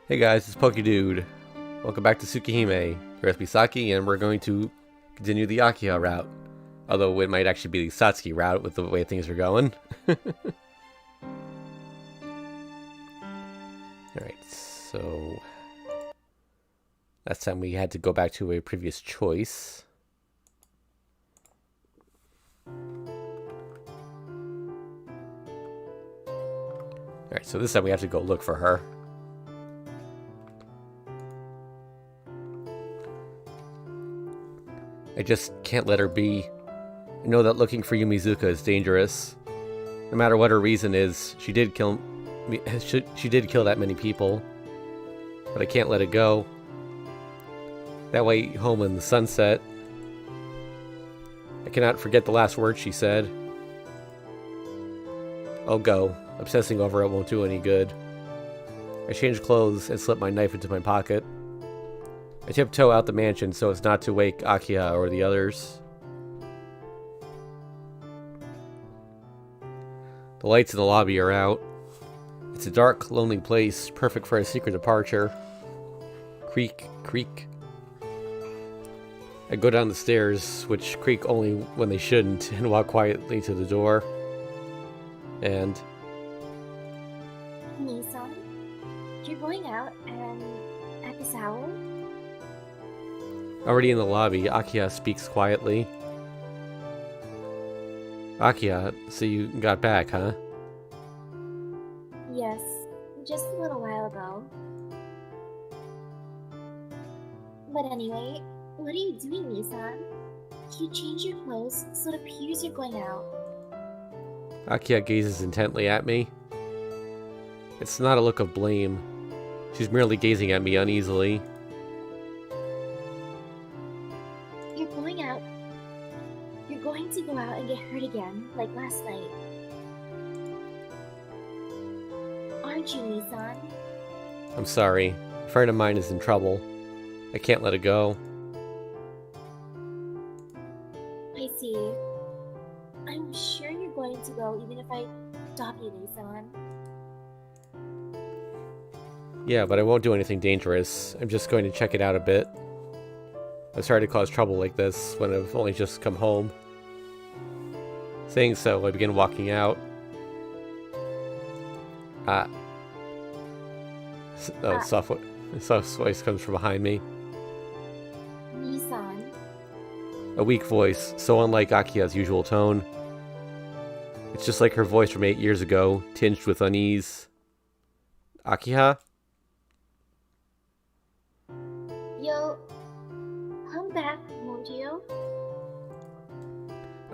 Hey guys, it's PokeDude. Welcome back to Tsukihime. Here's Misaki, and we're going to continue the Akiha route. Although it might actually be the Satsuki route with the way things are going. Alright, so... last time we had to go back to a previous choice. Alright, so this time we have to go look for her. I just can't let her be. I know that looking for Yumizuka is dangerous. No matter what her reason is, she did kill me. She did kill that many people. But I can't let it go. That way, home in the sunset. I cannot forget the last words she said. I'll go. Obsessing over it won't do any good. I change clothes and slip my knife into my pocket. I tiptoe out the mansion so as not to wake Akiha or the others. The lights in the lobby are out. It's a dark, lonely place, perfect for a secret departure. Creak, creak. I go down the stairs, which creak only when they shouldn't, and walk quietly to the door. And... Nissan, you're going out and at this hour? already in the lobby, Akiha speaks quietly. Akiha, so you got back, huh? Yes, just a little while ago. But anyway, what are you doing, Nissan? You change your clothes so it appears you're going out. Akiha gazes intently at me. It's not a look of blame. She's merely gazing at me uneasily. You're going out. You're going to go out and get hurt again, like last night. Aren't you, Nissan? I'm sorry. A friend of mine is in trouble. I can't let it go. I see. I'm sure you're going to go even if I stop you, Nissan. Yeah, but I won't do anything dangerous. I'm just going to check it out a bit. I'm sorry to cause trouble like this when I've only just come home. Saying so, I begin walking out. Soft voice comes from behind me. Nissan. A weak voice, so unlike Akiha's usual tone. It's just like her voice from 8 years ago, tinged with unease. Akiha? You'll come back, won't you?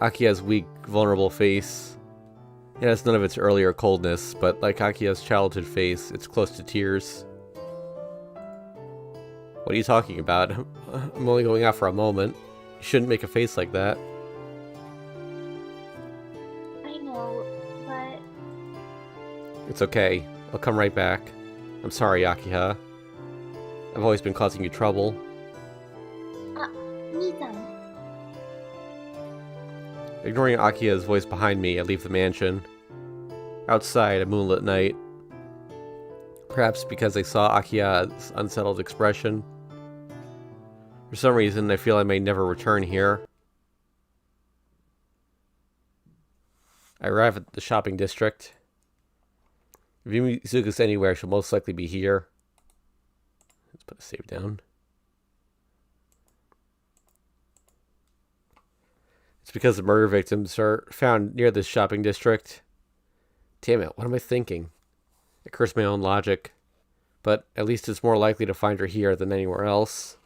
Akiha's weak, vulnerable face. It has none of its earlier coldness, but like Akiha's childhood face, it's close to tears. What are you talking about? I'm only going out for a moment. You shouldn't make a face like that. I know, but... It's okay. I'll come right back. I'm sorry, Akiha. I've always been causing you trouble. Nissan. Ignoring Akiha's voice behind me, I leave the mansion. Outside, a moonlit night. Perhaps because I saw Akiha's unsettled expression. For some reason, I feel I may never return here. I arrive at the shopping district. If Yumizuka's anywhere, she'll most likely be here. Let's put a save down. It's because the murder victims are found near this shopping district. Damn it, what am I thinking? I curse my own logic. But at least it's more likely to find her here than anywhere else.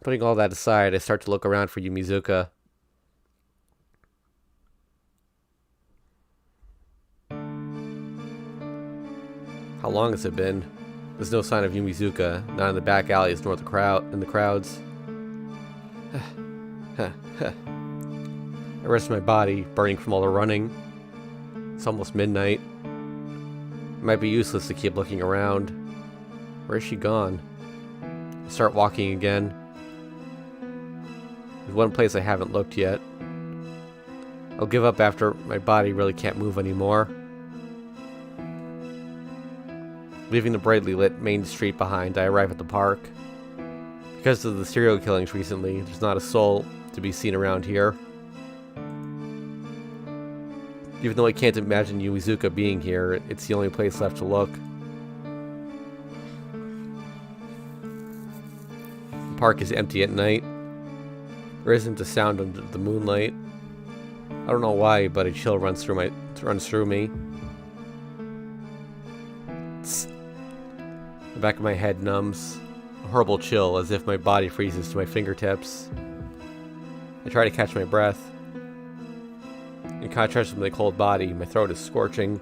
Putting all that aside, I start to look around for Yumizuka. How long has it been? There's no sign of Yumizuka, not in the back alleys nor in the crowds. I rest my body, burning from all the running. It's almost midnight. It might be useless to keep looking around. Where is she gone? I start walking again. There's one place I haven't looked yet. I'll give up after my body really can't move anymore. Leaving the brightly lit main street behind, I arrive at the park. Because of the serial killings recently, there's not a soul to be seen around here. Even though I can't imagine Yumizuka being here, it's the only place left to look. The park is empty at night. There isn't a sound under the moonlight. I don't know why, but a chill runs through me. The back of my head numbs. A horrible chill, as if my body freezes to my fingertips. I try to catch my breath. In contrast with my cold body, my throat is scorching.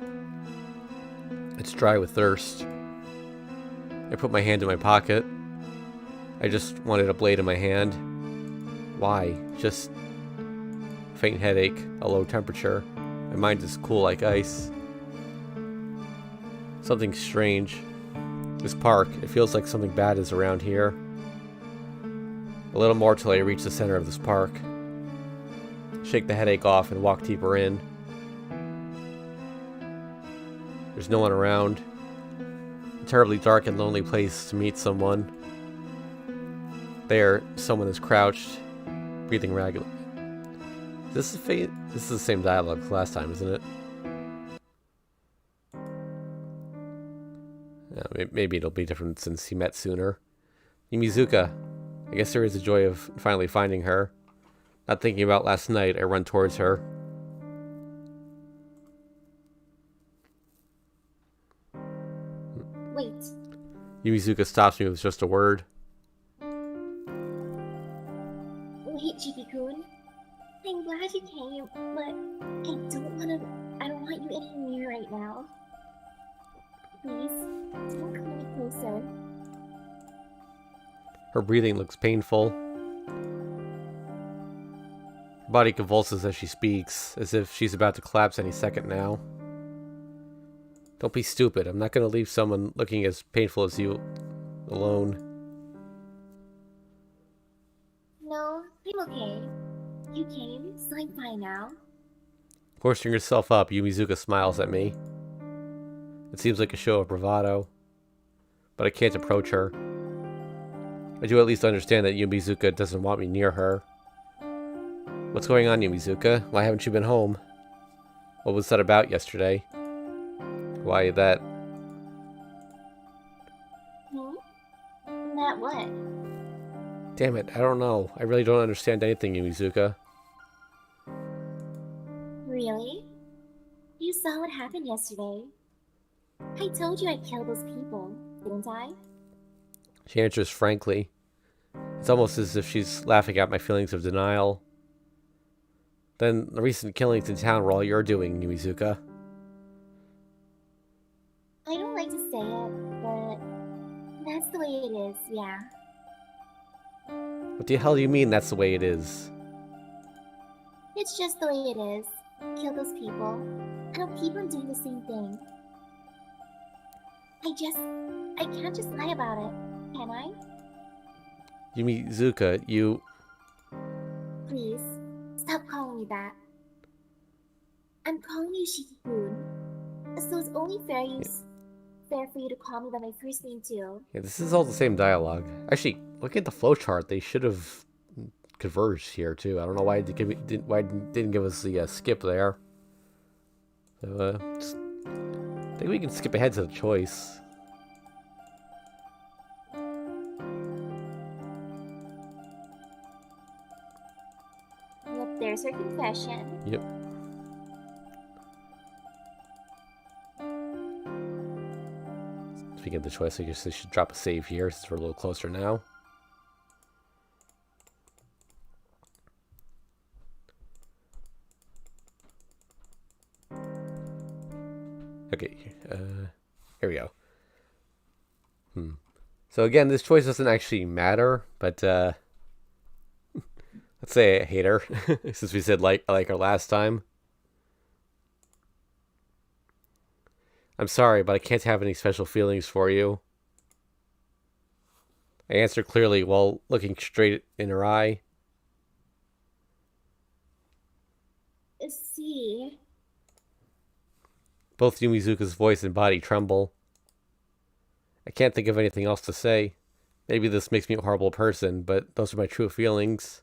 It's dry with thirst. I put my hand in my pocket. I just wanted a blade in my hand. Why? Just faint headache, a low temperature. My mind is cool like ice. Something strange. This park, it feels like something bad is around here. A little more till I reach the center of this park. Shake the headache off and walk deeper in. There's no one around. A terribly dark and lonely place to meet someone. There, someone is crouched, breathing raggedly. This is the same dialogue as last time, isn't it? Maybe it'll be different since he met sooner. Yumizuka. I guess there is a joy of finally finding her. Not thinking about last night, I run towards her. Wait. Yumizuka stops me with just a word. Wait, Chiki-kun. I'm glad you came, but I don't want you any near right now. Please, don't come any closer. Her breathing looks painful. Her body convulses as she speaks, as if she's about to collapse any second now. Don't be stupid. I'm not going to leave someone looking as painful as you alone. No, I'm okay. You came, so I'm fine now. Forcing herself up, Yumizuka smiles at me. It seems like a show of bravado, but I can't approach her. I do at least understand that Yumizuka doesn't want me near her. What's going on, Yumizuka? Why haven't you been home? What was that about yesterday? Why that? That what? Damn it, I don't know. I really don't understand anything, Yumizuka. Really? You saw what happened yesterday. I told you I'd kill those people, didn't I? She answers frankly. It's almost as if she's laughing at my feelings of denial. Then the recent killings in town were all you're doing, Yumizuka. I don't like to say it, but that's the way it is, yeah. What the hell do you mean that's the way it is? It's just the way it is. Kill those people, and I'll keep on doing the same thing. I can't just lie about it, can I? Yumizuka, you... Please, stop calling me that. I'm calling you Shiki-kun, so it's only fair for you to call me by my first name too. Yeah, this is all the same dialogue. Actually, look at the flowchart. They should have converged here too. I don't know why it didn't give us the skip there. So, I think we can skip ahead to the choice. Yep, there's her confession. Yep. Speaking of the choice, I guess I should drop a save here since we're a little closer now. Okay, here we go. So again, this choice doesn't actually matter, but let's say I hate her, since we said like her last time. I'm sorry, but I can't have any special feelings for you. I answer clearly while looking straight in her eye. See. Both Yumizuka's voice and body tremble. can't think of anything else to say. Maybe this makes me a horrible person, but those are my true feelings.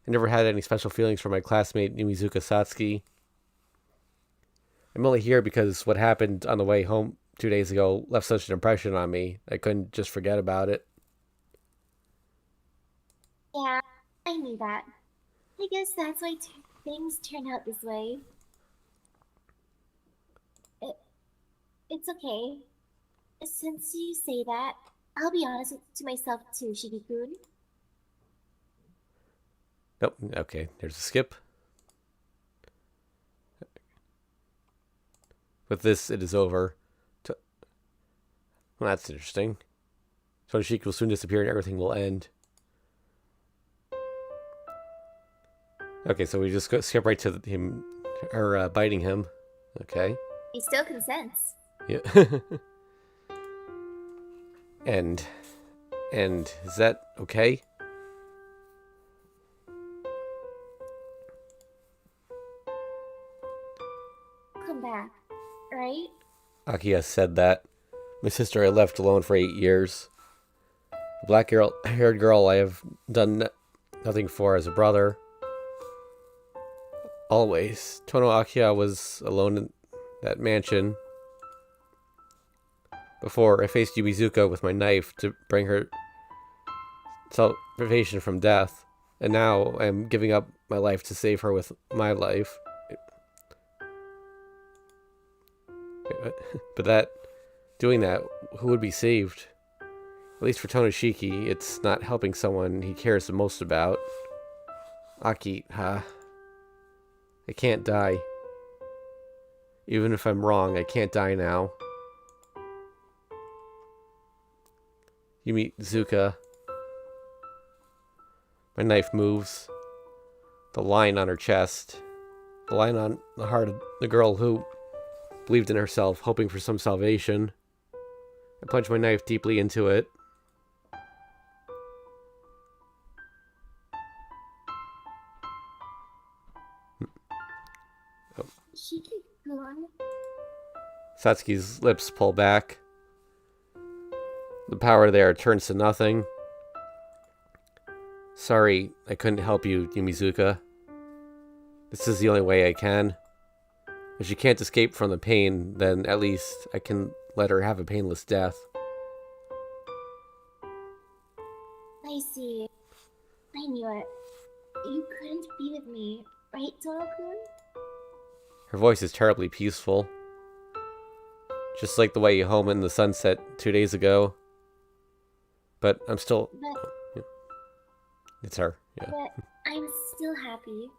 I never had any special feelings for my classmate Yumizuka Satsuki. I'm only here because what happened on the way home 2 days ago left such an impression on me. I couldn't just forget about it. Yeah, I knew that. I guess that's why things turned out this way. It, it's okay. Since you say that, I'll be honest to myself too, Shiki-kun. Nope. Okay, there's a skip. With this, it is over. Well, that's interesting. Toshiki will soon disappear and everything will end. Okay, so we just skip right to her biting him. Okay. He still consents. Yeah. And is that okay? Come back, right? Akiya said that. My sister I left alone for 8 years. The black-haired girl I have done nothing for as a brother. Always. Tono Akiya was alone in that mansion. Before, I faced Yumizuka with my knife to bring her salvation from death. And now I am giving up my life to save her with my life. But doing that, who would be saved? At least for Tonoshiki, it's not helping someone he cares the most about. Aki, I can't die. Even if I'm wrong, I can't die now. Yumizuka. My knife moves. The line on her chest. The line on the heart of the girl who believed in herself, hoping for some salvation. I plunge my knife deeply into it. Shiki-kun. Satsuki's lips pull back. The power there turns to nothing. Sorry, I couldn't help you, Yumizuka. This is the only way I can. If she can't escape from the pain, then at least I can let her have a painless death. I see. I knew it. You couldn't be with me, right, Tono-kun? Her voice is terribly peaceful. Just like the way you home in the sunset 2 days ago. But I'm still... But, it's her, yeah. but I'm still happy.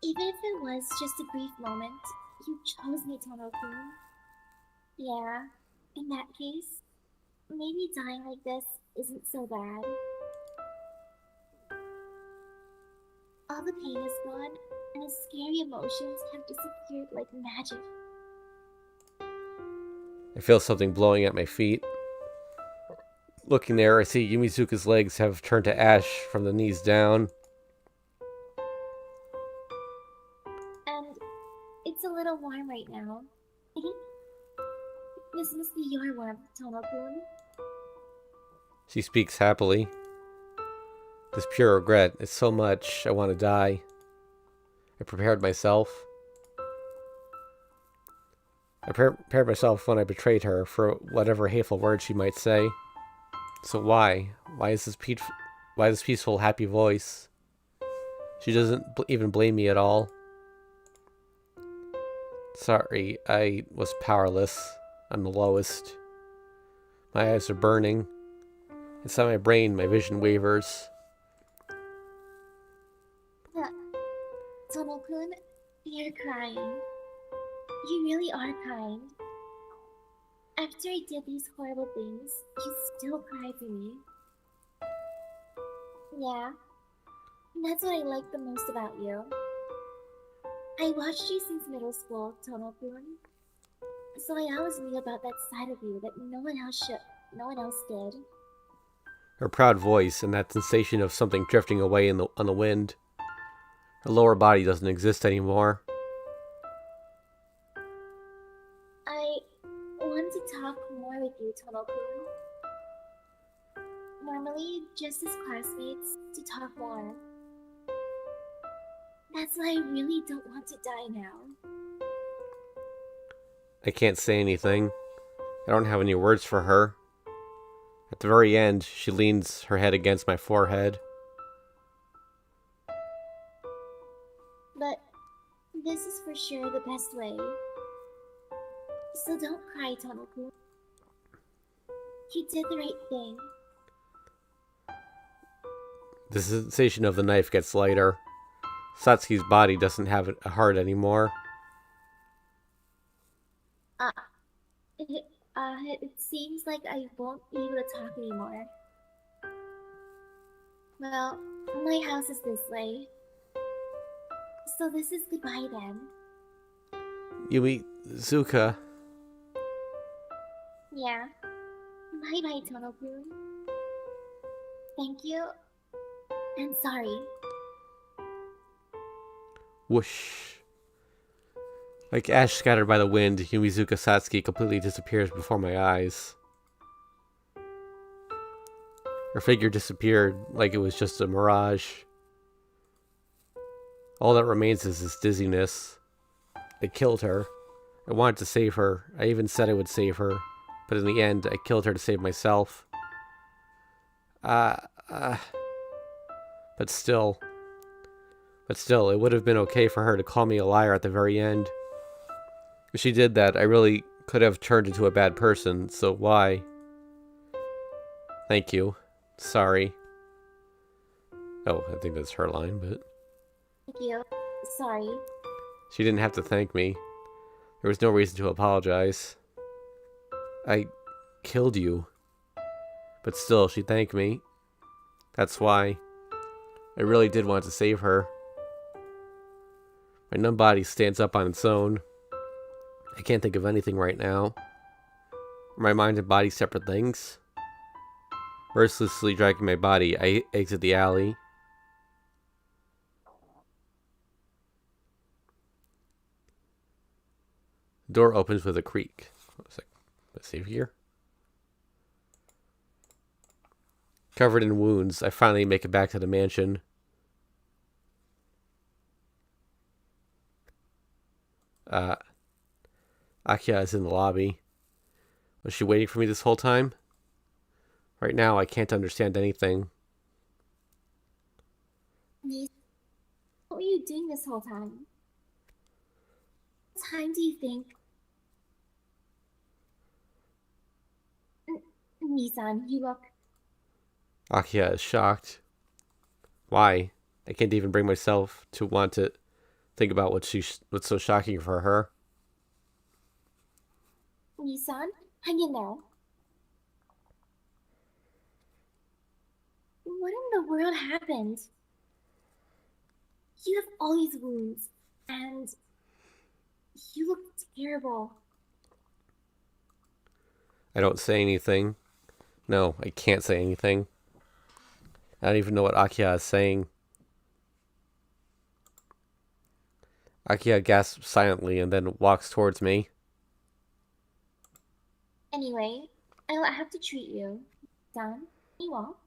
Even if it was just a brief moment, you chose me, Tono-kun. Yeah, in that case, maybe dying like this isn't so bad. All the pain is gone, and the scary emotions have disappeared like magic. I feel something blowing at my feet. Looking there, I see Yumizuka's legs have turned to ash from the knees down. And it's a little warm right now. This must be your warmth, Tono-kun. She speaks happily. This pure regret is so much I want to die. I prepared myself. I prepared myself when I betrayed her for whatever hateful words she might say. So why? Why is this peaceful, happy voice? She doesn't even blame me at all. Sorry, I was powerless. I'm the lowest. My eyes are burning. Inside my brain, my vision wavers. Tono-kun, you're crying. You really are kind. After I did these horrible things, you still cry for me. Yeah, that's what I like the most about you. I watched you since middle school, Tono-kun. So I always knew about that side of you that no one else did. Her proud voice and that sensation of something drifting away on the wind. Her lower body doesn't exist anymore. I want to talk more with you, Tono-kun. Normally, just as classmates, to talk more. That's why I really don't want to die now. I can't say anything. I don't have any words for her. At the very end, she leans her head against my forehead. But this is for sure the best way. So don't cry, Tono-kun. You did the right thing. The sensation of the knife gets lighter. Satsuki's body doesn't have a heart anymore. It seems like I won't be able to talk anymore. Well, my house is this way. So this is goodbye then. Yumi, Zuka. Yeah. Bye-bye, Tono-kun. Thank you. And sorry. Whoosh. Like ash scattered by the wind, Yumizuka Satsuki completely disappears before my eyes. Her figure disappeared like it was just a mirage. All that remains is this dizziness. I killed her. I wanted to save her. I even said I would save her. But in the end, I killed her to save myself. But still, it would have been okay for her to call me a liar at the very end. If she did that, I really could have turned into a bad person, so why? Thank you. Sorry. Oh, I think that's her line, but... Thank you. Sorry. She didn't have to thank me. There was no reason to apologize. I killed you. But still, she thanked me. That's why. I really did want to save her. My numb body stands up on its own. I can't think of anything right now. Are my mind and body separate things? Mercilessly dragging my body, I exit the alley. The door opens with a creak. Let's save here. Covered in wounds, I finally make it back to the mansion. Akia is in the lobby. Was she waiting for me this whole time? Right now, I can't understand anything. What were you doing this whole time? What time do you think? Nisan, you look... Akia is shocked. Why? I can't even bring myself to want to think about what's so shocking for her. Nisan, hang in there. What in the world happened? You have all these wounds, and you look terrible. I don't say anything. No, I can't say anything. I don't even know what Akia is saying. Akia gasps silently and then walks towards me. Anyway, I'll have to treat you. Done? You won't?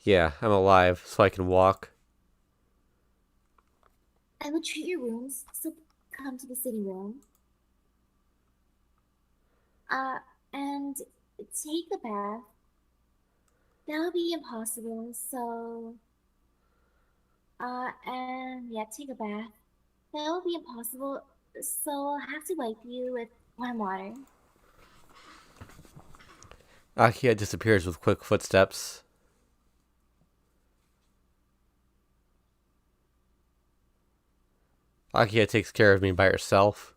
Yeah, I'm alive, so I can walk. I will treat your wounds, so come to the city room. And take a bath. That'll be impossible, so... and yeah, take a bath. That'll be impossible, so I'll have to wipe you with warm water. Akia disappears with quick footsteps. Akia takes care of me by herself.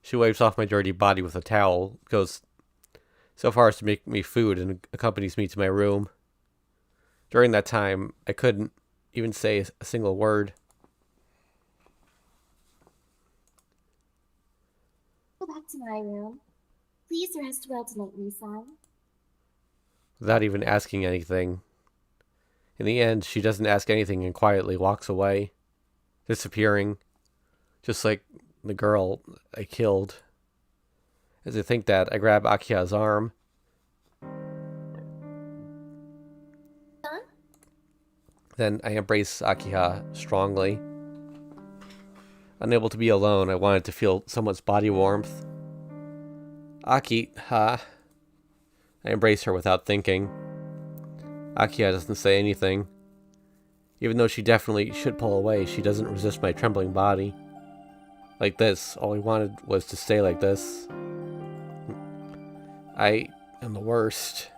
She wipes off my dirty body with a towel, goes so far as to make me food, and accompanies me to my room. During that time, I couldn't even say a single word. Go back to my room. Please rest well tonight, Nisan. Without even asking anything. In the end, she doesn't ask anything and quietly walks away, disappearing, just like the girl I killed. As I think that, I grab Akiha's arm. Huh? Then I embrace Akiha strongly. Unable to be alone, I wanted to feel someone's body warmth. Akiha. I embrace her without thinking. Akiha doesn't say anything. Even though she definitely should pull away, she doesn't resist my trembling body. Like this, all I wanted was to stay like this. I am the worst,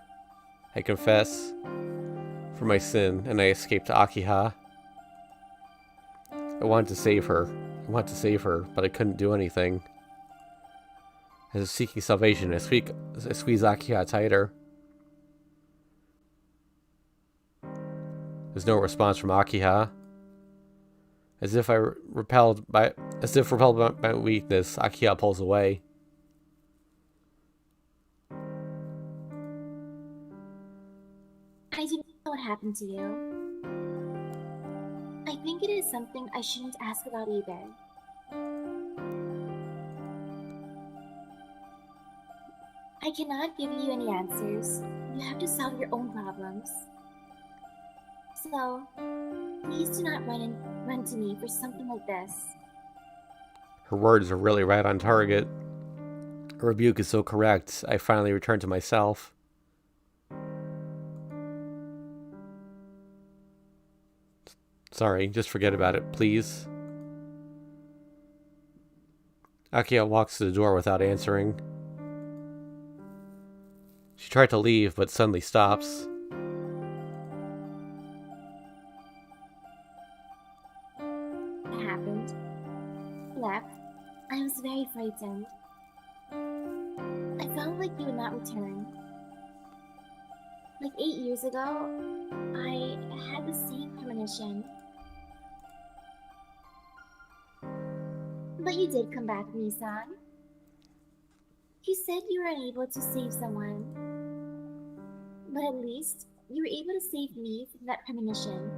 I confess, for my sin, and I escaped to Akiha. I wanted to save her. But I couldn't do anything. As if seeking salvation, I squeeze Akiha tighter. There's no response from Akiha. As if repelled by my weakness, Akiha pulls away. I didn't know what happened to you. I think it is something I shouldn't ask about either. I cannot give you any answers. You have to solve your own problems. So, please do not run to me for something like this. Her words are really right on target. Her rebuke is so correct, I finally return to myself. Sorry, just forget about it, please. Akiha walks to the door without answering. She tried to leave, but suddenly stops. What happened? Left. I was very frightened. I felt like you would not return. Like 8 years ago, I had the same premonition. But you did come back, Nissan. You said you were unable to save someone. But at least you were able to save me from that premonition.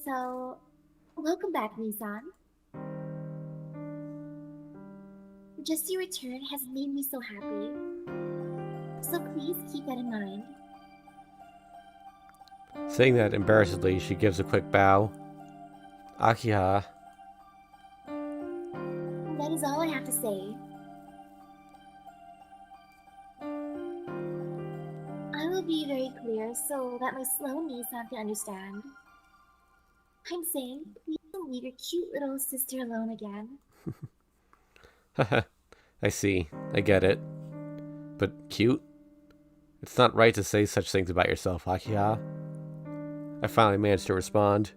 So, welcome back, Nissan. Just your return has made me so happy. So please keep that in mind. Saying that embarrassedly, she gives a quick bow. Akiha. That is all I have to say. I will be very clear so that my slow Nissan can understand. I'm saying, please don't leave your cute little sister alone again. I see. I get it. But cute? It's not right to say such things about yourself, Akiha. I finally managed to respond.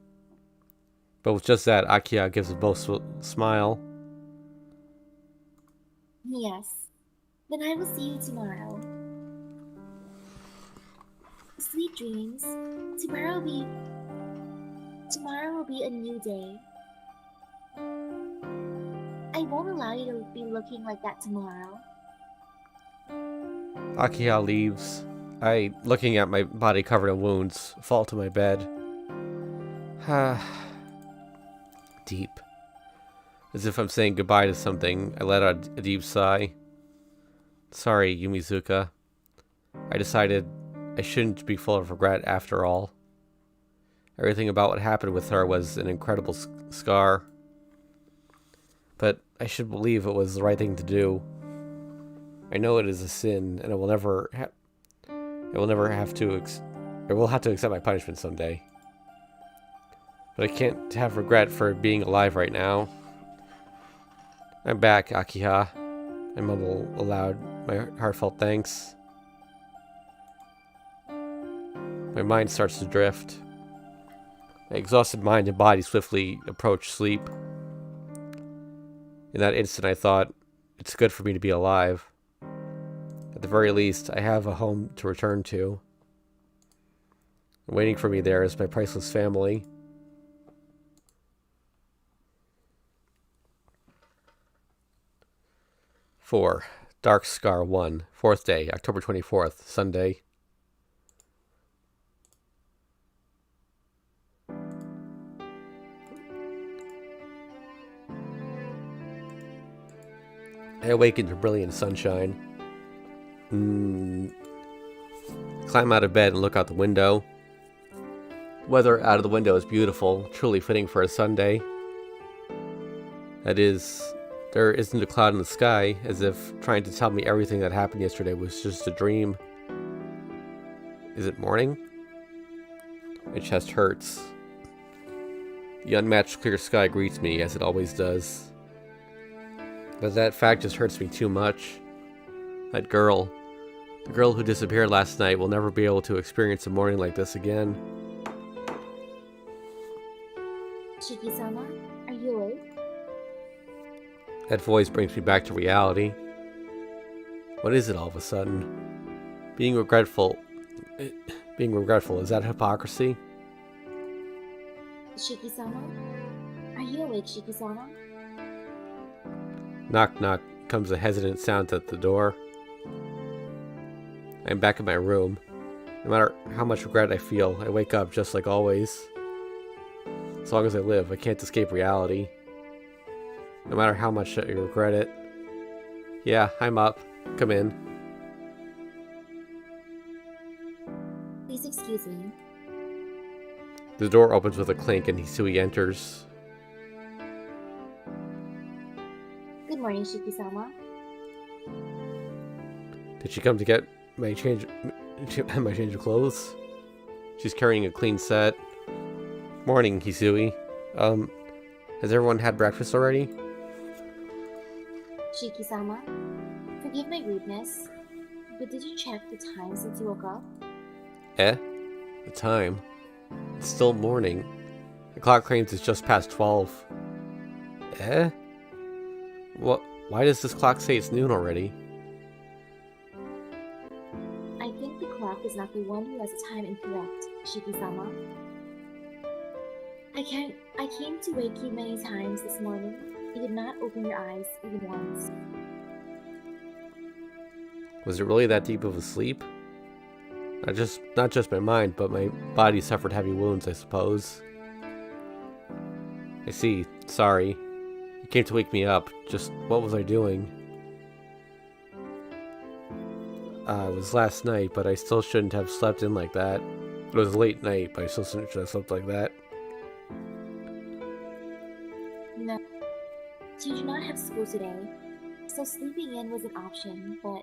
But with just that, Akiha gives a boastful smile. Yes. Then I will see you tomorrow. Sweet dreams. Tomorrow will be a new day. I won't allow you to be looking like that tomorrow. Akiha leaves. I, looking at my body covered in wounds, fall to my bed. Deep. As if I'm saying goodbye to something, I let out a deep sigh. Sorry, Yumizuka. I decided I shouldn't be full of regret after all. Everything about what happened with her was an incredible scar. But I should believe it was the right thing to do. I know it is a sin, and I will have to accept my punishment someday. But I can't have regret for being alive right now. I'm back, Akiha. I mumble aloud my heartfelt thanks. My mind starts to drift. My exhausted mind and body swiftly approach sleep. In that instant, I thought, it's good for me to be alive. At the very least, I have a home to return to. And waiting for me there is my priceless family. Four, Dark Scar 1, 4th day, October 24th, Sunday. I awaken to brilliant sunshine. Climb out of bed and look out the window. Weather out of the window is beautiful, truly fitting for a Sunday. That is, there isn't a cloud in the sky, as if trying to tell me everything that happened yesterday was just a dream. Is it morning? My chest hurts. The unmatched clear sky greets me, as it always does. But that fact just hurts me too much. That girl, the girl who disappeared last night, will never be able to experience a morning like this again. Shiki-sama, are you awake? That voice brings me back to reality. What is it all of a sudden? Being regretful, is that hypocrisy? Shiki-sama? Are you awake, Shiki-sama? Knock knock comes a hesitant sound at the door. I'm back in my room. No matter how much regret I feel, I wake up just like always. As long as I live, I can't escape reality. No matter how much I regret it. Yeah, I'm up. Come in. Please excuse me. The door opens with a clink and Hisui enters. Good morning, Shiki-sama. Did she come to get my change of clothes? She's carrying a clean set. Morning, Hisui. Has everyone had breakfast already? Shiki-sama, forgive my rudeness, but did you check the time since you woke up? The time? It's still morning. The clock claims it's just past 12. What? Why does this clock say it's noon already? I think the clock is not the one who has the time incorrect, Shiki-sama. I came to wake you many times this morning. You did not open your eyes even once. Was it really that deep of a sleep? Not just my mind, but my body suffered heavy wounds, I suppose. I see. Sorry. You came to wake me up. Just what was I doing? It was last night, but I still shouldn't have slept in like that. It was a late night, but I still shouldn't have slept like that. No. You do not have school today, so sleeping in was an option, but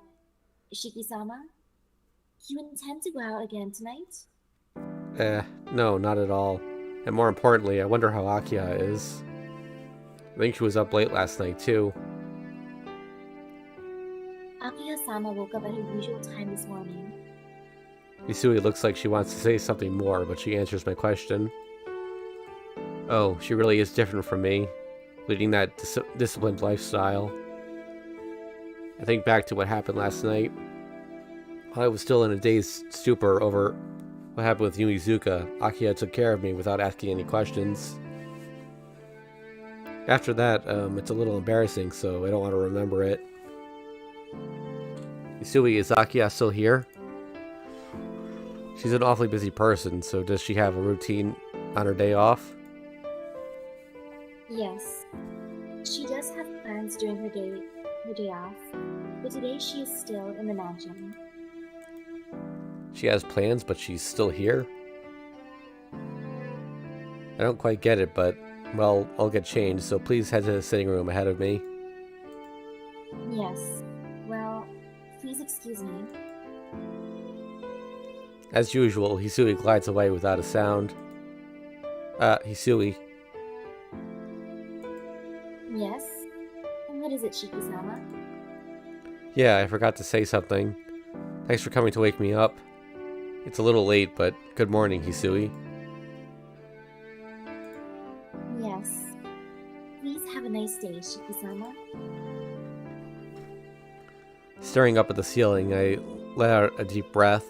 Shiki-sama, you intend to go out again tonight? No, not at all. And more importantly, I wonder how Akiha is. I think she was up late last night, too. Akiha-sama woke up at her usual time this morning. Hisui looks like she wants to say something more, but she answers my question. Oh, she really is different from me, leading that disciplined lifestyle. I think back to what happened last night. While I was still in a dazed stupor over what happened with Yumizuka, Akiha took care of me without asking any questions. After that, it's a little embarrassing, so I don't want to remember it. Hisui, is Akiha still here? She's an awfully busy person, so does she have a routine on her day off? Yes. She does have plans during her day off, but today she is still in the mansion. She has plans, but she's still here? I don't quite get it, but, well, I'll get changed, so please head to the sitting room ahead of me. Yes. Well, please excuse me. As usual, Hisui glides away without a sound. Hisui. Yes? And what is it, Shiki-sama? Yeah, I forgot to say something. Thanks for coming to wake me up. It's a little late, but good morning, Hisui. Yes. Please have a nice day, Shiki-sama. Staring up at the ceiling, I let out a deep breath.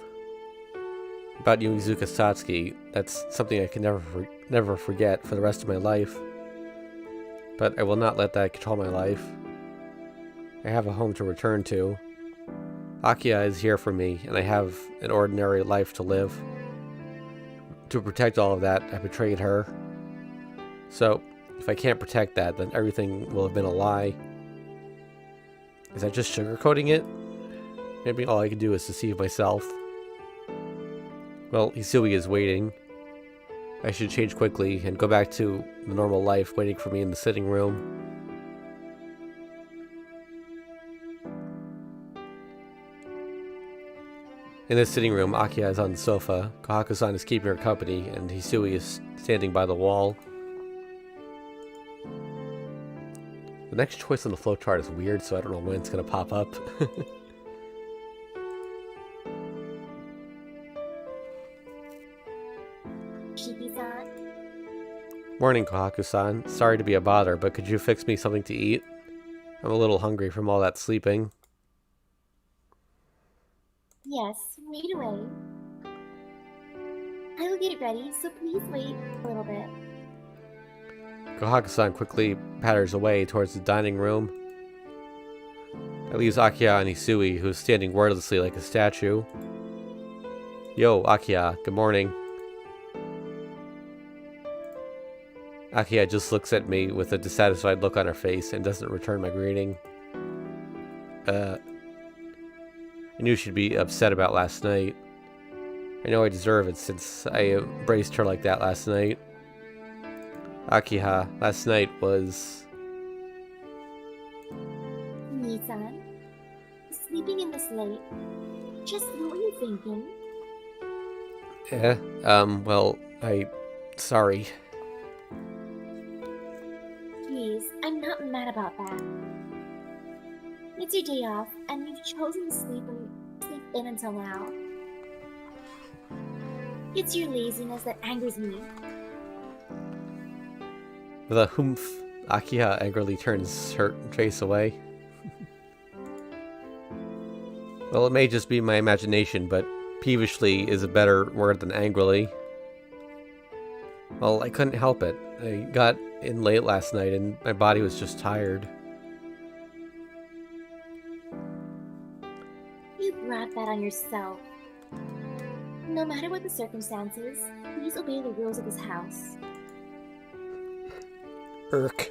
About Yumizuka Satsuki, that's something I can never forget for the rest of my life. But I will not let that control my life. I have a home to return to. Akiha is here for me, and I have an ordinary life to live. To protect all of that, I betrayed her. So, if I can't protect that, then everything will have been a lie. Is that just sugarcoating it? Maybe all I can do is deceive myself. Well, Hisui is waiting. I should change quickly and go back to the normal life waiting for me in the sitting room. In the sitting room, Akiya is on the sofa, Kohaku-san is keeping her company, and Hisui is standing by the wall. The next choice on the flowchart is weird, so I don't know when it's going to pop up. Shiki-san? Morning, Kohaku-san. Sorry to be a bother, but could you fix me something to eat? I'm a little hungry from all that sleeping. Yes, right away. I will get it ready, so please wait a little bit. Kohaku-san quickly patters away towards the dining room. That leaves Akiya and Hisui, who is standing wordlessly like a statue. Yo, Akiya, good morning. Akiya just looks at me with a dissatisfied look on her face and doesn't return my greeting. I knew she'd be upset about last night. I know I deserve it since I embraced her like that last night. Akiha, last night was... Nii-san? Sleeping in this late? Just what were you thinking? Well, sorry. Please, I'm not mad about that. It's your day off, and you've chosen to sleep in until now. It's your laziness that angers me. With a humph, Akiha angrily turns her face away. Well, it may just be my imagination, but peevishly is a better word than angrily. Well, I couldn't help it. I got in late last night and my body was just tired. You brought that on yourself. No matter what the circumstances, please obey the rules of this house. Irk.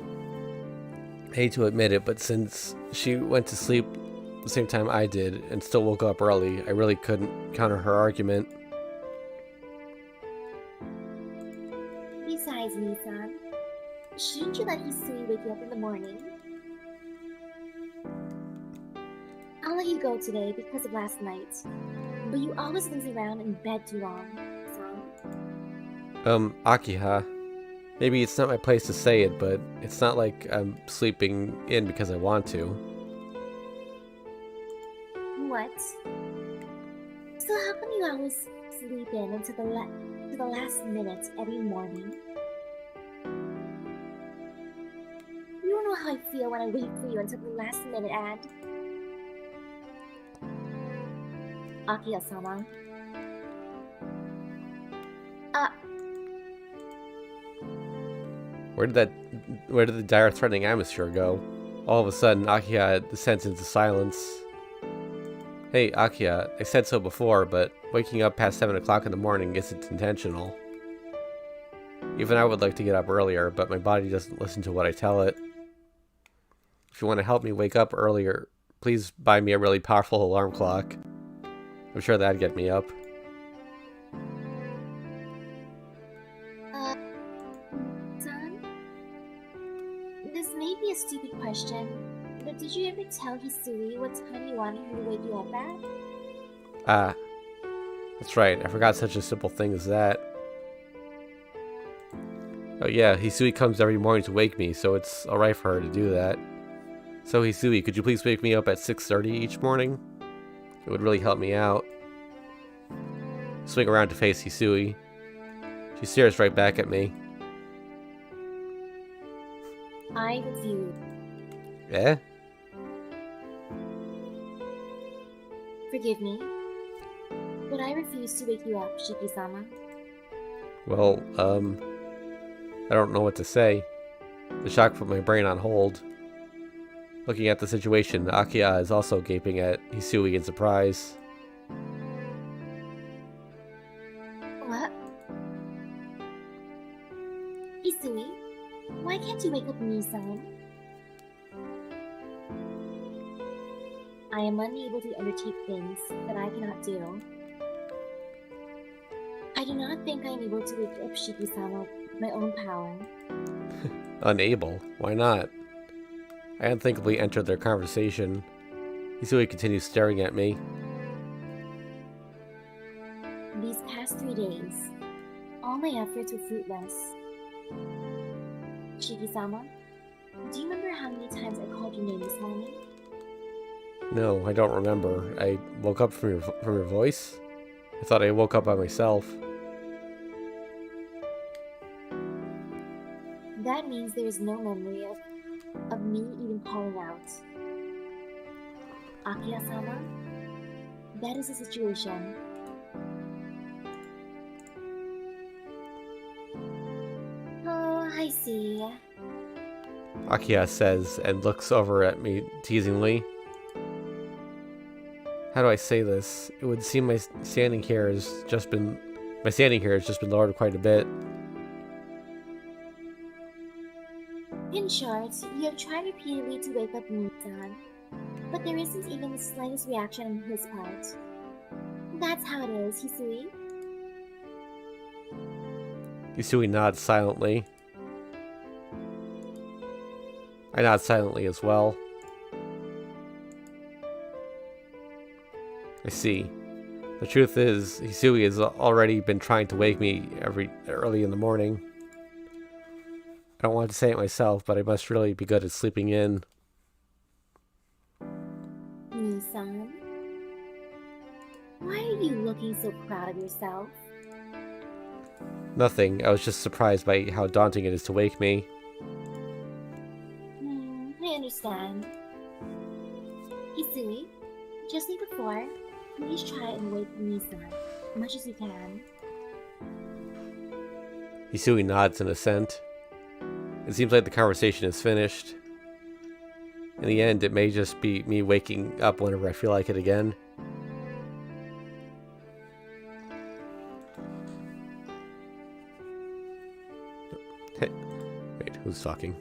I hate to admit it, but since she went to sleep the same time I did and still woke up early, I really couldn't counter her argument. Besides, Nii-san, shouldn't you let Hisui wake you up in the morning? I'll let you go today because of last night, but you always laze around in bed too long, son. Akiha, maybe it's not my place to say it, but it's not like I'm sleeping in because I want to. What? So how come you always sleep in until the last minute every morning? You don't know how I feel when I wait for you until the last minute, and... Akiya-sama. Where did the dire threatening atmosphere go? All of a sudden, Akiha descends into silence. Hey, Akiha, I said so before, but waking up past 7 o'clock in the morning isn't intentional. Even I would like to get up earlier, but my body doesn't listen to what I tell it. If you want to help me wake up earlier, please buy me a really powerful alarm clock. I'm sure that'd get me up. Son? This may be a stupid question, but did you ever tell Hisui what time you wanted her to wake you up at? That's right, I forgot such a simple thing as that. Oh yeah, Hisui comes every morning to wake me, so it's alright for her to do that. So Hisui, could you please wake me up at 6:30 each morning? It would really help me out. Swing around to face Hisui. She stares right back at me. I refuse. Eh? Forgive me, but I refuse to wake you up, Shiki-sama. Well, I don't know what to say. The shock put my brain on hold. Looking at the situation, Akiya is also gaping at Hisui in surprise. What? Hisui, why can't you wake up Nii-san? I am unable to undertake things that I cannot do. I do not think I am able to wake up Shiki-sama with my own power. Unable? Why not? I unthinkably entered their conversation. Hisui continues staring at me. These past 3 days, all my efforts were fruitless. Shiki-sama, do you remember how many times I called your name this morning? No, I don't remember. I woke up from your voice? I thought I woke up by myself. That means there is no memory of me even calling out. Akira-sama, that is the situation. Oh, I see. Akiya says and looks over at me teasingly. How do I say this? It would seem my standing here has just been lowered quite a bit. In short, you have tried repeatedly to wake up Nisan, but there isn't even the slightest reaction on his part. That's how it is, Hisui. Hisui nods silently. I nod silently as well. I see. The truth is, Hisui has already been trying to wake me early in the morning. I don't want to say it myself, but I must really be good at sleeping in. Nisan? Why are you looking so proud of yourself? Nothing. I was just surprised by how daunting it is to wake me. I understand. Hisui, just like before, please try and wake Nisan as much as you can. Hisui nods in assent. It seems like the conversation is finished. In the end, it may just be me waking up whenever I feel like it again. Hey, wait, who's talking?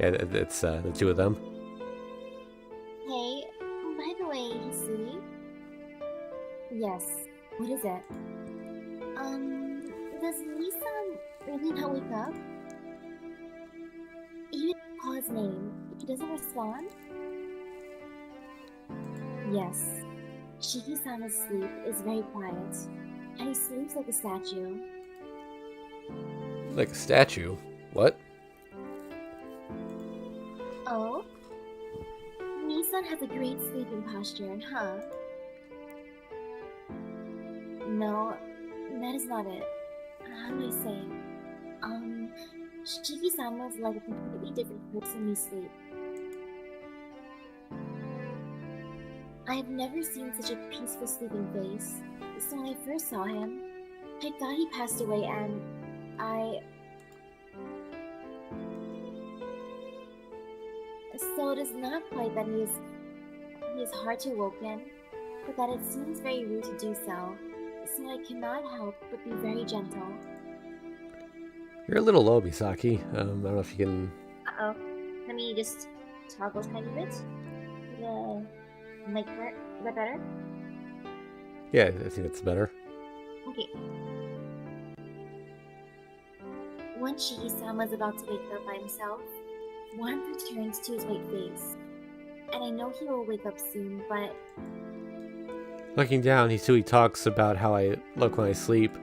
Yeah, it's the two of them. Hey, by the way, Hisui. Yes, what is it? Does Nisan really not wake up? Even if I call his name, he doesn't respond? Yes, Shiki-sama's sleep is very quiet, and he sleeps like a statue. Like a statue? What? Oh? Nisan has a great sleeping posture, huh? No, that is not it. How do I say? Shiki-sama's like a completely different person when you sleep. I have never seen such a peaceful sleeping face. So when I first saw him, I thought he passed away and So it is not quite that he is hard to awaken, but that it seems very rude to do so. So I cannot help but be very gentle. You're a little low, Misaki. I don't know if you can... Uh-oh. Let me just toggle a tiny bit. The mic part. Is that better? Yeah, I think that's better. Okay. Once Shiki-sama is about to wake up by himself, warmth returns to his white face. And I know he will wake up soon, but... Looking down, Hisui talks about how I look when I sleep.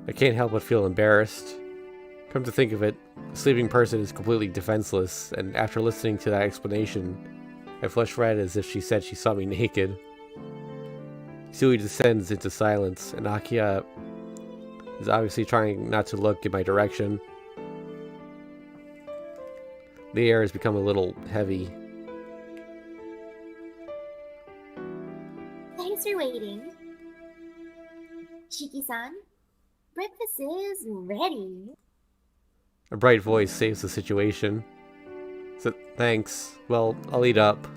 I can't help but feel embarrassed. Come to think of it, a sleeping person is completely defenseless, and after listening to that explanation, I flushed red as if she said she saw me naked. Hisui descends into silence, and Akiya is obviously trying not to look in my direction. The air has become a little heavy. Thanks for waiting. Shiki-san, breakfast is ready. A bright voice saves the situation. So, thanks. Well, I'll eat up.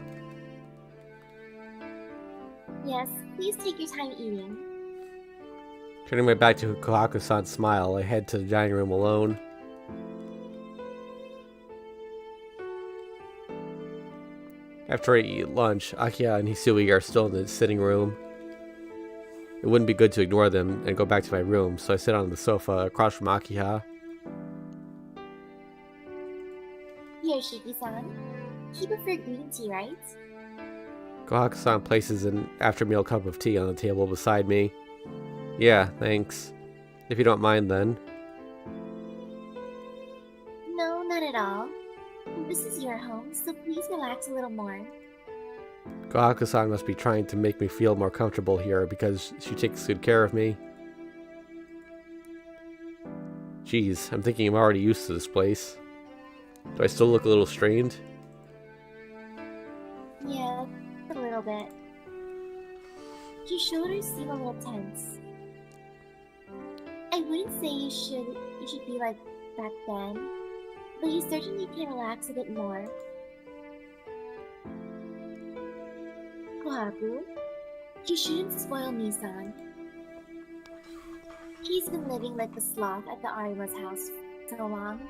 Yes, please take your time eating. Turning my back to Kohaku-san's smile, I head to the dining room alone. After I eat lunch, Akiha and Hisui are still in the sitting room. It wouldn't be good to ignore them and go back to my room, so I sit on the sofa across from Akiha. Here, Shiki-san. You prefer green tea, right? Kohaku-san places an after-meal cup of tea on the table beside me. Yeah, thanks. If you don't mind, then. No, not at all. This is your home, so please relax a little more. Kohaku-san must be trying to make me feel more comfortable here because she takes good care of me. Geez, I'm thinking I'm already used to this place. Do I still look a little strained? Yeah, a little bit. Your shoulders seem a little tense. I wouldn't say you should be like back then, but you certainly can relax a bit more. Kohaku, you shouldn't spoil Misan. He's been living like a sloth at the Arima's house for so long.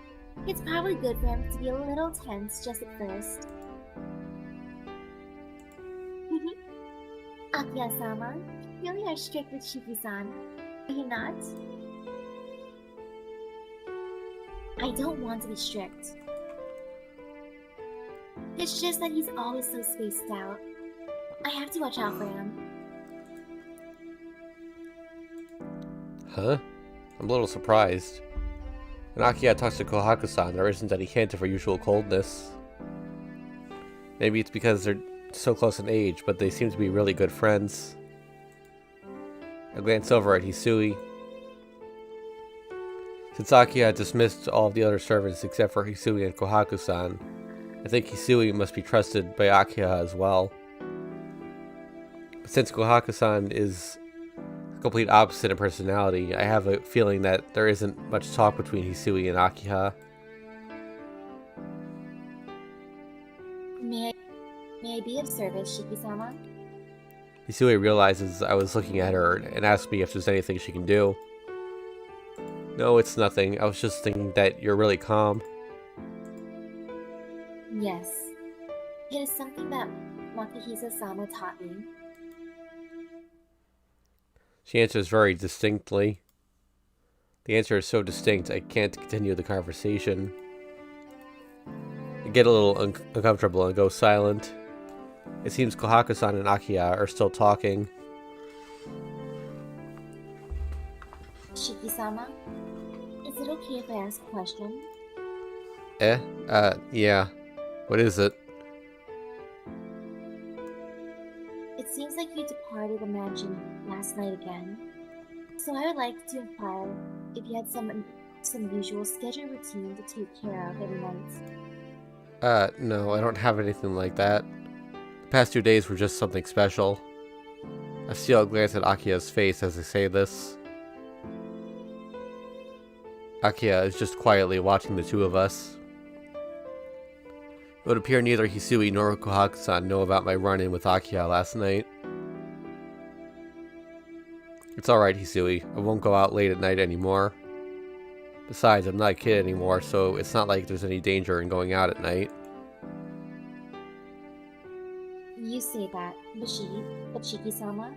It's probably good for him to be a little tense just at first. Akiya-sama, you really are strict with Shiki-san. Are you not? I don't want to be strict. It's just that he's always so spaced out. I have to watch out for him. Huh? I'm a little surprised. When Akiha talks to Kohaku-san, there isn't any hint of her usual coldness. Maybe it's because they're so close in age, but they seem to be really good friends. I glance over at Hisui. Since Akiha had dismissed all of the other servants except for Hisui and Kohaku-san, I think Hisui must be trusted by Akiha as well. But since Kohaku-san is the complete opposite in personality, I have a feeling that there isn't much talk between Hisui and Akiha. May I be of service, Shiki-sama? Hisui realizes I was looking at her and asks me if there's anything she can do. No, it's nothing. I was just thinking that you're really calm. Yes. It is something that Makihisa-sama taught me. She answers very distinctly. The answer is so distinct I can't continue the conversation. I get a little uncomfortable and go silent. It seems Kohaku-san and Akiha are still talking. Shiki-sama, is it okay if I ask a question? Yeah. What is it? It seems like you departed the mansion last night again. So I would like to inquire if you had some usual schedule routine to take care of every night. No, I don't have anything like that. The past 2 days were just something special. I steal a glance at Akiha's face as I say this. Akiha is just quietly watching the two of us. It would appear neither Hisui nor Kohaku-san know about my run-in with Akiha last night. It's alright, Hisui. I won't go out late at night anymore. Besides, I'm not a kid anymore, so it's not like there's any danger in going out at night. You say that, but Shiki-sama,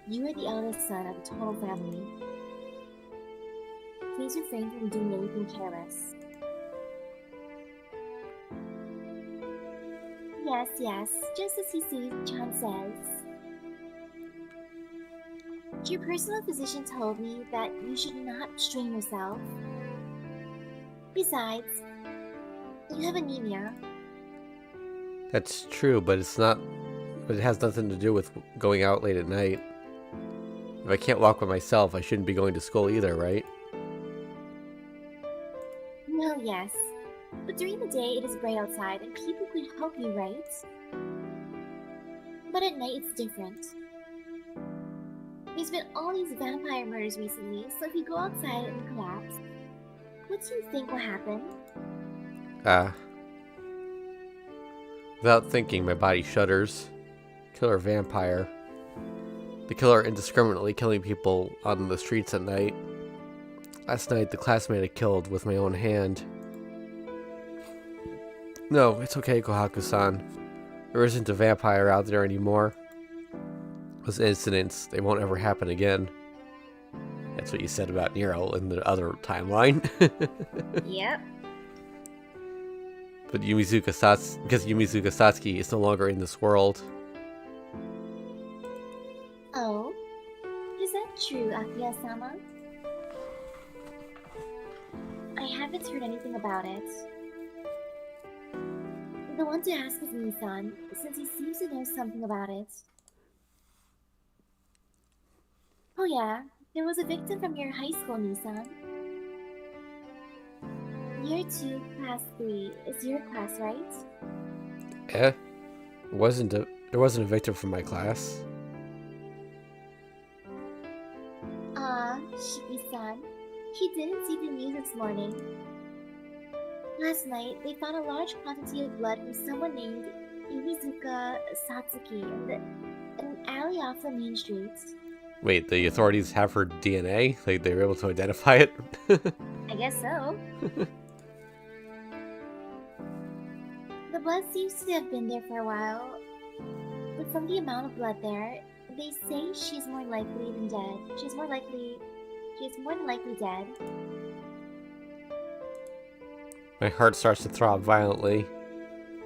you are the eldest son of the total family. Please refrain from doing anything careless. Yes, just as Hisui-chan says. Your personal physician told me that you should not strain yourself. Besides, you have anemia. That's true, but it has nothing to do with going out late at night. If I can't walk by myself, I shouldn't be going to school either, right? Well, yes. But during the day, it is bright outside and people could help you, right? But at night, it's different. There's been all these vampire murders recently, so if you go outside and collapse, what do you think will happen? Without thinking, my body shudders. Killer vampire. The killer indiscriminately killing people on the streets at night. Last night, the classmate I killed with my own hand. No, it's okay, Kohaku-san. There isn't a vampire out there anymore. Those incidents, they won't ever happen again. That's what you said about Nero in the other timeline. Yep. But because Yumizuka Satsuki is no longer in this world. Oh, is that true, Akiya-sama? I haven't heard anything about it. The one to ask is Nissan, since he seems to know something about it. Oh yeah, there was a victim from your high school, Nissan. Year 2, class 3 is your class, right? Eh? There wasn't a victim from my class. Shiki-san, he didn't see the news this morning. Last night, they found a large quantity of blood from someone named Yumizuka Satsuki in an alley off the main street. Wait, the authorities have her DNA? Like, they were able to identify it? I guess so. The blood seems to have been there for a while, but from the amount of blood there, they say she's more likely than dead. She's more than likely dead. My heart starts to throb violently.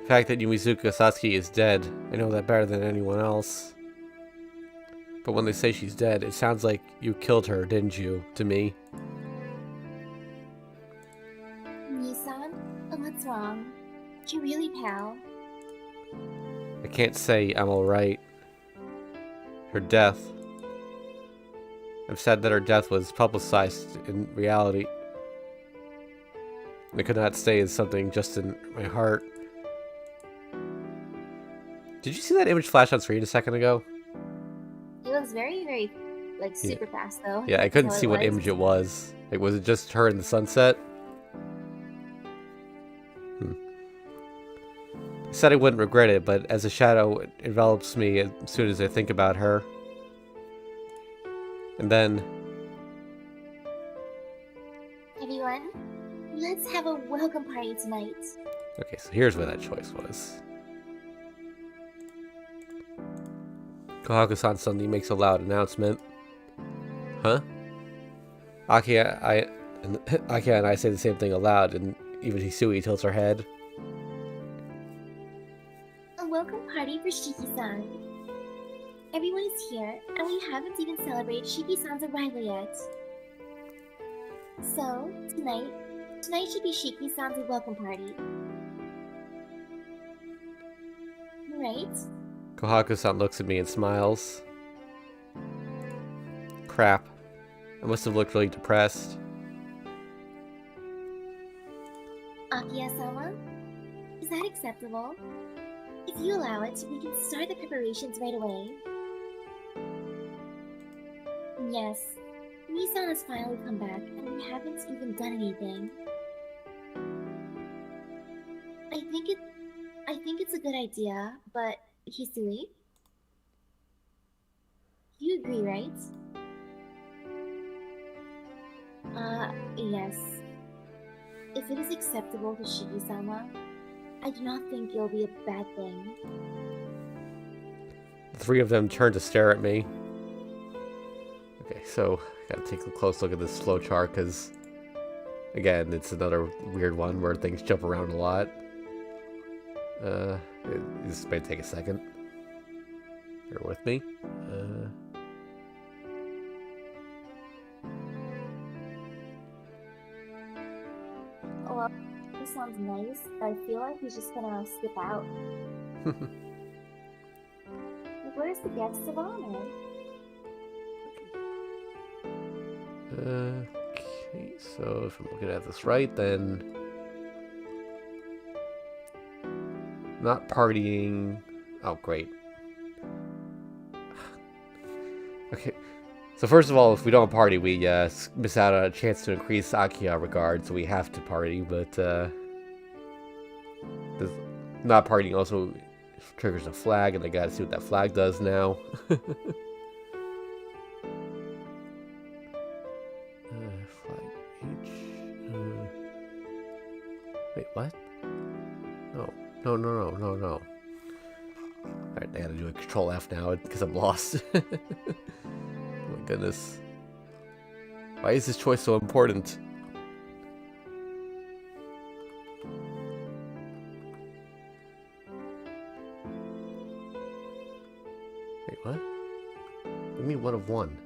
The fact that Yumizuka Satsuki is dead, I know that better than anyone else. But when they say she's dead, it sounds like you killed her, didn't you, to me? Nissan, what's wrong? You're really pale. I can't say I'm alright. Her death. I've said that her death was publicized in reality. I could not say it's something just in my heart. Did you see that image flash on screen a second ago? It was very, like, super fast, though. Yeah, I couldn't see what image it was. Like, was it just her in the sunset? I said I wouldn't regret it, but as a shadow, it envelops me as soon as I think about her. And then... Everyone, let's have a welcome party tonight. Okay, so here's where that choice was. Kohaku-san suddenly makes a loud announcement. Huh? Akiya and I say the same thing aloud, and even Hisui tilts her head. A welcome party for Shiki-san. Everyone is here, and we haven't even celebrated Shiki-san's arrival yet. So, tonight should be Shiki-san's welcome party. Right? Kohaku-san looks at me and smiles. Crap. I must have looked really depressed. Akiya-sama? Is that acceptable? If you allow it, we can start the preparations right away. Yes, Nissan has finally come back, and we haven't even done anything. I think it's a good idea, but Hisui? You agree, right? Yes. If it is acceptable to Shiki-sama, I do not think it'll be a bad thing. The three of them turn to stare at me. Okay, so gotta take a close look at this flowchart because, again, it's another weird one where things jump around a lot. This may take a second. Bear with me. Well, this sounds nice, but I feel like he's just gonna skip out. Where's the guest of honor? Okay, so if I'm looking at this right, then... Not partying... Oh, great. Okay, so first of all, if we don't party, we miss out on a chance to increase Akiya regard, so we have to party, but not partying also triggers a flag, and I gotta see what that flag does now. Flag H. Wait, what? No. I gotta do a Control F now because I'm lost. Oh my goodness. Why is this choice so important? Wait, what? What do you mean 1 of 1?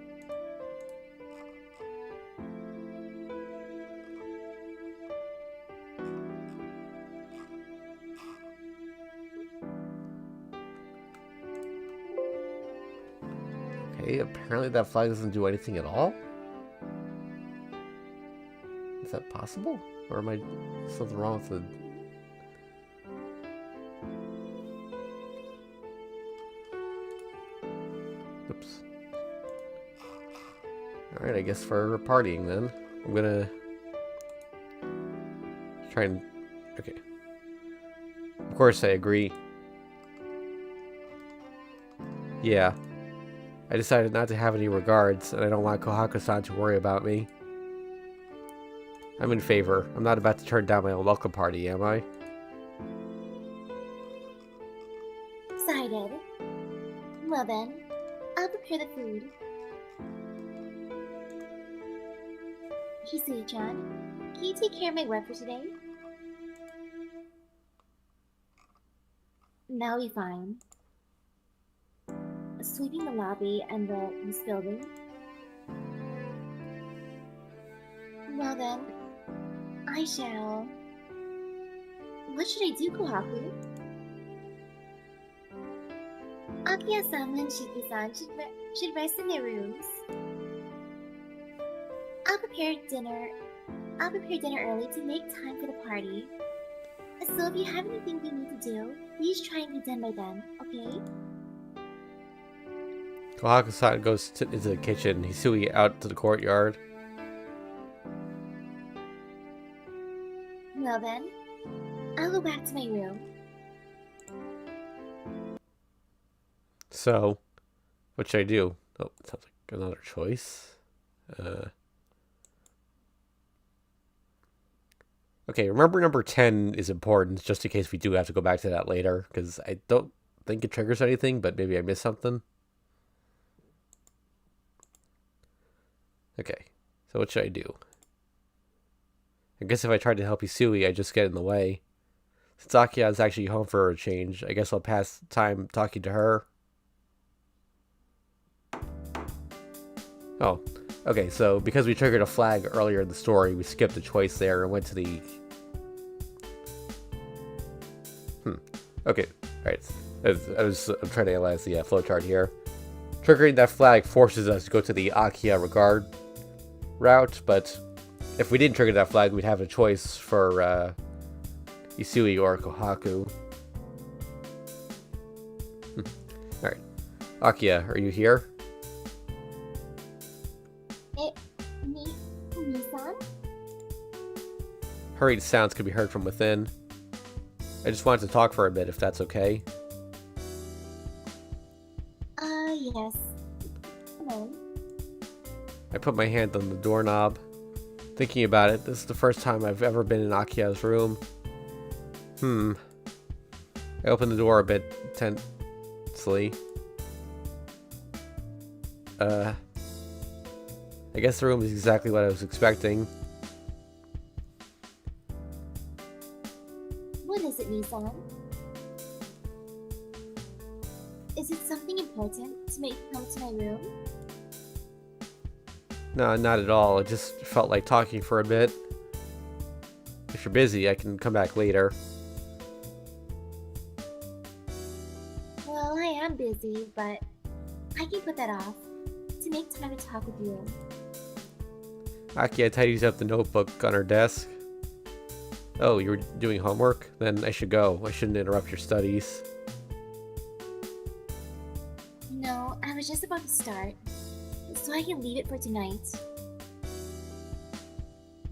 Okay, apparently that flag doesn't do anything at all? Is that possible? Or am I something wrong with the... Oops. Alright, I guess for partying then. I'm gonna... try and... Okay. Of course I agree. Yeah. I decided not to have any regards, and I don't want Kohaku-san to worry about me. I'm in favor. I'm not about to turn down my own welcome party, am I? Excited. Well then, I'll prepare the food. Hisui-chan, can you take care of my work for today? That'll be fine. Sweeping the lobby and this building. Well then, I shall... What should I do, Kohaku? Akiya-san and Shiki-san should rest in their rooms. I'll prepare dinner early to make time for the party. So if you have anything you need to do, please try and be done by then, okay? Kohaku-san goes into the kitchen, Hisui out to the courtyard. Well then, I'll go back to my room. So, what should I do? Oh, sounds like another choice. Okay, remember number 10 is important, just in case we do have to go back to that later, because I don't think it triggers anything, but maybe I missed something. Okay, so what should I do? I guess if I try to help Hisui, I just get in the way. Since Akiya is actually home for a change, I guess I'll pass time talking to her. Oh, okay, so because we triggered a flag earlier in the story, we skipped a choice there and went to the... Okay, right. I'm trying to analyze the flowchart here. Triggering that flag forces us to go to the Akiya regard route, but if we didn't trigger that flag, we'd have a choice for Hisui or Kohaku. Alright. Akiya, are you here? Me-san? Hurried sounds could be heard from within. I just wanted to talk for a bit, if that's okay. Yes. Hello. I put my hand on the doorknob. Thinking about it, this is the first time I've ever been in Akiya's room. I opened the door a bit tensely. I guess the room is exactly what I was expecting. What is it, Nissan? Is it something important to make you come to my room? No, not at all. It just felt like talking for a bit. If you're busy, I can come back later. Well, I am busy, but I can put that off to make time to talk with you. Akiya tidies up the notebook on her desk. Oh, you were doing homework? Then I should go. I shouldn't interrupt your studies. No, I was just about to start, so I can leave it for tonight.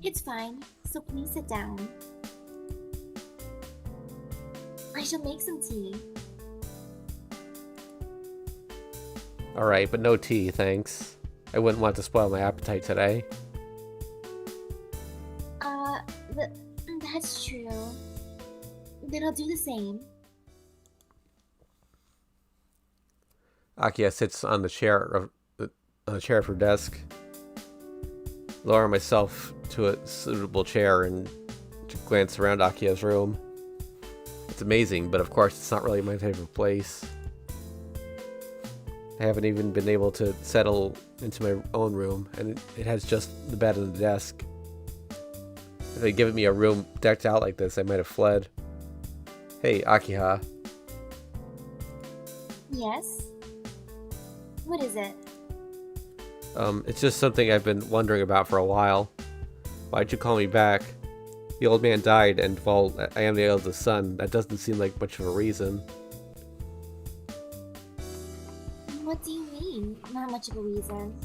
It's fine, so please sit down. I shall make some tea. Alright, but no tea, thanks. I wouldn't want to spoil my appetite today. That's true. Then I'll do the same. Akiya sits on the chair of her desk. Lower myself to a suitable chair and glance around Akiya's room. It's amazing, but of course it's not really my type of place. I haven't even been able to settle into my own room, and it has just the bed and the desk. If they'd given me a room decked out like this, I might have fled. Hey, Akiha. Yes? What is it? It's just something I've been wondering about for a while. Why'd you call me back? The old man died, and while I am the eldest son, that doesn't seem like much of a reason. What do you mean, not much of a reason?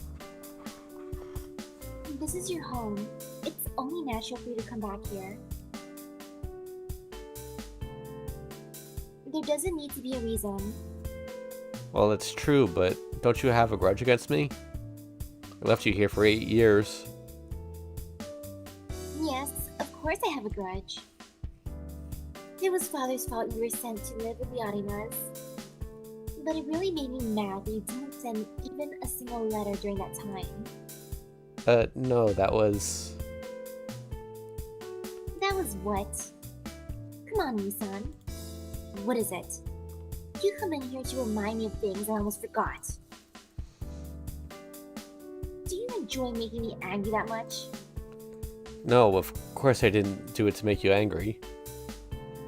This is your home. It's only natural for you to come back here. There doesn't need to be a reason. Well, it's true, but don't you have a grudge against me? I left you here for 8 years. Yes, of course I have a grudge. It was Father's fault you were sent to live with the Arimas. But it really made me mad that you didn't send even a single letter during that time. No, that was... That was what? Come on, Nisan. What is it? You come in here to remind me of things I almost forgot. Do you enjoy making me angry that much? No, of course I didn't do it to make you angry.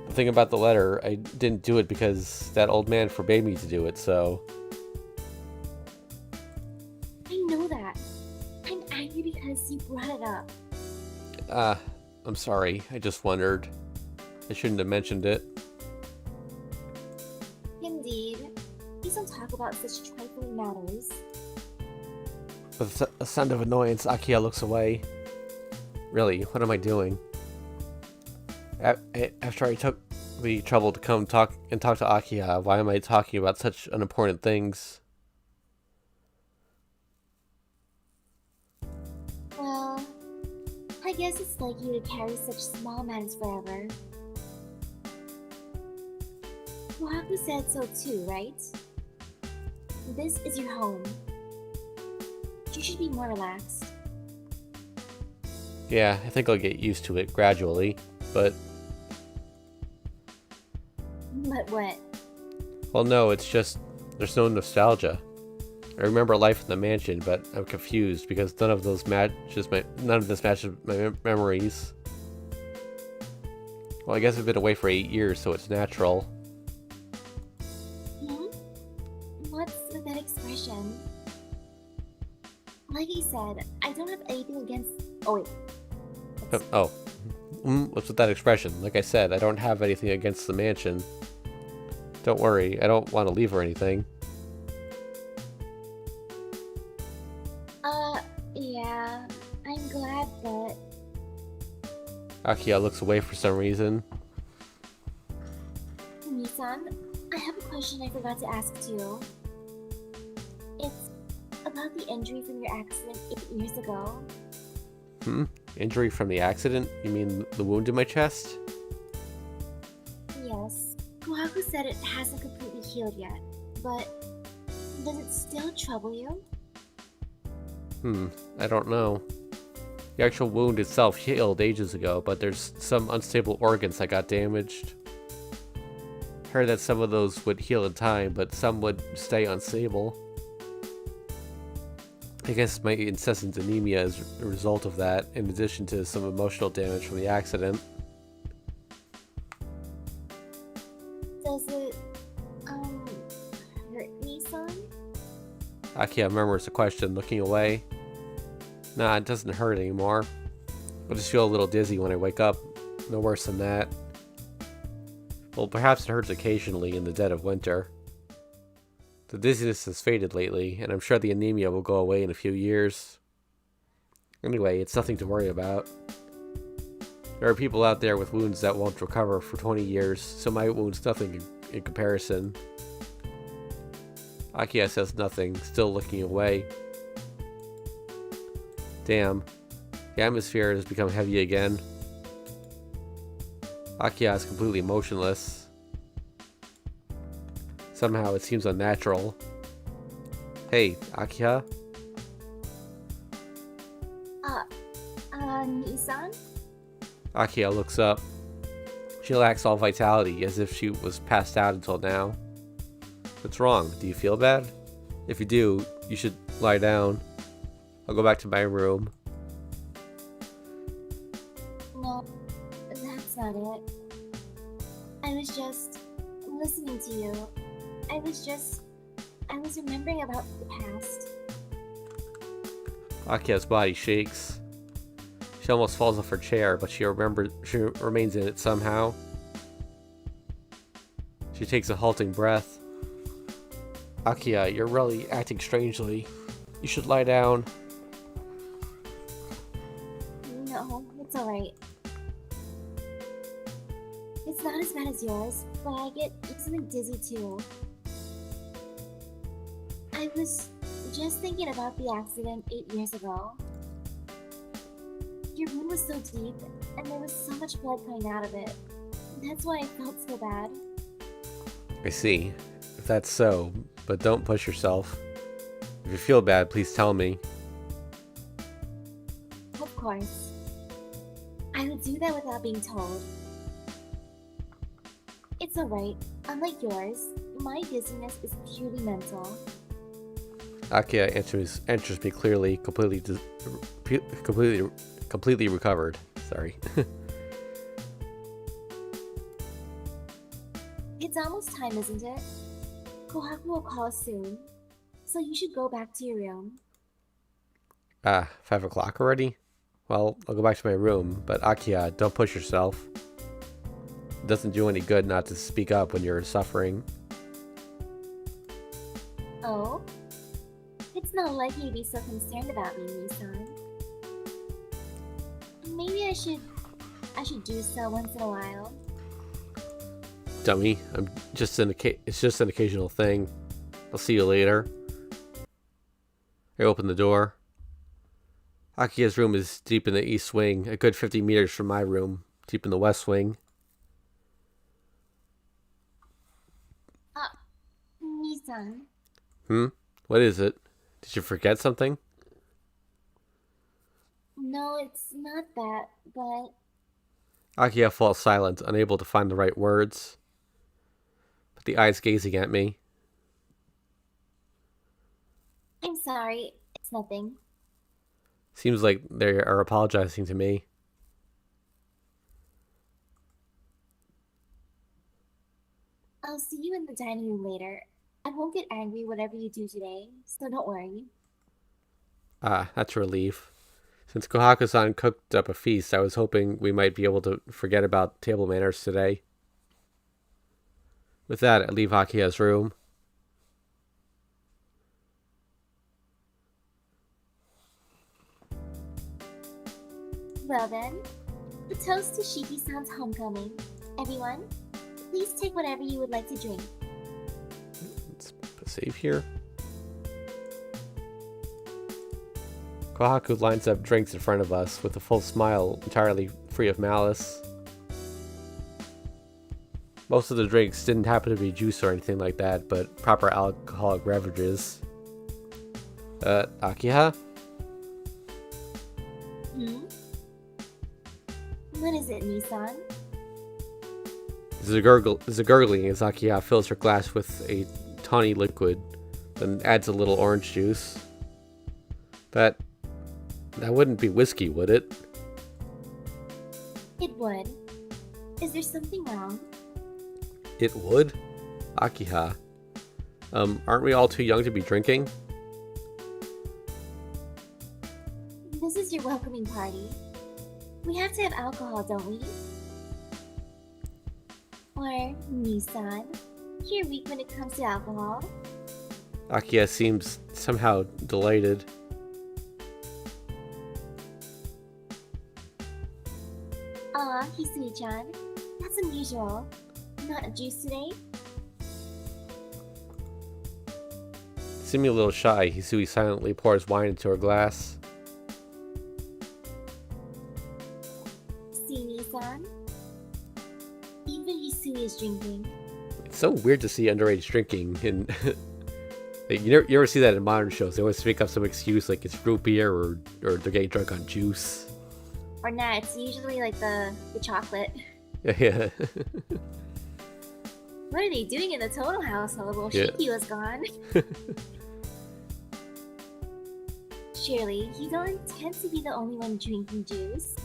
The thing about the letter, I didn't do it because that old man forbade me to do it, so... I know that. I'm angry because you brought it up. I'm sorry. I just wondered. I shouldn't have mentioned it. Indeed. Please don't talk about such trifling matters. With a sound of annoyance, Akiya looks away. Really, what am I doing? After I took the trouble to come talk to Akiya, why am I talking about such unimportant things? Well, I guess it's like you to carry such small matters forever. Wahaku said so too, right? This is your home. You should be more relaxed. Yeah, I think I'll get used to it gradually, but... But what? Well, no, it's just... there's no nostalgia. I remember life in the mansion, but I'm confused because none of this matches my memories. Well, I guess I've been away for 8 years, so it's natural. Hmm? What's with that expression? Like I said, I don't have anything against... Oh wait. Oh. What's with that expression? Like I said, I don't have anything against the mansion. Don't worry, I don't want to leave or anything. Yeah, I'm glad that... Akiya looks away for some reason. Nisan, I have a question I forgot to ask too. It's about the injury from your accident 8 years ago. Injury from the accident? You mean the wound in my chest? Yes. Kohaku said it hasn't completely healed yet, but does it still trouble you? I don't know. The actual wound itself healed ages ago, but there's some unstable organs that got damaged. Heard that some of those would heal in time, but some would stay unstable. I guess my incessant anemia is a result of that, in addition to some emotional damage from the accident. Does it, hurt me some? Akiya murmurs a question, looking away. Nah, it doesn't hurt anymore. I just feel a little dizzy when I wake up. No worse than that. Well, perhaps it hurts occasionally in the dead of winter. The dizziness has faded lately, and I'm sure the anemia will go away in a few years. Anyway, it's nothing to worry about. There are people out there with wounds that won't recover for 20 years, so my wound's nothing in comparison. Akiya says nothing, still looking away. Damn, the atmosphere has become heavy again. Akiya is completely motionless. Somehow it seems unnatural. Hey, Akiha? Nissan? Akiha looks up. She lacks all vitality, as if she was passed out until now. What's wrong? Do you feel bad? If you do, you should lie down. I'll go back to my room. No, that's not it. I was just listening to you. I was remembering about the past. Akiha's body shakes. She almost falls off her chair, but she remains in it somehow. She takes a halting breath. Akiha, you're really acting strangely. You should lie down. No, it's alright. It's not as bad as yours, but I get easily dizzy too. I was just thinking about the accident 8 years ago. Your wound was so deep, and there was so much blood coming out of it. That's why I felt so bad. I see. If that's so, but don't push yourself. If you feel bad, please tell me. Of course. I would do that without being told. It's alright. Unlike yours, my dizziness is purely mental. Akiha answers me clearly, completely recovered. Sorry. It's almost time, isn't it? Kohaku will call us soon, so you should go back to your room. 5 o'clock already? Well, I'll go back to my room, but Akiha, don't push yourself. It doesn't do any good not to speak up when you're suffering. Oh? It's not like you'd be so concerned about me, Nissan. Maybe I should do so once in a while. Dummy, it's just an occasional thing. I'll see you later. I open the door. Akiha's room is deep in the east wing, a good 50 meters from my room, deep in the west wing. Nissan. What is it? Did you forget something? No, it's not that, but... Akiha falls silent, unable to find the right words. But the eyes gazing at me. I'm sorry, it's nothing. Seems like they are apologizing to me. I'll see you in the dining room later. I won't get angry whatever you do today, so don't worry. That's a relief. Since Kohaku-san cooked up a feast, I was hoping we might be able to forget about table manners today. With that, I leave Akiha's room. Well then, the toast to Shiki-san's homecoming. Everyone, please take whatever you would like to drink. Let's save here. Kohaku lines up drinks in front of us with a full smile, entirely free of malice. Most of the drinks didn't happen to be juice or anything like that, but proper alcoholic beverages. Akiha? What is it, Nissan? There's a gurgling as Akiha fills her glass with a tawny liquid, then adds a little orange juice. That wouldn't be whiskey, would it? It would. Is there something wrong? It would? Akiha. Aren't we all too young to be drinking? This is your welcoming party. We have to have alcohol, don't we? Or, Nissan, you're weak when it comes to alcohol. Akiha seems somehow delighted. Aw, Hisui-chan. That's unusual. Not a juice today? Seeming a little shy, Hisui silently pours wine into her glass. See, Nissan? Even Hisui is drinking. It's so weird to see underage drinking in Like, you never see that in modern shows. They always make up some excuse like it's root beer or they're getting drunk on juice. Or not, it's usually like the chocolate. Yeah. What are they doing in the Total household while Shiki was gone? Surely, you don't intend to be the only one drinking juice.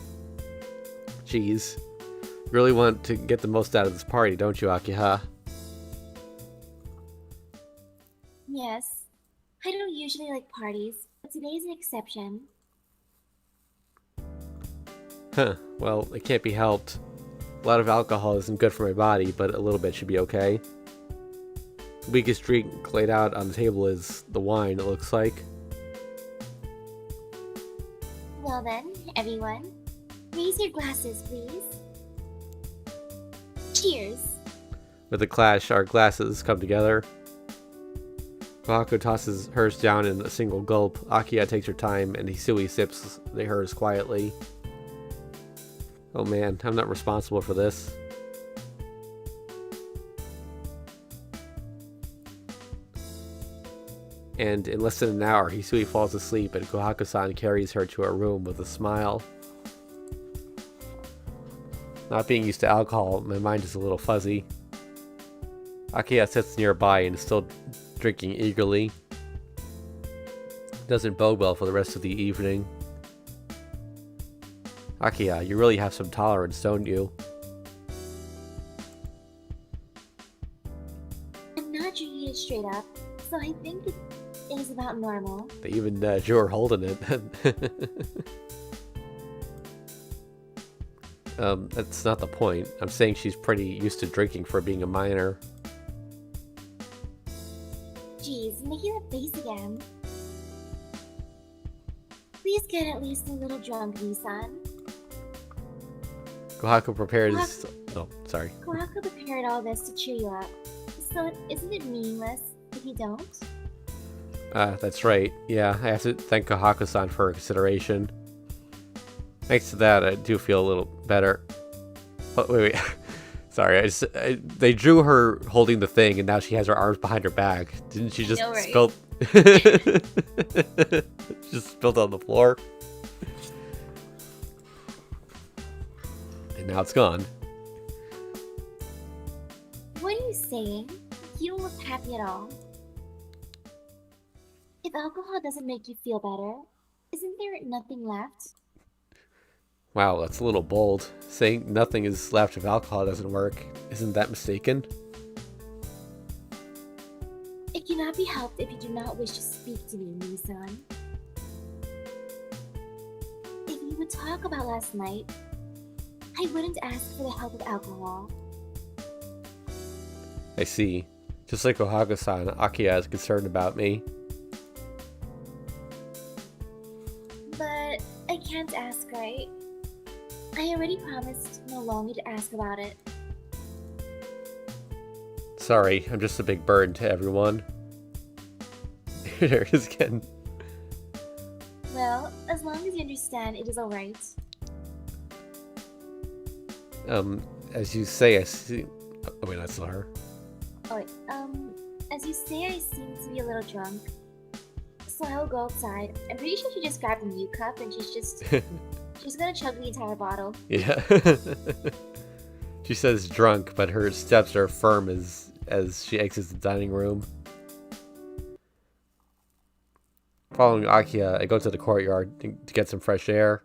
Jeez. Really want to get the most out of this party, don't you, Akiha? Yes. I don't usually like parties, but today's an exception. Huh. Well, it can't be helped. A lot of alcohol isn't good for my body, but a little bit should be okay. The weakest drink laid out on the table is the wine, it looks like. Well then, everyone, raise your glasses, please. Cheers! With a clash, our glasses come together. Kohaku tosses hers down in a single gulp. Akiya takes her time, and Hisui sips hers quietly. Oh man, I'm not responsible for this. And in less than an hour, Hisui falls asleep, and Kohaku-san carries her to her room with a smile. Not being used to alcohol, my mind is a little fuzzy. Akiya sits nearby and is still drinking eagerly. Doesn't bode well for the rest of the evening. Akiya, you really have some tolerance, don't you? I'm not drinking it straight up, so I think it is about normal. They even drew her holding it. That's not the point. I'm saying she's pretty used to drinking for being a minor. Jeez, making that face again. Please get at least a little drunk, Nisan. Kohaku prepares... Oh, sorry. Kohaku prepared all this to cheer you up, so isn't it meaningless if you don't? That's right. Yeah, I have to thank Kohaku-san for her consideration. Thanks to that, I do feel a little better. Oh, wait. Sorry, they drew her holding the thing, and now she has her arms behind her back. Didn't she just spill... just spilled on the floor? And now it's gone. What are you saying? You don't look happy at all. If alcohol doesn't make you feel better, isn't there nothing left? Wow, that's a little bold. Saying nothing is left if alcohol doesn't work. Isn't that mistaken? It cannot be helped if you do not wish to speak to me, Nisan. If you would talk about last night, I wouldn't ask for the help of alcohol. I see. Just like Kohaku-san, Akiya is concerned about me. But I can't ask, right? I already promised no longer to ask about it. Sorry, I'm just a big burden to everyone. There it is again. Well, as long as you understand, it is alright. As you say, I see... Oh, wait, that's not her. Oh wait, as you say, I seem to be a little drunk. So I will go outside. I'm pretty sure she just grabbed a new cup and she's just... she's gonna chug the entire bottle. Yeah. She says drunk, but her steps are firm as she exits the dining room. Following Akiya, I go to the courtyard to get some fresh air.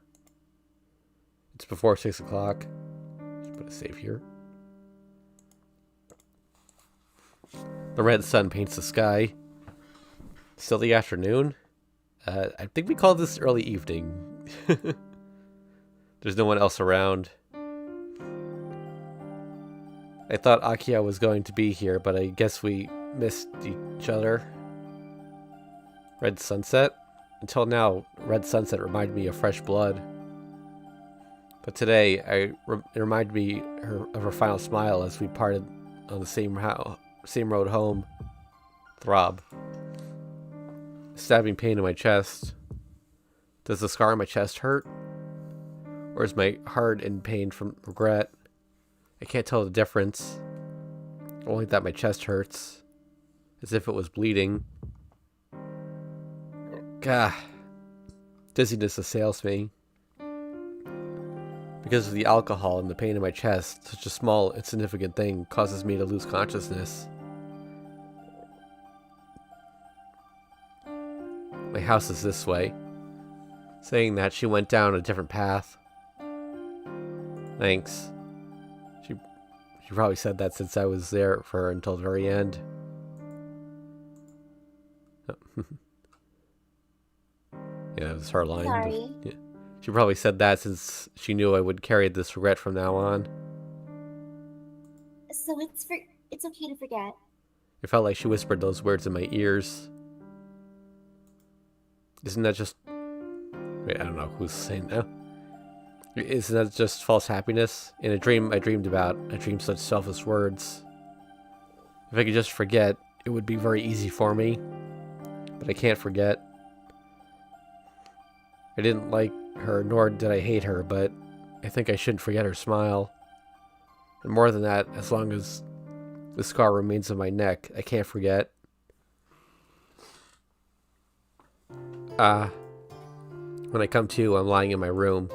It's before 6 o'clock. Just put a save here. The red sun paints the sky. Still the afternoon? I think we call this early evening. There's no one else around. I thought Akiya was going to be here, but I guess we missed each other. Red sunset? Until now, red sunset reminded me of fresh blood. But today, it reminded me of her final smile as we parted on the same road home. Throb. Stabbing pain in my chest. Does the scar on my chest hurt? Or is my heart in pain from regret? I can't tell the difference. Only that my chest hurts. As if it was bleeding. Gah. Dizziness assails me. Because of the alcohol and the pain in my chest, such a small, insignificant thing causes me to lose consciousness. My house is this way. Saying that, she went down a different path. Thanks. She probably said that since I was there for her until the very end. Yeah, it was her line. Sorry. Yeah. She probably said that since she knew I would carry this regret from now on. So it's okay to forget. It felt like she whispered those words in my ears. Isn't that just... Wait, I don't know who's saying that. Isn't that just false happiness? In a dream I dreamed such selfless words. If I could just forget, it would be very easy for me. But I can't forget. I didn't like her, nor did I hate her, but I think I shouldn't forget her smile. And more than that, as long as the scar remains on my neck, I can't forget. When I come to, I'm lying in my room.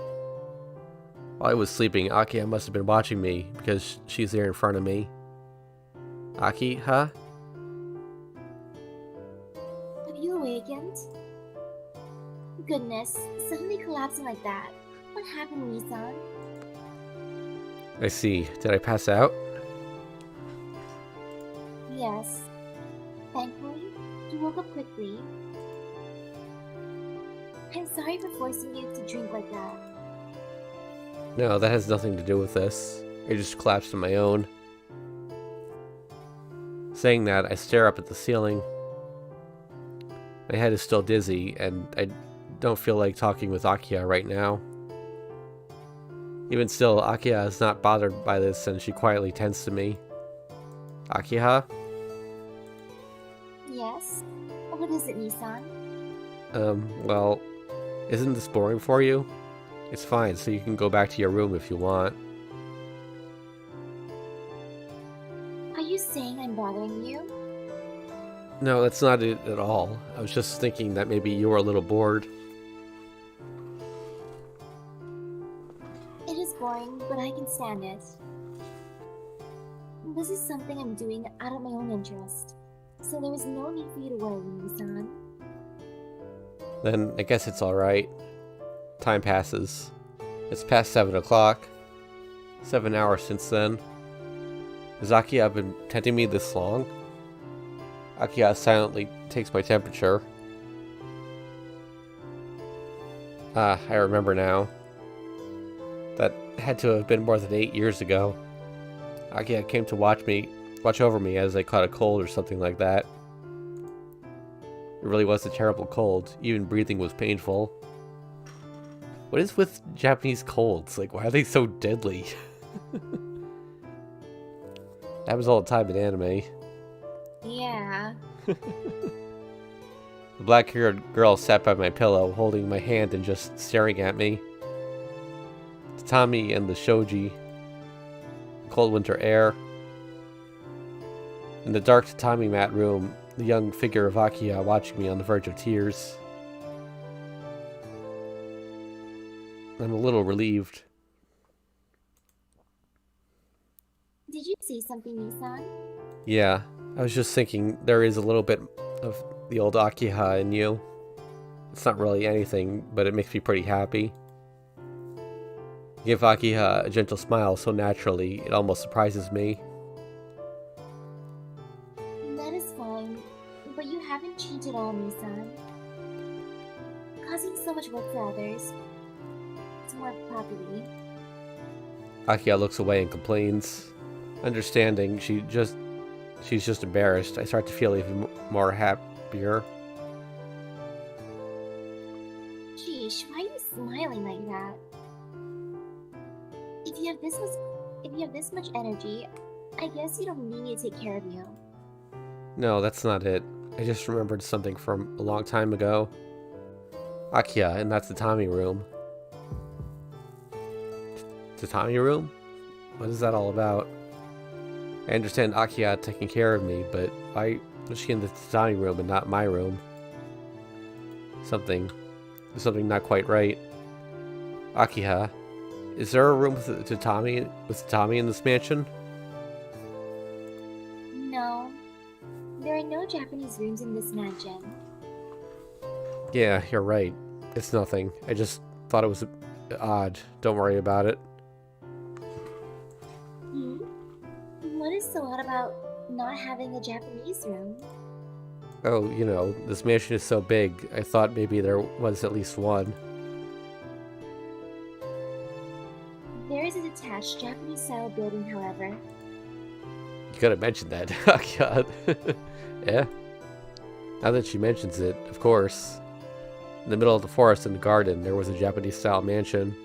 While I was sleeping, Akiha must have been watching me, because she's there in front of me. Aki, huh? Have you awakened? Goodness, suddenly collapsing like that. What happened, Nisan? I see. Did I pass out? Yes. Thankfully, you woke up quickly. I'm sorry for forcing you to drink like that. No, that has nothing to do with this. I just collapsed on my own. Saying that, I stare up at the ceiling. My head is still dizzy, and I don't feel like talking with Akiha right now. Even still, Akiha is not bothered by this, and she quietly tends to me. Akiha? Yes? What is it, Nisan? Well, isn't this boring for you? It's fine, so you can go back to your room if you want. Are you saying I'm bothering you? No, that's not it at all. I was just thinking that maybe you were a little bored. It is boring, but I can stand it. This is something I'm doing out of my own interest, so there is no need for you to worry, Nisan. Then I guess it's alright. Time passes. It's past 7 o'clock. 7 hours since then. Has Akiha been tending me this long? Akiha silently takes my temperature. Ah, I remember now. That had to have been more than 8 years ago. Akiha came to watch over me as I caught a cold or something like that. It really was a terrible cold. Even breathing was painful. What is with Japanese colds? Like, why are they so deadly? That was all the time in anime. Yeah. The black-haired girl sat by my pillow, holding my hand and just staring at me. Tatami and the shoji. Cold winter air. In the dark tatami mat room, the young figure of Akiha watching me on the verge of tears. I'm a little relieved. Did you say something, Nisan? Yeah, I was just thinking there is a little bit of the old Akiha in you. It's not really anything, but it makes me pretty happy. You give Akiha a gentle smile so naturally, it almost surprises me. That is fine, but you haven't changed at all, Nisan. Causing so much work for others. To work properly. Akiha looks away and complains. Understanding, she's just embarrassed. I start to feel even more happier. Sheesh, why are you smiling like that? If you have this much energy, I guess you don't need me to take care of you. No, that's not it. I just remembered something from a long time ago. Akiha, and that's the Tatami room. Tatami room? What is that all about? I understand Akiha taking care of me, but why was she in the tatami room and not my room? There's something not quite right. Akiha, is there a room with tatami in this mansion? No. There are no Japanese rooms in this mansion. Yeah, you're right. It's nothing. I just thought it was odd. Don't worry about it. What is so odd about not having a Japanese room? Oh, you know, this mansion is so big, I thought maybe there was at least one. There is a detached Japanese-style building, however. You gotta mention that. Oh, God. Yeah? Now that she mentions it, of course. In the middle of the forest and the garden, there was a Japanese-style mansion.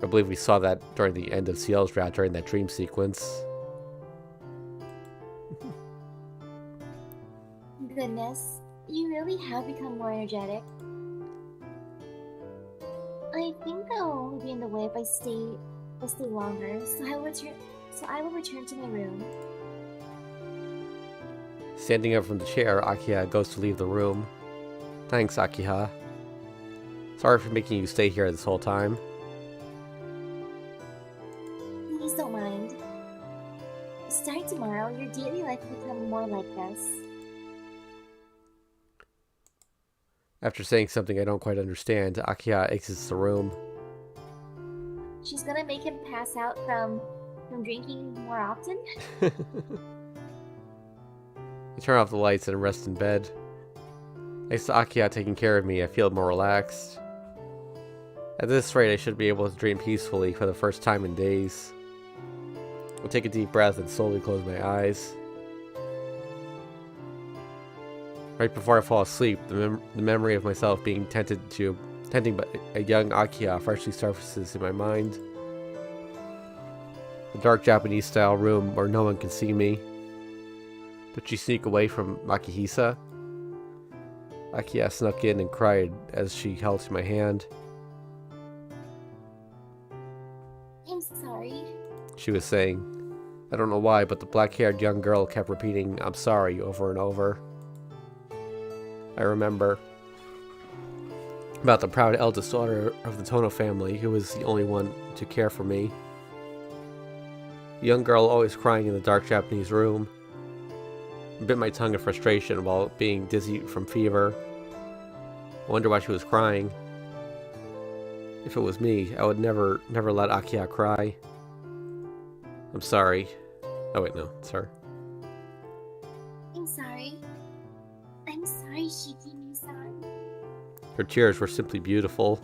I believe we saw that during the end of Ciel's route during that dream sequence. Goodness, you really have become more energetic. I think I'll only be in the way if I stay longer, so I will return to my room. Standing up from the chair, Akiha goes to leave the room. Thanks, Akiha. Sorry for making you stay here this whole time. Please don't mind. Starting tomorrow, your daily life will become more like this. After saying something I don't quite understand, Akiha exits the room. She's gonna make him pass out from drinking more often? I turn off the lights and rest in bed. Thanks to Akiha taking care of me, I feel more relaxed. At this rate, I should be able to dream peacefully for the first time in days. I'll take a deep breath and slowly close my eyes. Right before I fall asleep, the memory of myself being tending by a young Akiha freshly surfaces in my mind. The dark Japanese-style room where no one can see me. Did she sneak away from Makihisa? Akiha snuck in and cried as she held to my hand. I'm sorry. She was saying. I don't know why, but the black-haired young girl kept repeating, "I'm sorry," over and over. I remember about the proud eldest daughter of the Tono family, who was the only one to care for me. The young girl always crying in the dark Japanese room. I bit my tongue in frustration while being dizzy from fever. I wonder why she was crying. If it was me, I would never let Akiha cry. I'm sorry. Oh wait, no, it's her. I'm sorry. I'm sorry, Shikimi-san. Her tears were simply beautiful.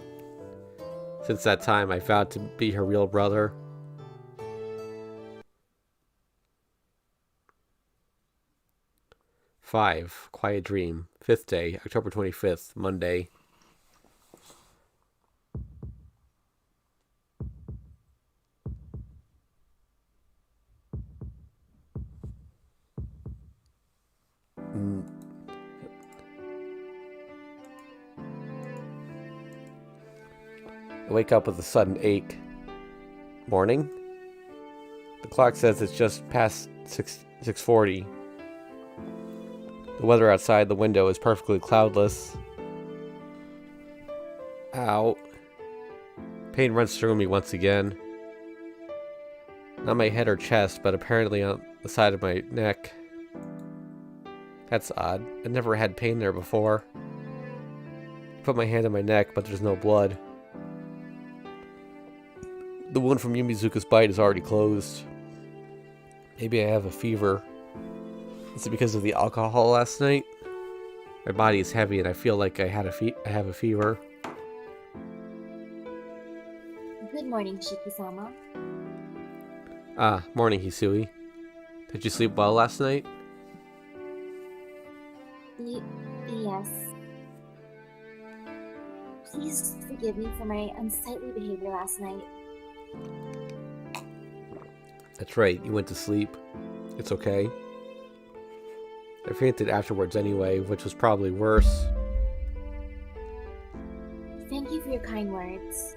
Since that time, I vowed to be her real brother. Five, Quiet Dream, 5th day, October 25th, Monday. I wake up with a sudden ache. Morning? The clock says it's just past 6:40. The weather outside the window is perfectly cloudless. Ow. Pain runs through me once again. Not my head or chest, but apparently on the side of my neck. That's odd. I never had pain there before. I put my hand on my neck, but there's no blood. The wound from Yumizuka's bite is already closed. Maybe I have a fever. Is it because of the alcohol last night? My body is heavy and I feel like I have a fever. Good morning, Shiki-sama. Ah, morning, Hisui. Did you sleep well last night? Yes. Please forgive me for my unsightly behavior last night. That's right, you went to sleep. It's okay. I fainted afterwards anyway, which was probably worse. Thank you for your kind words.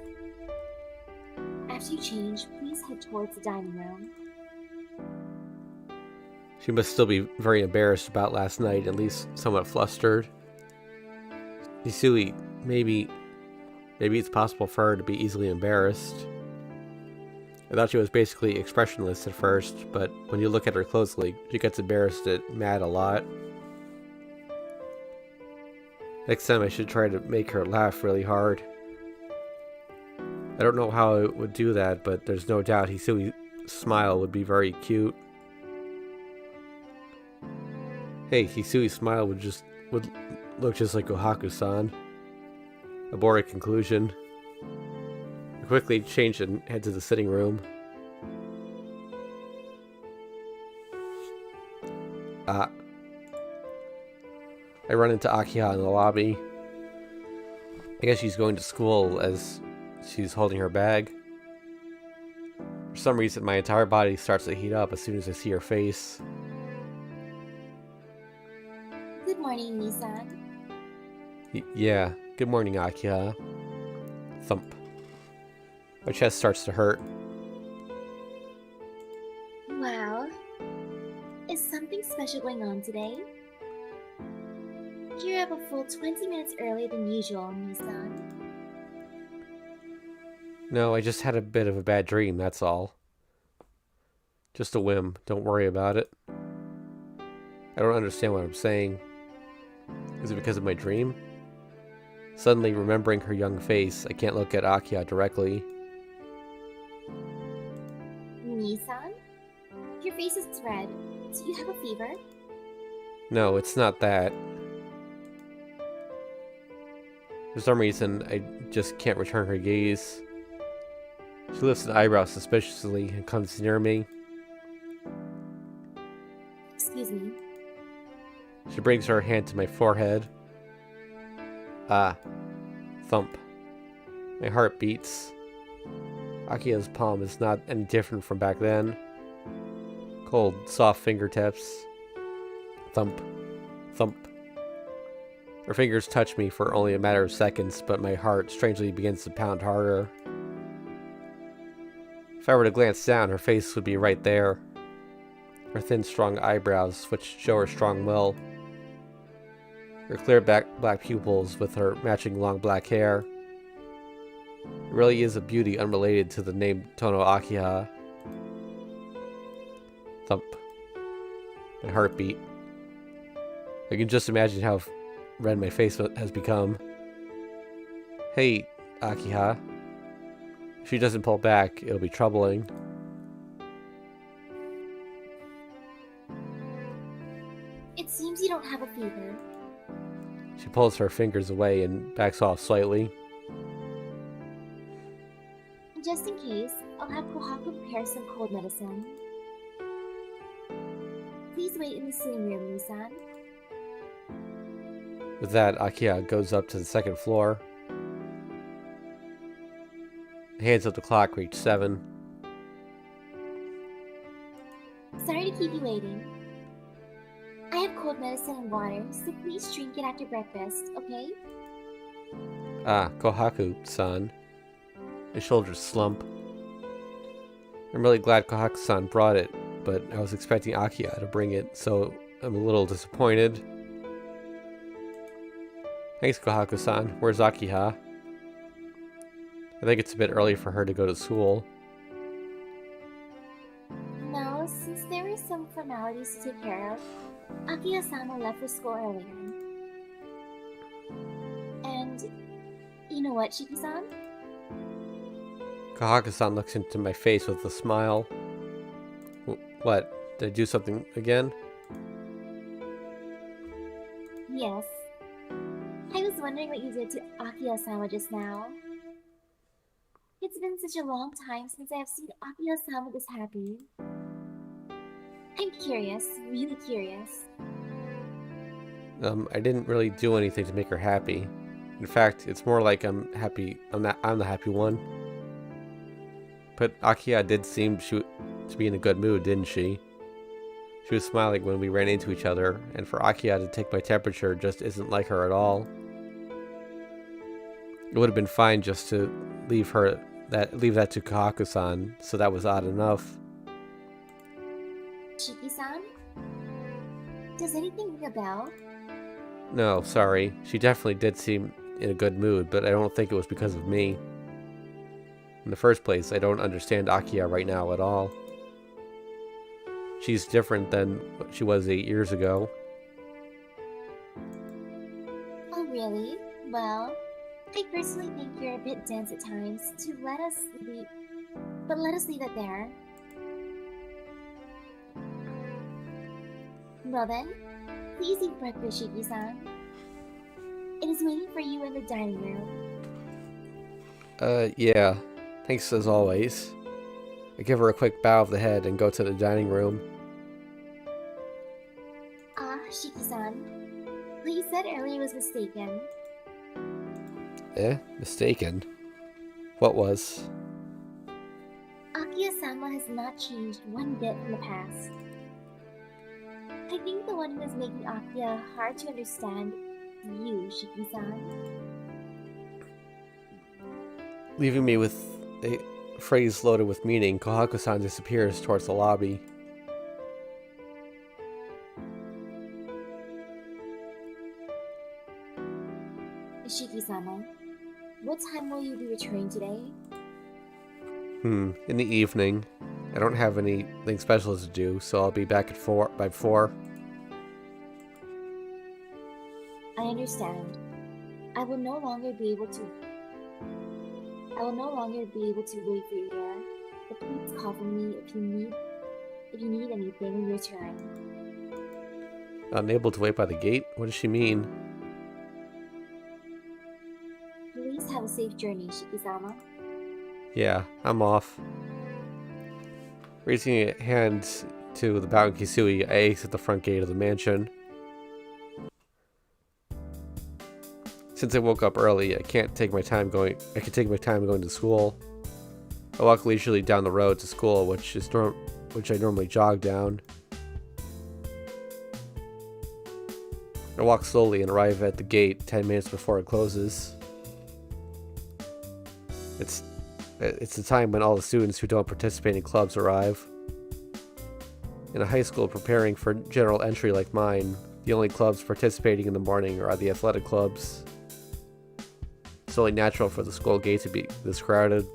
After you change, please head towards the dining room. She must still be very embarrassed about last night, at least somewhat flustered. Hisui, maybe it's possible for her to be easily embarrassed. I thought she was basically expressionless at first, but when you look at her closely, she gets embarrassed and mad a lot. Next time I should try to make her laugh really hard. I don't know how I would do that, but there's no doubt Hisui's smile would be very cute. Hey, Hisui's smile would look just like Kohaku-san. Aborted conclusion. I quickly change and head to the sitting room. I run into Akiha in the lobby. I guess she's going to school as she's holding her bag. For some reason, my entire body starts to heat up as soon as I see her face. Good morning, Nisan. Yeah, good morning, Akiha. Thump. My chest starts to hurt. Wow. Is something special going on today? You're up a full 20 minutes earlier than usual, Nisan. No, I just had a bit of a bad dream, that's all. Just a whim, don't worry about it. I don't understand what I'm saying. Is it because of my dream? Suddenly remembering her young face, I can't look at Akiha directly. Nisan? Your face is red. Do you have a fever? No, it's not that. For some reason, I just can't return her gaze. She lifts an eyebrow suspiciously and comes near me. Excuse me. She brings her hand to my forehead. Thump. My heart beats. Akiha's palm is not any different from back then. Cold, soft fingertips. Thump. Thump. Her fingers touch me for only a matter of seconds, but my heart strangely begins to pound harder. If I were to glance down, her face would be right there. Her thin, strong eyebrows, which show her strong will. Her clear black pupils with her matching long black hair. It really is a beauty unrelated to the name Tono Akiha. Thump. My heartbeat. I can just imagine how red my face has become. Hey, Akiha. If she doesn't pull back, it'll be troubling. It seems you don't have a fever. She pulls her fingers away and backs off slightly. Just in case, I'll have Kohaku prepare some cold medicine. Please wait in the sitting room, Nisan. With that, Akiha goes up to the second floor. The hands of the clock reach 7. Sorry to keep you waiting. I have cold medicine and water, so please drink it after breakfast, okay? Kohaku-san. My shoulders slump. I'm really glad Kohaku-san brought it, but I was expecting Akiha to bring it, so I'm a little disappointed. Thanks, Kohaku-san. Where's Akiha? I think it's a bit early for her to go to school. No, since there were some formalities to take care of, Akiha-sama left for school earlier. And you know what, Shiki-san? Kohaku-san looks into my face with a smile. What? Did I do something again? Yes. I was wondering what you did to Akiha-sama just now. It's been such a long time since I have seen Akiha-sama this happy. I'm curious, really curious. I didn't really do anything to make her happy. In fact, it's more like I'm the happy one. But Akiha did seem to be in a good mood, didn't she? She was smiling when we ran into each other, and for Akiha to take my temperature just isn't like her at all. It would have been fine just to leave that to Kohaku-san, so that was odd enough. Shiki-san? Does anything ring a bell? No, sorry. She definitely did seem in a good mood, but I don't think it was because of me. In the first place, I don't understand Akia right now at all. She's different than what she was 8 years ago. Oh, really? Well, I personally think you're a bit dense at times, but let us leave it there. Well then, please eat breakfast, Shiki-san. It is waiting for you in the dining room. Yeah. Thanks as always. I give her a quick bow of the head and go to the dining room. Ah, Shiki-san. What you said earlier was mistaken. Mistaken? What was? Akia-sama has not changed one bit from the past. I think the one who is making Akia hard to understand is you, Shiki-san. Leaving me with a phrase loaded with meaning, Kohaku-san disappears towards the lobby. Shiki-sama, what time will you be returning today? In the evening. I don't have anything special to do, so I'll be back by 4. I understand. I will no longer be able to wait for you there. But please call for me if you need anything when you return. Unable to wait by the gate? What does she mean? Please have a safe journey, Shiki-sama. Yeah, I'm off. Raising a hand to the Bao Kisui, I exit the front gate of the mansion. Since I woke up early, I can take my time going to school. I walk leisurely down the road to school, which I normally jog down. I walk slowly and arrive at the gate 10 minutes before it closes. It's the time when all the students who don't participate in clubs arrive. In a high school preparing for general entry like mine, the only clubs participating in the morning are the athletic clubs. It's only natural for the school gate to be this crowded.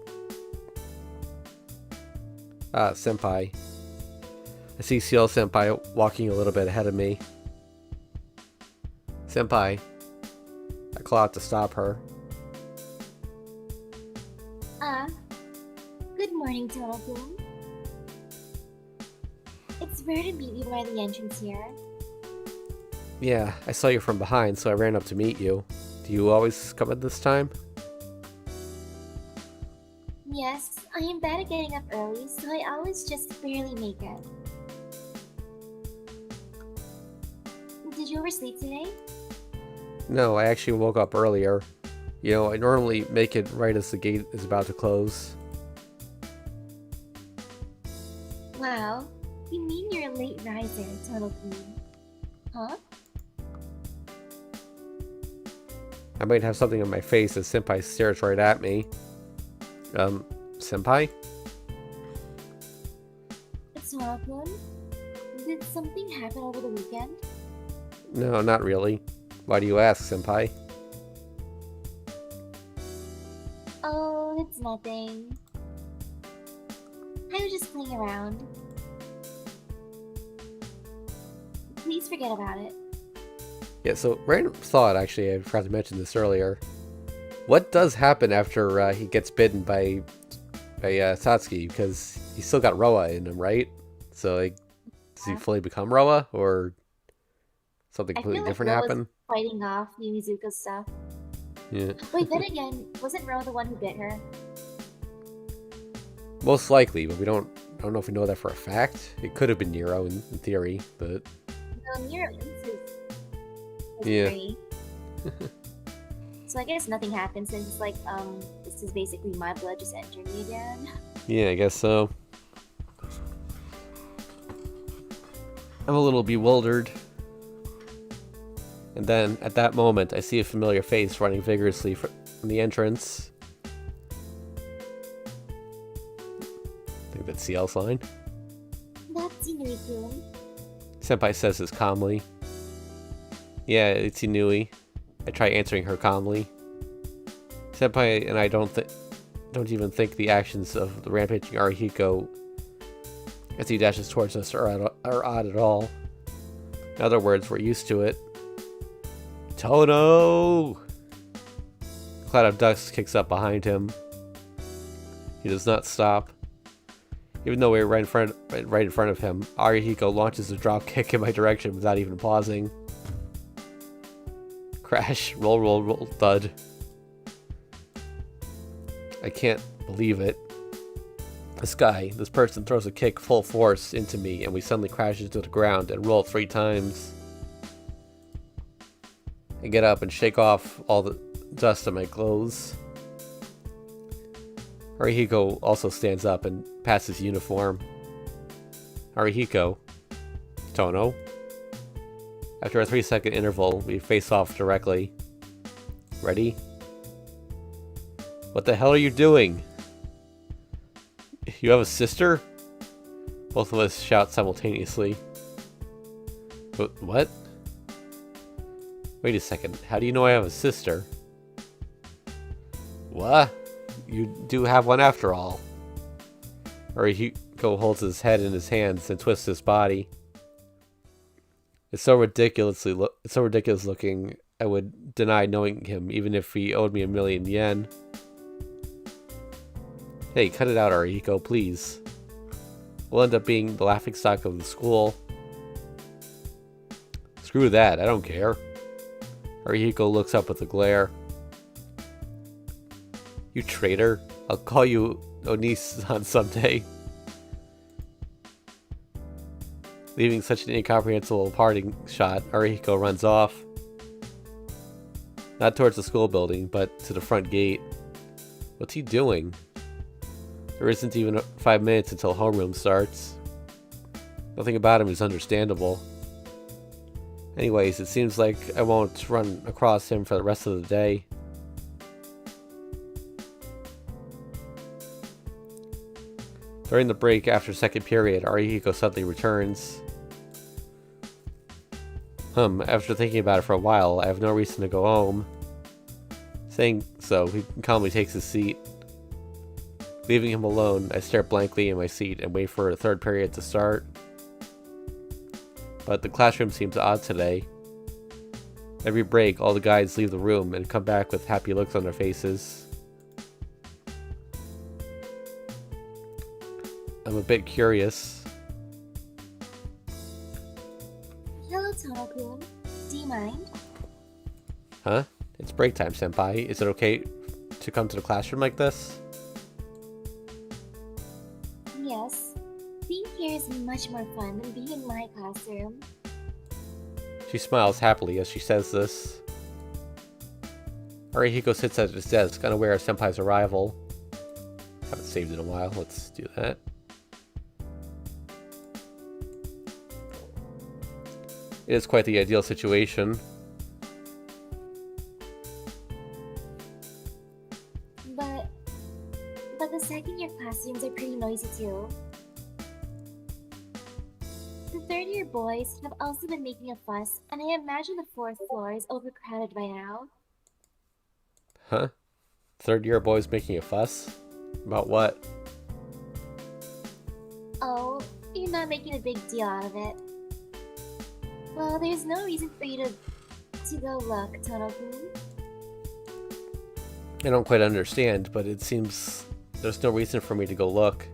Ah, Senpai. I see Ciel Senpai walking a little bit ahead of me. Senpai. I call out to stop her. Good morning, Tomo-kun. It's rare to meet you by the entrance here. Yeah, I saw you from behind, so I ran up to meet you. Do you always come at this time? Yes, I am bad at getting up early, so I always just barely make it. Did you oversleep today? No, I actually woke up earlier. You know, I normally make it right as the gate is about to close. Wow, you mean you're a late riser, Tomo-kun. Huh? I might have something on my face as Senpai stares right at me. Senpai? Tomo-kun? Did something happen over the weekend? No, not really. Why do you ask, Senpai? Oh, it's nothing. I was just playing around. Please forget about it. Yeah, so random thought, actually, I forgot to mention this earlier. What does happen after he gets bitten by Satsuki? Because he's still got Roa in him, right? So, like, does he fully become Roa, or something completely different happen? Fighting off Yumizuka's stuff. Yeah. Wait, then again, wasn't Roa the one who bit her? Most likely, but I don't know if we know that for a fact. It could have been Nero in theory, but... No, Nero is yeah. free. So I guess nothing happened since it's like, this is basically my blood just entering me again. Yeah, I guess so. I'm a little bewildered. And then, at that moment, I see a familiar face running vigorously from the entrance. I think that's Ciel's line. That's Inui-kun. Senpai says this calmly. Yeah, it's Inui. I try answering her calmly. Senpai and I don't even think the actions of the rampaging Arihiko as he dashes towards us are odd at all. In other words, we're used to it. Tono! A cloud of dust kicks up behind him. He does not stop. Even though we're right in front of him, Arihiko launches a drop kick in my direction without even pausing. Crash, roll, roll, roll, thud. I can't believe it. This person throws a kick full force into me, and we suddenly crash into the ground and roll 3 times. I get up and shake off all the dust on my clothes. Arihiko also stands up and pats his uniform. Arihiko. Tono. After a 3-second interval, we face off directly. Ready? What the hell are you doing? You have a sister? Both of us shout simultaneously. What? Wait a second, how do you know I have a sister? What? You do have one after all. Arihiko holds his head in his hands and twists his body. It's so ridiculous looking, I would deny knowing him even if he owed me 1,000,000 yen. Hey, cut it out, Arihiko, please. We'll end up being the laughingstock of the school. Screw that, I don't care. Arihiko looks up with a glare. You traitor. I'll call you Oni-san someday. Leaving such an incomprehensible parting shot, Arihiko runs off. Not towards the school building, but to the front gate. What's he doing? There isn't even 5 minutes until homeroom starts. Nothing about him is understandable. Anyways, it seems like I won't run across him for the rest of the day. During the break after second period, Arihiko suddenly returns. After thinking about it for a while, I have no reason to go home. Saying so, he calmly takes his seat. Leaving him alone, I stare blankly in my seat and wait for a third period to start. But the classroom seems odd today. Every break, all the guys leave the room and come back with happy looks on their faces. I'm a bit curious. Hello, Tono-kun. Do you mind? Huh? It's break time, senpai. Is it okay to come to the classroom like this? Yes. Being here is much more fun than being in my classroom. She smiles happily as she says this. Arihiko sits at his desk, unaware of senpai's arrival. Haven't saved in a while. Let's do that. It is quite the ideal situation. But the second-year classrooms are pretty noisy too. The third-year boys have also been making a fuss, and I imagine the 4th floor is overcrowded by now. Huh? Third-year boys making a fuss? About what? Oh, you're not making a big deal out of it. Well, there's no reason for you to go look, Tono-kun. I don't quite understand, but it seems there's no reason for me to go look.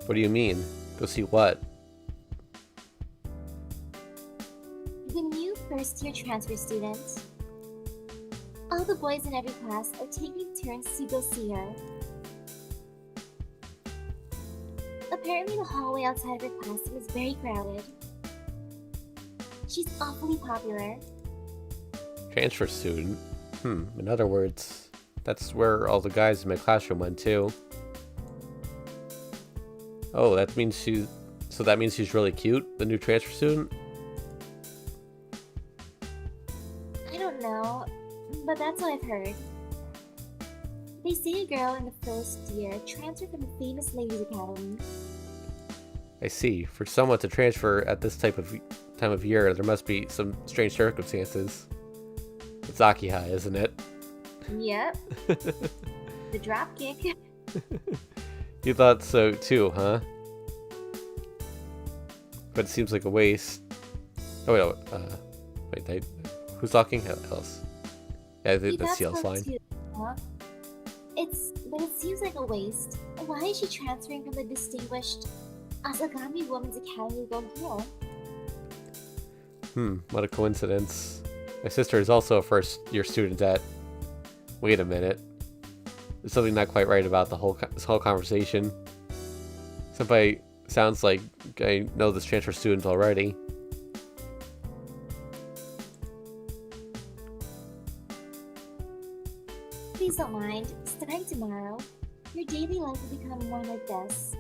What do you mean? Go see what? The new first-year transfer student. All the boys in every class are taking turns to go see her. Apparently the hallway outside of her classroom is very crowded. She's awfully popular. Transfer student? In other words, that's where all the guys in my classroom went too. Oh, that means she's really cute, the new transfer student? I don't know, but that's what I've heard. They say a girl in the first year transferred from the famous ladies' academy. I see. For someone to transfer at this type of time of year. There must be some strange circumstances. It's Akiha, isn't it? Yep. The dropkick. You thought so too, huh? But it seems like a waste. Oh, wait, who's talking? Else. Yeah, I think that's Ciel's line. Too, huh? But it seems like a waste. Why is she transferring from the distinguished Asagami Women's Academy to go here? What a coincidence. My sister is also a first-year student at... Wait a minute. There's something not quite right about this whole conversation. Senpai sounds like I know this transfer student already. Please don't mind. Starting tomorrow, your daily life will become more like this.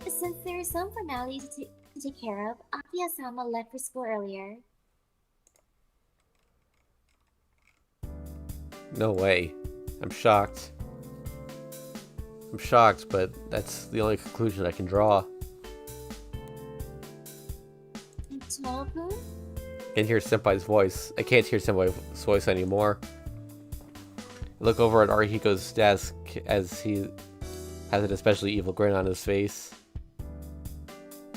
Since there are some formalities to take care of, Akiya-sama left for school earlier. No way. I'm shocked. But that's the only conclusion I can draw. Toku? I can hear Senpai's voice. I can't hear Senpai's voice anymore. I look over at Arihiko's desk as he has an especially evil grin on his face.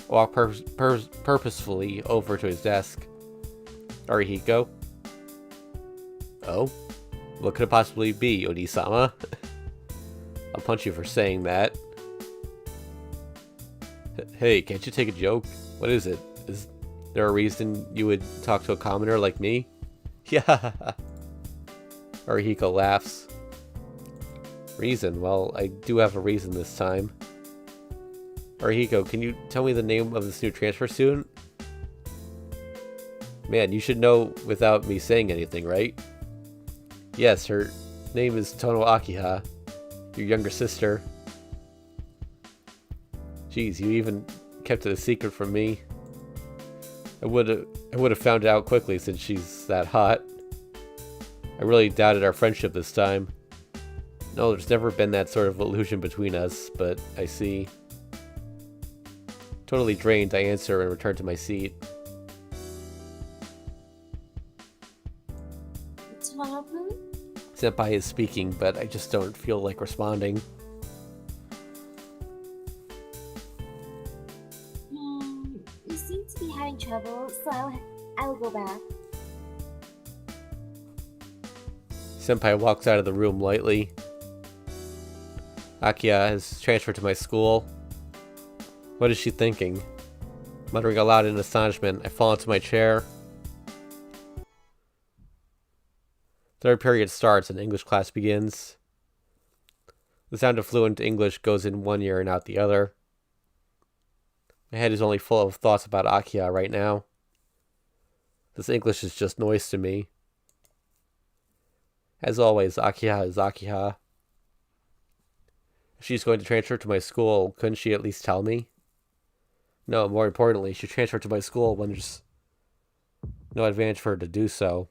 I walk purposefully over to his desk. Arihiko? Oh? What could it possibly be, Oni-sama? I'll punch you for saying that. Hey, can't you take a joke? What is it? Is there a reason you would talk to a commoner like me? Yeah. Arihiko laughs. Reason? Well, I do have a reason this time. Arihiko, can you tell me the name of this new transfer student? Man, you should know without me saying anything, right? Yes, her name is Tono Akiha, your younger sister. Jeez, you even kept it a secret from me. I would have found out quickly since she's that hot. I really doubted our friendship this time. No, there's never been that sort of illusion between us, but I see. Totally drained, I answer and return to my seat. Senpai is speaking, but I just don't feel like responding. You seem to be having trouble, so I will go back. Senpai walks out of the room lightly. Akiya has transferred to my school. What is she thinking? Muttering aloud in astonishment, I fall into my chair. Third period starts and English class begins. The sound of fluent English goes in one ear and out the other. My head is only full of thoughts about Akiya right now. This English is just noise to me. As always, Akiha is Akiha. If she's going to transfer to my school, couldn't she at least tell me? No, more importantly, she transferred to my school when there's no advantage for her to do so.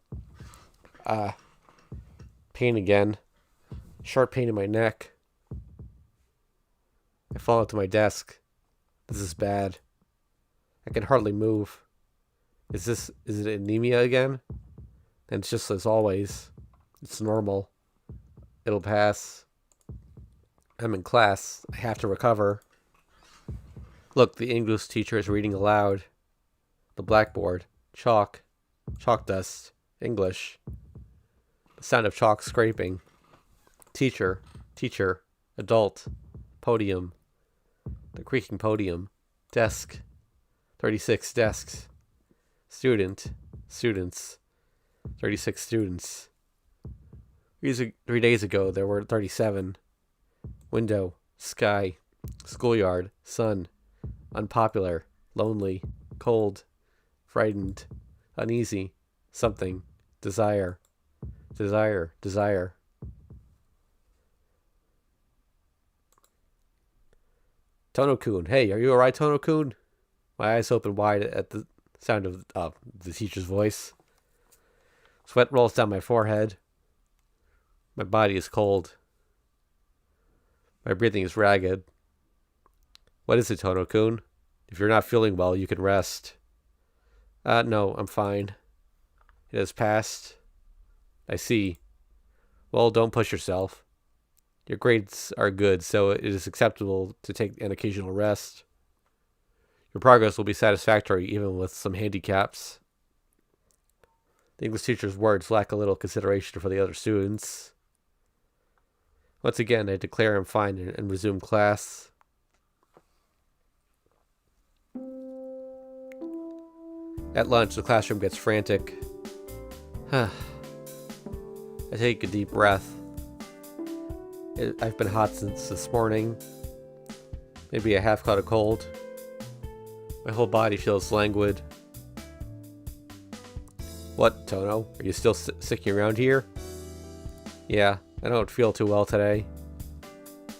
Pain again. Sharp pain in my neck. I fall into my desk. This is bad. I can hardly move. Is it anemia again? And it's just as always. It's normal. It'll pass. I'm in class. I have to recover. Look, the English teacher is reading aloud. The blackboard. Chalk. Chalk dust. English. The sound of chalk scraping. Teacher. Teacher. Adult. Podium. The creaking podium. Desk. 36 desks. Student. Students. 36 students. 3 days ago, there were 37. Window. Sky. Schoolyard. Sun. Unpopular. Lonely. Cold. Frightened. Uneasy. Something. Desire. Desire. Desire. Tono-kun. Hey, are you alright, Tono-kun? My eyes open wide at the sound of the teacher's voice. Sweat rolls down my forehead. My body is cold. My breathing is ragged. What is it, Tono-kun? If you're not feeling well, you can rest. No, I'm fine. It has passed. I see. Well, don't push yourself. Your grades are good, so it is acceptable to take an occasional rest. Your progress will be satisfactory, even with some handicaps. The English teacher's words lack a little consideration for the other students. Once again, I declare I'm fine and resume class. At lunch, the classroom gets frantic. I take a deep breath. I've been hot since this morning. Maybe I have caught a cold. My whole body feels languid. What, Tono? Are you still sticking around here? Yeah, I don't feel too well today.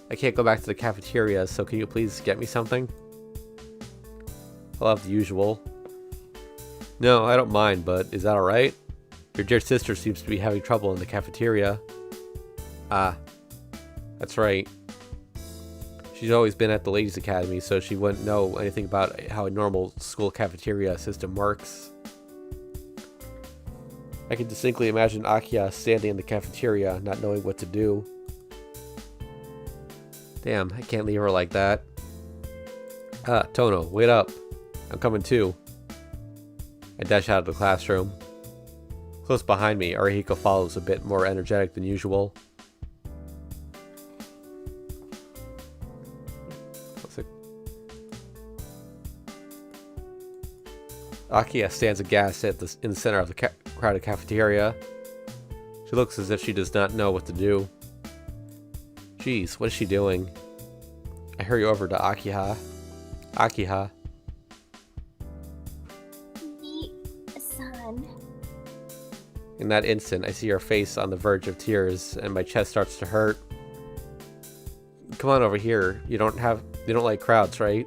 I can't go back to the cafeteria, so can you please get me something? I'll have the usual. No, I don't mind, but is that alright? Your dear sister seems to be having trouble in the cafeteria. Ah, that's right. She's always been at the Ladies' Academy, so she wouldn't know anything about how a normal school cafeteria system works. I can distinctly imagine Akiya standing in the cafeteria, not knowing what to do. Damn, I can't leave her like that. Ah, Tono, wait up. I'm coming too. I dash out of the classroom. Close behind me, Arihiko follows, a bit more energetic than usual. Akiya stands aghast in the center of the crowded cafeteria. She looks as if she does not know what to do. Jeez, what is she doing? I hurry over to Akiha. Akiha. Son. In that instant, I see her face on the verge of tears, and my chest starts to hurt. Come on over here. You don't like crowds, right?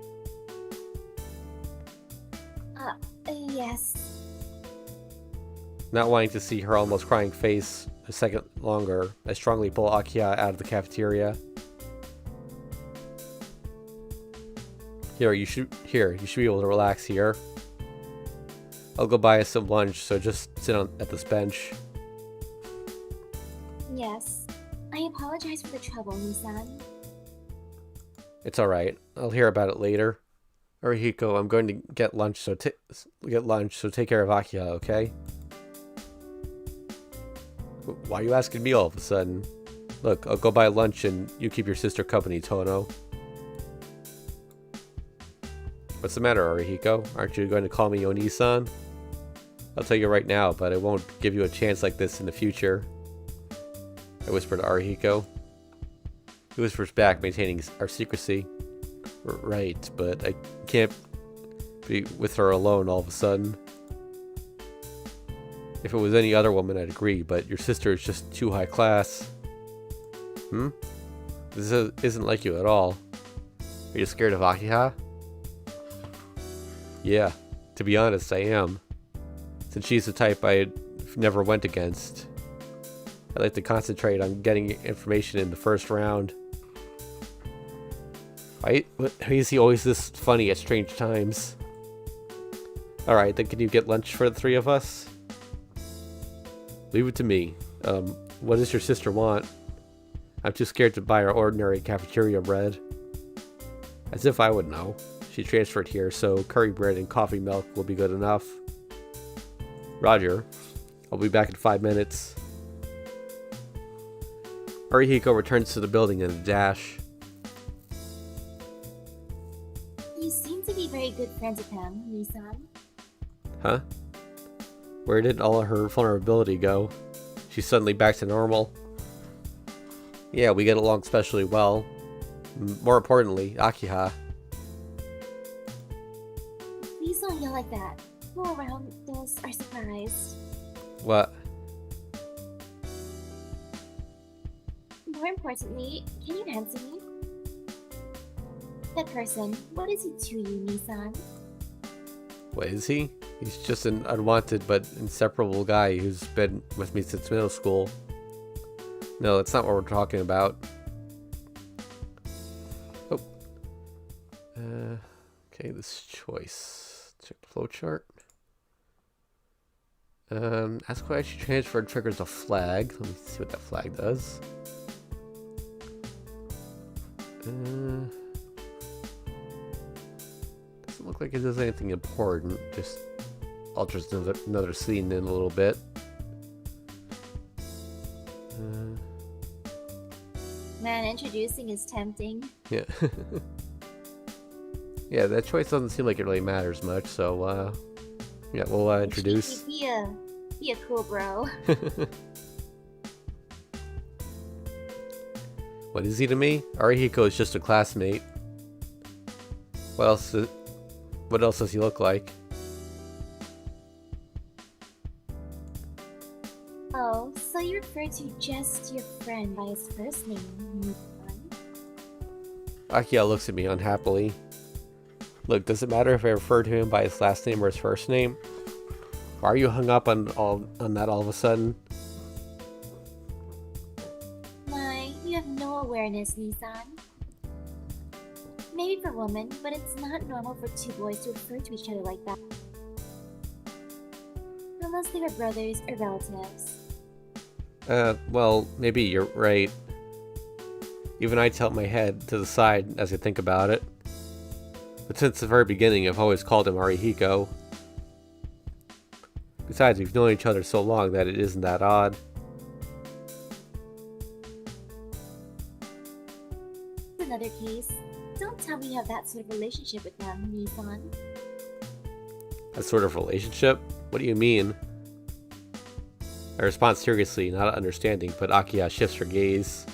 Yes. Not wanting to see her almost crying face a second longer, I strongly pull Akiya out of the cafeteria. You should be able to relax here. I'll go buy us some lunch, so just sit at this bench. Yes. I apologize for the trouble, Nisan. It's alright. I'll hear about it later. Arihiko, I'm going to get lunch, so take care of Akiya, okay? Why are you asking me all of a sudden? Look, I'll go buy lunch and you keep your sister company, Tono. What's the matter, Arihiko? Aren't you going to call me Oni-san? I'll tell you right now, but I won't give you a chance like this in the future. I whisper to Arihiko. He whispers back, maintaining our secrecy. Right, but I can't be with her alone all of a sudden. If it was any other woman, I'd agree, but your sister is just too high class. This isn't like you at all. Are you scared of Akiha? Yeah, to be honest, I am. Since she's the type I never went against. I like to concentrate on getting information in the first round. Why is he always this funny at strange times? Alright, then can you get lunch for the three of us? Leave it to me. What does your sister want? I'm too scared to buy her ordinary cafeteria bread. As if I would know. She transferred here, so curry bread and coffee milk will be good enough. Roger. I'll be back in 5 minutes. Arihiko returns to the building in a dash. You seem to be very good friends with him, Nisan. Huh? Where did all of her vulnerability go? She's suddenly back to normal. Yeah, we get along especially well. More importantly, Akiha. Please don't yell like that. Go around, those are surprised. What? More importantly, can you answer me? That person, what is he to you, Nisan? What is he? He's just an unwanted but inseparable guy who's been with me since middle school. No, that's not what we're talking about. Oh. Okay, this choice. Check flowchart. Ask why she transferred triggers a flag. Let me see what that flag does. Doesn't look like it does anything important. Just alters another scene in a little bit. Man, introducing is tempting. Yeah. Yeah, that choice doesn't seem like it really matters much, so, yeah, we'll introduce. Be a cool bro. What is he to me? Arihiko is just a classmate. What else does he look like? Oh, so you refer to just your friend by his first name, Akiya looks at me unhappily. Look, does it matter if I refer to him by his last name or his first name? Why are you hung up on that all of a sudden? You have no awareness, Nissan. Maybe for women, but it's not normal for two boys to refer to each other like that. Unless they were brothers or relatives. Well, maybe you're right. Even I tilt my head to the side as I think about it. But since the very beginning, I've always called him Arihiko. Besides, we've known each other so long that it isn't that odd. Another case. Don't tell me you have that sort of relationship with them, Nissan. That sort of relationship? What do you mean? I respond seriously, not understanding, but Akiya shifts her gaze.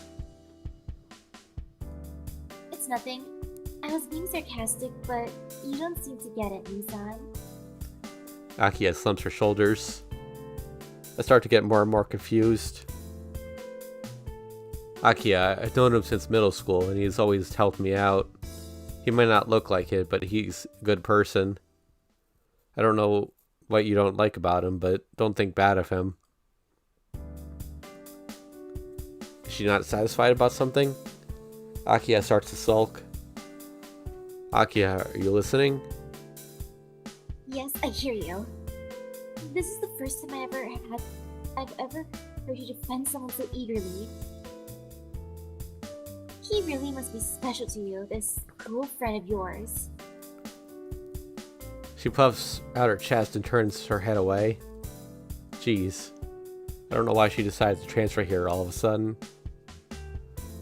It's nothing. I was being sarcastic, but you don't seem to get it, Nissan. Akiya slumps her shoulders. I start to get more and more confused. Akiya, I've known him since middle school, and he's always helped me out. He might not look like it, but he's a good person. I don't know what you don't like about him, but don't think bad of him. Is she not satisfied about something? Akiya starts to sulk. Akiya, are you listening? Yes, I hear you. This is the first time I've ever heard you defend someone so eagerly. He really must be special to you, this cool friend of yours. She puffs out her chest and turns her head away. Jeez. I don't know why she decides to transfer here all of a sudden.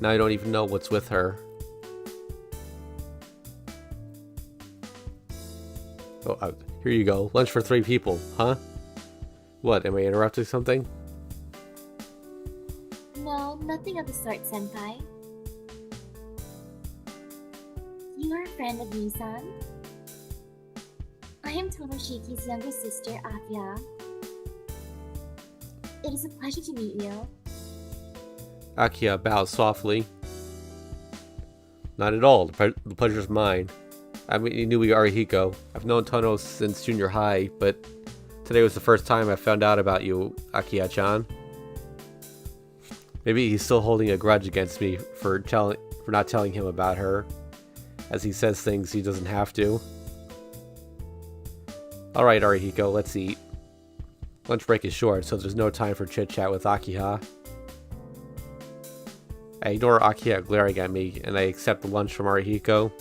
Now I don't even know what's with her. Oh, here you go. Lunch for 3 people, huh? What, am I interrupting something? No, nothing of the sort, Senpai. You are a friend of Nissan? I am Tomoshiki's younger sister, Akiya. It is a pleasure to meet you. Akiya bows softly. Not at all. The pleasure's mine. I mean, you knew we are Arihiko. I've known Tono since junior high, but today was the first time I found out about you, Akiya-chan. Maybe he's still holding a grudge against me for not telling him about her, as he says things he doesn't have to. Alright, Arihiko, let's eat. Lunch break is short, so there's no time for chit-chat with Akiha. I ignore Akiya glaring at me, and I accept the lunch from Arihiko.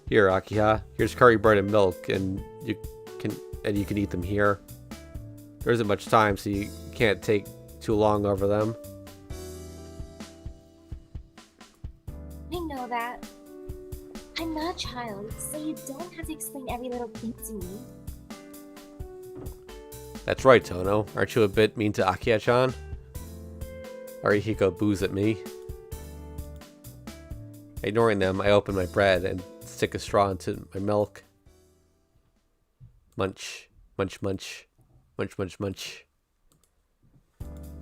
Here, Akiha, here's curry bread and milk, and you can eat them here. There isn't much time, so you can't take too long over them. I know that. I'm not a child, so you don't have to explain every little thing to me. That's right, Tono. Aren't you a bit mean to Akiya-chan? Arihiko boos at me. Ignoring them, I open my bread and stick a straw into my milk. Munch, munch, munch, munch, munch, munch.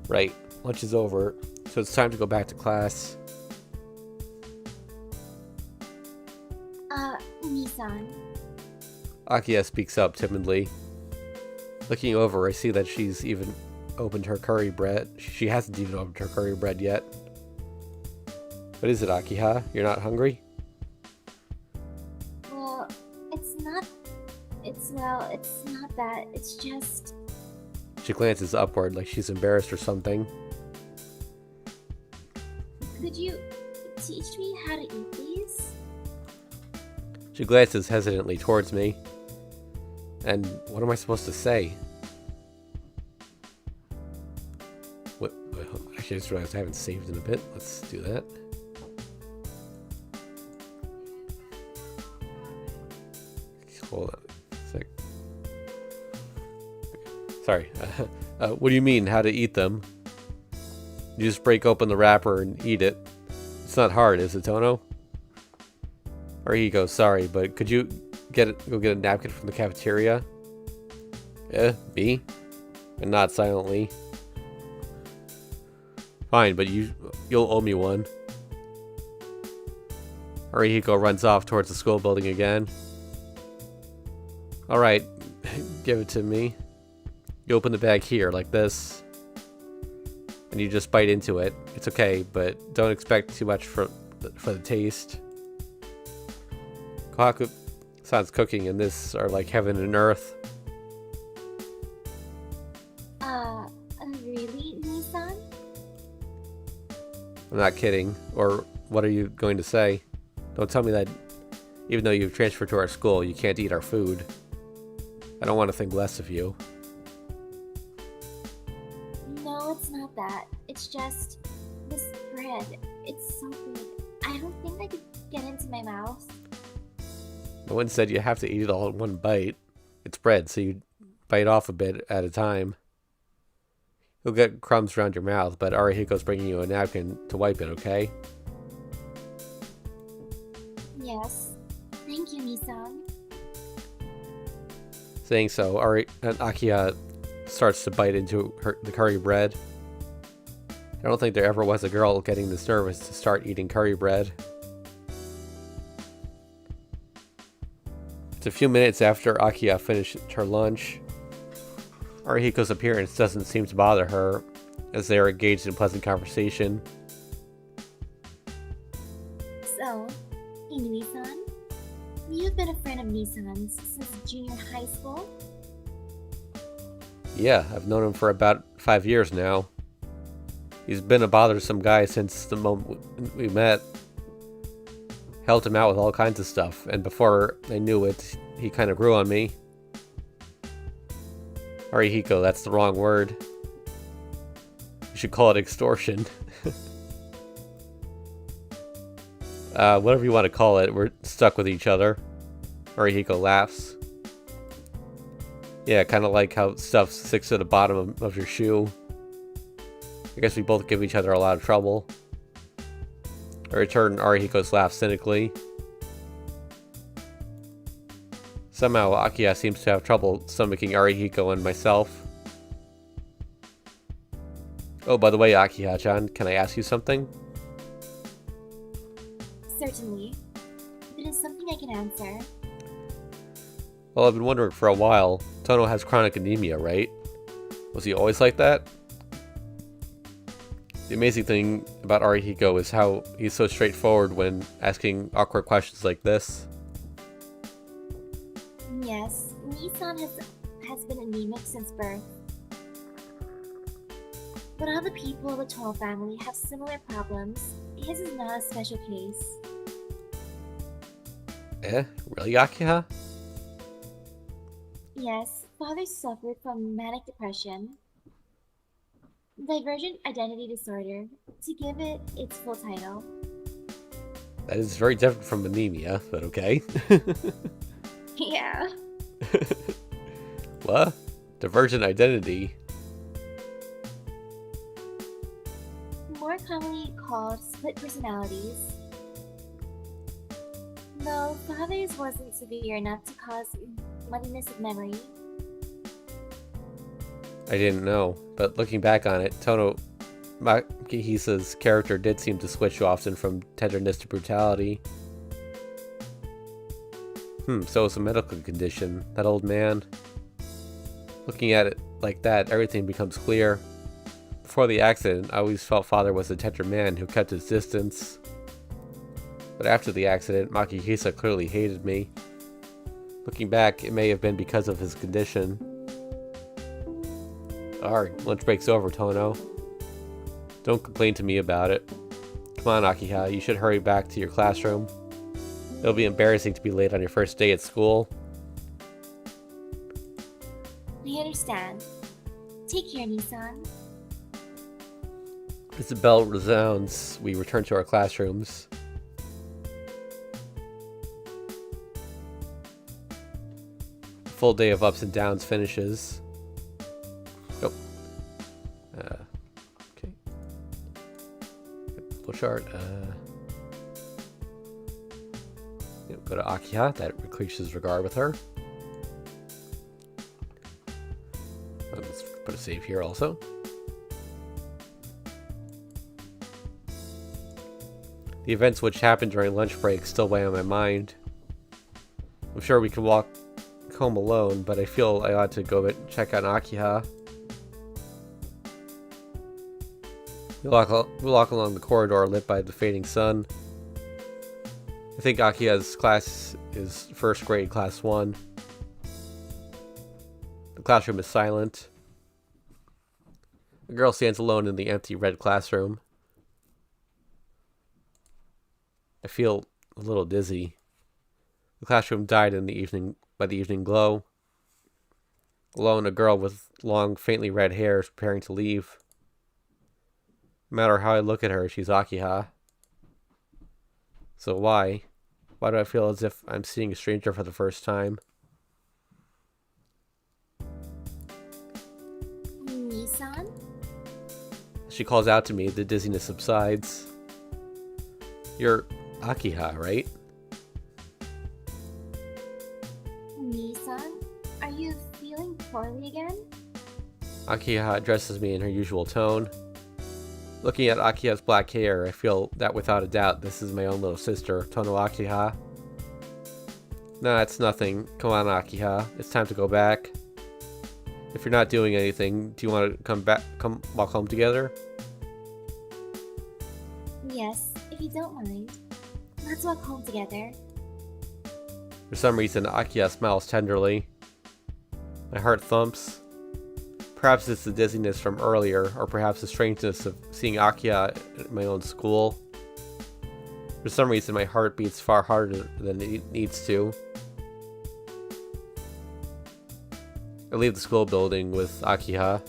Right, lunch is over, so it's time to go back to class. Nissan. Akiya speaks up timidly. Looking over, I see that she's even opened her curry bread. She hasn't even opened her curry bread yet. What is it, Akiha? You're not hungry? Well, it's not that. It's just... She glances upward like she's embarrassed or something. Could you teach me how to eat these? She glances hesitantly towards me. And what am I supposed to say? What? Actually, I just realized I haven't saved in a bit. Let's do that. Hold on a sec. Sorry. What do you mean, how to eat them? You just break open the wrapper and eat it. It's not hard, is it, Tono? Or he goes, sorry, but could you go get a napkin from the cafeteria? Me? And nod silently. Fine, but you'll owe me one. Arihiko runs off towards the school building again. Alright, give it to me. You open the bag here, like this. And you just bite into it. It's okay, but don't expect too much for the taste. Kohaku-san's cooking and this are like heaven and earth. Really, Nissan? I'm not kidding. Or what are you going to say? Don't tell me that even though you've transferred to our school, you can't eat our food. I don't want to think less of you. No, it's not that. It's just this bread. It's so good. I don't think I could get into my mouth. No one said you have to eat it all in one bite. It's bread, so you bite off a bit at a time. You'll get crumbs around your mouth, but Arihiko's bringing you a napkin to wipe it, okay? Yes. Thank you, Nissan. Saying so, Akiya starts to bite into the curry bread. I don't think there ever was a girl getting this nervous to start eating curry bread. It's a few minutes after Akiya finished her lunch. Arihiko's appearance doesn't seem to bother her, as they are engaged in pleasant conversation. So, Inui-san, you've been a friend of Nissan's since junior high school? Yeah, I've known him for about 5 years now. He's been a bothersome guy since the moment we met. Helped him out with all kinds of stuff, and before I knew it, he kind of grew on me. Arihiko, that's the wrong word. You should call it extortion. Whatever you want to call it, we're stuck with each other. Arihiko laughs. Yeah, kind of like how stuff sticks to the bottom of your shoe. I guess we both give each other a lot of trouble. I return Arihiko's laugh cynically. Somehow, Akiya seems to have trouble stomaching Arihiko and myself. Oh, by the way, Akiya-chan, can I ask you something? Certainly. If it is something I can answer. Well, I've been wondering for a while. Tono has chronic anemia, right? Was he always like that? The amazing thing about Arihiko is how he's so straightforward when asking awkward questions like this. Yes, Nissan has been anemic since birth. But other people of the Toll family have similar problems. His is not a special case. Really, Akiya? Yes, father suffered from manic depression. Divergent identity disorder, to give it its full title. That is very different from anemia, but okay. Yeah. What? Divergent identity? More commonly called split personalities. Though father's wasn't severe enough to cause muddiness of memory. I didn't know, but looking back on it, Tono Makihisa's character did seem to switch often from tenderness to brutality. So it's a medical condition. That old man. Looking at it like that, everything becomes clear. Before the accident, I always felt father was a tender man who kept his distance. But after the accident, Makihisa clearly hated me. Looking back, it may have been because of his condition. Our lunch break's over, Tono. Don't complain to me about it. Come on, Akiha, you should hurry back to your classroom. It'll be embarrassing to be late on your first day at school. I understand. Take care, Nissan. As the bell resounds, we return to our classrooms. A full day of ups and downs finishes. Oh. Okay. Flowchart. Go to Akiha. That increases regard with her. Let's put a save here also. The events which happened during lunch break still weigh on my mind. I'm sure we can walk home alone, but I feel I ought to go check on Akiha. We walk along the corridor lit by the fading sun. I think Akiha's class is first grade, class 1. The classroom is silent. The girl stands alone in the empty red classroom. I feel a little dizzy. The classroom died in the evening by the evening glow. Alone, a girl with long, faintly red hair is preparing to leave. No matter how I look at her, she's Akiha. So why? Why do I feel as if I'm seeing a stranger for the first time? Nissan? She calls out to me, the dizziness subsides. You're Akiha, right? Nissan? Are you feeling poorly again? Akiha addresses me in her usual tone. Looking at Akiha's black hair, I feel that without a doubt this is my own little sister, Tono Akiha. Nah, it's nothing. Come on, Akiha. It's time to go back. If you're not doing anything, do you want to come walk home together? Yes, if you don't mind. Let's walk home together. For some reason, Akiha smiles tenderly. My heart thumps. Perhaps it's the dizziness from earlier, or perhaps the strangeness of seeing Akiha at my own school. For some reason, my heart beats far harder than it needs to. I leave the school building with Akiha.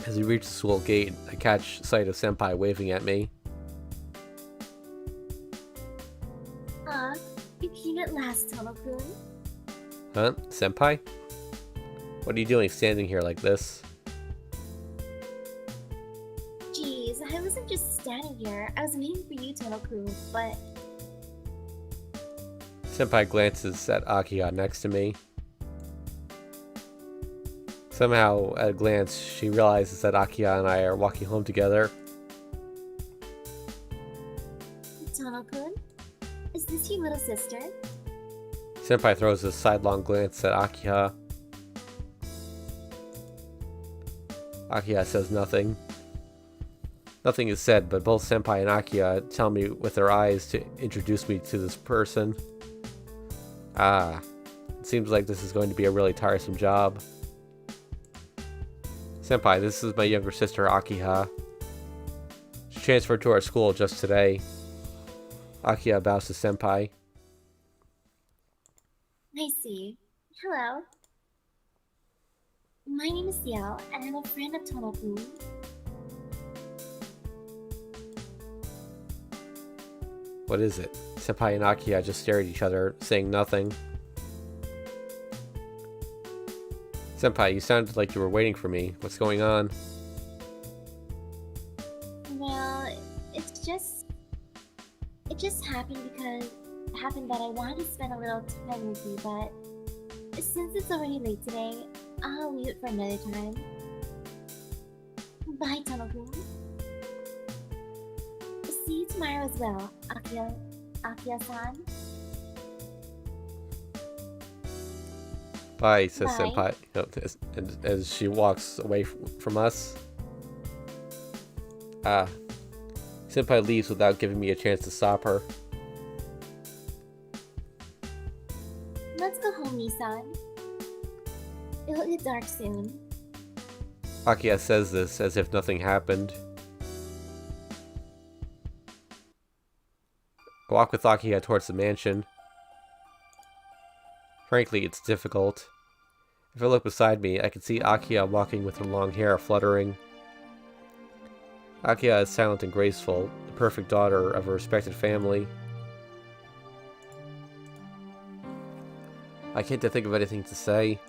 As we reach the school gate, I catch sight of Senpai waving at me. You came at last, Tono-kun. Huh? Senpai? What are you doing standing here like this? Jeez, I wasn't just standing here. I was waiting for you, Tono-kun, but... Senpai glances at Akiha next to me. Somehow, at a glance, she realizes that Akiha and I are walking home together. Tono-kun? Is this your little sister? Senpai throws a sidelong glance at Akiha. Akiha says nothing. Nothing is said, but both Senpai and Akiha tell me with their eyes to introduce me to this person. Ah, it seems like this is going to be a really tiresome job. Senpai, this is my younger sister, Akiha. She transferred to our school just today. Akiha bows to Senpai. I see. Hello. My name is Yao, and I'm a friend of Tono-kun. What is it? Senpai and Akiha just stare at each other, saying nothing. Senpai, you sounded like you were waiting for me. What's going on? Well, it just happened that I wanted to spend a little time with you, but since it's already late today, I'll leave it for another time. Bye, Tono-kun. See you tomorrow as well, Akiha-san. Bye, says Bye. Senpai, as she walks away from us. Senpai leaves without giving me a chance to stop her. Let's go Nissan. It'll get dark soon. Akiya says this as if nothing happened. I walk with Akiya towards the mansion. Frankly, it's difficult. If I look beside me, I can see Akiya walking with her long hair fluttering. Akiya is silent and graceful, the perfect daughter of a respected family. I can't think of anything to say.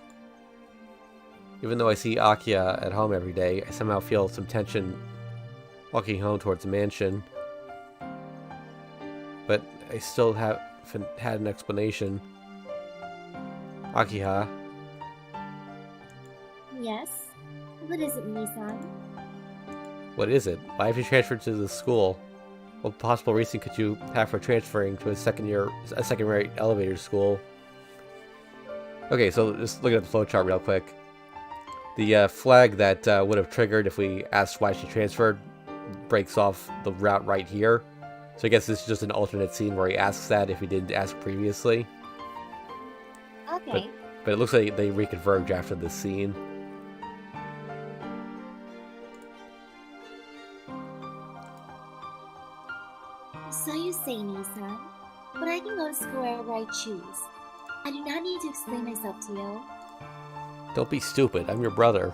Even though I see Akiya at home every day, I somehow feel some tension walking home towards the mansion. But I still haven't had an explanation. Akiha. Yes? What is it, Nissan? What is it? Why have you transferred to this school? What possible reason could you have for transferring to a second-rate elevator school? Okay, so just looking at the flowchart real quick. The flag that would have triggered if we asked why she transferred breaks off the route right here. So I guess this is just an alternate scene where he asks that if he didn't ask previously. Okay. But it looks like they reconverge after this scene. So you say, Nissan, but I can go to school wherever I choose. I do not need to explain myself to you. Don't be stupid, I'm your brother.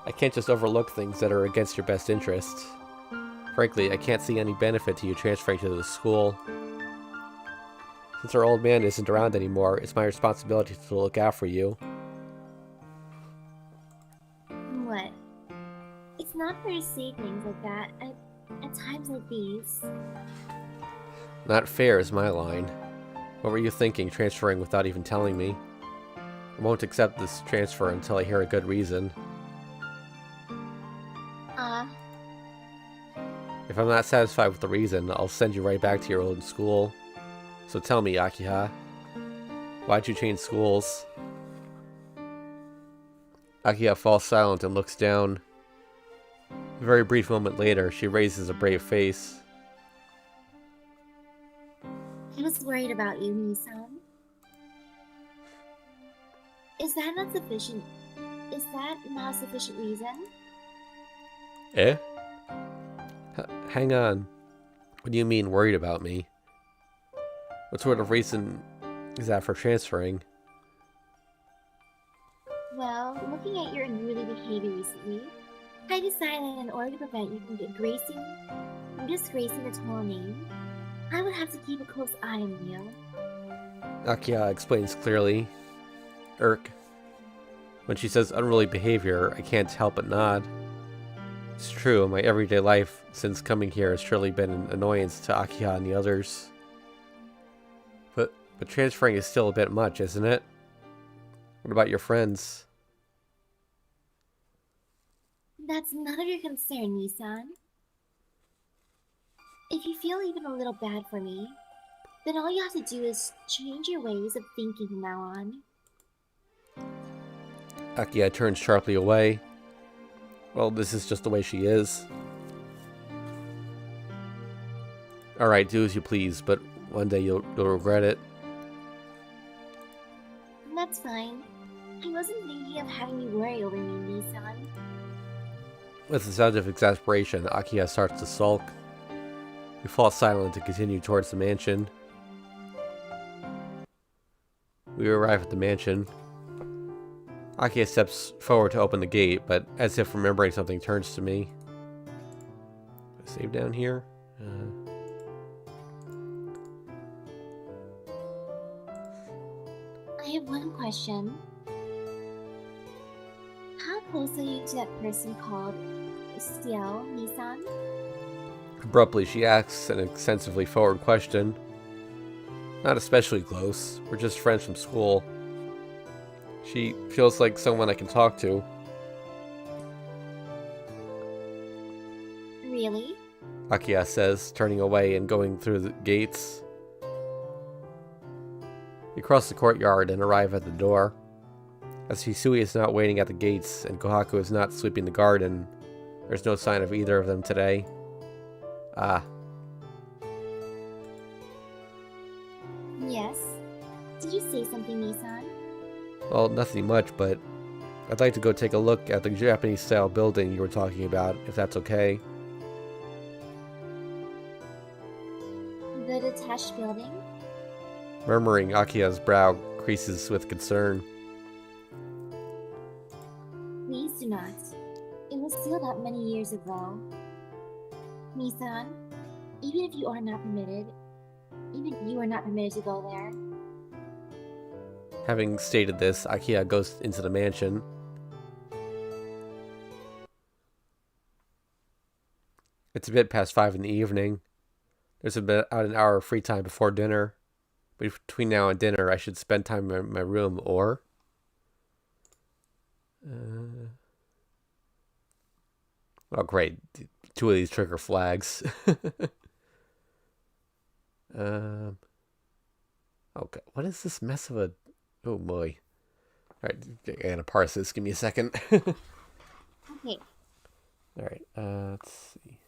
I can't just overlook things that are against your best interests. Frankly, I can't see any benefit to you transferring to the school. Since our old man isn't around anymore, it's my responsibility to look out for you. What? It's not fair to say things like that at times like these. Not fair is my line. What were you thinking, transferring without even telling me? I won't accept this transfer until I hear a good reason. If I'm not satisfied with the reason, I'll send you right back to your old school. So tell me, Akiha, why'd you change schools? Akiha falls silent and looks down. A very brief moment later, she raises a brave face. I was worried about you, Nissan. Is that not sufficient? Is that not a sufficient reason? Eh? Hang on. What do you mean, worried about me? What sort of reason is that for transferring? Well, looking at your unruly behavior recently, I decided that in order to prevent you from disgracing the Toll name, I would have to keep a close eye on you. Akiha explains clearly. When she says unruly behavior, I can't help but nod. It's true, my everyday life since coming here has surely been an annoyance to Akiha and the others. But transferring is still a bit much, isn't it? What about your friends? That's none of your concern, Nissan. If you feel even a little bad for me, then all you have to do is change your ways of thinking from now on. Akiha turns sharply away. Well, this is just the way she is. Alright, do as you please, but one day you'll regret it. That's fine. I wasn't thinking of having you worry over me, Nissan. With a sound of exasperation, Akiha starts to sulk. We fall silent and continue towards the mansion. We arrive at the mansion. Akiha steps forward to open the gate, but as if remembering something, turns to me. Save down here? I have one question. How close are you to that person called Xiao, Nissan? Abruptly, she asks an extensively forward question. Not especially close. We're just friends from school. She feels like someone I can talk to. Really? Akiha says, turning away and going through the gates. We cross the courtyard and arrive at the door. As Hisui is not waiting at the gates and Kohaku is not sweeping the garden, there's no sign of either of them today. Ah. Yes. Did you say something, Nissan? Well, nothing much, but I'd like to go take a look at the Japanese-style building you were talking about, if that's okay. The detached building? Murmuring, Akia's brow creases with concern. Please do not. It was sealed up many years ago. Nisan, even if you are not permitted, even you are not permitted to go there. Having stated this, Akia goes into the mansion. It's a bit past 5 in the evening. There's about an hour of free time before dinner. Between now and dinner, I should spend time in my room, or... Oh, great. 2 of these trigger flags. Okay, what is this mess of a... Oh, boy. Alright, I gotta parse this. Give me a second. Okay. Alright, let's see.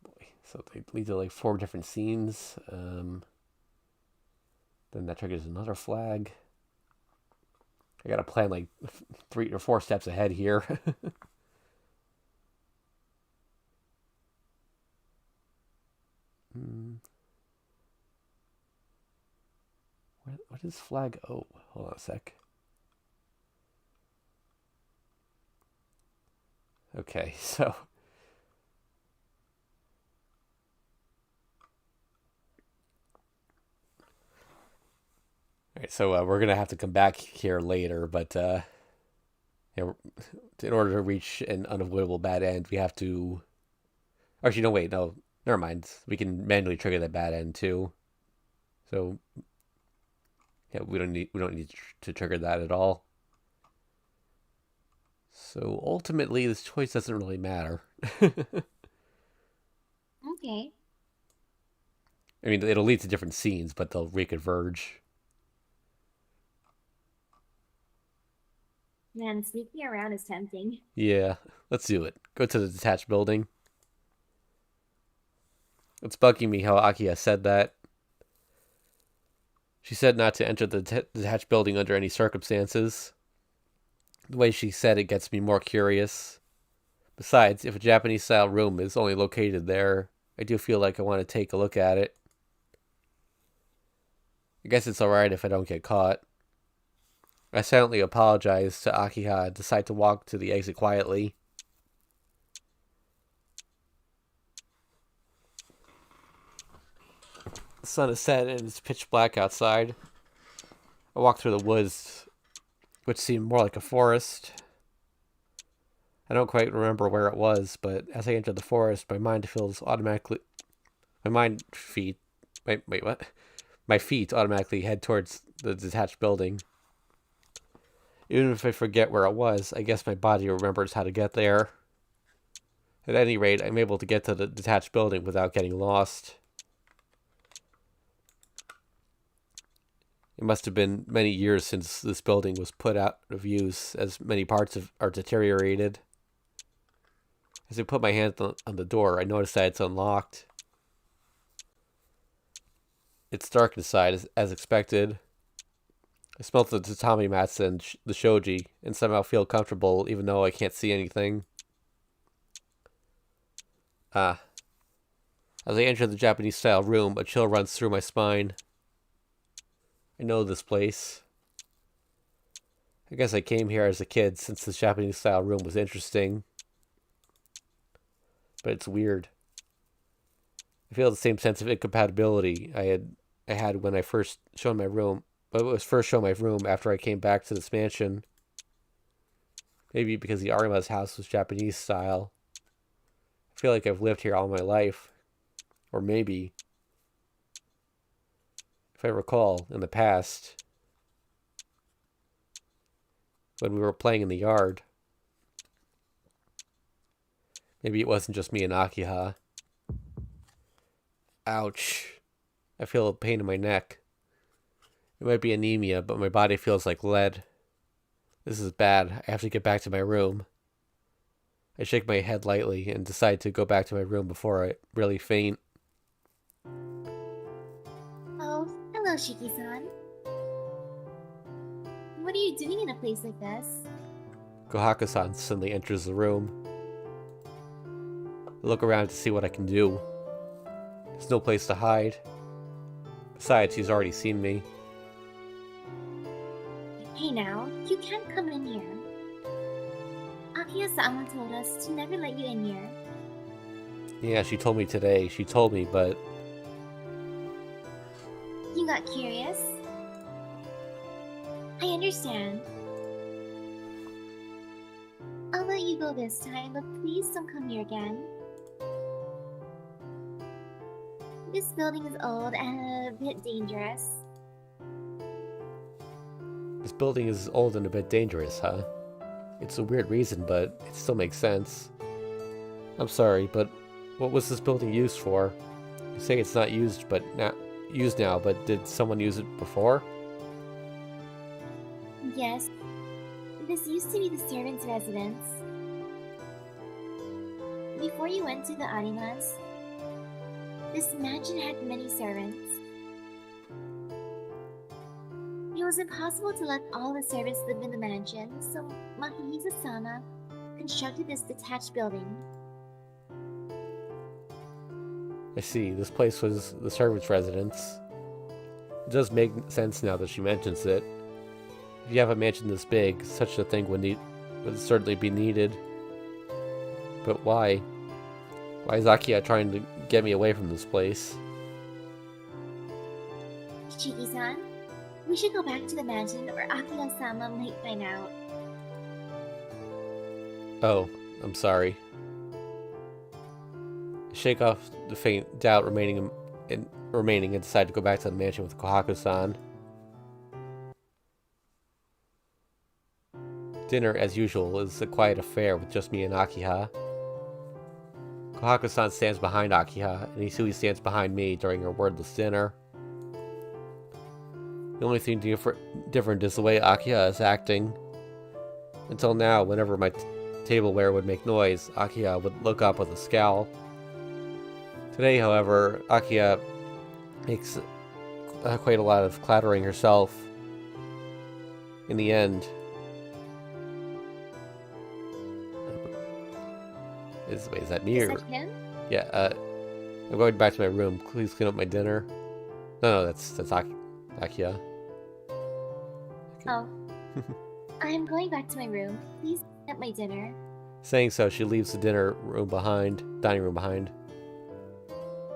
Boy, so they lead to like 4 different scenes. Then that triggers another flag. I gotta plan like 3 or 4 steps ahead here. What is flag? Oh, hold on a sec. Okay, so... Alright, so we're going to have to come back here later, but in order to reach an unavoidable bad end, we have to... Actually, no, wait, no. Never mind. We can manually trigger that bad end, too. So, yeah, we don't need to trigger that at all. So, ultimately, this choice doesn't really matter. Okay. I mean, it'll lead to different scenes, but they'll reconverge. Man, sneaking around is tempting. Yeah, let's do it. Go to the detached building. It's bugging me how Akia said that. She said not to enter the detached building under any circumstances. The way she said it gets me more curious. Besides, if a Japanese-style room is only located there, I do feel like I want to take a look at it. I guess it's alright if I don't get caught. I silently apologize to Akiha and decide to walk to the exit quietly. The sun is set and it's pitch black outside. I walk through the woods, which seemed more like a forest. I don't quite remember where it was, but as I enter the forest, my mind feels automatically... My feet automatically head towards the detached building. Even if I forget where it was, I guess my body remembers how to get there. At any rate, I'm able to get to the detached building without getting lost. It must have been many years since this building was put out of use, as many parts are deteriorated. As I put my hand on the door, I notice that it's unlocked. It's dark inside, as expected. I smell the tatami mats and the shoji, and somehow feel comfortable even though I can't see anything. As I enter the Japanese-style room, a chill runs through my spine. I know this place. I guess I came here as a kid since this Japanese-style room was interesting. But it's weird. I feel the same sense of incompatibility I had when I first showed my room. But it was first shown my room after I came back to this mansion. Maybe because the Arima's house was Japanese style. I feel like I've lived here all my life. Or maybe, if I recall, in the past, when we were playing in the yard, maybe it wasn't just me and Akiha. Ouch. I feel a pain in my neck. It might be anemia, but my body feels like lead. This is bad. I have to get back to my room. I shake my head lightly and decide to go back to my room before I really faint. Oh, hello, Shiki-san. What are you doing in a place like this? Kohaku-san suddenly enters the room. I look around to see what I can do. There's no place to hide. Besides, he's already seen me. Hey now, you can't come in here. Akiya-sama told us to never let you in here. Yeah, she told me today. She told me, but... You got curious? I understand. I'll let you go this time, but please don't come here again. This building is old and a bit dangerous. This building is old and a bit dangerous, huh? It's a weird reason, but it still makes sense. I'm sorry, but what was this building used for? You say it's not used now, but did someone use it before? Yes, this used to be the servants' residence. Before you went to the Arimas, this mansion had many servants. It was impossible to let all the servants live in the mansion, so Mahihisa-sama constructed this detached building. I see, this place was the servant's residence. It does make sense now that she mentions it. If you have a mansion this big, such a thing would certainly be needed. But why? Why is Akiya trying to get me away from this place? Shiki-san, we should go back to the mansion or Akiya-sama might find out. Oh, I'm sorry. I shake off the faint doubt remaining and decide to go back to the mansion with Kohaku-san. Dinner, as usual, is a quiet affair with just me and Akiha. Kohaku-san stands behind Akiha, and Isui stands behind me during our wordless dinner. The only thing different is the way Akiha is acting. Until now, whenever my tableware would make noise, Akiha would look up with a scowl. Today, however, Akiha makes quite a lot of clattering herself. In the end, is that me? Is that him? Yeah, I'm going back to my room. Please clean up my dinner. No, that's Akiya. Oh. I'm going back to my room. Please clean up my dinner. Saying so, she leaves the dining room behind.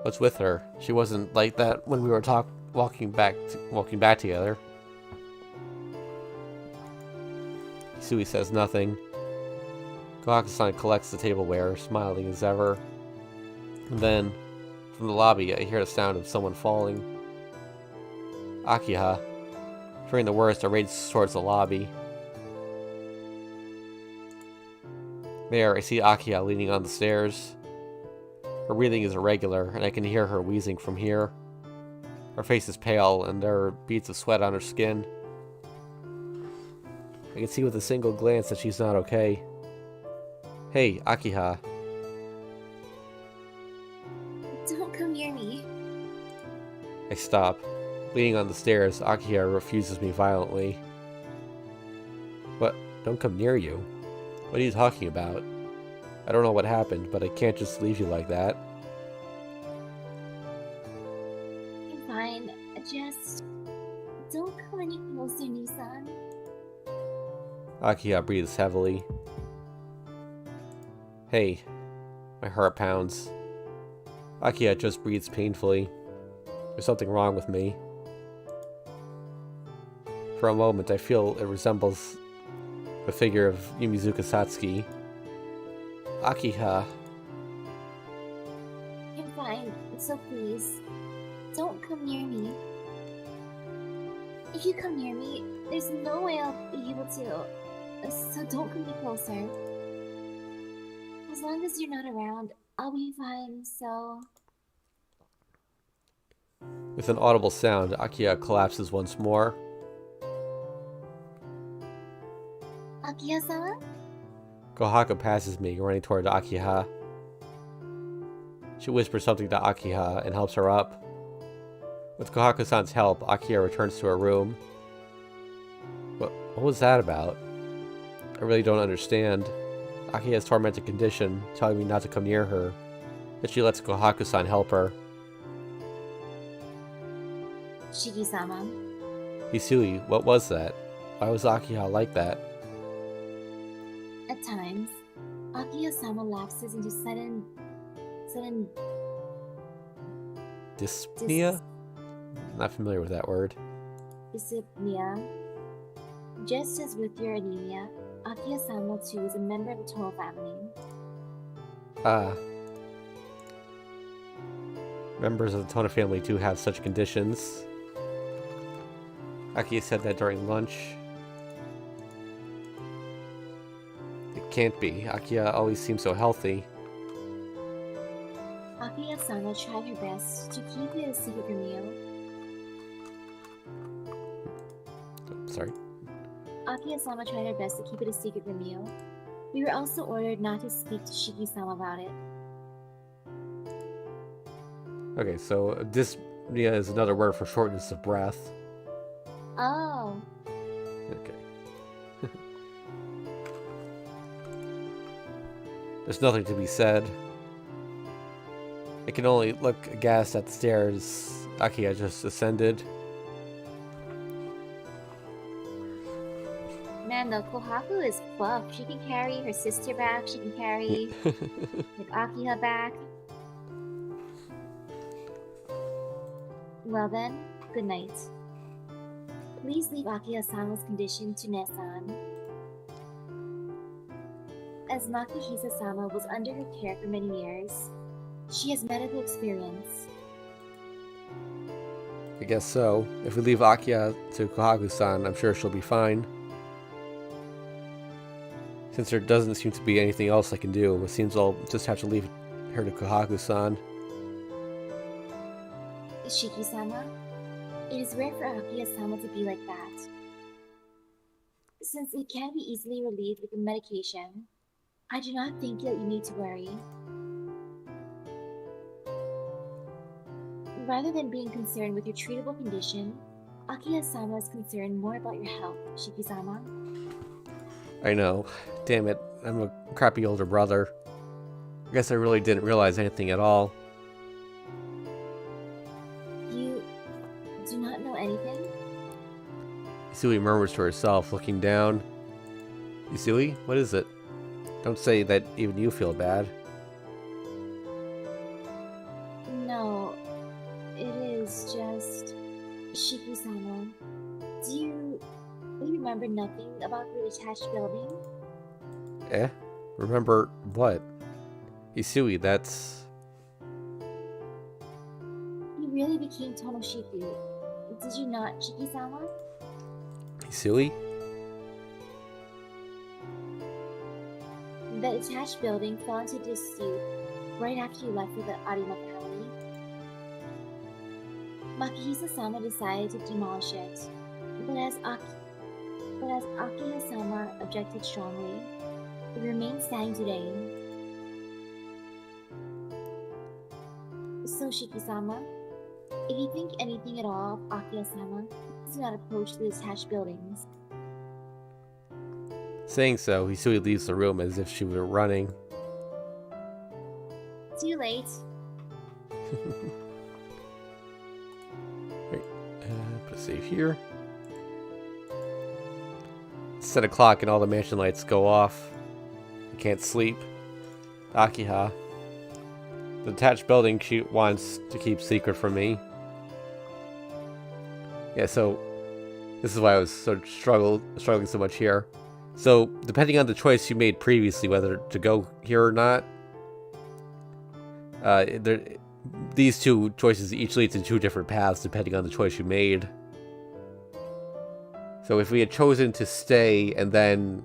What's with her? She wasn't like that when we were walking back together. Isui says nothing. Kohaku-san collects the tableware, smiling as ever. And then, from the lobby, I hear the sound of someone falling. Akiha. Fearing the worst, I race towards the lobby. There, I see Akiha leaning on the stairs. Her breathing is irregular, and I can hear her wheezing from here. Her face is pale, and there are beads of sweat on her skin. I can see with a single glance that she's not okay. Hey, Akiha. Don't come near me. I stop. Leaning on the stairs, Akiha refuses me violently. What? Don't come near you? What are you talking about? I don't know what happened, but I can't just leave you like that. I'm fine. Just don't come any closer, Nisan. Akiha breathes heavily. Hey. My heart pounds. Akiha just breathes painfully. There's something wrong with me. For a moment, I feel it resembles the figure of Yumizuka Satsuki. Akiha. I'm fine, so please, don't come near me. If you come near me, there's no way I'll be able to, so don't come any closer. As long as you're not around, I'll be fine, so... With an audible sound, Akiha collapses once more. Akiya-sama? Kohaku passes me, running toward Akiha. She whispers something to Akiha and helps her up. With Kohaku-san's help, Akiha returns to her room. What was that about? I really don't understand. Akiha's tormented condition, telling me not to come near her, but she lets Kohaku-san help her. Shiki-sama. Hisui, what was that? Why was Akiha like that? At times, Akiha-sama lapses into sudden Dyspnea? Not familiar with that word. dyspnea. Just as with your anemia, Akiha-sama too is a member of the Tono family. Members of the Tono family do have such conditions. Akiha said that during lunch. It can't be. Akiha always seems so healthy. Akiha-sama tried her best to keep it a secret from you. Sorry. Akiha-sama tried her best to keep it a secret from you. We were also ordered not to speak to Shiki-sama about it. Okay, so dyspnea is another word for shortness of breath. Oh. Okay. There's nothing to be said. I can only look aghast at the stairs Akiha just ascended. Man, though, Kohaku is buff. She can carry her sister back. She can carry like Akiha back. Well then, good night. Please leave Akiha-sama's condition to Nesan. As Makihisa-sama was under her care for many years, she has medical experience. I guess so. If we leave Akiha to Kohaku-san, I'm sure she'll be fine. Since there doesn't seem to be anything else I can do, it seems I'll just have to leave her to Kohaku-san. Shiki-sama, it is rare for Akiha-sama to be like that. Since it can be easily relieved with a medication, I do not think that you need to worry. Rather than being concerned with your treatable condition, Akiha-sama is concerned more about your health, Shiki-sama. I know. Damn it. I'm a crappy older brother. I guess I really didn't realize anything at all. You do not know anything? Isui murmurs to herself, looking down. Isui, what is it? Don't say that even you feel bad. No, it is just... Shiki-sama, do you remember nothing about the attached building? Remember what? Isui, that's... You really became Tonoshiku, did you not, Shiki-sama? Isui? The attached building fell into dispute right after you left for the Arima family. Makihisa-sama decided to demolish it, but as Akiha-sama objected strongly, it remains standing today. So Shiki-sama, if you think anything at all of Akiha-sama, please do not approach the attached buildings. Saying so, Hisui leaves the room as if she were running. Too late. Right, put a save here. It's 10 o'clock and all the mansion lights go off. I can't sleep. Akiha. The attached building she wants to keep secret from me. Yeah, so this is why I was so struggling so much here. So, depending on the choice you made previously, whether to go here or not, these two choices each lead to two different paths depending on the choice you made. So if we had chosen to stay and then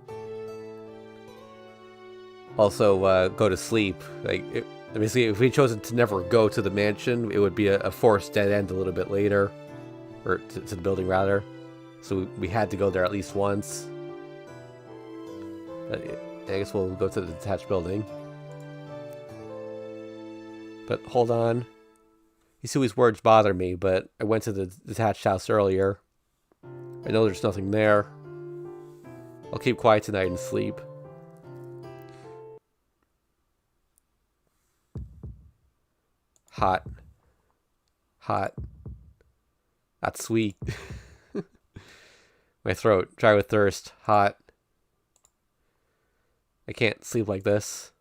also go to sleep, basically if we had chosen to never go to the mansion, it would be a forced dead end a little bit later, or to the building rather. So we had to go there at least once. But I guess we'll go to the detached building. But hold on. Isui's words bother me, but I went to the detached house earlier. I know there's nothing there. I'll keep quiet tonight and sleep. Hot. Hot. That's sweet. My throat, dry with thirst, hot. I can't sleep like this.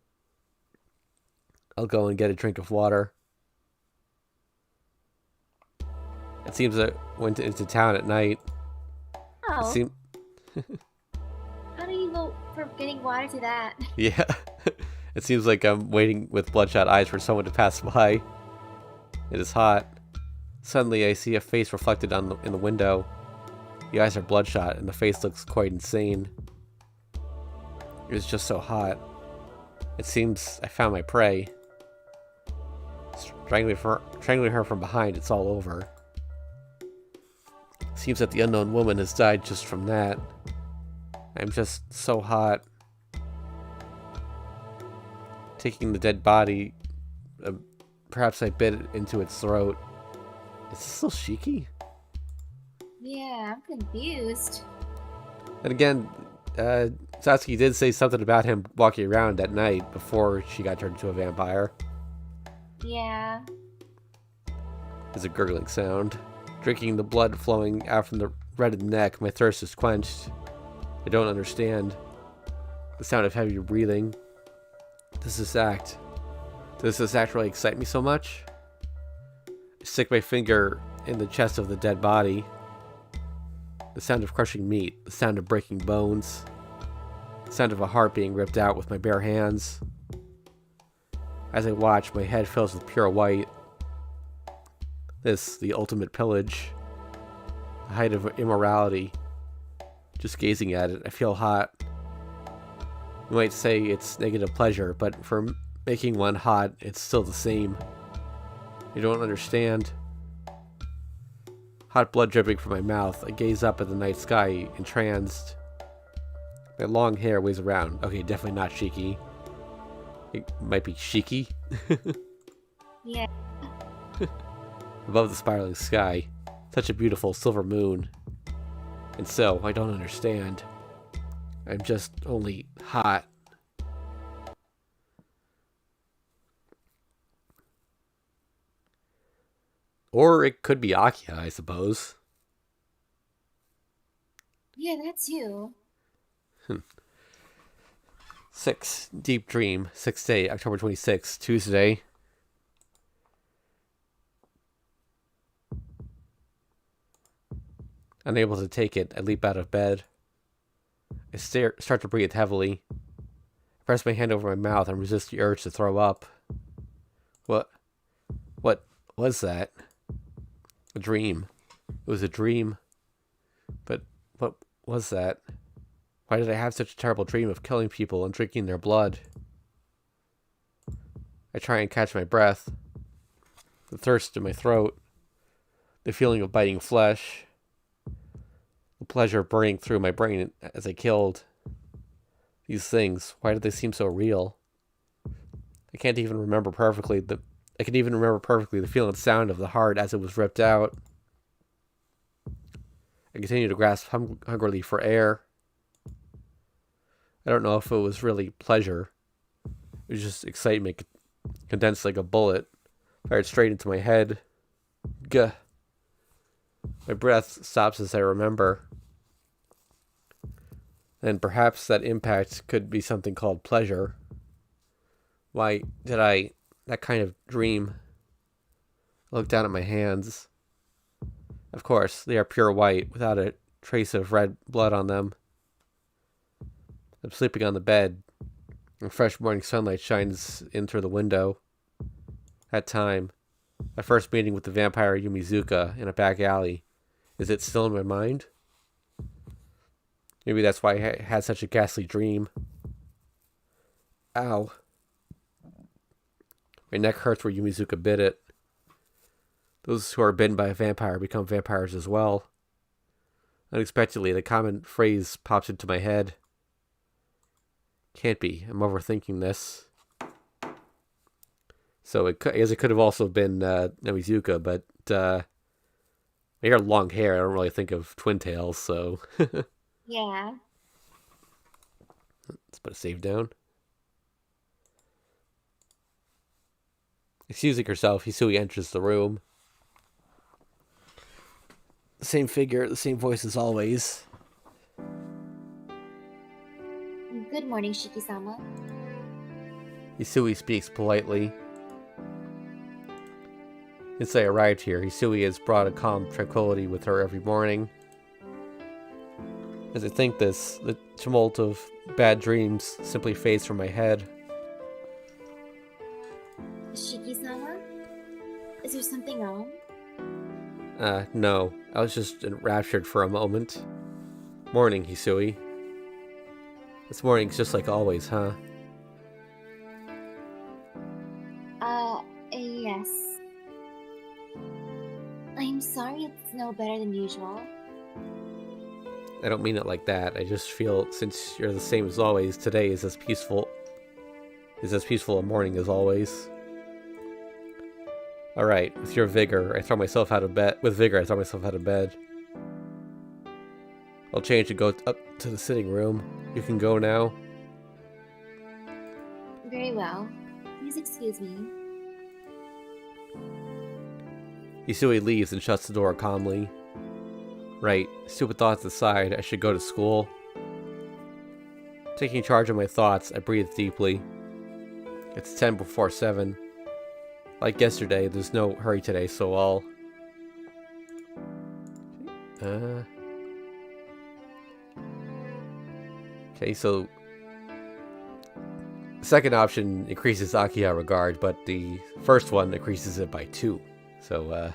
I'll go and get a drink of water. It seems I went into town at night. Oh. How do you go from getting water to that? Yeah. It seems like I'm waiting with bloodshot eyes for someone to pass by. It is hot. Suddenly I see a face reflected in the window. The eyes are bloodshot and the face looks quite insane. It was just so hot. It seems I found my prey. Strangling her from behind, it's all over. Seems that the unknown woman has died just from that. I'm just so hot. Taking the dead body, perhaps I bit into its throat. Is this still Shiki? Yeah, I'm confused. And again, Satsuki did say something about him walking around at night before she got turned into a vampire. Yeah. There's a gurgling sound. Drinking the blood flowing out from the reddened neck, my thirst is quenched. I don't understand. The sound of heavy breathing. Does this act really excite me so much? I stick my finger in the chest of the dead body. The sound of crushing meat, the sound of breaking bones, the sound of a heart being ripped out with my bare hands. As I watch, my head fills with pure white. This, the ultimate pillage, the height of immorality. Just gazing at it, I feel hot. You might say it's negative pleasure, but for making one hot, it's still the same. You don't understand. Hot blood dripping from my mouth, I gaze up at the night sky, entranced. My long hair waves around. Okay, definitely not Shiki. It might be Shiki. Yeah. Above the spiraling sky, such a beautiful silver moon. And so, I don't understand. I'm just only hot. Or it could be Akia, I suppose. Yeah, that too. 6. Deep Dream. 6th day, October 26th, Tuesday. Unable to take it, I leap out of bed. I start to breathe heavily. I press my hand over my mouth and resist the urge to throw up. What was that? A dream. It was a dream. But what was that? Why did I have such a terrible dream of killing people and drinking their blood? I try and catch my breath. The thirst in my throat. The feeling of biting flesh. The pleasure burning through my brain as I killed. These things, why did they seem so real? I can even remember perfectly the feel and sound of the heart as it was ripped out. I continue to grasp hungrily for air. I don't know if it was really pleasure. It was just excitement condensed like a bullet, fired straight into my head. Gah. My breath stops as I remember. And perhaps that impact could be something called pleasure. Why did that kind of dream? I look down at my hands. Of course, they are pure white, without a trace of red blood on them. I'm sleeping on the bed, and fresh morning sunlight shines in through the window. That time, my first meeting with the vampire Yumizuka in a back alley. Is it still in my mind? Maybe that's why I had such a ghastly dream. Ow. My neck hurts where Yumizuka bit it. Those who are bitten by a vampire become vampires as well. Unexpectedly, the common phrase pops into my head. Can't be. I'm overthinking this. So I guess it could have also been Nomizuka, but I got long hair. I don't really think of twin tails, so Yeah. let's put a save down. Excusing herself, Hisui enters the room. The same figure, the same voice as always. Good morning, Shiki-sama. Hisui speaks politely. Since I arrived here, Hisui has brought a calm tranquility with her every morning. As I think this, the tumult of bad dreams simply fades from my head. Shiki-sama? Is there something wrong? No. I was just enraptured for a moment. Morning, Hisui. This morning's just like always, huh? Yes. I'm sorry it's no better than usual. I don't mean it like that. I just feel since you're the same as always, today is as peaceful a morning as always. Alright, with vigor, I throw myself out of bed. I'll change and go up to the sitting room. You can go now. Very well. Please excuse me. Hisui leaves and shuts the door calmly. Right, stupid thoughts aside, I should go to school. Taking charge of my thoughts, I breathe deeply. It's 10 before 7. Like yesterday, there's no hurry today, so I'll... Okay, so... The second option increases Akiha regard, but the first one increases it by 2. So,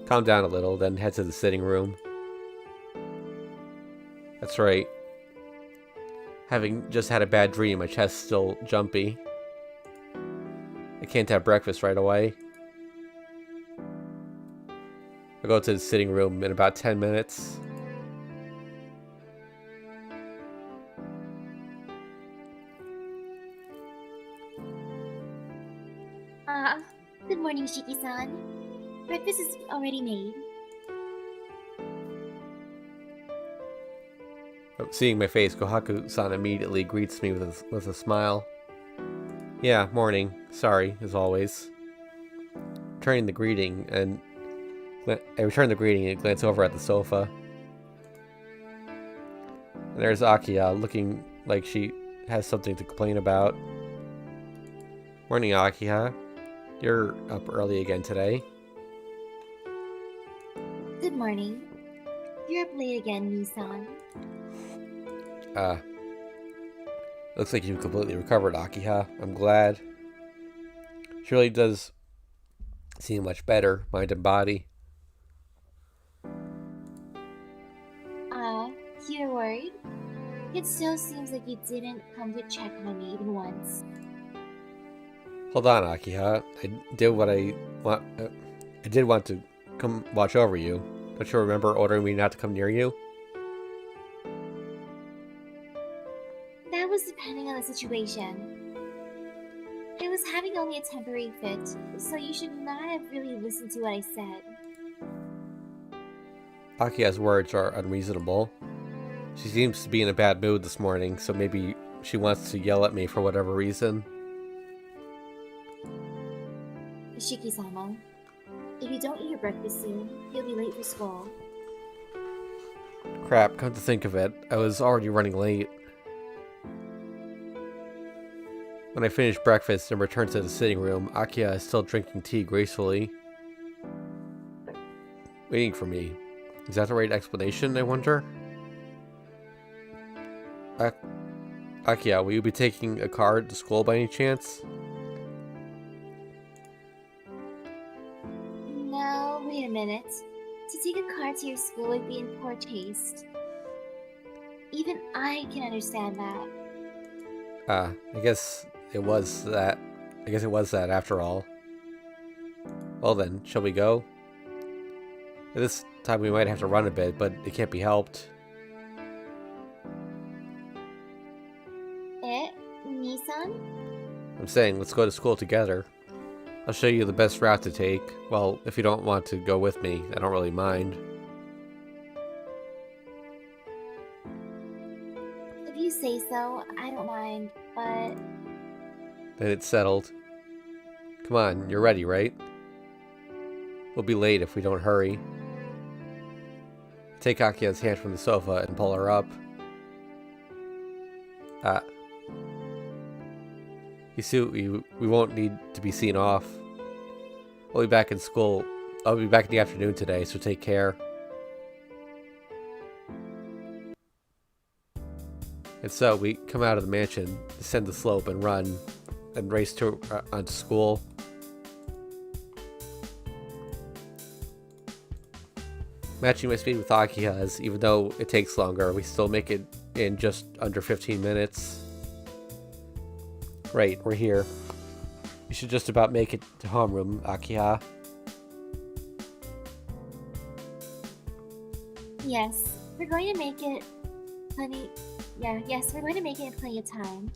calm down a little, then head to the sitting room. That's right. Having just had a bad dream, my chest's still jumpy. I can't have breakfast right away. I'll go to the sitting room in about 10 minutes. Good morning, Shiki-san. Breakfast is already made. Seeing my face, Kohaku-san immediately greets me with a smile. Yeah, morning. Sorry, as always. I return the greeting and glance over at the sofa. And there's Akiha, looking like she has something to complain about. Morning, Akiha. You're up early again today. Good morning. You're up late again, Nisan. Looks like you've completely recovered, Akiha. I'm glad. She really does seem much better, mind and body. You're worried? It still seems like you didn't come to check on me even once. Hold on, Akiha. I did want to come watch over you. Don't you remember ordering me not to come near you? That was depending on the situation. I was having only a temporary fit, so you should not have really listened to what I said. Akiha's words are unreasonable. She seems to be in a bad mood this morning, so maybe she wants to yell at me for whatever reason. Shiki-sama, if you don't eat your breakfast soon, you'll be late for school. Crap, come to think of it, I was already running late. When I finish breakfast and return to the sitting room, Akiha is still drinking tea gracefully. Waiting for me. Is that the right explanation, I wonder? Akiha, will you be taking a car to school by any chance? No, wait a minute. To take a car to your school would be in poor taste. Even I can understand that. I guess it was that. After all. Well then, shall we go? This time we might have to run a bit, but it can't be helped. I'm saying let's go to school together. I'll show you the best route to take. Well, if you don't want to go with me, I don't really mind. If you say so, I don't mind, but... Then it's settled. Come on, you're ready, right? We'll be late if we don't hurry. Take Akia's hand from the sofa and pull her up. Hisui, we won't need to be seen off. We'll be back in school. I'll be back in the afternoon today, so take care. And so we come out of the mansion, descend the slope and run, and race onto school. Matching my speed with Akia's, even though it takes longer, we still make it in just under 15 minutes. Right, we're here. You should just about make it to homeroom, Akiha. Yes, we're going to make it plenty... yes, we're going to make it in plenty of time.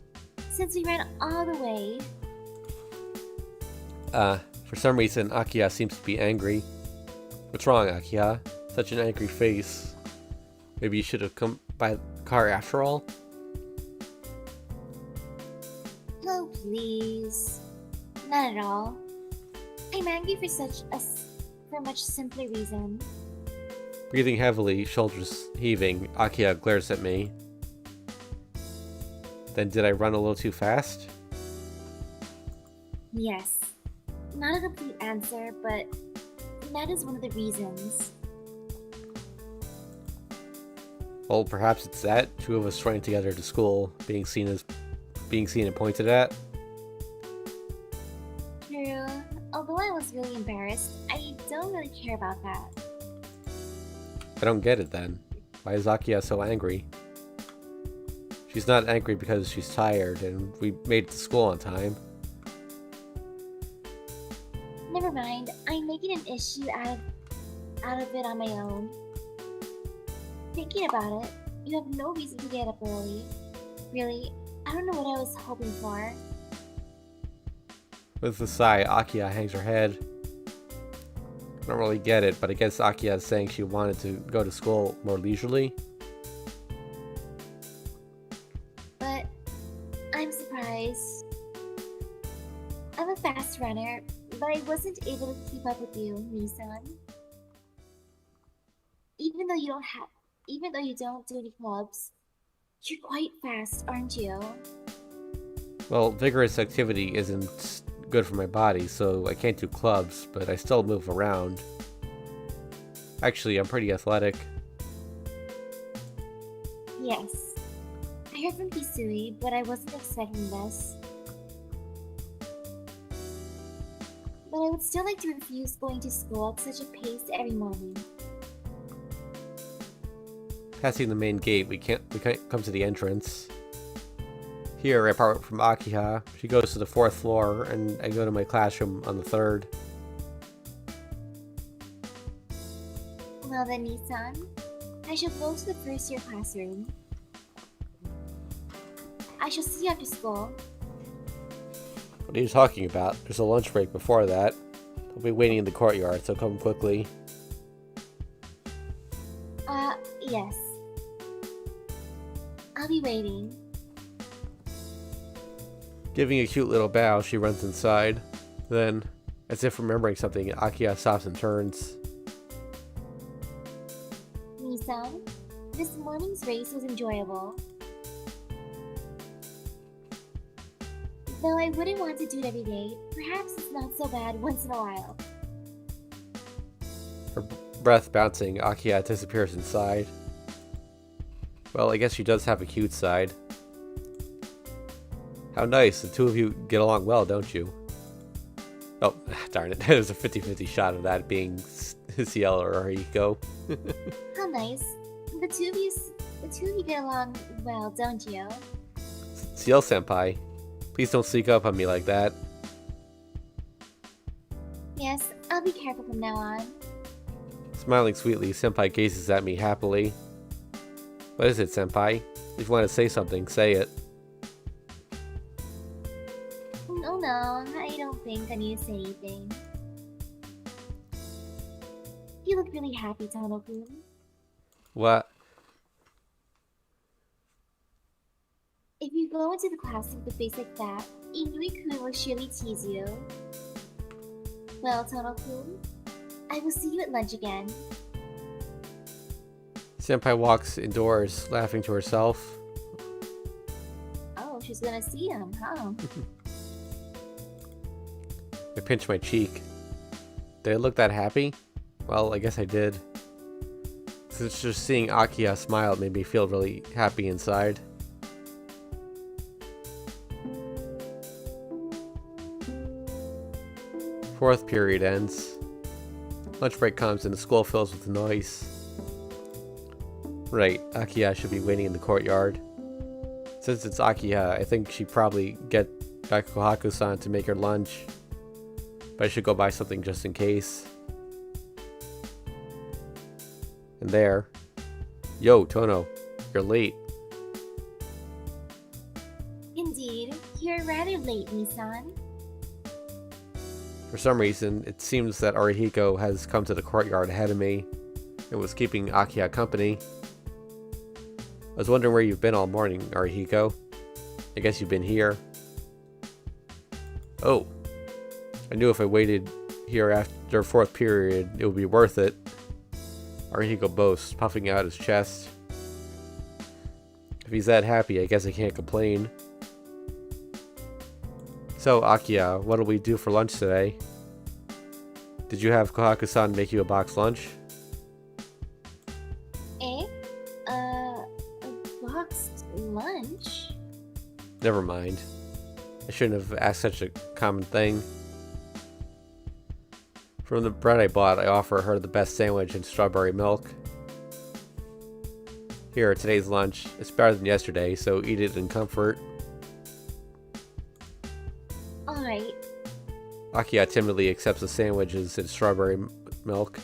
Since we ran all the way... For some reason, Akiha seems to be angry. What's wrong, Akiha? Such an angry face. Maybe you should have come by the car after all? Oh, please. Not at all. I'm angry for much simpler reason. Breathing heavily, shoulders heaving, Akiha glares at me. Then did I run a little too fast? Yes. Not a complete answer, but that is one of the reasons. Well, perhaps it's that. Two of us running together to school, being seen and pointed at. True. Although I was really embarrassed, I don't really care about that. I don't get it then. Why is Akiha so angry? She's not angry because she's tired and we made it to school on time. Never mind. I'm making an issue out of it on my own. Thinking about it, you have no reason to get up early. Really, I don't know what I was hoping for. With a sigh, Akiha hangs her head. I don't really get it, but I guess Akiha is saying she wanted to go to school more leisurely. But I'm surprised. I'm a fast runner, but I wasn't able to keep up with you, Nisan. Even though you don't do any clubs, you're quite fast, aren't you? Well, vigorous activity isn't good for my body, so I can't do clubs, but I still move around. Actually, I'm pretty athletic. Yes. I heard from Hisui, but I wasn't expecting this. But I would still like to refuse going to school at such a pace every morning. Passing the main gate, we can't come to the entrance. Here, I part from Akiha. She goes to the 4th floor, and I go to my classroom on the 3rd. Well then, Nisan, I shall go to the first year classroom. I shall see you after school. What are you talking about? There's a lunch break before that. I'll be waiting in the courtyard, so come quickly. Yes. I'll be waiting. Giving a cute little bow, she runs inside. Then, as if remembering something, Akiha stops and turns. Nisan, this morning's race was enjoyable. Though I wouldn't want to do it every day, perhaps it's not so bad once in a while. Her breath bouncing, Akiha disappears inside. Well, I guess she does have a cute side. How nice, the two of you get along well, don't you? Oh, darn it, there's a 50-50 shot of that being Ciel or Hiko. How nice. The two of you get along well, don't you? Ciel-senpai, please don't sneak up on me like that. Yes, I'll be careful from now on. Smiling sweetly, Senpai gazes at me happily. What is it, Senpai? If you want to say something, say it. no, I don't think I need to say anything. You look really happy, Tono-kun. What? If you go into the class with a face like that, Inui-kun will surely tease you. Well, Tono-kun, I will see you at lunch again. Senpai walks indoors, laughing to herself. Oh, she's gonna see him, huh? I pinch my cheek. Did I look that happy? Well, I guess I did. Since just seeing Akiya smile made me feel really happy inside. Fourth period ends. Lunch break comes and the school fills with noise. Right, Akiya should be waiting in the courtyard. Since it's Akiya, I think she'd probably get back Kohaku-san to make her lunch. But I should go buy something just in case. And there. Yo, Tono, you're late. Indeed, you're rather late, Nisan. For some reason, it seems that Arihiko has come to the courtyard ahead of me and was keeping Akiya company. I was wondering where you've been all morning, Arihiko. I guess you've been here. Oh. I knew if I waited here after fourth period, it would be worth it. Arihiko boasts, puffing out his chest. If he's that happy, I guess I can't complain. So, Akiya, what'll we do for lunch today? Did you have Kohaku-san make you a box lunch? A boxed lunch? Never mind. I shouldn't have asked such a common thing. From the bread I bought, I offer her the best sandwich and strawberry milk. Here, today's lunch. It's better than yesterday, so eat it in comfort. Alright. Akiya timidly accepts the sandwiches and strawberry milk.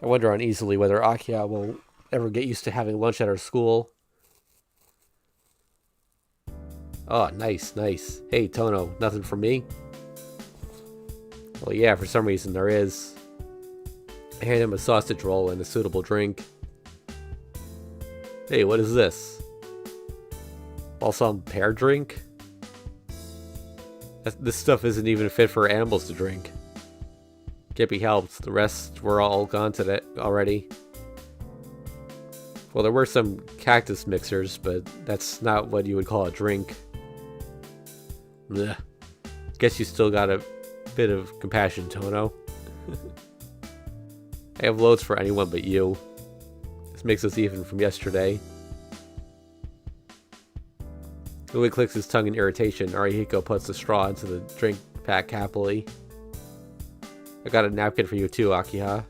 I wonder uneasily whether Akiya will ever get used to having lunch at her school. Oh, nice, nice. Hey, Tono, nothing for me? Well, yeah, for some reason there is. I hand him a sausage roll and a suitable drink. Hey, what is this? Balsam pear drink? This stuff isn't even fit for animals to drink. Can't be helped, the rest were all gone today already. Well, there were some cactus mixers, but that's not what you would call a drink. Blech. Guess you still got a bit of compassion, Tono. I have loads for anyone but you. This makes us even from yesterday. Louis clicks his tongue in irritation. Arihiko puts the straw into the drink pack happily. I got a napkin for you too, Akiha.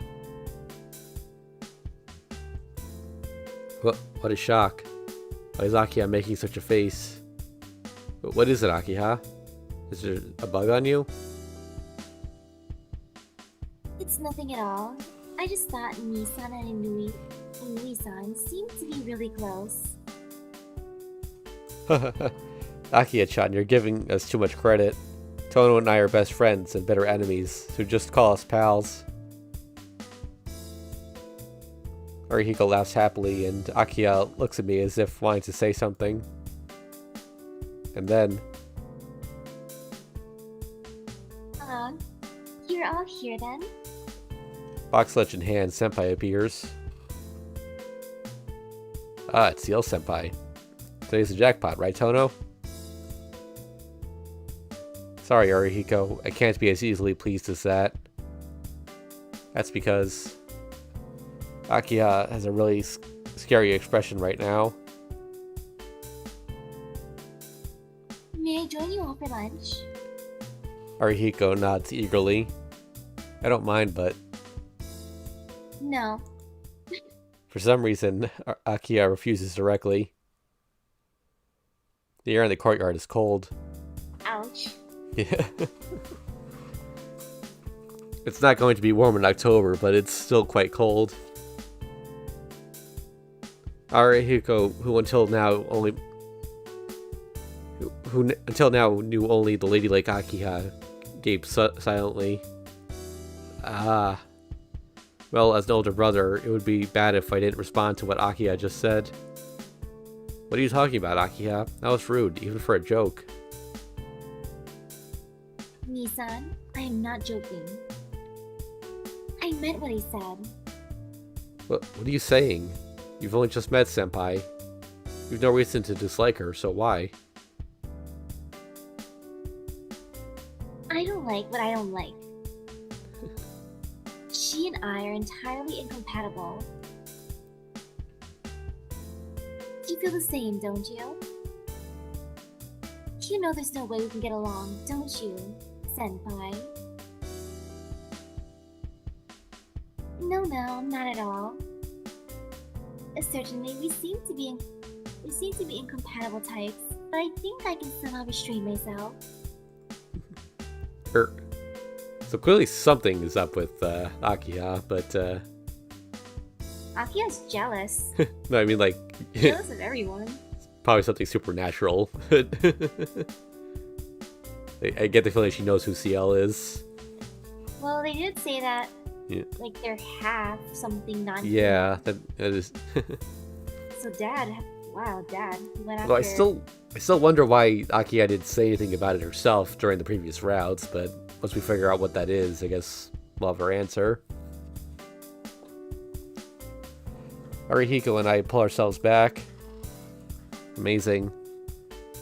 What a shock. Why is Akiha making such a face? What is it, Akiha? Is there a bug on you? It's nothing at all. I just thought Nisan and Inui-san seemed to be really close. Akiya-chan, you're giving us too much credit. Tono and I are best friends and bitter enemies, so just call us pals. Arihiko laughs happily, and Akiya looks at me as if wanting to say something. And then... You're all here then? Box lunch in hand, Senpai appears. Ah, it's Ciel Senpai. Today's the jackpot, right, Tono? Sorry, Arihiko, I can't be as easily pleased as that. That's because Akiya has a really scary expression right now. May I join you all for lunch? Arihiko nods eagerly. I don't mind, but No. for some reason, Akiya refuses directly. The air in the courtyard is cold. Ouch. Yeah. It's not going to be warm in October, but it's still quite cold. Arihiko, who who until now knew only the ladylike Akiha, gaped silently. Ah. Well, as an older brother, it would be bad if I didn't respond to what Akiha just said. What are you talking about, Akiha? That was rude, even for a joke. Nissan, I am not joking. I meant what I said. What are you saying? You've only just met Senpai. You've no reason to dislike her, so why? I don't like what I don't like. She and I are entirely incompatible. You feel the same, don't you? You know there's no way we can get along, don't you, Senpai? No, not at all. Certainly, we seem to be incompatible types, but I think I can somehow restrain myself. So clearly something is up with Akiha, but Akiha's jealous. no, I mean like Jealous of everyone. probably something supernatural. I get the feeling she knows who CL is. Well, they did say that, Yeah. like they're half something non. Yeah, that is. So Dad, wow, Dad, he went after. Well, I still wonder why Akiha didn't say anything about it herself during the previous routes, but once we figure out what that is, I guess we'll have our answer. Arihiko and I pull ourselves back. Amazing.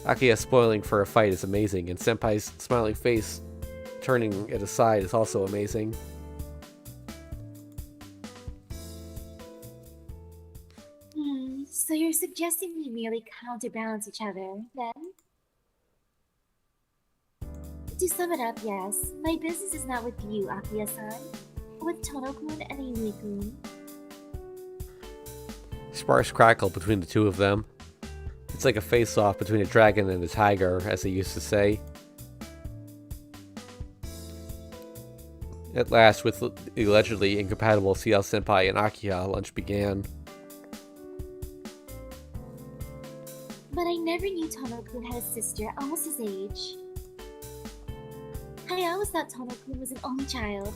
Akiha spoiling for a fight is amazing, and Senpai's smiling face turning it aside is also amazing. So you're suggesting we merely counterbalance each other, then? To sum it up, yes, my business is not with you, Akiya-san, but with Tono-kun and Ayumi-kun. Sparks crackle between the two of them. It's like a face-off between a dragon and a tiger, as they used to say. At last, with the allegedly incompatible CL Senpai and Akiha, lunch began. But I never knew Tono-kun had a sister almost his age. I always thought Tono-kun was an only child.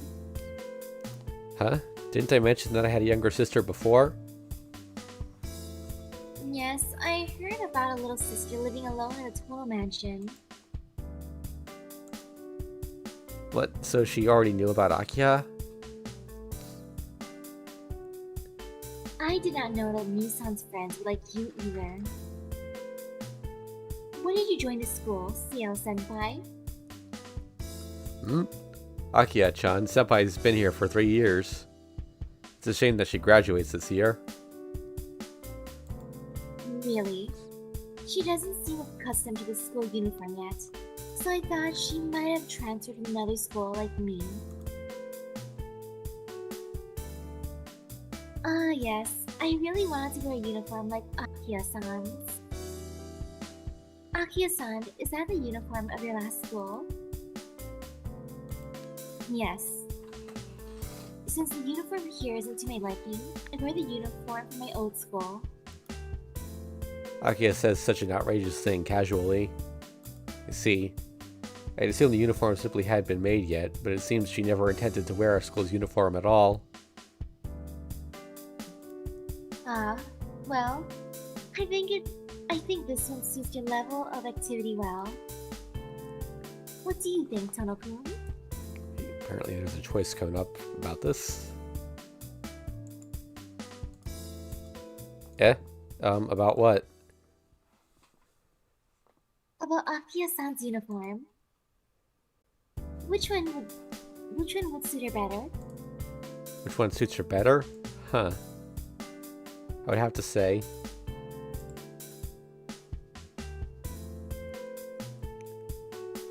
Huh? Didn't I mention that I had a younger sister before? Yes, I heard about a little sister living alone in a Tono mansion. What, so she already knew about Akiha? I did not know that Nissan's friends were like you either. When did you join the school, CL-senpai? Akiha-chan, Senpai's been here for 3 years. It's a shame that she graduates this year. Really? She doesn't seem accustomed to the school uniform yet, so I thought she might have transferred from another school like me. Yes, I really wanted to wear a uniform like Akiya-san's. Akiya-san, is that the uniform of your last school? Yes. Since the uniform here isn't to my liking, I wear the uniform from my old school. Akiha says such an outrageous thing casually. I see. I'd assumed the uniform simply hadn't been made yet, but it seems she never intended to wear our school's uniform at all. Well, I think this one suits your level of activity well. What do you think, Tono-kun? Apparently there's a choice coming up about this. About what? About Akiya-san's uniform. Which one would suit her better? Which one suits her better? Huh. I would have to say...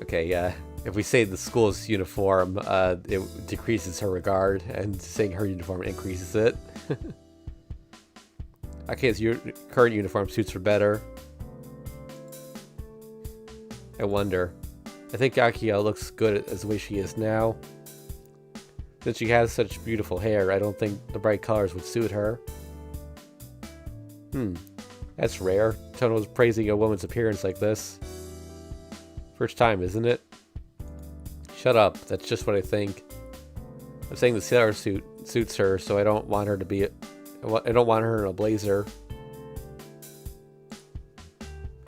Okay, if we say the school's uniform, it decreases her regard, and saying her uniform increases it. Akiha's current uniform suits her better. I wonder. I think Akiha looks good as the way she is now. Since she has such beautiful hair, I don't think the bright colors would suit her. That's rare. Tono's praising a woman's appearance like this. First time, isn't it? Shut up. That's just what I think. I'm saying the sailor suit suits her, so I don't want her to be... I don't want her in a blazer.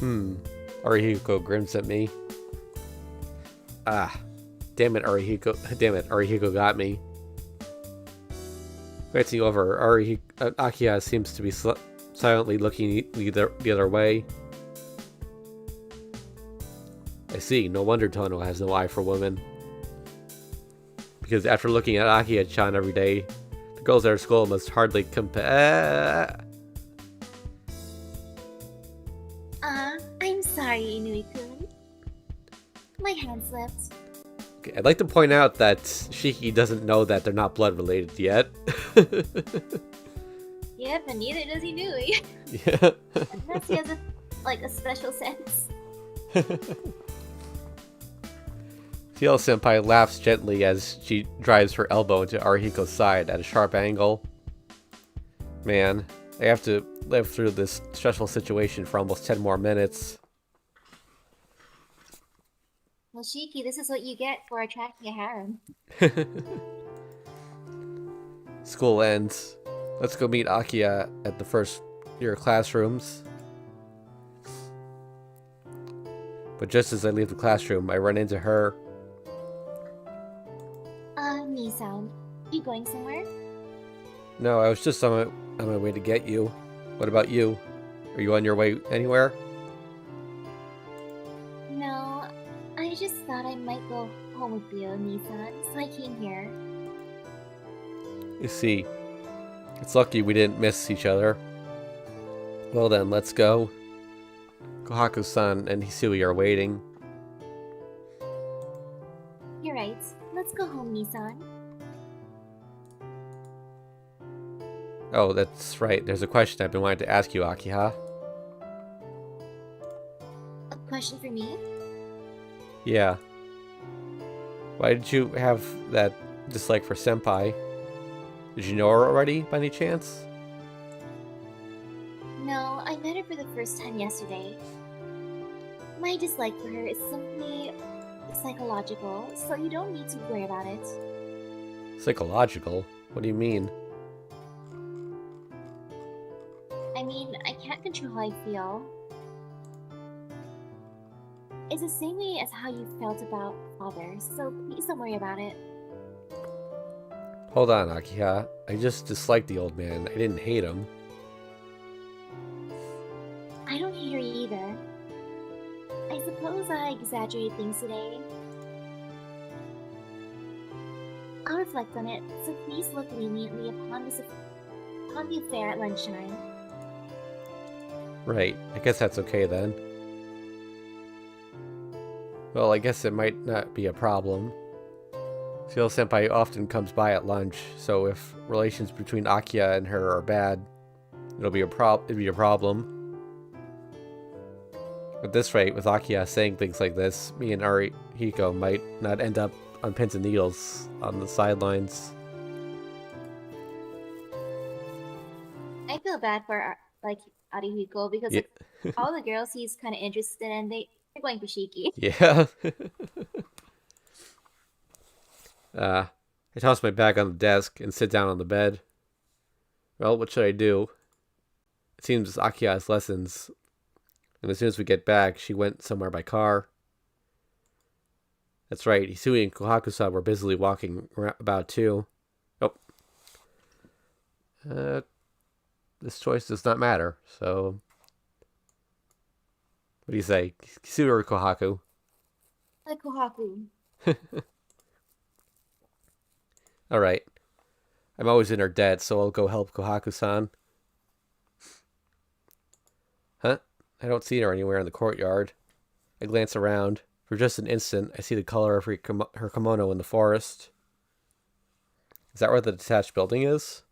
Arihiko grins at me. Ah. Damn it, Arihiko. Damn it, Arihiko got me. Glancing over, Akiha seems to be silently looking the other way. I see. No wonder Tono has no eye for women. Because after looking at Akiha-chan every day, the girls at her school must hardly compare. I'm sorry, Inui-kun. My hand slipped. Okay, I'd like to point out that Shiki doesn't know that they're not blood related yet. Yep, and neither does Inui. Yeah. Unless he has a special sense. TL-senpai laughs gently as she drives her elbow into Arihiko's side at a sharp angle. Man, I have to live through this stressful situation for almost 10 more minutes. Well, Shiki, this is what you get for attracting a harem. School ends. Let's go meet Akiya at the first year classrooms. But just as I leave the classroom, I run into her. Nissan, you going somewhere? No, I was just on my way to get you. What about you? Are you on your way anywhere? No, I just thought I might go home with you, Nissan, so I came here. You see, it's lucky we didn't miss each other. Well then, let's go. Kohaku-san and Hisui are waiting. You're right. Let's go home, Nissan. Oh, that's right. There's a question I've been wanting to ask you, Akiha. A question for me? Yeah. Why did you have that dislike for Senpai? Did you know her already, by any chance? No, I met her for the first time yesterday. My dislike for her is simply psychological, so you don't need to worry about it. Psychological? What do you mean? I mean, I can't control how I feel. It's the same way as how you felt about father, so please don't worry about it. Hold on, Akiha. I just disliked the old man. I didn't hate him. I don't hate her either. I suppose I exaggerated things today. I'll reflect on it, so please look leniently upon the affair at lunchtime. Right. I guess that's okay then. Well, I guess it might not be a problem. Senpai often comes by at lunch, so if relations between Akiya and her are bad, it'd be a problem. At this rate, with Akiya saying things like this, me and Arihiko might not end up on pins and needles on the sidelines. I feel bad for Arihiko because Yeah. all the girls he's kind of interested in, they're going for Shiki. Yeah. I toss my bag on the desk and sit down on the bed. Well, what should I do? It seems Akiya has lessons, and as soon as we get back, she went somewhere by car. That's right, Hisui and Kohaku-san were busily walking about too. Oh. This choice does not matter, so... What do you say? Hisui or Kohaku? Kohaku. Alright. I'm always in her debt, so I'll go help Kohaku-san. Huh? I don't see her anywhere in the courtyard. I glance around. For just an instant, I see the color of her kimono in the forest. Is that where the detached building is?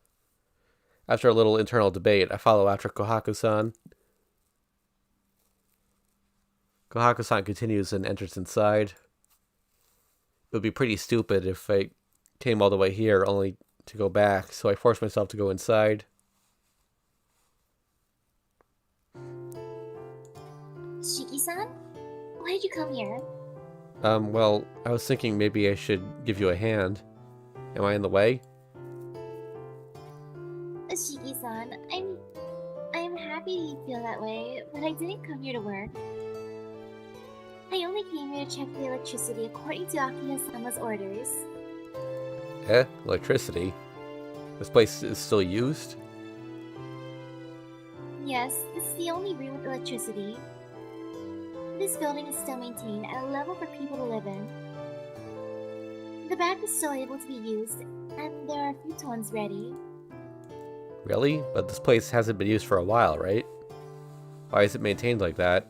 After a little internal debate, I follow after Kohaku-san. Kohaku-san continues and enters inside. It would be pretty stupid if I came all the way here only to go back, so I force myself to go inside. Shiki-san? Why did you come here? Well, I was thinking maybe I should give you a hand. Am I in the way? Shiki-san, I'm happy you feel that way, but I didn't come here to work. I only came here to check the electricity according to Akiya-sama's orders. Electricity? This place is still used? Yes, this is the only room with electricity. This building is still maintained at a level for people to live in. The bath is still able to be used, and there are futons ready. Really? But this place hasn't been used for a while, right? Why is it maintained like that?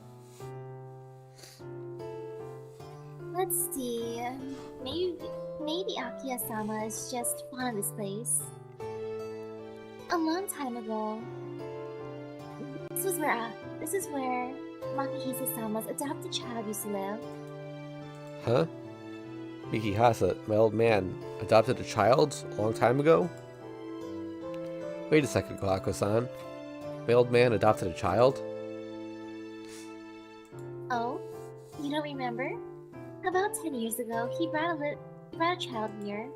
Let's see. Maybe Akiya-sama is just fond of this place. A long time ago, this is where Makihisa-sama's adopted child used to live. Huh? Mikihasa, my old man, adopted a child a long time ago? Wait a second, Kohaku-san. My old man adopted a child? Oh? You don't remember? About 10 years ago, he brought a child here.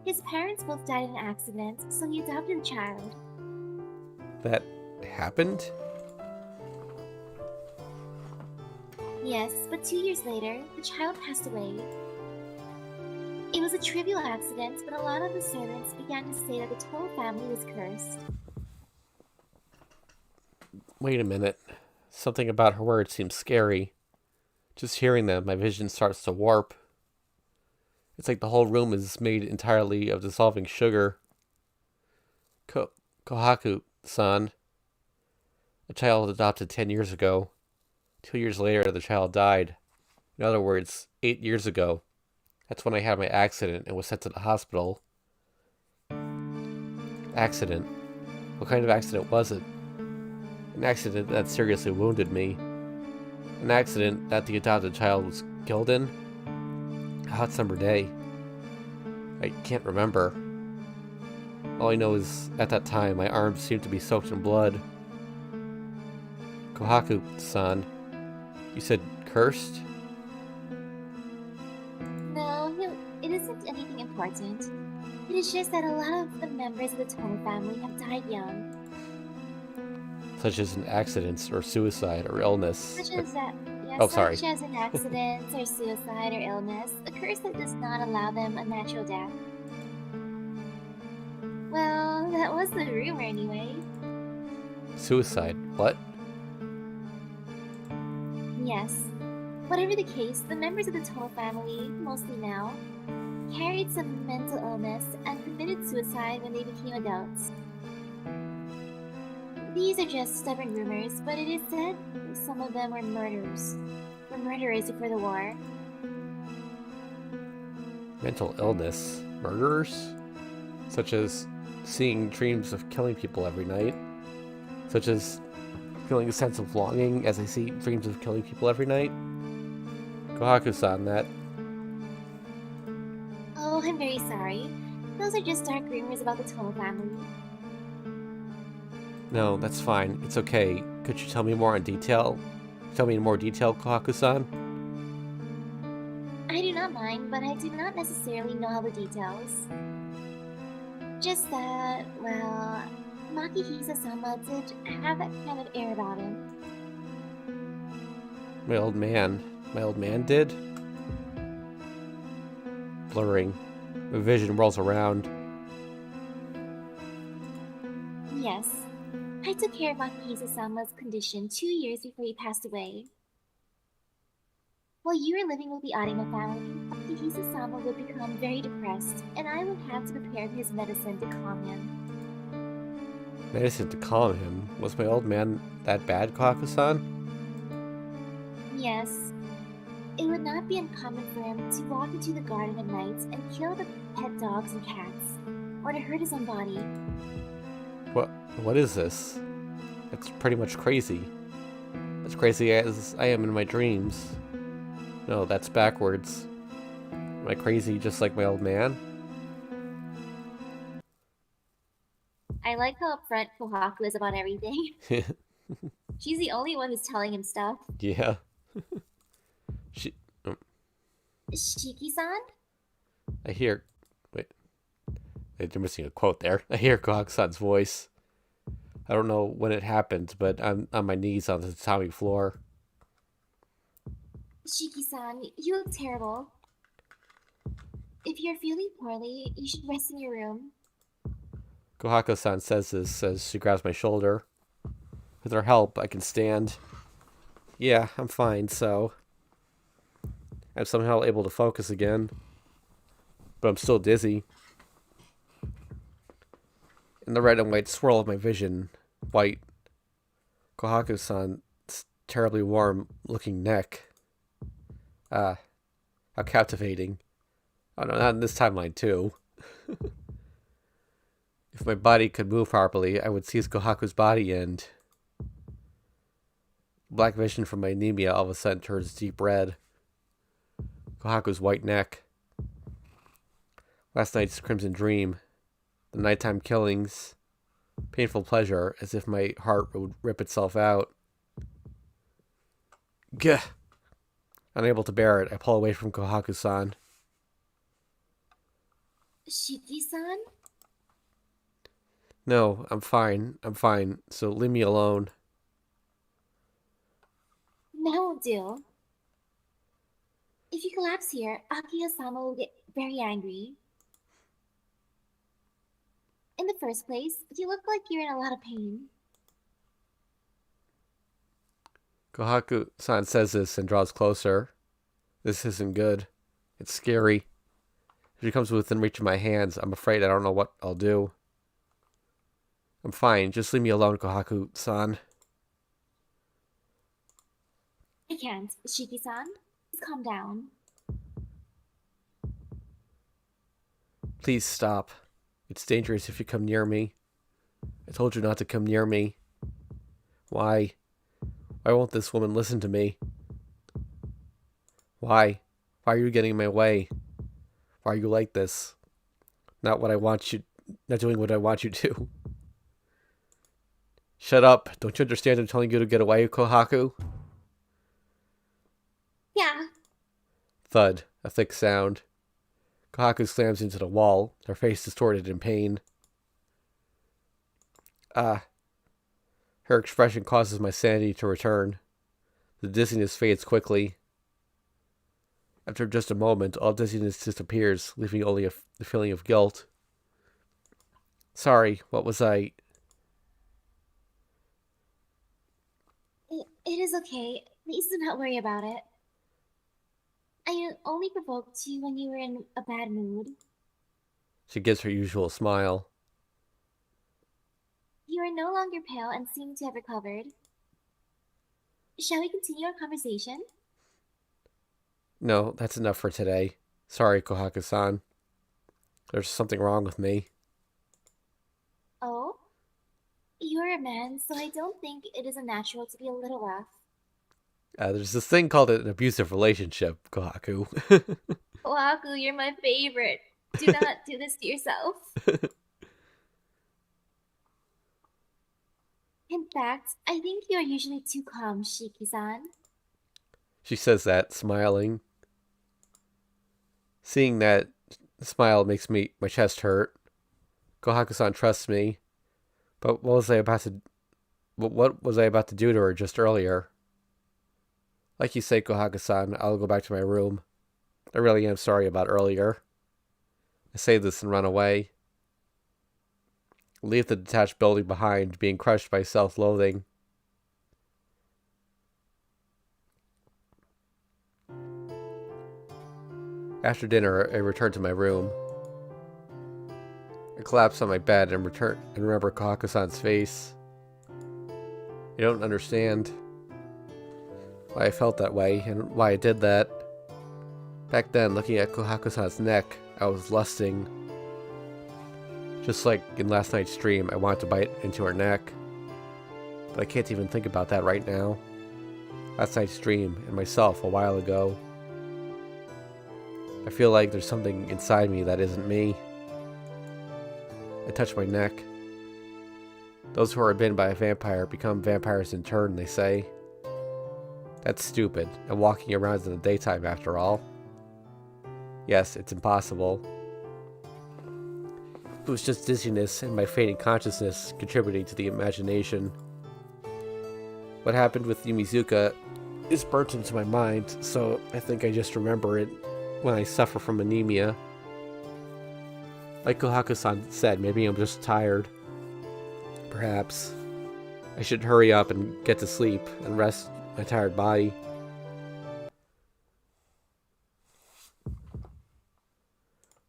His parents both died in an accident, so he adopted the child. That happened? Yes, but 2 years later, the child passed away. It was a trivial accident, but a lot of the servants began to say that the total family was cursed. Wait a minute. Something about her words seems scary. Just hearing them, my vision starts to warp. It's like the whole room is made entirely of dissolving sugar. Kohaku-san. A child adopted 10 years ago. 2 years later, the child died. In other words, 8 years ago. That's when I had my accident and was sent to the hospital. Accident? What kind of accident was it? An accident that seriously wounded me. An accident that the adopted child was killed in? A hot summer day. I can't remember. All I know is, at that time, my arms seemed to be soaked in blood. Kohaku-san, you said cursed? No, it isn't anything important. It is just that a lot of the members of the Tono family have died young. Such as an accident or suicide or illness. Such as an accident or suicide or illness, a curse that does not allow them a natural death. Well, that was the rumor anyway. Suicide? What? Yes. Whatever the case, the members of the Tono family, mostly now, carried some mental illness and committed suicide when they became adults. These are just stubborn rumors, but it is said some of them were murderers before the war. Mental illness? Murderers? Such as seeing dreams of killing people every night? Such as feeling a sense of longing as I see dreams of killing people every night? Kohaku-san, that... Oh, I'm very sorry. Those are just dark rumors about the Tono family. No, that's fine. It's okay. Could you tell me more in detail? Tell me in more detail, Kohaku-san? I do not mind, but I do not necessarily know all the details. Just that, well, Makihisa-sama did have that kind of air about him. My old man did? Blurring. My vision whirls around. Yes. I took care of Makihisa-sama's condition 2 years before he passed away. While you were living with the Arima family, Makihisa-sama would become very depressed, and I would have to prepare his medicine to calm him. Medicine to calm him? Was my old man that bad, Kohaku-san? Yes. It would not be uncommon for him to walk into the garden at night and kill the pet dogs and cats, or to hurt his own body. What is this? It's pretty much crazy. As crazy as I am in my dreams. No, that's backwards. Am I crazy just like my old man? I like how upfront Kohaku is about everything. She's the only one who's telling him stuff. Yeah. She... oh, Shiki-san? I hear... Wait. They're missing a quote there. I hear Kohaku-san's voice. I don't know when it happened, but I'm on my knees on the tatami floor. Shiki-san, you look terrible. If you're feeling poorly, you should rest in your room. Kohaku-san says this as she grabs my shoulder. With her help, I can stand. Yeah, I'm fine, so... I'm somehow able to focus again. But I'm still dizzy. In the red and white swirl of my vision, white, Kohaku-san's terribly warm-looking neck. Ah, how captivating. Oh no, not in this timeline too. If my body could move properly, I would seize Kohaku's body and... Black vision from my anemia all of a sudden turns deep red. Kohaku's white neck. Last night's crimson dream. The nighttime killings. Painful pleasure, as if my heart would rip itself out. Gah! Unable to bear it, I pull away from Kohaku-san. Shiki-san? No, I'm fine, so leave me alone. That won't do. If you collapse here, Akiya-sama will get very angry. In the first place, you look like you're in a lot of pain. Kohaku-san says this and draws closer. This isn't good. It's scary. If she comes within reach of my hands, I'm afraid I don't know what I'll do. I'm fine. Just leave me alone, Kohaku-san. I can't, Shiki-san. Please calm down. Please stop. It's dangerous if you come near me. I told you not to come near me. Why? Why won't this woman listen to me? Why? Why are you getting in my way? Why are you like this? Not doing what I want you to. Shut up. Don't you understand I'm telling you to get away, Kohaku? Yeah. Thud. A thick sound. Kohaku slams into the wall, her face distorted in pain. Ah. Her expression causes my sanity to return. The dizziness fades quickly. After just a moment, all dizziness disappears, leaving only the feeling of guilt. Sorry, what was I... It is okay. Please do not worry about it. I only provoked you when you were in a bad mood. She gives her usual smile. You are no longer pale and seem to have recovered. Shall we continue our conversation? No, that's enough for today. Sorry, Kohaku-san. There's something wrong with me. Oh? You're a man, so I don't think it is unnatural to be a little rough. There's this thing called an abusive relationship, Kohaku. Oaku, you're my favorite. Do not do this to yourself. In fact, I think you are usually too calm, Shiki-san. She says that, smiling. Seeing that smile makes my chest hurt. Kohaku-san trusts me. But what was I about to do to her just earlier? Like you say, Kohaku-san, I'll go back to my room. I really am sorry about earlier. I say this and run away. Leave the detached building behind, being crushed by self-loathing. After dinner, I return to my room. I collapse on my bed and remember Kohaku-san's face. I don't understand why I felt that way and why I did that. Back then, looking at Kohaku-san's neck, I was lusting. Just like in last night's dream, I wanted to bite into her neck. But I can't even think about that right now. Last night's dream and myself a while ago. I feel like there's something inside me that isn't me. I touch my neck. Those who are bitten by a vampire become vampires in turn, they say. That's stupid. I'm walking around in the daytime after all. Yes, it's impossible. It was just dizziness and my fading consciousness contributing to the imagination. What happened with Yumizuka is burnt into my mind, so I think I just remember it when I suffer from anemia. Like Kohaku-san said, maybe I'm just tired. Perhaps I should hurry up and get to sleep and rest my tired body.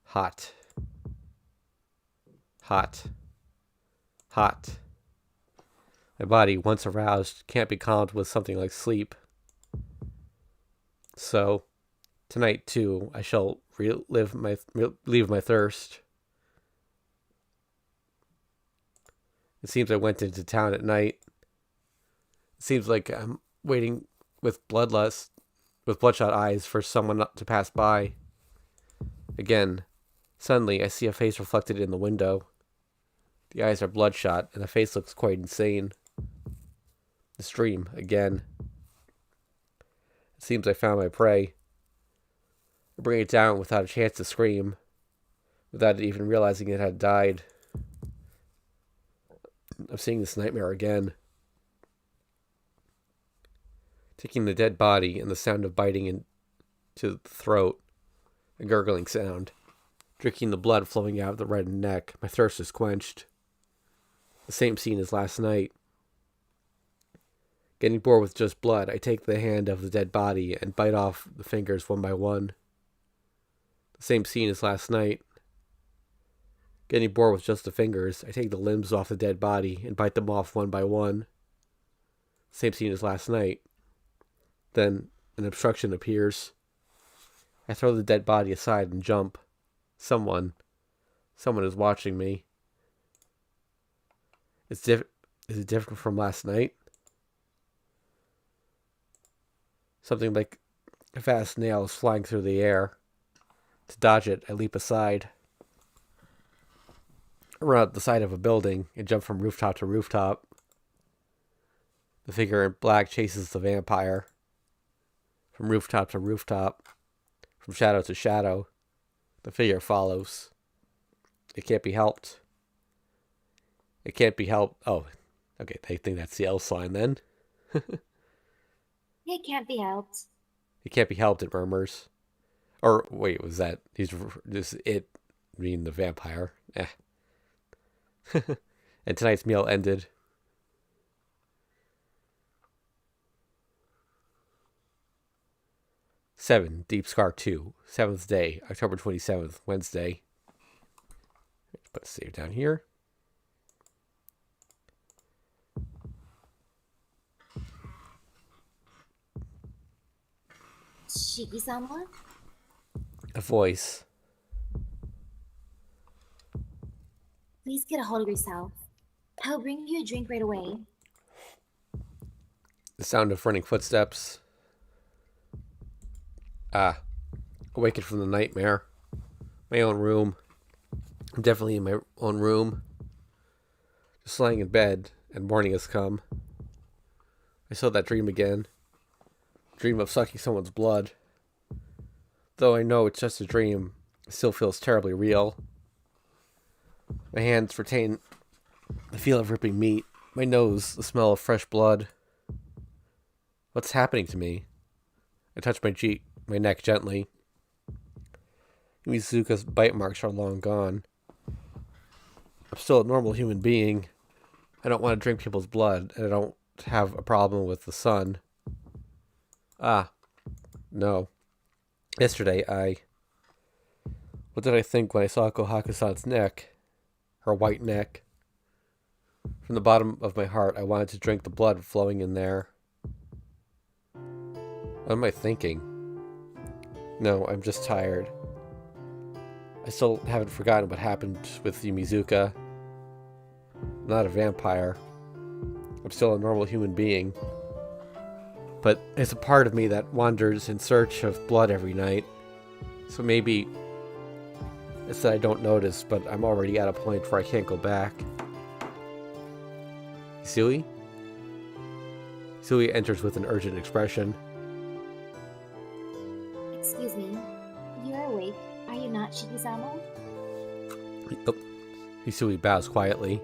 Hot. Hot. Hot. My body, once aroused, can't be calmed with something like sleep. So, tonight too, I shall relieve my thirst. It seems I went into town at night. It seems like I'm waiting with bloodshot eyes for someone to pass by. Again, suddenly I see a face reflected in the window. The eyes are bloodshot, and the face looks quite insane. The stream, again. It seems I found my prey. I bring it down without a chance to scream, without even realizing it had died. I'm seeing this nightmare again. Taking the dead body and the sound of biting into the throat, a gurgling sound. Drinking the blood flowing out of the reddened neck, my thirst is quenched. The same scene as last night. Getting bored with just blood, I take the hand of the dead body and bite off the fingers one by one. The same scene as last night. Getting bored with just the fingers, I take the limbs off the dead body and bite them off one by one. Same scene as last night. Then an obstruction appears. I throw the dead body aside and jump. Someone is watching me. Is it different from last night? Something like a fast nail is flying through the air. To dodge it, I leap aside. I run out the side of a building and jump from rooftop to rooftop. The figure in black chases the vampire. From rooftop to rooftop. From shadow to shadow. The figure follows. It can't be helped. It can't be helped. Oh, okay. I think that's the L sign then. It can't be helped. It can't be helped, it murmurs. Or, wait, was that... Does it mean the vampire? Eh. And tonight's meal ended. Seven, Deep Scar 2, 7th day, October 27th, Wednesday. Put a save down here. Shiki-sama? A voice. Please get a hold of yourself. I'll bring you a drink right away. The sound of running footsteps. Awakened from the nightmare. My own room. I'm definitely in my own room. Just lying in bed, and morning has come. I saw that dream again. Dream of sucking someone's blood. Though I know it's just a dream, it still feels terribly real. My hands retain the feel of ripping meat. My nose, the smell of fresh blood. What's happening to me? I touch my neck gently. Mizuka's bite marks are long gone. I'm still a normal human being. I don't want to drink people's blood, and I don't have a problem with the sun. No. Yesterday, what did I think when I saw Kohaku-san's neck? Her white neck. From the bottom of my heart, I wanted to drink the blood flowing in there. What am I thinking? No, I'm just tired. I still haven't forgotten what happened with Yumizuka. I'm not a vampire. I'm still a normal human being. But there's a part of me that wanders in search of blood every night. So maybe it's that I don't notice, but I'm already at a point where I can't go back. Sui? Sui enters with an urgent expression. Hisui bows quietly.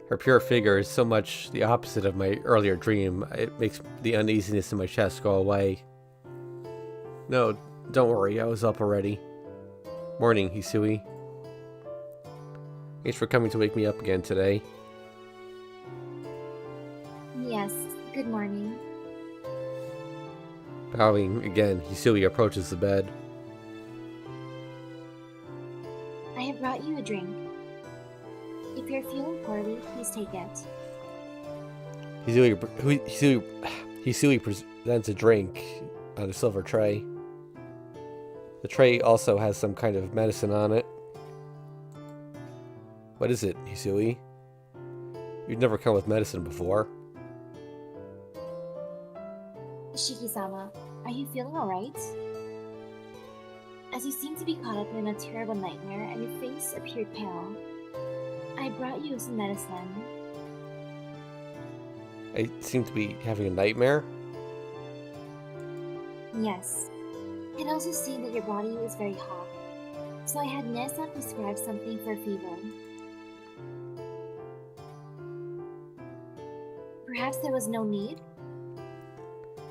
Her pure figure is so much the opposite of my earlier dream, it makes the uneasiness in my chest go away. No, don't worry, I was up already. Morning, Hisui. Thanks for coming to wake me up again today. Yes, good morning. Bowing again, Hisui approaches the bed. I have brought you a drink. If you're feeling poorly, please take it. Hisui presents a drink on a silver tray. The tray also has some kind of medicine on it. What is it, Hisui? You've never come with medicine before. Shiki-sama, are you feeling alright? As you seem to be caught up in a terrible nightmare and your face appeared pale, I brought you some medicine. I seem to be having a nightmare? Yes. It also seemed that your body is very hot, so I had Nessa prescribe something for a fever. Perhaps there was no need?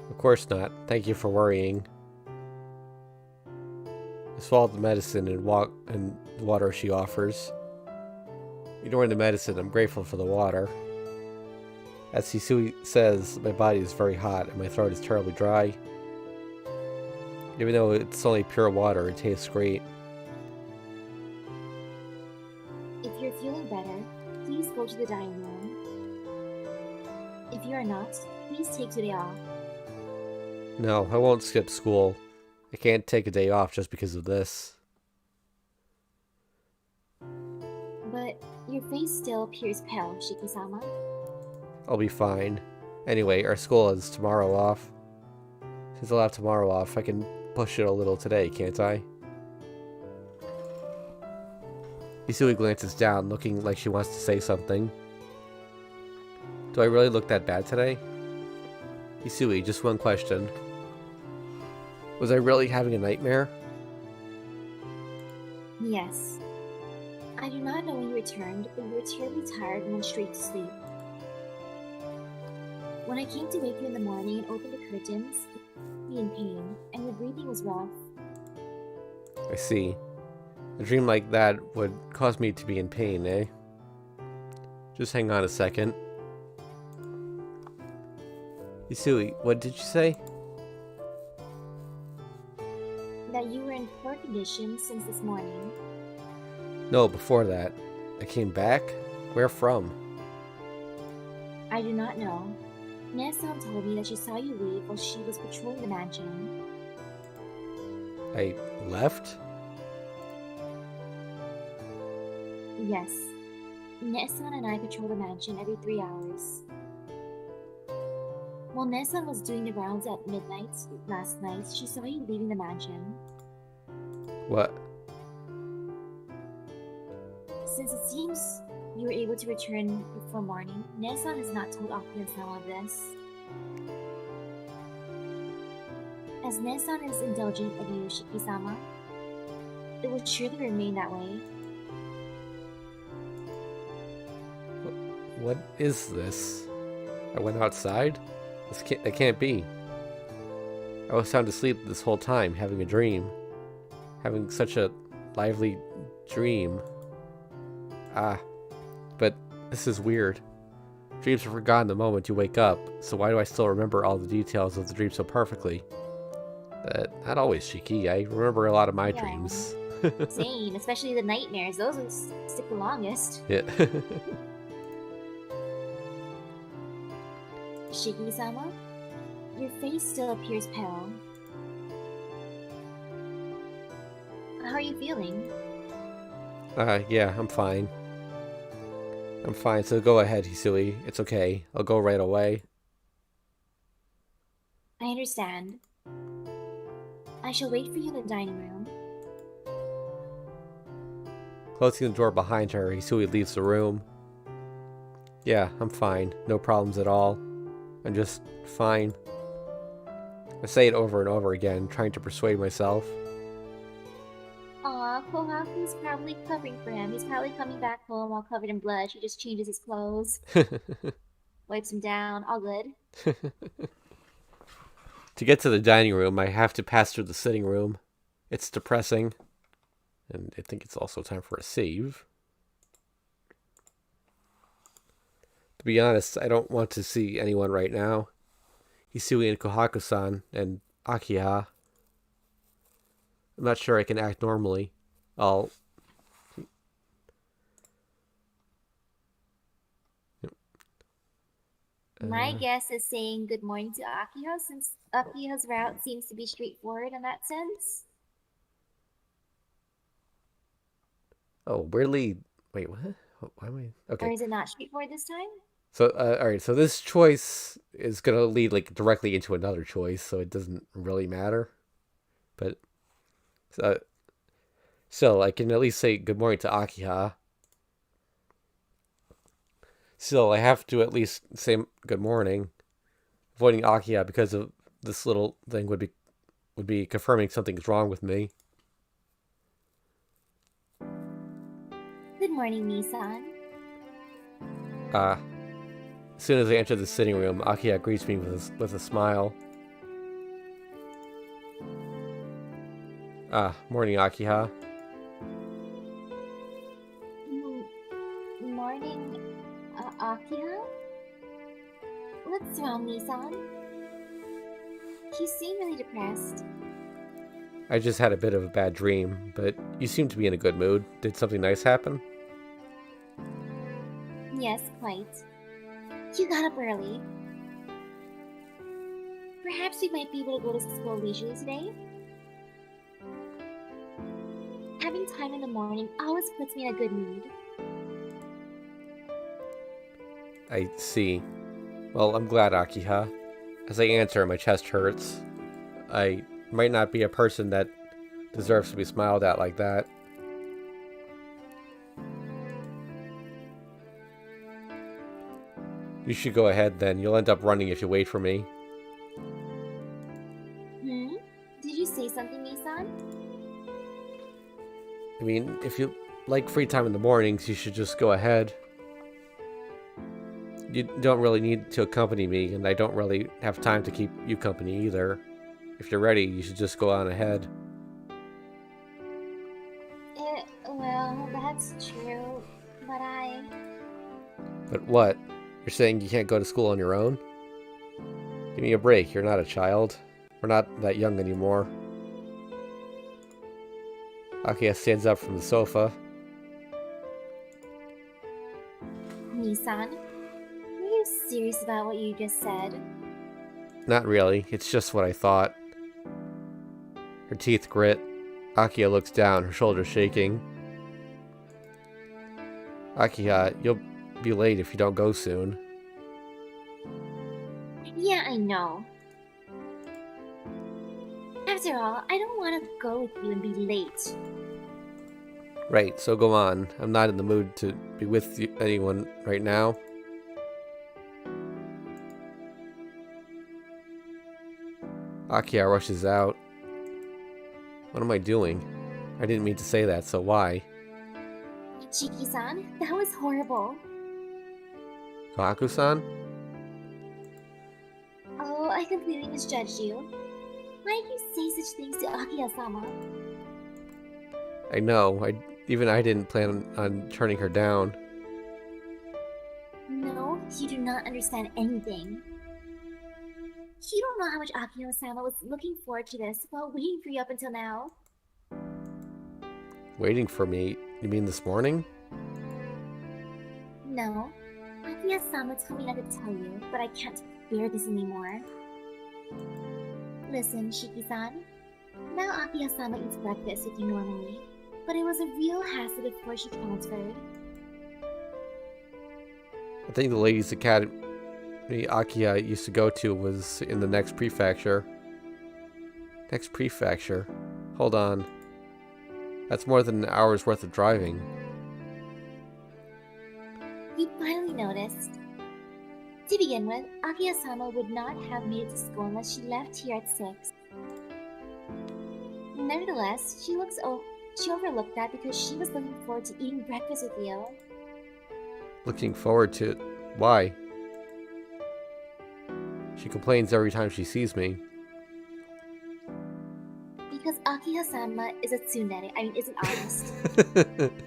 Of course not. Thank you for worrying. I swallowed the medicine and the water she offers. Ignoring the medicine, I'm grateful for the water. As Hisui says, my body is very hot and my throat is terribly dry. Even though it's only pure water, it tastes great. If you're feeling better, please go to the dining room. If you are not, please take today off. No, I won't skip school. I can't take a day off just because of this. But your face still appears pale, Shiki-sama. I'll be fine. Anyway, our school is tomorrow off. Since I'll have tomorrow off, I can push it a little today, can't I? Hisui glances down, looking like she wants to say something. Do I really look that bad today? Hisui, just one question. Was I really having a nightmare? Yes. I do not know when you returned, but you were terribly tired and went straight to sleep. When I came to wake you in the morning and opened the curtains, you were in pain, and your breathing was rough. I see. A dream like that would cause me to be in pain, eh? Just hang on a second. Hisui, what did you say? That you were in poor condition since this morning. No, before that. I came back? Where from? I do not know. Nessan told me that she saw you leave while she was patrolling the mansion. I left? Yes. Nessan and I patrol the mansion every 3 hours. While Nessan was doing the rounds at midnight last night, she saw you leaving the mansion. What? Since it seems you were able to return before morning, Nessan has not told Akira-sama of this. As Nessan is indulgent of you, Shiki-sama, it will surely remain that way. What is this? I went outside? That can't be. I was sound asleep this whole time, having a dream. Having such a lively dream. But this is weird. Dreams are forgotten the moment you wake up, so why do I still remember all the details of the dream so perfectly? Not always, Shiki. I remember a lot of my dreams. Same, especially the nightmares. Those will stick the longest. Yeah. Shiki-sama, your face still appears pale. How are you feeling? Yeah, I'm fine. I'm fine, so go ahead, Hisui. It's okay. I'll go right away. I understand. I shall wait for you in the dining room. Closing the door behind her, Hisui leaves the room. Yeah, I'm fine. No problems at all. I'm just fine. I say it over and over again, trying to persuade myself. Aw, Kohaku's probably covering for him. He's probably coming back home all covered in blood. She just changes his clothes, wipes him down, all good. To get to the dining room, I have to pass through the sitting room. It's depressing. And I think it's also time for a save. To be honest, I don't want to see anyone right now. Hisui and Kohaku-san and Akiha. I'm not sure I can act normally. I'll... My guess is saying good morning to Akiha, since Akiha's route seems to be straightforward in that sense. Oh, weirdly... Wait, what? Why am I... Okay. Or is it not straightforward this time? So, alright, so this choice is going to lead, like, directly into another choice, so it doesn't really matter. But, so I can at least say good morning to Akiha. Still, I have to at least say good morning. Avoiding Akiha because of this little thing would be confirming something's wrong with me. Good morning, Nissan. As soon as I enter the sitting room, Akiha greets me with a smile. Morning, Akiha. Morning, Akiha? What's wrong, Nissan? You seem really depressed. I just had a bit of a bad dream, but you seem to be in a good mood. Did something nice happen? Yes, quite. You got up early. Perhaps we might be able to go to school leisurely today? Having time in the morning always puts me in a good mood. I see. Well, I'm glad, Akiha. As I answer, my chest hurts. I might not be a person that deserves to be smiled at like that. You should go ahead then. You'll end up running if you wait for me. Did you say something, Nissan? I mean, if you like free time in the mornings, you should just go ahead. You don't really need to accompany me, and I don't really have time to keep you company either. If you're ready, you should just go on ahead. Well, that's true, but But what? You're saying you can't go to school on your own? Give me a break, you're not a child. We're not that young anymore. Akiha stands up from the sofa. Nissan, were you serious about what you just said? Not really, it's just what I thought. Her teeth grit. Akiha looks down, her shoulders shaking. Akiha, you'll be late if you don't go soon. Yeah, I know. After all, I don't want to go with you and be late. Right, so go on. I'm not in the mood to be with anyone right now. Akiha rushes out. What am I doing? I didn't mean to say that, so why? Chiki-san, that was horrible. Kohaku-san? Oh, I completely misjudged you. Why did you say such things to Akiha-sama? I know, even I didn't plan on turning her down. No, you do not understand anything. You don't know how much Akiha-sama was looking forward to this while waiting for you up until now. Waiting for me? You mean this morning? No. Akiha-sama told me not to tell you, but I can't bear this anymore. Listen, Shiki-san. Now Akiha-sama eats breakfast with you normally, but it was a real hassle before she transferred. I think the Ladies' Academy Akiha used to go to was in the next prefecture. Next prefecture? Hold on. That's more than an hour's worth of driving. You finally noticed. To begin with, Akiha-sama would not have made it to school unless she left here at 6. Nevertheless, she looks She overlooked that because she was looking forward to eating breakfast with you. Looking forward to it. Why? She complains every time she sees me. Because Akiha-sama is a tsundere. I mean, isn't honest.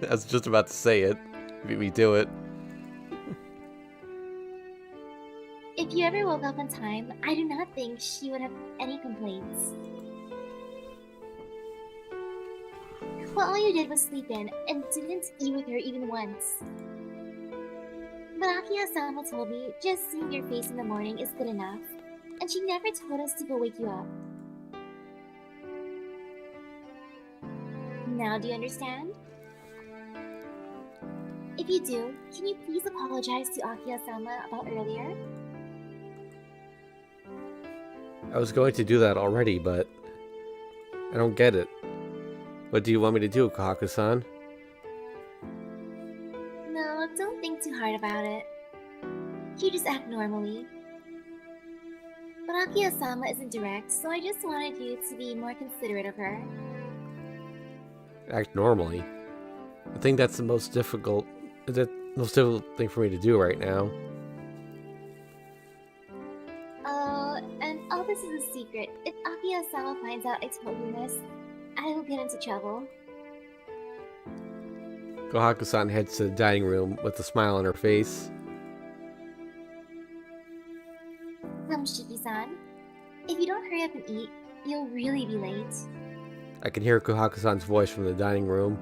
I was just about to say it. Beat me to it. If you ever woke up on time, I do not think she would have any complaints. Well, all you did was sleep in and didn't eat with her even once. But Akiha-sama told me just seeing your face in the morning is good enough, and she never told us to go wake you up. Now do you understand? If you do, can you please apologize to Akiha-sama about earlier? I was going to do that already, but I don't get it. What do you want me to do, Kohaku-san? No, don't think too hard about it. You just act normally. But Akiha-sama isn't direct, so I just wanted you to be more considerate of her. Act normally. I think that's the most difficult thing for me to do right now. Oh, and all this is a secret. If Akiha-sama finds out I told you this, I will get into trouble. Kohaku-san heads to the dining room with a smile on her face. Come, Shiki-san. If you don't hurry up and eat, you'll really be late. I can hear Kohaku-san's voice from the dining room.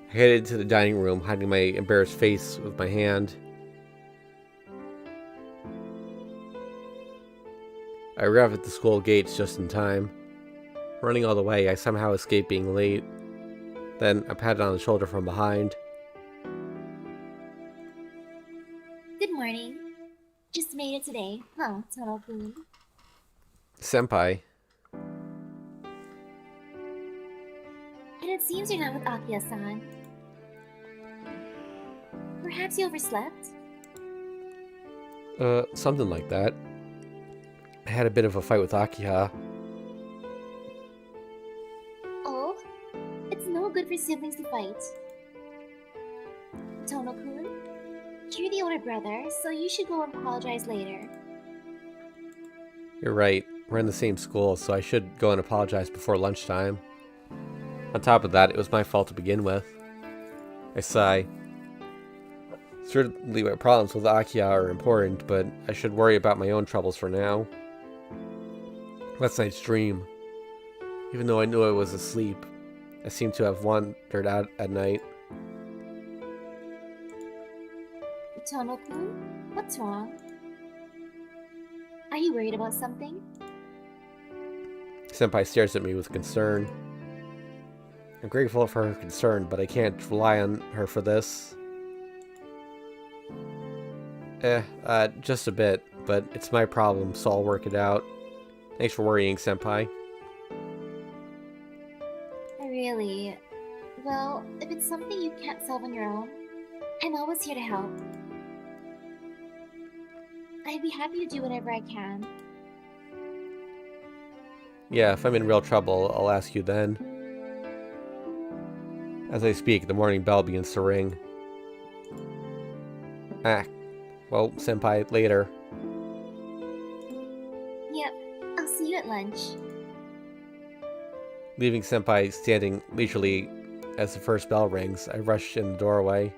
I headed to the dining room, hiding my embarrassed face with my hand. I arrived at the school gates just in time. Running all the way, I somehow escaped being late. Then I patted on the shoulder from behind. Good morning. Just made it today, huh, Tono-kun? Senpai. And it seems you're not with Akiha-san. Perhaps you overslept? Something like that. I had a bit of a fight with Akiha. Oh, it's no good for siblings to fight. Tono-kun, you're the older brother, so you should go and apologize later. You're right. We're in the same school, so I should go and apologize before lunchtime. On top of that, it was my fault to begin with. I sigh. Certainly my problems with Akiha are important, but I should worry about my own troubles for now. Last night's dream. Even though I knew I was asleep, I seemed to have wandered out at night. Tono-kun, what's wrong? Are you worried about something? Senpai stares at me with concern. I'm grateful for her concern, but I can't rely on her for this. Just a bit, but it's my problem, so I'll work it out. Thanks for worrying, Senpai. Really? Well, if it's something you can't solve on your own, I'm always here to help. I'd be happy to do whatever I can. Yeah, if I'm in real trouble, I'll ask you then. As I speak, the morning bell begins to ring. Well, Senpai, later. Yep, I'll see you at lunch. Leaving Senpai standing leisurely as the first bell rings, I rush in the doorway.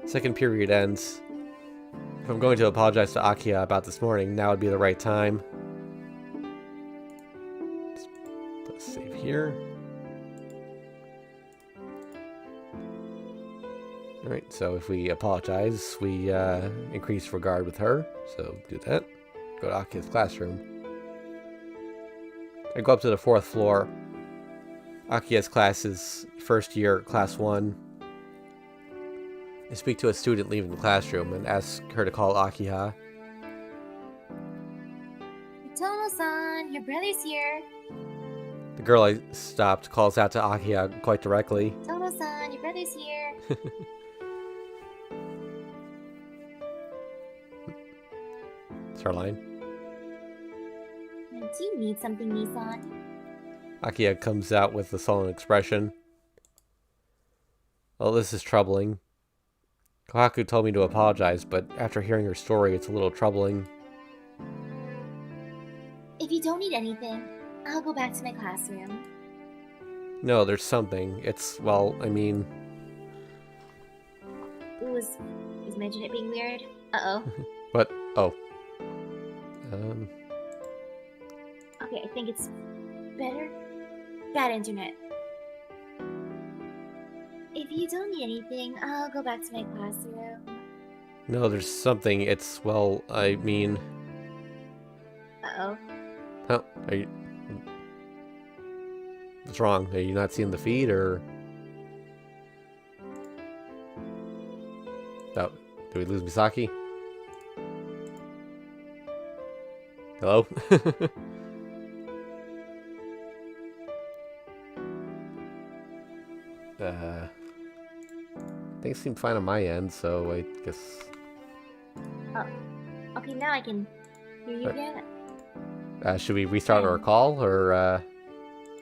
Second period ends. If I'm going to apologize to Akiha about this morning, now would be the right time. Let's save here. Alright, so if we apologize, we increase regard with her. So do that. Go to Akiha's classroom. I go up to the 4th floor. Akiha's class is first year, class 1. I speak to a student leaving the classroom and ask her to call Akiha. Tono-san, your brother's here. The girl I stopped calls out to Akiha quite directly. Tono-san, your brother's here. It's her line. I do need something, Nissan. Akiya comes out with a sullen expression. Well, this is troubling. Kohaku told me to apologize, but after hearing her story, it's a little troubling. If you don't need anything, I'll go back to my classroom. No, there's something. It's, well, I mean... Ooh, is mention it being weird? Uh-oh. What? Oh. Okay, I think it's better. Bad internet. If you don't need anything, I'll go back to my classroom. No, there's something. It's, well, I mean... Uh-oh. Huh? Are you... What's wrong? Are you not seeing the feed, or... Oh, did we lose Misaki? Hello? Things seem fine on my end, so I guess... Oh. Okay, now I can hear you again. Should we restart our call, or,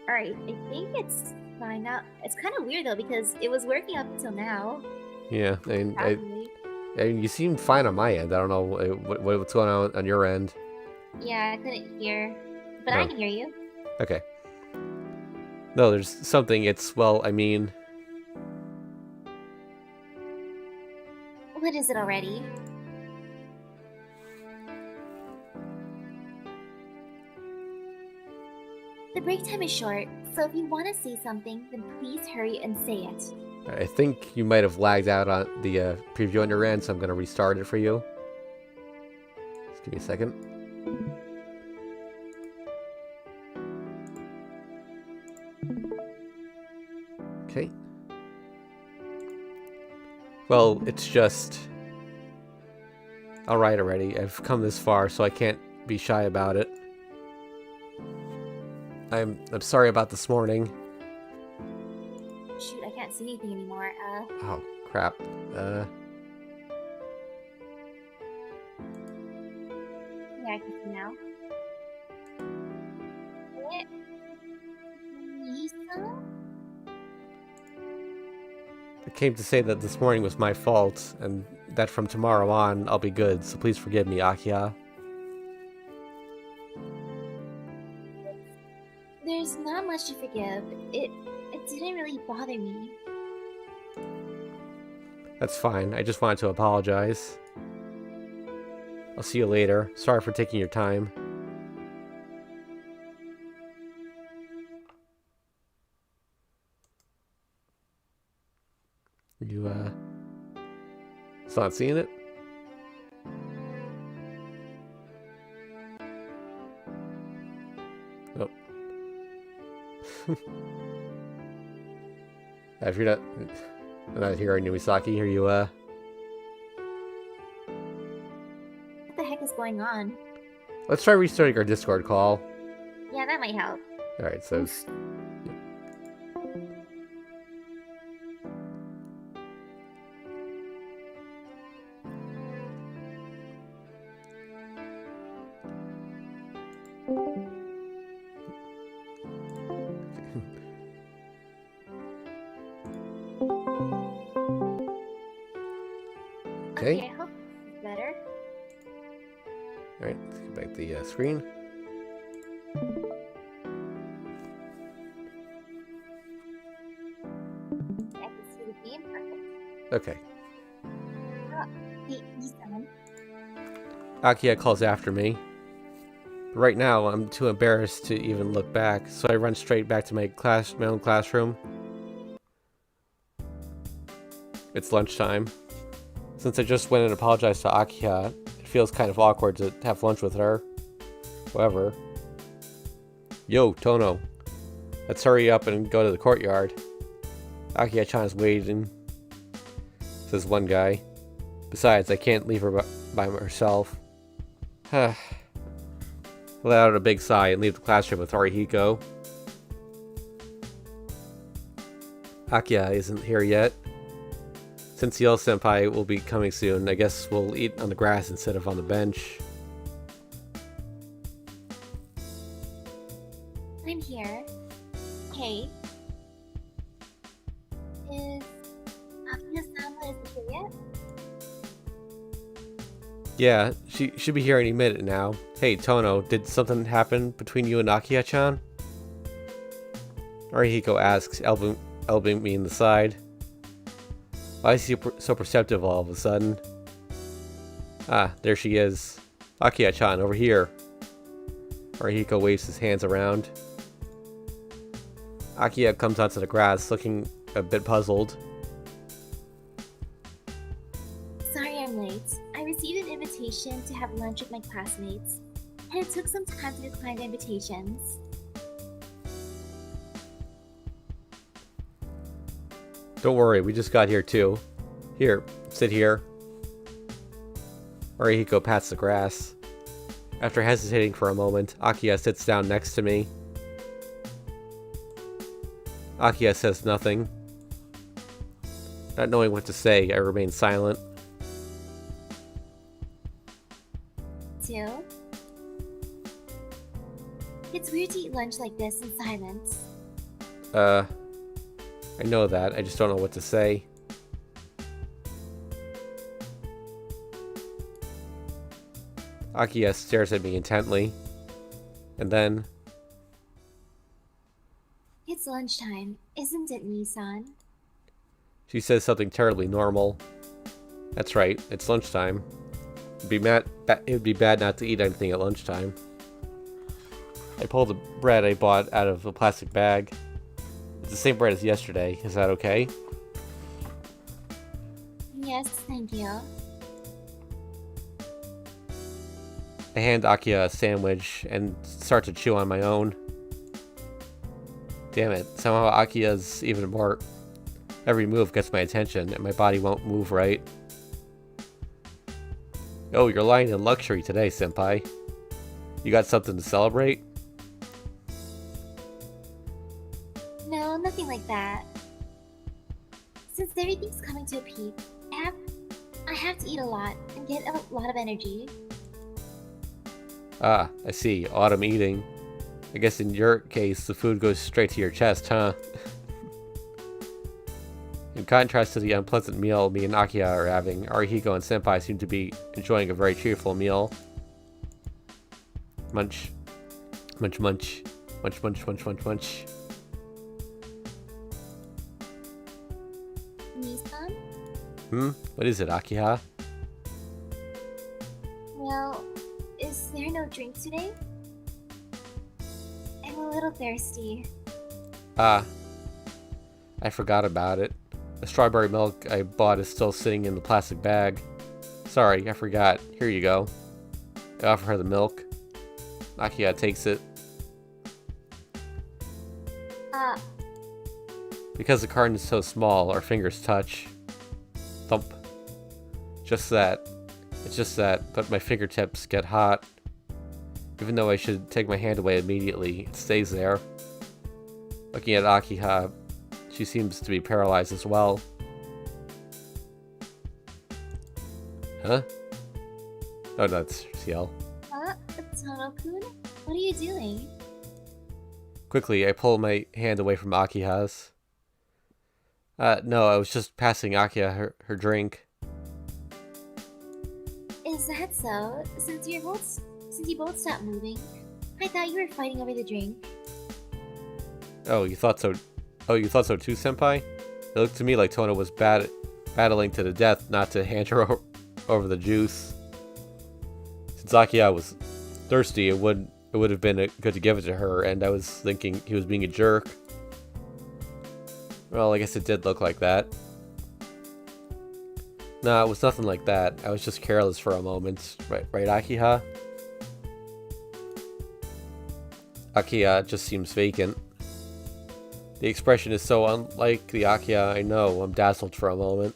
Alright, I think it's fine now. It's kind of weird, though, because it was working up until now. Yeah, I mean, Probably. you seem fine on my end. I don't know what's going on your end. Yeah, I couldn't hear. But I can hear you. Okay. No, there's something. It's, well, I mean... What is it already? The break time is short, so if you want to say something, then please hurry and say it. I think you might have lagged out on the preview on your end, so I'm going to restart it for you. Just give me a second. Okay. Well, it's just... Alright already. I've come this far, so I can't be shy about it. I'm sorry about this morning. Shoot, I can't see anything anymore. Oh, crap. Yeah, I can see now. What? Lisa? I came to say that this morning was my fault, and that from tomorrow on, I'll be good, so please forgive me, Akiya. There's not much to forgive. It didn't really bother me. That's fine, I just wanted to apologize. I'll see you later. Sorry for taking your time. You, still not seeing it? Nope. If you're not hearing Misaki, are you, What the heck is going on? Let's try restarting our Discord call. Yeah, that might help. Alright, so... Okay, I hope it's better. Alright, let's get back the screen. I can see the game. Perfect. Okay. Hey, Nissan. Akiya calls after me. But right now, I'm too embarrassed to even look back, so I run straight back to my own classroom. It's lunchtime. Since I just went and apologized to Akiya, it feels kind of awkward to have lunch with her. However... Yo, Tono. Let's hurry up and go to the courtyard. Akiya-chan's waiting, says one guy. Besides, I can't leave her by herself. I let out a big sigh and leave the classroom with Arihiko. Akiya isn't here yet. Since Senpai will be coming soon, I guess we'll eat on the grass instead of on the bench. Yeah, she should be here any minute now. Hey, Tono, did something happen between you and Akiya-chan? Arihiko asks, elbowing me in the side. Why is he so perceptive all of a sudden? Ah, there she is. Akiya-chan, over here. Arihiko waves his hands around. Akiya comes onto the grass, looking a bit puzzled. Sorry I'm late. I received an invitation to have lunch with my classmates, and it took some time to decline the invitations. Don't worry, we just got here too. Here, sit here. Arihiko pats the grass. After hesitating for a moment, Akiya sits down next to me. Akiya says nothing. Not knowing what to say, I remain silent. Too? It's weird to eat lunch like this in silence. I know that, I just don't know what to say. Akiya stares at me intently. And then... It's lunchtime, isn't it, Nissan? she says something terribly normal. That's right, it's lunchtime. It would be bad not to eat anything at lunchtime. I pull the bread I bought out of a plastic bag. It's the same bread as yesterday. Is that okay? Yes, thank you. I hand Akiya a sandwich and start to chew on my own. Damn it, somehow Akiya's even more... every move gets my attention and my body won't move right. Oh, you're lying in luxury today, senpai. You got something to celebrate? No, nothing like that. Since everything's coming to a peak, I have to eat a lot and get a lot of energy. Ah, I see. Autumn eating. I guess in your case, the food goes straight to your chest, huh? In contrast to the unpleasant meal me and Akiya are having, Arihiko and Senpai seem to be enjoying a very cheerful meal. Munch. Munch, munch. Munch, munch, munch, munch, munch. Nissan? What is it, Akiya? Well, is there no drink today? I'm a little thirsty. Ah. I forgot about it. The strawberry milk I bought is still sitting in the plastic bag. Sorry, I forgot. Here you go. I offer her the milk. Akiya takes it. Because the carton is so small, our fingers touch. Thump. Just that. It's just that, but my fingertips get hot. Even though I should take my hand away immediately, it stays there. Looking at Akiya, she seems to be paralyzed as well. Huh? Oh, no, it's Ciel. Tono-kun? What are you doing? Quickly, I pull my hand away from Akiya's. No, I was just passing Akiya her drink. Is that so? Since you both stopped moving, I thought you were fighting over the drink. Oh, you thought so? Oh, you thought so too, Senpai? It looked to me like Tono was battling to the death not to hand her over the juice. Since Akiya was thirsty, it would have been good to give it to her, and I was thinking he was being a jerk. Well, I guess it did look like that. Nah, it was nothing like that. I was just careless for a moment. Right, Akiya? Akiya just seems vacant. The expression is so unlike the Akiya I know. I'm dazzled for a moment.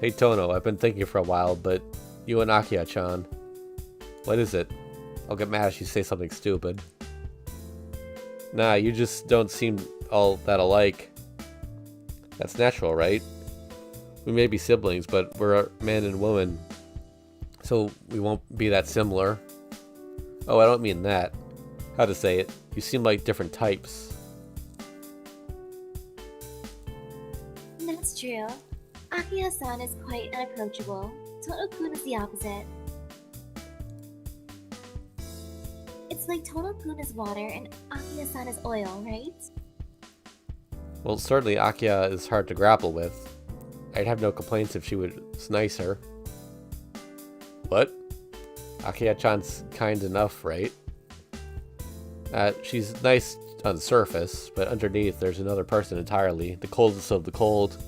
Hey Tono, I've been thinking for a while, but you and Akiya-chan. What is it? I'll get mad if you say something stupid. Nah, you just don't seem all that alike. That's natural, right? We may be siblings, but we're a man and woman, so we won't be that similar. Oh, I don't mean that. How to say it? You seem like different types. That's true. Akiya-san is quite unapproachable. Toto-kun is the opposite. It's like Toto-kun is water and Akiya-san is oil, right? Well, certainly Akia is hard to grapple with. I'd have no complaints if she was nicer. What? Akia-chan's kind enough, right? She's nice on the surface, but underneath there's another person entirely, the coldest of the cold.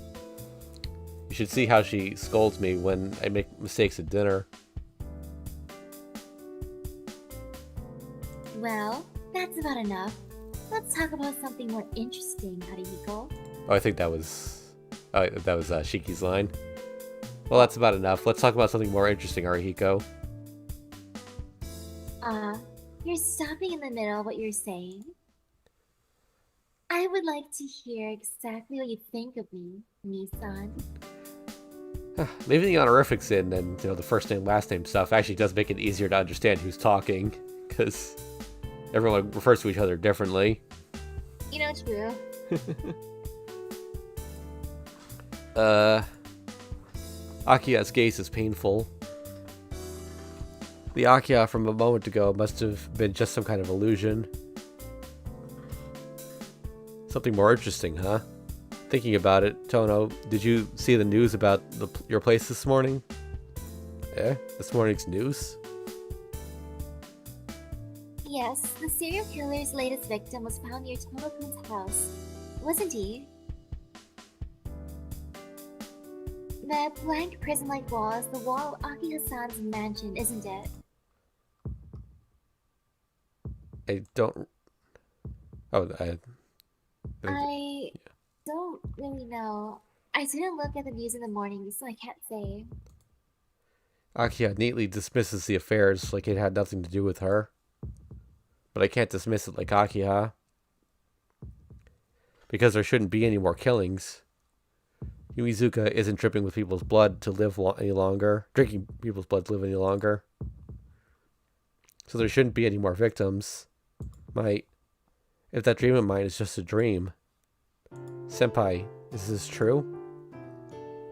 You should see how she scolds me when I make mistakes at dinner. Well, that's about enough. Let's talk about something more interesting, Haruhiko. Oh, I think that was Shiki's line. Well, that's about enough. Let's talk about something more interesting, Haruhiko. You're stopping in the middle of what you're saying. I would like to hear exactly what you think of me, Nissan. Leaving the honorifics in and the first name, last name stuff actually does make it easier to understand who's talking, because everyone refers to each other differently. True. Akiya's gaze is painful. The Akiya from a moment ago must have been just some kind of illusion. Something more interesting, huh? Thinking about it, Tono, did you see the news about your place this morning? This morning's news? Yes, the serial killer's latest victim was found near Tono-kun's house, wasn't he? The blank prison-like wall is the wall of Aki-Hassan's mansion, isn't it? I don't... Oh, I don't really know. I didn't look at the news in the morning, so I can't say. Akiya neatly dismisses the affairs like it had nothing to do with her. But I can't dismiss it like Akiya. Because there shouldn't be any more killings. Yumizuka isn't dripping with people's blood to live any longer. Drinking people's blood to live any longer. So there shouldn't be any more victims. If that dream of mine is just a dream. Senpai, is this true?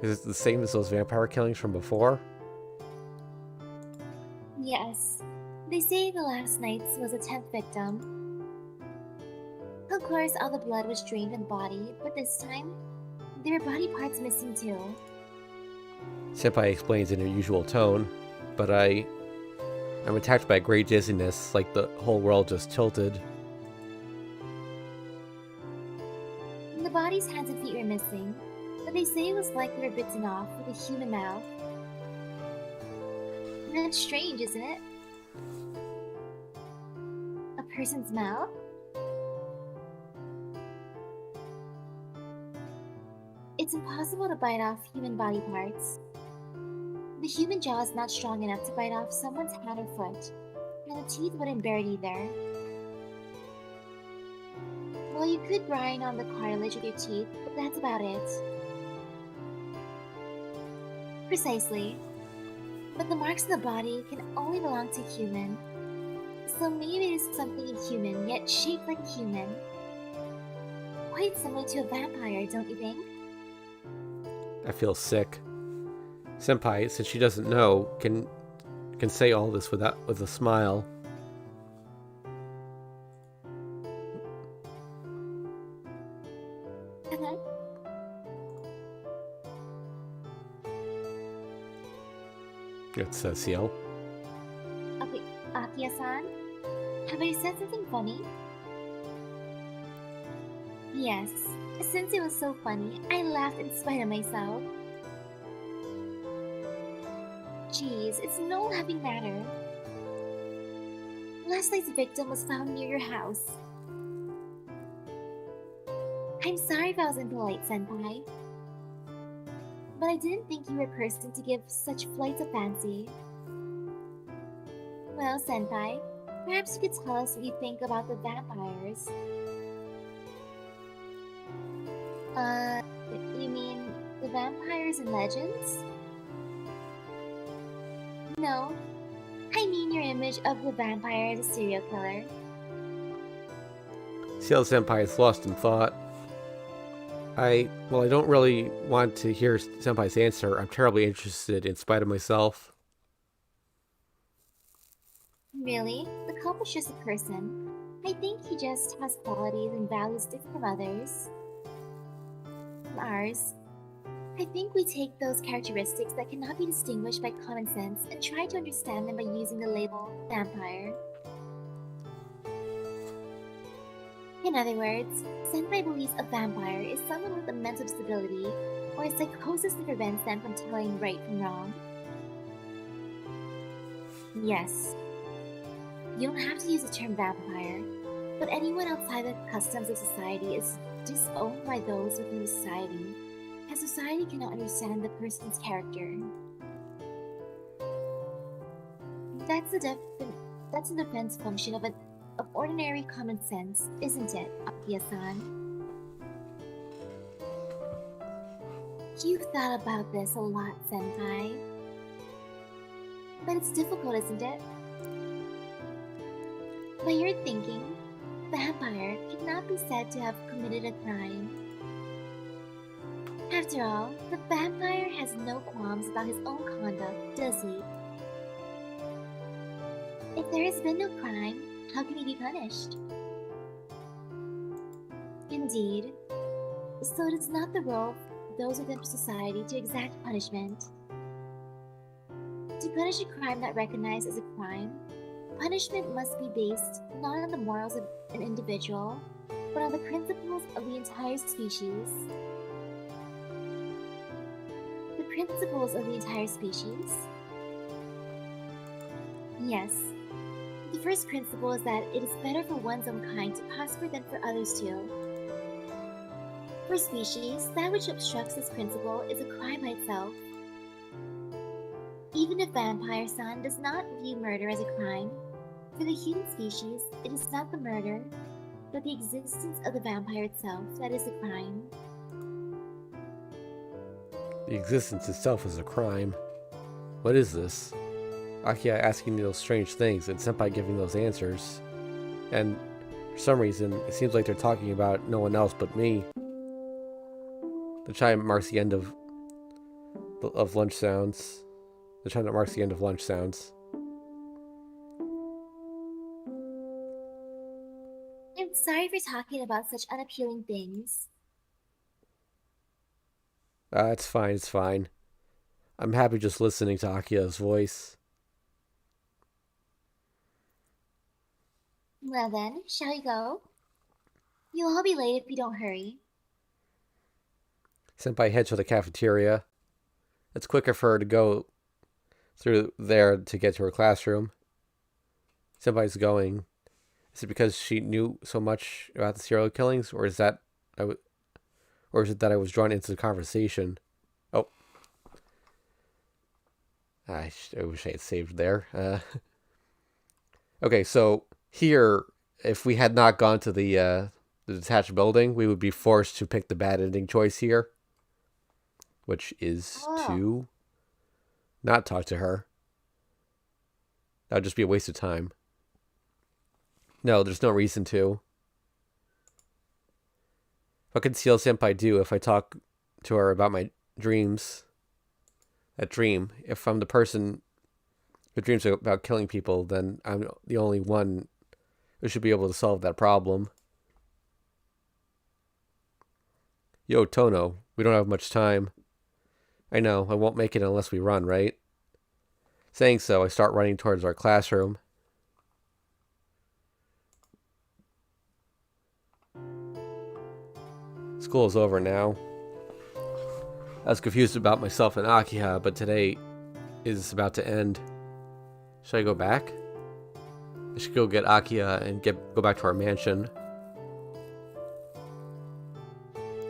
Is it the same as those vampire killings from before? Yes. They say the last night's was a 10th victim. Of course, all the blood was drained from the body, but this time, there were body parts missing too. Senpai explains in her usual tone, but I'm attacked by great dizziness, like the whole world just tilted. The body's hands and feet were missing, but they say it was like they were bitten off with a human mouth. That's strange, isn't it? A person's mouth? It's impossible to bite off human body parts. The human jaw is not strong enough to bite off someone's hand or foot, and the teeth wouldn't bear it either. Well, you could grind on the cartilage with your teeth, but that's about it. Precisely. But the marks on the body can only belong to a human. So maybe it is something inhuman, yet shaped like a human. Quite similar to a vampire, don't you think? I feel sick. Senpai, since she doesn't know, can say all this with a smile. It's Ciel. Okay, Akiya-san? Have I said something funny? Yes. Since it was so funny, I laughed in spite of myself. Jeez, it's no laughing matter. Last night's victim was found near your house. I'm sorry if I was impolite, Senpai. But I didn't think you were a person to give such flights of fancy. Well, Senpai, perhaps you could tell us what you think about the vampires. You mean the vampires and legends? No, I mean your image of the vampire as a serial killer. Ciel Senpai is lost in thought. Well, I don't really want to hear Senpai's answer. I'm terribly interested in spite of myself. Really? The couple is just a person. I think he just has qualities and values different from others. From ours. I think we take those characteristics that cannot be distinguished by common sense and try to understand them by using the label vampire. In other words, Senpai believes a vampire is someone with a mental disability or a psychosis that prevents them from telling right from wrong. Yes, you don't have to use the term vampire, but anyone outside the customs of society is disowned by those within society, as society cannot understand the person's character. That's the defense function of ordinary common sense, isn't it, Akiya-san? You've thought about this a lot, Senpai. But it's difficult, isn't it? By your thinking, vampire cannot be said to have committed a crime. After all, the vampire has no qualms about his own conduct, does he? If there has been no crime, how can he be punished? Indeed. So it is not the role of those within society to exact punishment. To punish a crime not recognized as a crime, punishment must be based not on the morals of an individual, but on the principles of the entire species. The principles of the entire species? Yes. The first principle is that it is better for one's own kind to prosper than for others to. For species, that which obstructs this principle is a crime by itself. Even if Vampire-san does not view murder as a crime, for the human species, it is not the murder, but the existence of the vampire itself that is a crime. The existence itself is a crime. What is this? Akiya asking me those strange things and Senpai giving those answers. And for some reason, it seems like they're talking about no one else but me. The chime marks the end of lunch sounds. The chime that marks the end of lunch sounds. I'm sorry for talking about such unappealing things. It's fine, it's fine. I'm happy just listening to Akiya's voice. Well then, shall we go? You'll all be late if you don't hurry. Senpai heads for the cafeteria. It's quicker for her to go through there to get to her classroom. Senpai's going. Is it because she knew so much about the serial killings, or is it that I was drawn into the conversation? Oh, I wish I had saved there. Okay, so here, if we had not gone to the detached building, we would be forced to pick the bad ending choice here, which is to not talk to her. That would just be a waste of time. No, there's no reason to. What could Seal Senpai do if I talk to her about my dreams? That dream. If I'm the person who dreams about killing people, then I'm the only one who should be able to solve that problem. Yo, Tono, we don't have much time. I know, I won't make it unless we run, right? Saying so, I start running towards our classroom. School is over now. I was confused about myself and Akiha, but today is about to end. Should I go back? I should go get Akiha and go back to our mansion.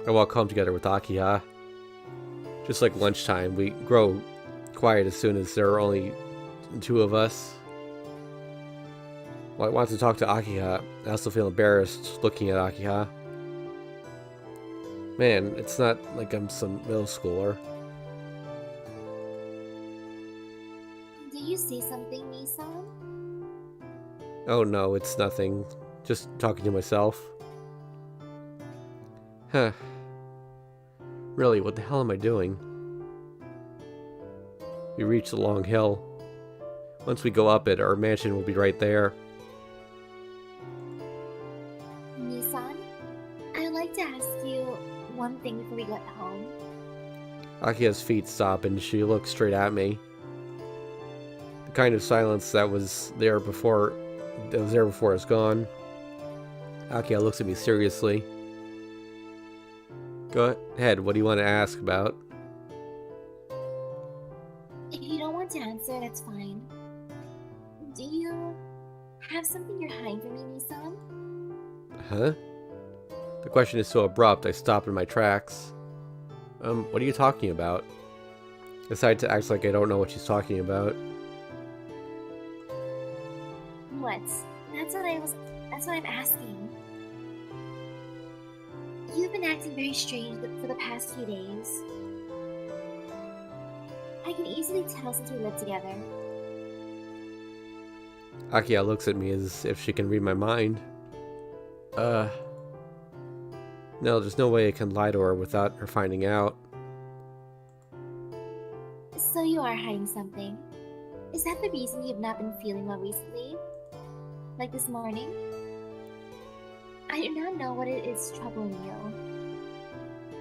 I walk home together with Akiha. Just like lunchtime, we grow quiet as soon as there are only two of us. Well, I want to talk to Akiha. I also feel embarrassed looking at Akiha. Man, it's not like I'm some middle schooler. Do you see something, Misan? Oh no, it's nothing. Just talking to myself. Huh. Really, what the hell am I doing? We reach the long hill. Once we go up it, our mansion will be right there. Nissan, I'd like to ask you one thing before we get home. Akia's feet stop and she looks straight at me. The kind of silence that was there before is gone. Akia looks at me seriously. Go ahead, what do you want to ask about? If you don't want to answer, that's fine. Do you have something you're hiding from me, Nissan? Huh? The question is so abrupt, I stop in my tracks. What are you talking about? I decide to act like I don't know what she's talking about. What? That's what I'm asking. You've been acting very strange for the past few days. I can easily tell since we lived together. Akia looks at me as if she can read my mind. No, there's no way I can lie to her without her finding out. So you are hiding something. Is that the reason you've not been feeling well recently? Like this morning? I do not know what it is troubling you.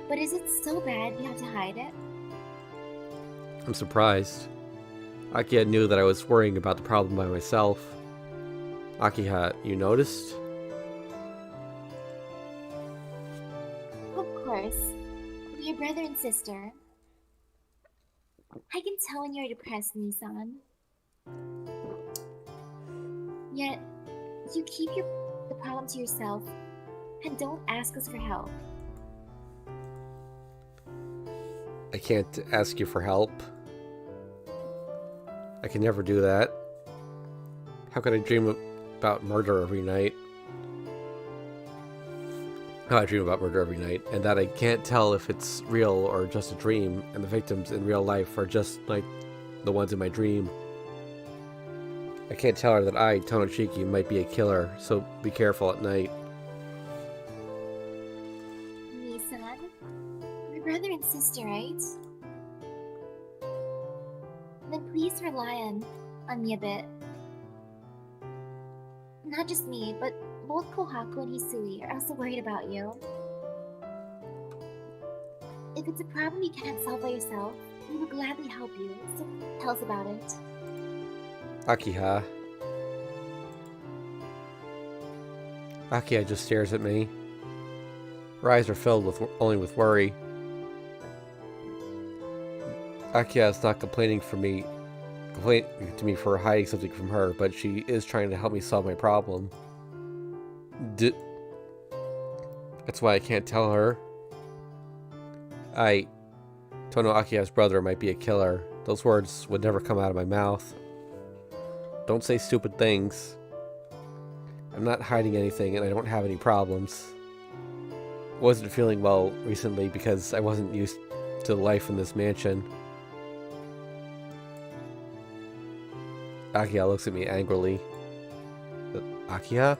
But is it so bad you have to hide it? I'm surprised. Akia knew that I was worrying about the problem by myself. Akiha, you noticed? Of course. We're brother and sister. I can tell when you're depressed, Nissan. Yet, you keep the problem to yourself and don't ask us for help. I can't ask you for help. I can never do that. How could I dream about murder every night? How I dream about murder every night, and that I can't tell if it's real or just a dream, and the victims in real life are just like the ones in my dream. I can't tell her that I, Tonochiki, might be a killer, so be careful at night. Nissan, we're brother and sister, right? Then please rely on me a bit. Not just me, but both Kohaku and Hisui are also worried about you. If it's a problem you can't solve by yourself, we will gladly help you, so tell us about it. Akiha. Akiha just stares at me. Her eyes are filled only with worry. Akiha is not complaining to me for hiding something from her, but she is trying to help me solve my problem. That's why I can't tell her. Tono Akiha's brother might be a killer. Those words would never come out of my mouth. Don't say stupid things. I'm not hiding anything and I don't have any problems. I wasn't feeling well recently because I wasn't used to life in this mansion. Akiha looks at me angrily. Akiha?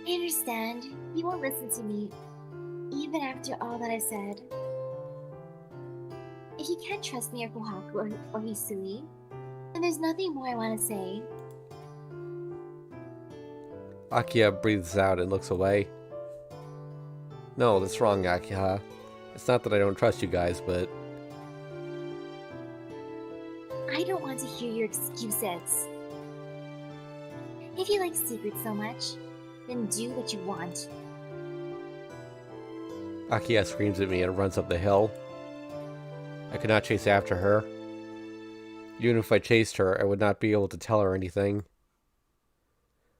I understand. You won't listen to me, even after all that I said. If you can't trust me or Kohaku or Hisui, then there's nothing more I want to say. Akiha breathes out and looks away. No, that's wrong, Akiha. It's not that I don't trust you guys, but... I don't want to hear your excuses. If you like secrets so much, then do what you want. Akiha screams at me and runs up the hill. I could not chase after her. Even if I chased her, I would not be able to tell her anything.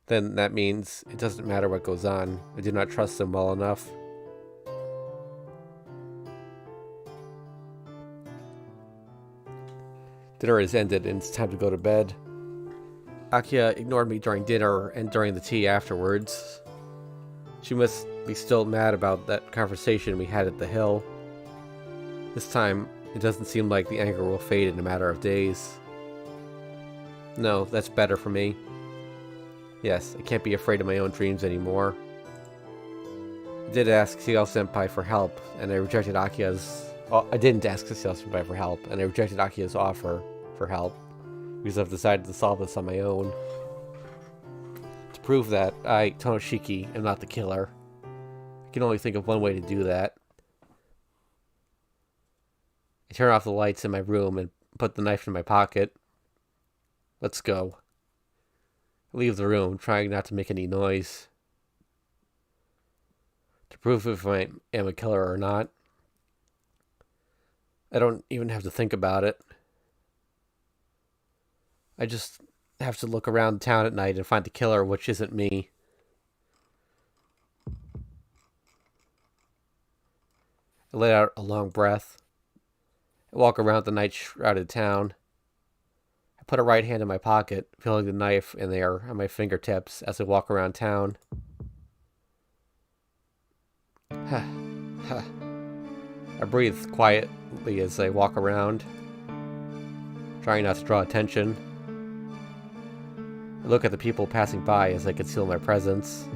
Then that means it doesn't matter what goes on. I do not trust them well enough. Dinner is ended and it's time to go to bed. Akiha ignored me during dinner and during the tea afterwards. She must be still mad about that conversation we had at the hill. This time, it doesn't seem like the anger will fade in a matter of days. No, that's better for me. Yes, I can't be afraid of my own dreams anymore. I did ask CL-senpai for help, and I rejected Akia's... Oh, I didn't ask CL-senpai for help, and I rejected Akia's offer for help, because I've decided to solve this on my own. To prove that I, Tonoshiki, am not the killer. I can only think of one way to do that. I turn off the lights in my room and put the knife in my pocket. Let's go. I leave the room, trying not to make any noise. To prove if I am a killer or not. I don't even have to think about it. I just have to look around town at night and find the killer, which isn't me. I let out a long breath. I walk around the night-shrouded town. I put a right hand in my pocket, feeling the knife in there on my fingertips as I walk around town. I breathe quietly as I walk around, trying not to draw attention. I look at the people passing by as I conceal my presence.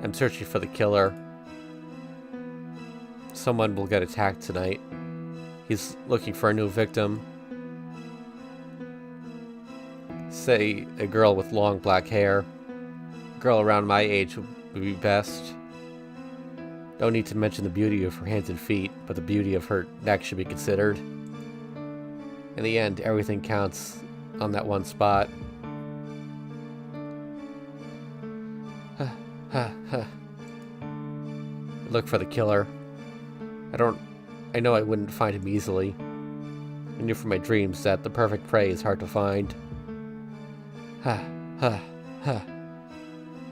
I'm searching for the killer. Someone will get attacked tonight. He's looking for a new victim. Say a girl with long black hair. A girl around my age would be best. Don't need to mention the beauty of her hands and feet, but the beauty of her neck should be considered. In the end, everything counts on that one spot. Look for the killer. I know I wouldn't find him easily. I knew from my dreams that the perfect prey is hard to find.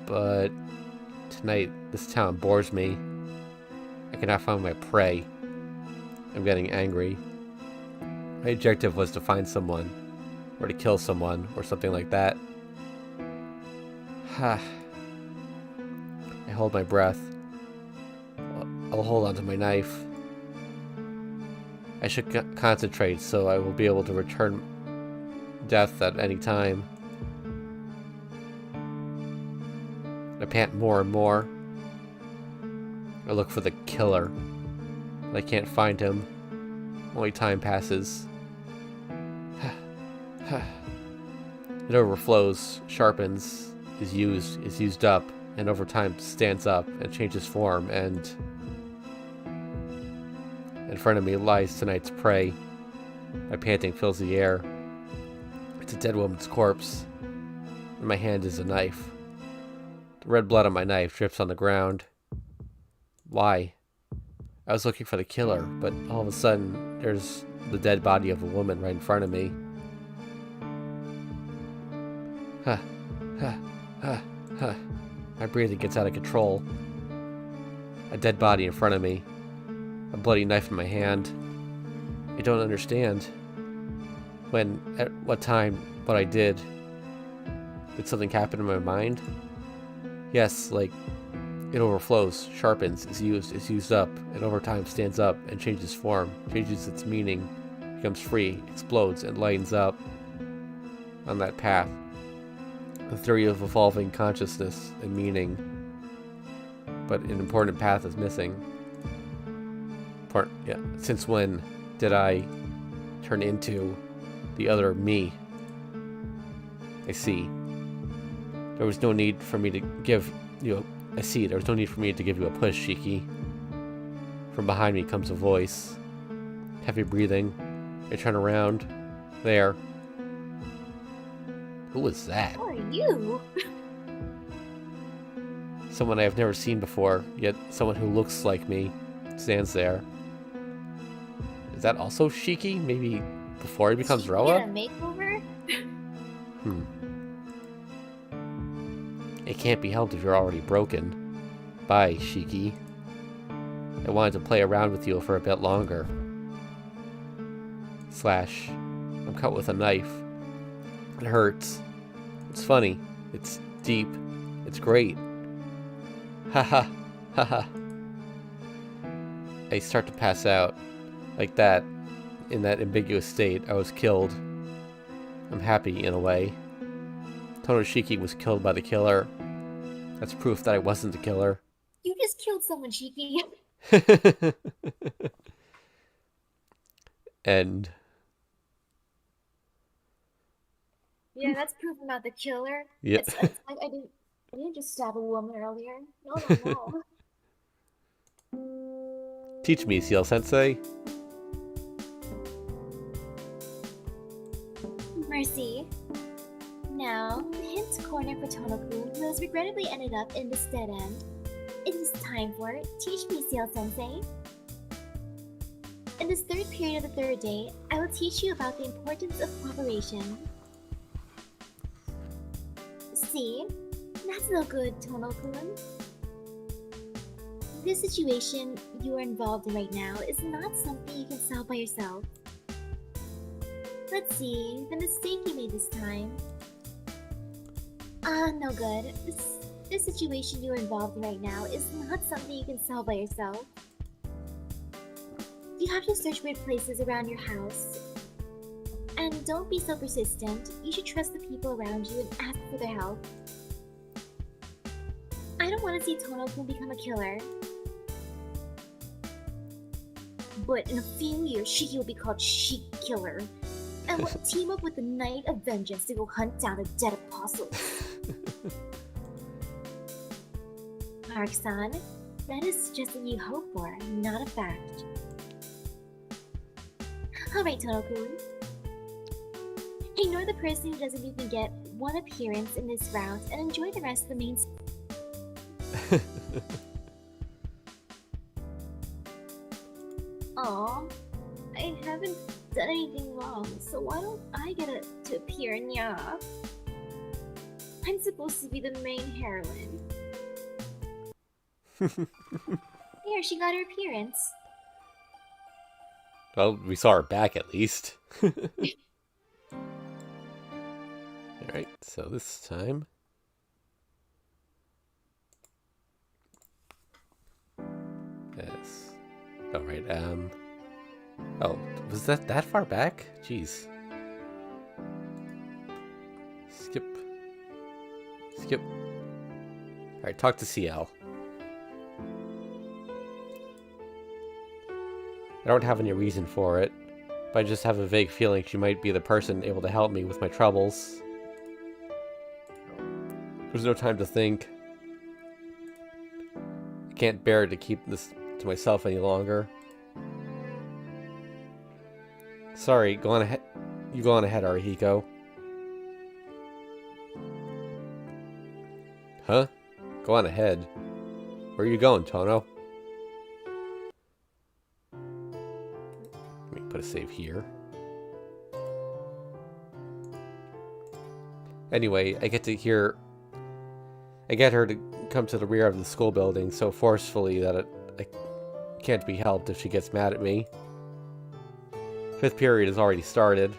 But tonight, this town bores me. I cannot find my prey. I'm getting angry. My objective was to find someone, or to kill someone, or something like that. I hold my breath. I'll hold onto my knife. I should concentrate so I will be able to return death at any time. I pant more and more. I look for the killer. I can't find him. Only time passes. It overflows, sharpens, is used up, and over time stands up and changes form, and in front of me lies tonight's prey. My panting fills the air. It's a dead woman's corpse. In my hand is a knife. The red blood on my knife drips on the ground. Why? I was looking for the killer, but all of a sudden, there's the dead body of a woman right in front of me. My breathing gets out of control. A dead body in front of me. A bloody knife in my hand. I don't understand. When, at what time, what I did. Did something happen in my mind? Yes, like, it overflows, sharpens, is used up, and over time stands up and changes form, changes its meaning, becomes free, explodes, and lightens up on that path. The theory of evolving consciousness and meaning, but an important path is missing. Since when did I turn into the other me? I see. There was no need for me to give you a... I see, there was no need for me to give you a push, Shiki. From behind me comes a voice. Heavy breathing. I turn around. There. Who was that? Who are you? Someone I have never seen before, yet someone who looks like me stands there. Is that also Shiki? Maybe before he becomes Roa? Get a makeover? It can't be helped if you're already broken. Bye, Shiki. I wanted to play around with you for a bit longer. / I'm cut with a knife. It hurts. It's funny. It's deep. It's great. Haha. Haha. I start to pass out. Like that, in that ambiguous state, I was killed. I'm happy, in a way. Tonoshiki was killed by the killer. That's proof that I wasn't the killer. You just killed someone, Shiki. And... Yeah, that's proof I'm not the killer. Yep. I didn't just stab a woman earlier. No. Teach me, Seal-sensei. Mercy. Now, the hint corner for Tonoku, who has regrettably ended up in this dead end. It is time for Teach Me, Seal-sensei. In this third period of the third day, I will teach you about the importance of cooperation. See? That's no good, Tono-kun. This situation you are involved in right now is not something you can solve by yourself. Let's see, the mistake you made this time. No good. This situation you're involved in right now is not something you can solve by yourself. You have to search weird places around your house. And don't be so persistent. You should trust the people around you and ask for their help. I don't want to see Tono-kun become a killer. But in a few years, Shiki will be called Sheep Killer. And we'll team up with the Knight of Vengeance to go hunt down the dead apostles. Mark-san, that is just what you hope for, not a fact. Alright, Tono-kun. Ignore the person who doesn't even get one appearance in this route and enjoy the rest of the main... Aw, I haven't done anything wrong, so why don't I get to appear, nya? I'm supposed to be the main heroine. There, she got her appearance. Well, we saw her back at least. Alright, so this time... Yes. Alright, Oh, was that far back? Jeez. Skip. Alright, talk to CL. I don't have any reason for it, but I just have a vague feeling she might be the person able to help me with my troubles. There's no time to think. I can't bear to keep this to myself any longer. Sorry, go on ahead. You go on ahead, Arihiko. Huh? Go on ahead. Where are you going, Tono? Let me put a save here. Anyway, I get her to come to the rear of the school building so forcefully that it can't be helped if she gets mad at me. Fifth period has already started.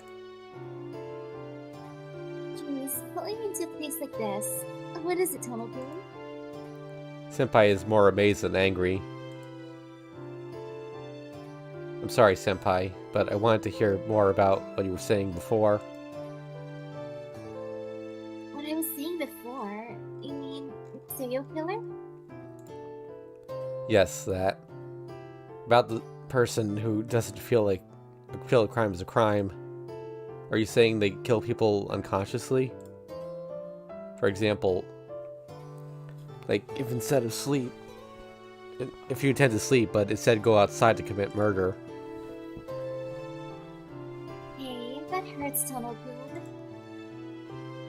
Jeez, pulling into a place like this. What is it, Tono-kun? Senpai is more amazed than angry. I'm sorry, Senpai, but I wanted to hear more about what you were saying before. What I was saying before? You mean serial killer? Yes, that. About the person who doesn't feel a crime is a crime. Are you saying they kill people unconsciously? For example, like if instead of sleep, if you intend to sleep, but instead go outside to commit murder. Hey, that hurts, Tono-kun.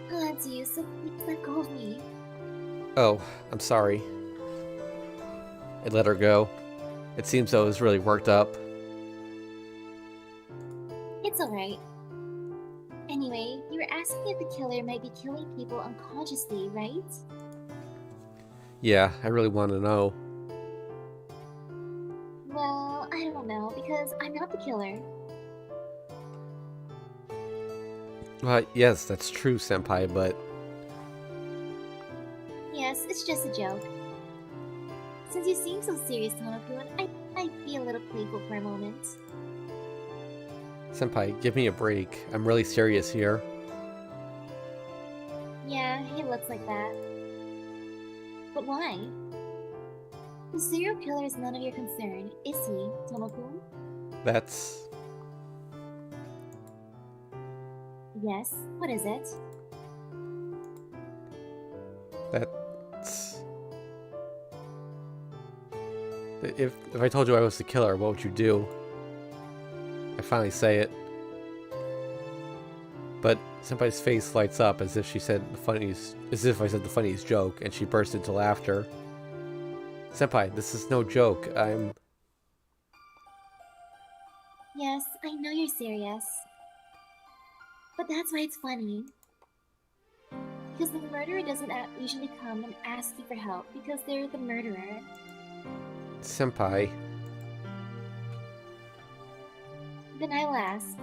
Glad to you, so please let go of me. Oh, I'm sorry. I let her go. It seems I was really worked up. It's alright. Anyway, you were asking if the killer might be killing people unconsciously, right? Yeah, I really want to know. Well, I don't know, because I'm not the killer. Yes, that's true, Senpai, but... Yes, it's just a joke. Since you seem so serious, Tono-kun, I'd be a little playful for a moment. Senpai, give me a break. I'm really serious here. Yeah, he looks like that. But why? The serial killer is none of your concern, is he, Tomo-kun? That's... Yes, what is it? That's... If I told you I was the killer, what would you do? I finally say it. But Senpai's face lights up as if I said the funniest joke, and she burst into laughter. Senpai, this is no joke. Yes, I know you're serious. But that's why it's funny. Because the murderer doesn't usually come and ask you for help because they're the murderer. Senpai. Then I will ask,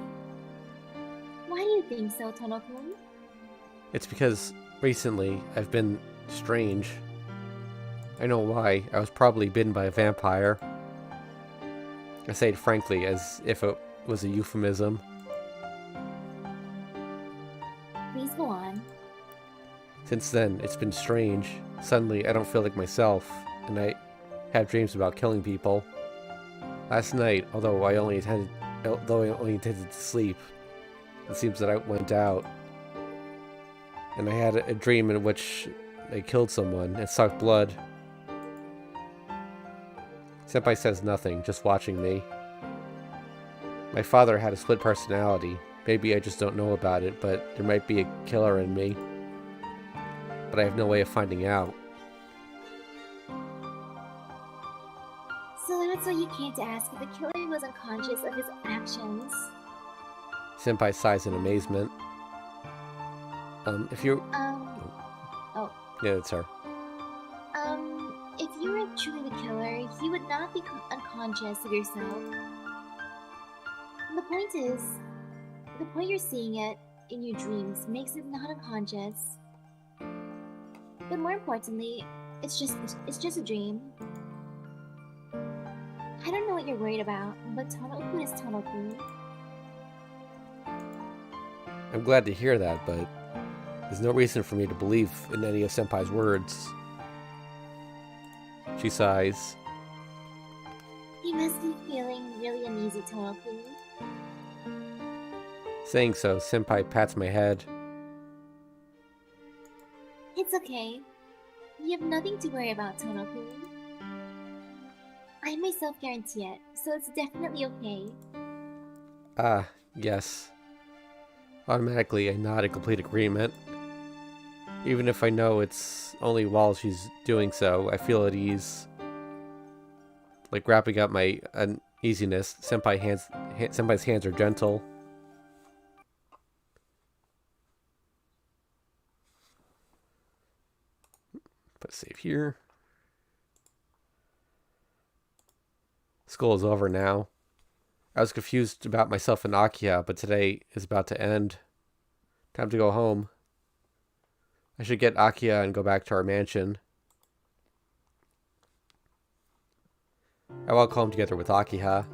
why do you think so, Tono-kun? It's because recently I've been strange. I know why. I was probably bitten by a vampire. I say it frankly, as if it was a euphemism. Please go on. Since then, it's been strange. Suddenly, I don't feel like myself, and I have dreams about killing people. Last night, although I only intended to sleep, it seems that I went out, and I had a dream in which they killed someone and sucked blood. Senpai says nothing, just watching me. My father had a split personality. Maybe I just don't know about it, but there might be a killer in me. But I have no way of finding out. So that's why you came to ask if the killer was unconscious of his actions. Senpai sighs in amazement. If you... Oh. Yeah, it's her. If you were truly the killer, you would not be unconscious of yourself. And the point you're seeing it in your dreams makes it not unconscious. But more importantly, it's just a dream. I don't know what you're worried about, but Tono-kun is Tono-kun. I'm glad to hear that, but there's no reason for me to believe in any of Senpai's words. She sighs. You must be feeling really uneasy, Tono-kun. Saying so, Senpai pats my head. It's okay. You have nothing to worry about, Tono-kun. I myself guarantee it, so it's definitely okay. Ah, yes. Automatically, I nod in complete agreement. Even if I know it's only while she's doing so, I feel at ease. Like wrapping up my uneasiness, Senpai's hands are gentle. Put save here. School is over now. I was confused about myself and Akiya, but today is about to end. Time to go home. I should get Akiya and go back to our mansion. I walk home together with Akiya.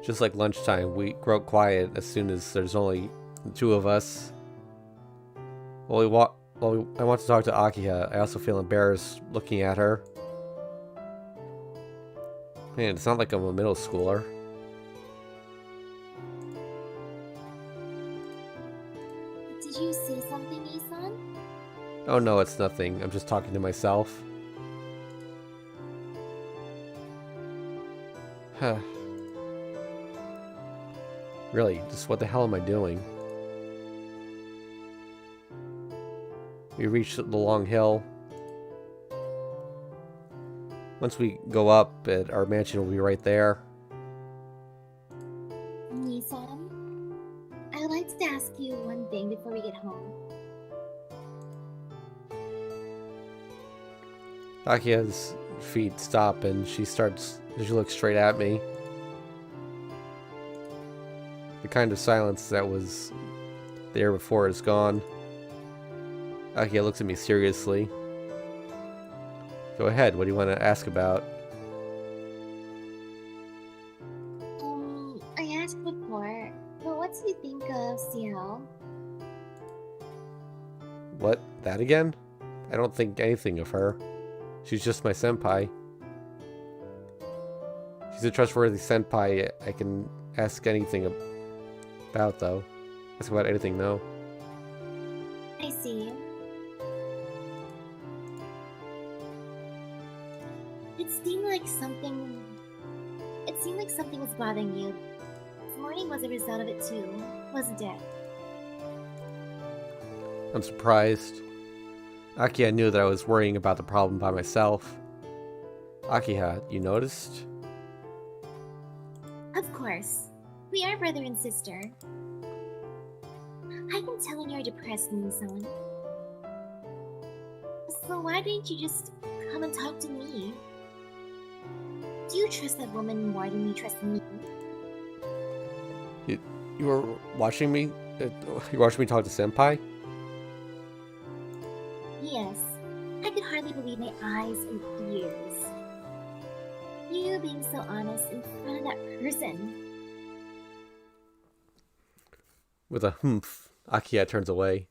Just like lunchtime, we grow quiet as soon as there's only the two of us. While I want to talk to Akiya, I also feel embarrassed looking at her. Man, it's not like I'm a middle schooler. Did you say something, Isan? Oh no, it's nothing. I'm just talking to myself. Huh. Really, just what the hell am I doing? We reached the long hill. Once we go up, our mansion will be right there. Isan, I'd like to ask you one thing before we get home. Akiya's feet stop and she looks straight at me. The kind of silence that was there before is gone. Akiya looks at me seriously. Go ahead, what do you want to ask about? I asked before, but what do you think of CL? What? That again? I don't think anything of her. She's just my senpai. She's a trustworthy senpai I can ask anything about, though. Ask about anything, though. I see. It seemed like something was bothering you. This morning was a result of it too, wasn't it? I'm surprised. Akiha knew that I was worrying about the problem by myself. Akiha, you noticed? Of course. We are brother and sister. I can tell when you're depressed, Nissan. So why didn't you just come and talk to me? Do you trust that woman more than you trust me? You were watching me? You watching me talk to Senpai? Yes. I could hardly believe my eyes and ears. You being so honest in front of that person. With a humph, Akiha turns away.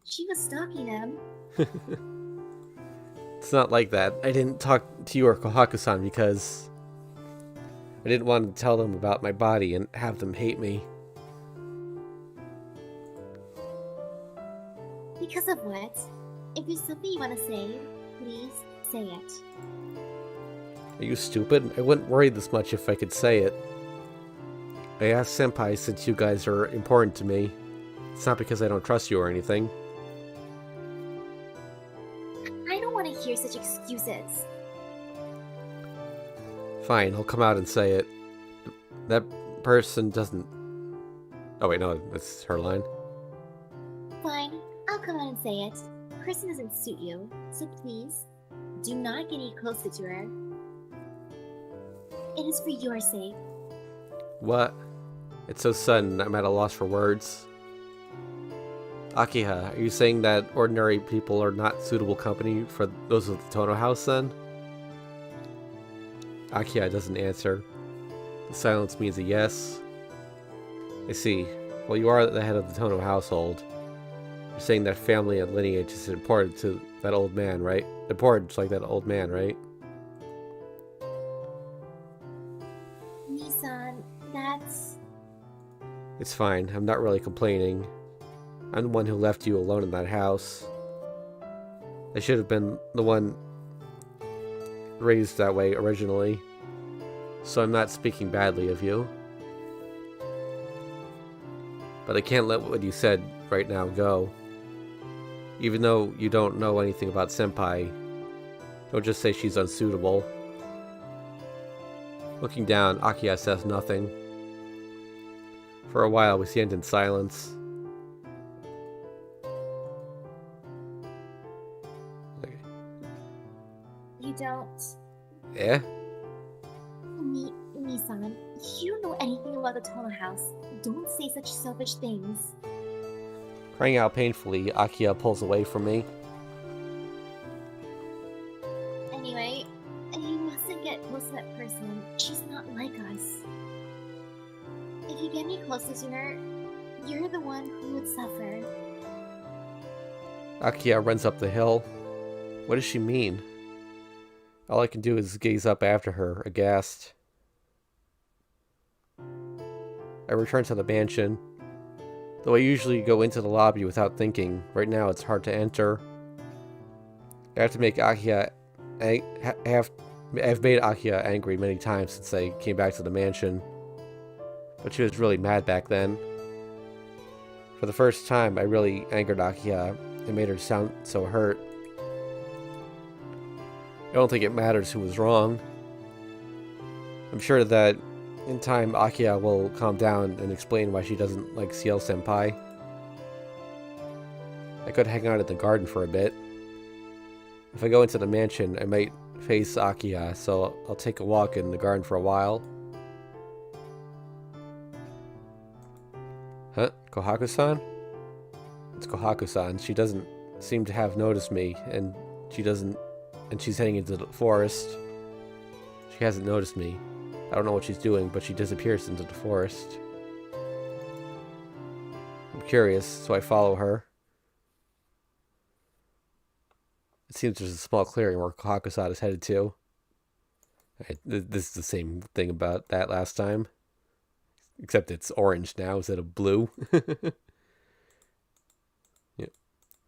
She was stalking him. It's not like that. I didn't talk to you or Kohaku-san because I didn't want to tell them about my body and have them hate me. Because of what? If there's something you want to say, please say it. Are you stupid? I wouldn't worry this much if I could say it. I asked Senpai since you guys are important to me. It's not because I don't trust you or anything. I don't want to hear such excuses. Fine, I'll come out and say it. That person doesn't... Oh wait, no, that's her line. Fine, I'll come out and say it. Person doesn't suit you, so please, do not get any closer to her. It is for your sake. What? It's so sudden, I'm at a loss for words. Akiha, are you saying that ordinary people are not suitable company for those of the Tono house then? Akiha doesn't answer. The silence means a yes. I see. Well, you are the head of the Tono household. You're saying that family and lineage is important to that old man, right? Important like that old man, right? Nissan, that's... It's fine. I'm not really complaining. I'm the one who left you alone in that house. I should have been the one raised that way originally. So I'm not speaking badly of you. But I can't let what you said right now go. Even though you don't know anything about Senpai, don't just say she's unsuitable. Looking down, Akiha says nothing. For a while, we stand in silence. You don't... Eh? Nissan, you don't know anything about the Tono house. Don't say such selfish things. Crying out painfully, Akiha pulls away from me. Anyway, you mustn't get close to that person. She's not like us. If you get any closer to her, you're the one who would suffer. Akiha runs up the hill. What does she mean? All I can do is gaze up after her, aghast. I return to the mansion. Though I usually go into the lobby without thinking, right now it's hard to enter. I have to make Akiha... I've made Akiha angry many times since I came back to the mansion. But she was really mad back then. For the first time, I really angered Akiha and made her sound so hurt. I don't think it matters who was wrong. I'm sure that in time Akiha will calm down and explain why she doesn't like CL Senpai. I could hang out at the garden for a bit. If I go into the mansion, I might face Akiha, so I'll take a walk in the garden for a while. Huh? Kohaku-san? It's Kohaku-san. She doesn't seem to have noticed me, and she's heading into the forest. She hasn't noticed me. I don't know what she's doing, but she disappears into the forest. curious, so I follow her. It seems there's a small clearing where Hakusada is headed to. This is the same thing about that last time. Except it's orange now instead of blue. Yep.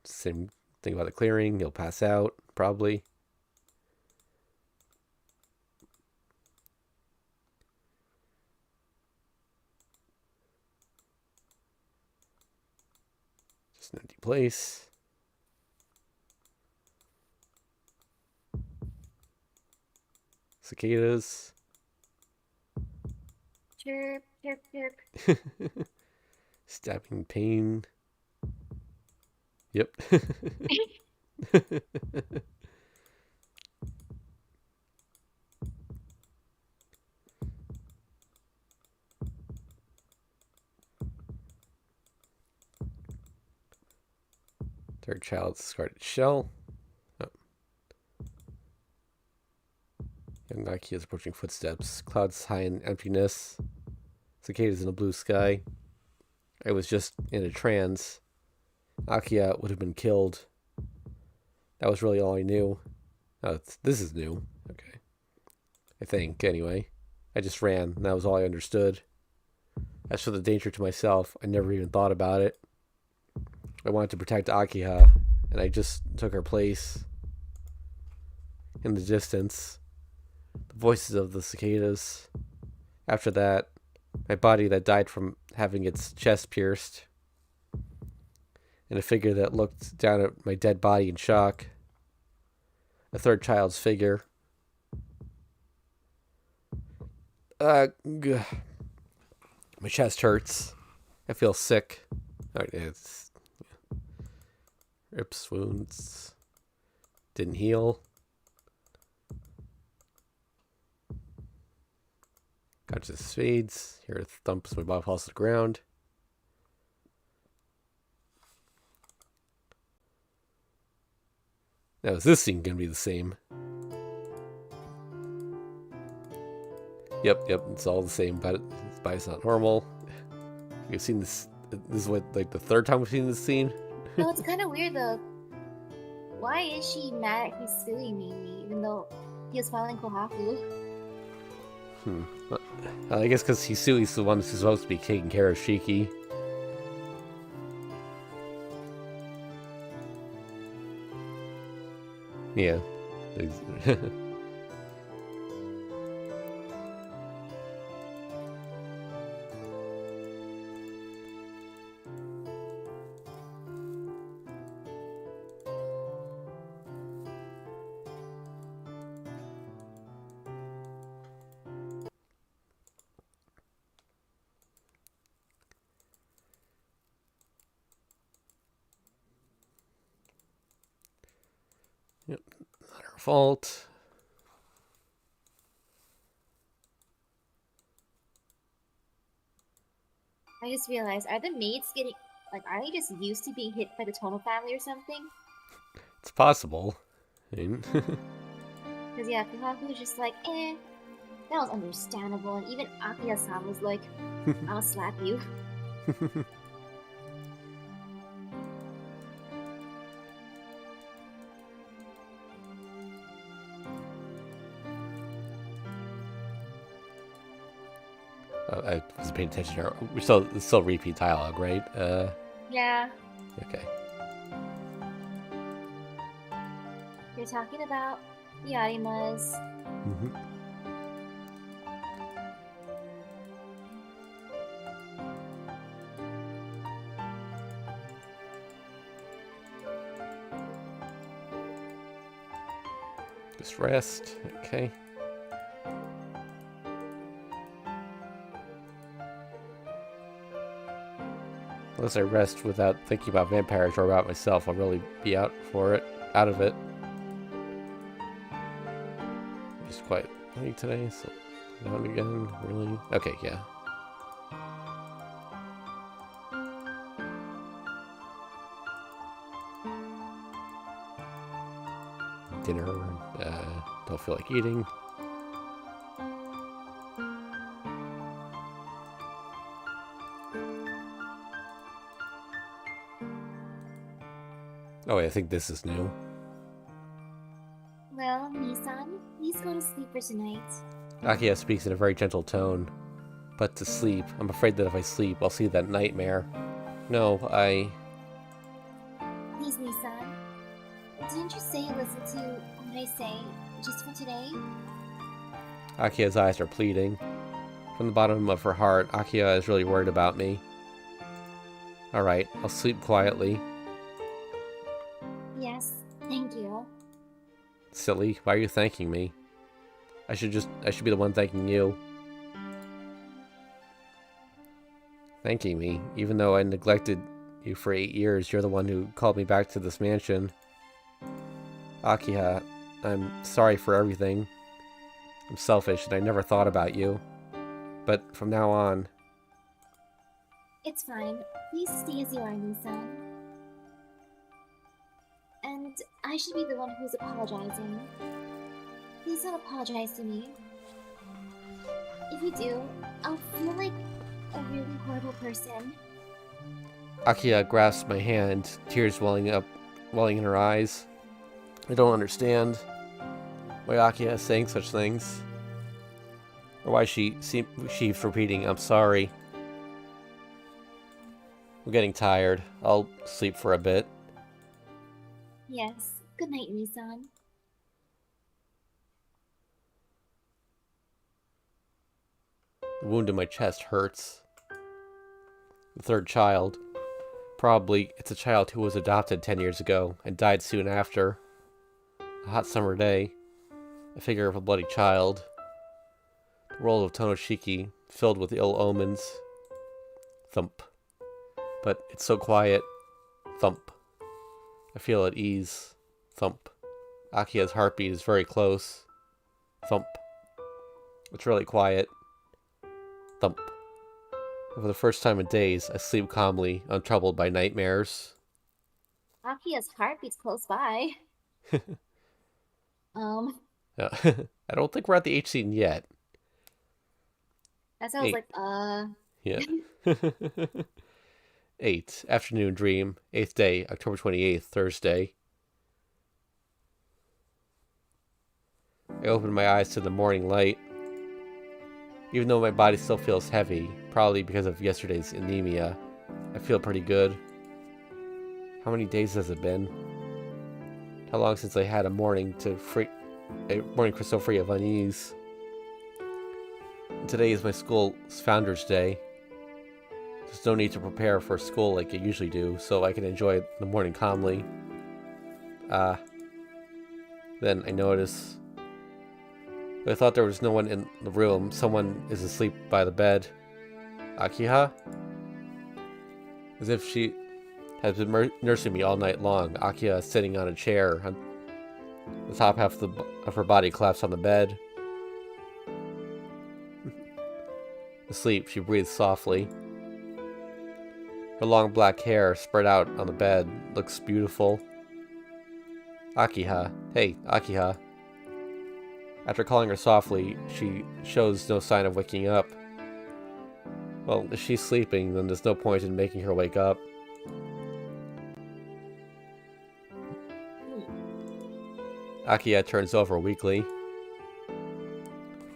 Same thing about the clearing. He'll pass out, probably. Just an empty place. Cicadas. Chirp, chirp, chirp. Stabbing pain. Yep. Third child's discarded shell. Oh. Young Nike is approaching footsteps. Clouds high in emptiness. Cicadas in a blue sky. I was just in a trance. Akia would have been killed. That was really all I knew. Oh, this is new. Okay. I think, anyway. I just ran, and that was all I understood. As for the danger to myself, I never even thought about it. I wanted to protect Akiha, and I just took her place. In the distance, the voices of the cicadas. After that, my body that died from having its chest pierced. And a figure that looked down at my dead body in shock. A third child's figure. My chest hurts. I feel sick. It's rips, wounds. Didn't heal. Conscious fades. Here thumps, my body falls to the ground. Now, is this scene going to be the same? Yep, it's all the same, but his body's not normal. We've seen this. This is what, like, the third time we've seen this scene? No, it's kind of weird though. Why is she mad at Hisui mainly, even though he was following Kohaku? I guess because Hisui's the one who's supposed to be taking care of Shiki. Yeah. Yep, not her fault. I just realized, are the maids getting, like, are they just used to being hit by the Tono family or something? It's possible. I mean, Because, yeah, Kohaku was just like, that was understandable. And even Akiya-san was like, I'll slap you. I wasn't paying attention to her. It's still repeat dialogue, right? Yeah. Okay. You're talking about the Arimas. Mm-hmm. Just rest. Okay. Unless I rest without thinking about vampires or about myself, I'll really be out of it. Just quite late today, so now and again, really. Okay, yeah. Dinner, don't feel like eating. Oh, wait, I think this is new. Well, Nisan, please go to sleep for tonight. Akiha speaks in a very gentle tone. But to sleep, I'm afraid that if I sleep, I'll see that nightmare. No, Please, Nisan. Didn't you say you listened to what I say just for today? Akiha's eyes are pleading. From the bottom of her heart, Akiha is really worried about me. Alright, I'll sleep quietly. Yes, thank you. Silly, why are you thanking me? I should be the one thanking you. Thanking me, even though I neglected you for 8 years, you're the one who called me back to this mansion. Akiha, I'm sorry for everything. I'm selfish and I never thought about you. But from now on... It's fine. Please stay as you are, Nisan. And I should be the one who's apologizing. Please don't apologize to me. If you do, I'll feel like a really horrible person. Akiha grasps my hand, tears welling in her eyes. I don't understand why Akiha is saying such things. Or why she keeps repeating, I'm sorry. I'm getting tired. I'll sleep for a bit. Yes. Good night, Nisan. The wound in my chest hurts. The third child. Probably it's a child who was adopted 10 years ago and died soon after. A hot summer day. A figure of a bloody child. The world of Tonoshiki, filled with ill omens. Thump. But it's so quiet. Thump. I feel at ease. Thump. Akiha's heartbeat is very close. Thump. It's really quiet. Thump. And for the first time in days, I sleep calmly, untroubled by nightmares. Akia's heartbeat's close by. Yeah. I don't think we're at the H scene yet. That sounds 8. like, Yeah. 8. Afternoon dream. 8th day, October 28th, Thursday. I open my eyes to the morning light. Even though my body still feels heavy, probably because of yesterday's anemia, I feel pretty good. How many days has it been? How long since I had a morning so free of unease? And today is my school's Founders Day. There's no need to prepare for school like I usually do, so I can enjoy the morning calmly. Then I notice... I thought there was no one in the room. Someone is asleep by the bed. Akiha? As if she has been nursing me all night long. Akiha is sitting on a chair. The top half of her body collapsed on the bed. Asleep, she breathes softly. Her long black hair spread out on the bed looks beautiful. Akiha. Hey, Akiha. After calling her softly, she shows no sign of waking up. Well, if she's sleeping, then there's no point in making her wake up. Akiha turns over weakly.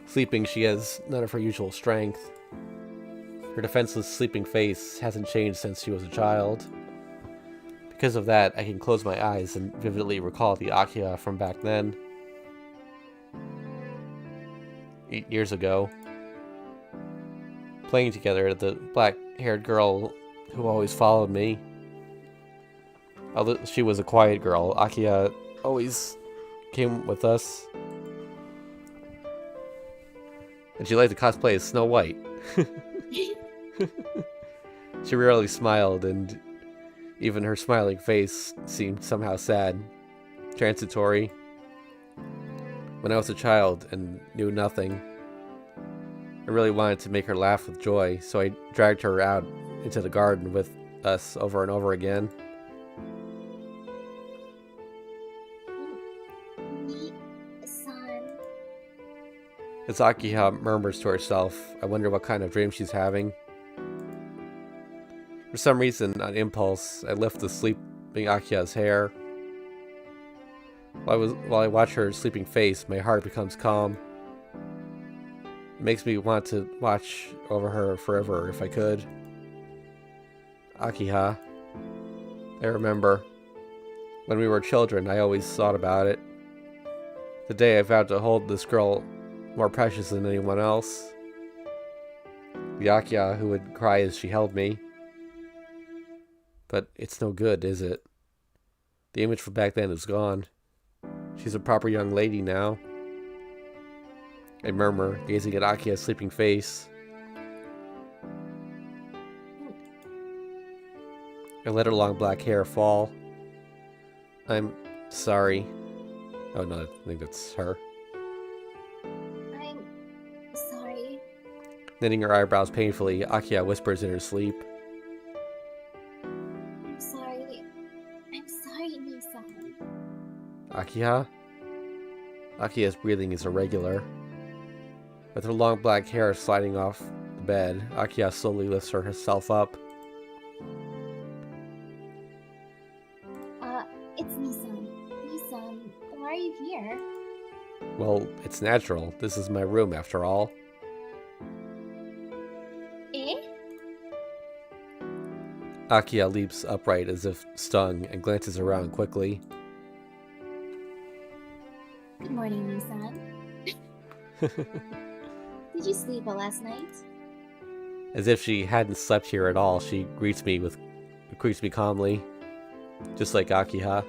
Sleeping, she has none of her usual strength. Her defenseless sleeping face hasn't changed since she was a child. Because of that, I can close my eyes and vividly recall the Akiha from back then. 8 years ago. Playing together, the black-haired girl who always followed me. Although she was a quiet girl, Akiha always came with us. And she liked to cosplay as Snow White. She rarely smiled, and even her smiling face seemed somehow sad, transitory. When I was a child and knew nothing, I really wanted to make her laugh with joy, so I dragged her out into the garden with us over and over again. Son. As Akiha murmurs to herself, I wonder what kind of dream she's having. For some reason, on impulse, I lift the sleeping Akiha's hair. While I watch her sleeping face, my heart becomes calm. It makes me want to watch over her forever if I could. Akiha. I remember. When we were children, I always thought about it. The day I vowed to hold this girl more precious than anyone else. The Akiha who would cry as she held me. But it's no good, is it? The image from back then is gone. She's a proper young lady now. I murmur, gazing at Akiha's sleeping face. I let her long black hair fall. I'm sorry. Oh no, I think that's her. I'm sorry. Knitting her eyebrows painfully, Akiha whispers in her sleep. I'm sorry. I'm sorry, Nisan. Akiha? Akiha's breathing is irregular. With her long black hair sliding off the bed, Akiha slowly lifts herself up. It's Nisan. Nisan, why are you here? Well, it's natural. This is my room, after all. Eh? Akiha leaps upright as if stung and glances around quickly. Good morning, Nisan. Did you sleep well last night? As if she hadn't slept here at all, she greets me calmly, just like Akiha.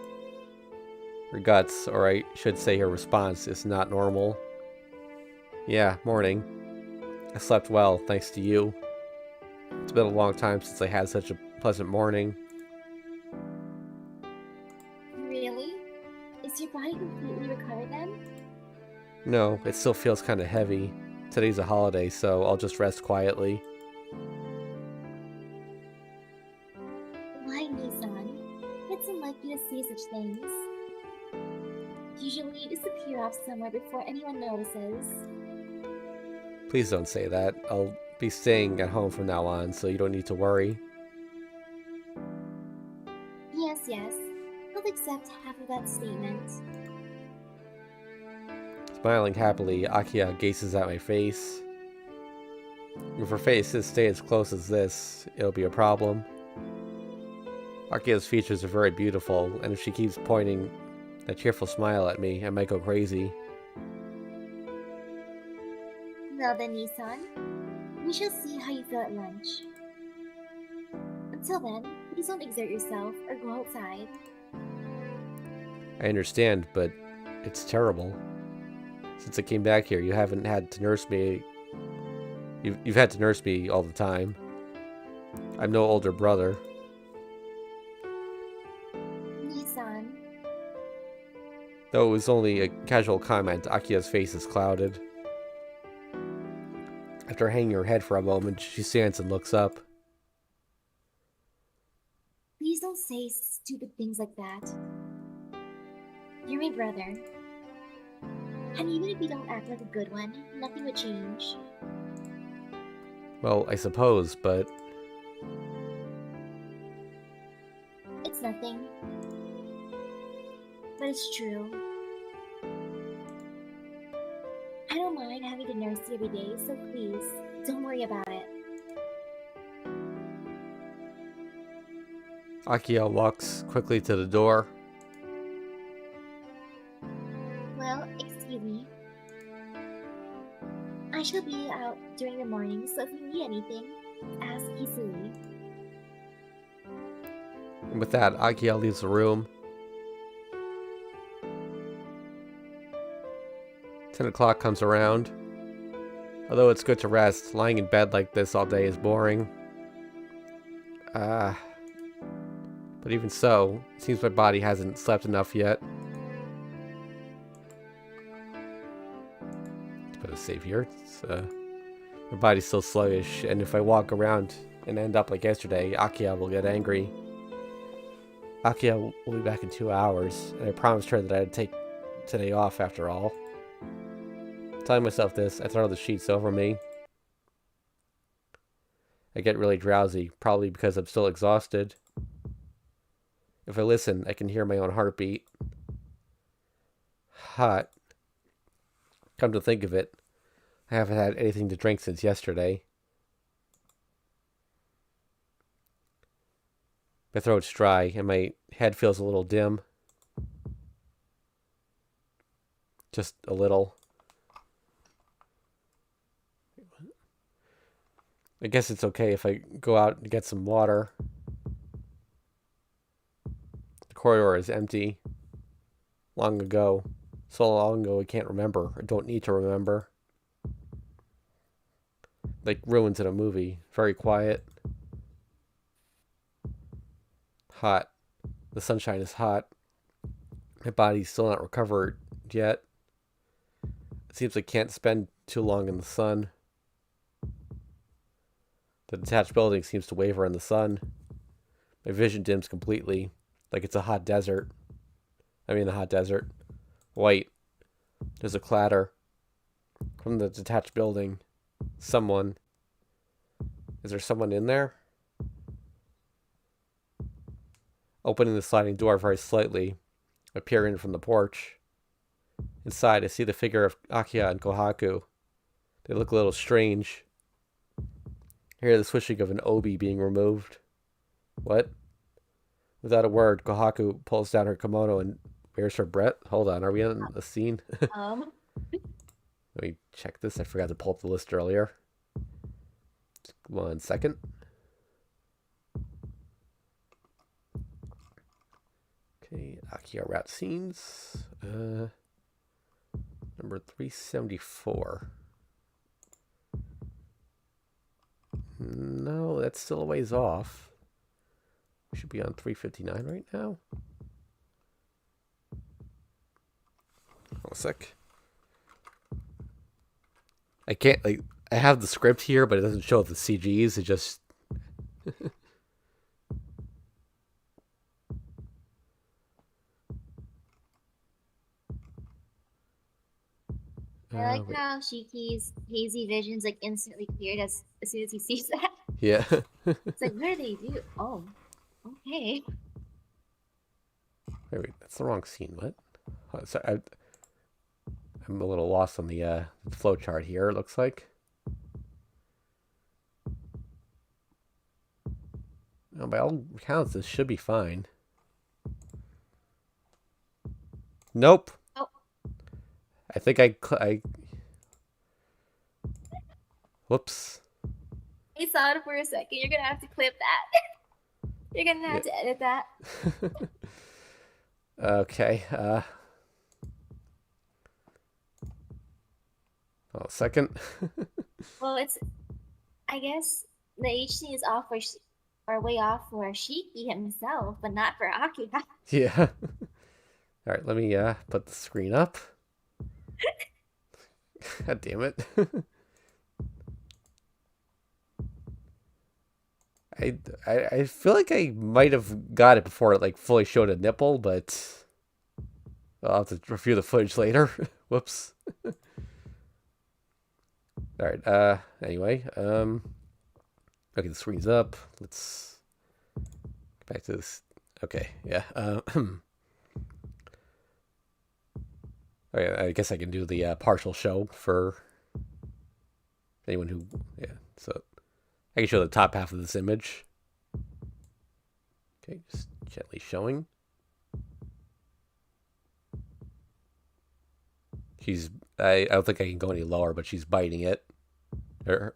Her guts, or I should say her response, is not normal. Yeah, morning. I slept well, thanks to you. It's been a long time since I had such a pleasant morning. Really? Is your body completely recovered then? No, it still feels kind of heavy. Today's a holiday, so I'll just rest quietly. Why, Nisan? It's unlikely to say such things. Usually you disappear off somewhere before anyone notices. Please don't say that. I'll be staying at home from now on, so you don't need to worry. Yes. I'll accept half of that statement. Smiling happily, Akiha gazes at my face. If her face is stay as close as this, it'll be a problem. Akiha's features are very beautiful, and if she keeps pointing that cheerful smile at me, I might go crazy. Well then, Nisan, we shall see how you feel at lunch. Until then, please don't exert yourself or go outside. I understand, but it's terrible. Since I came back here, you haven't had to nurse me. You've had to nurse me all the time. I'm no older brother. Nisan. Though it was only a casual comment, Akiha's face is clouded. After hanging her head for a moment, she stands and looks up. Please don't say stupid things like that. You're my brother. And even if you don't act like a good one, nothing would change. Well, I suppose, but It's nothing. But it's true. I don't mind having to nurse you every day, so please, don't worry about it. Akiha walks quickly to the door. Well, excuse me. I shall be out during the morning, so if you need anything, ask Hisui. And with that, Akiha leaves the room. 10 o'clock comes around. Although it's good to rest, lying in bed like this all day is boring. But even so, it seems my body hasn't slept enough yet. Let's put a save here. My body's still sluggish, and if I walk around and end up like yesterday, Akiha will get angry. Akiha will be back in 2 hours, and I promised her that I'd take today off after all. Telling myself this, I throw the sheets over me. I get really drowsy, probably because I'm still exhausted. If I listen, I can hear my own heartbeat. hot. Come to think of it, I haven't had anything to drink since yesterday. My throat's dry and my head feels a little dim. Just a little. I guess it's okay if I go out and get some water. The corridor is empty. Long ago. So long ago I can't remember. I don't need to remember. Like ruins in a movie. Very quiet. Hot. The sunshine is hot. My body's still not recovered yet. It seems I can't spend too long in the sun. The detached building seems to waver in the sun. My vision dims completely, like it's a hot desert. I mean, a hot desert. White. There's a clatter from the detached building. Someone. Is there someone in there? Opening the sliding door very slightly, I peer in from the porch. Inside, I see the figure of Akiya and Kohaku. They look a little strange. I hear the swishing of an obi being removed. What? Without a word, Kohaku pulls down her kimono and wears her breath. Hold on, are we in a scene? Um, Let me check this. I forgot to pull up the list earlier. Just 1 second. Okay, Akiya rat scenes. Number 374. No, that's still a ways off. We should be on 359 right now. Hold a sec. I can't, like, I have the script here, but it doesn't show the CGs. It just... I like how Shiki's hazy vision's like instantly cleared as soon as he sees that. Yeah. It's like, what do they do? Oh, okay. Wait, that's the wrong scene. What? Oh, sorry, I'm a little lost on the flow chart here, it looks like. No, by all accounts, this should be fine. Nope. Oh. I think I... Whoops. I saw it for a second. You're gonna have to clip that. You're gonna have to edit that. Okay. Hold a second. Well, I guess the HC is off or way off for Shiki himself, but not for Akira. Yeah. All right, let me put the screen up. God damn it. I feel like I might have got it before it like fully showed a nipple, but I'll have to review the footage later. Whoops. All right. Anyway. Okay, the screen's up. Let's get back to this. Okay. Yeah. Okay, I guess I can do the partial show for anyone who. Yeah. So I can show the top half of this image. Okay, just gently showing. I don't think I can go any lower, but she's biting it. Or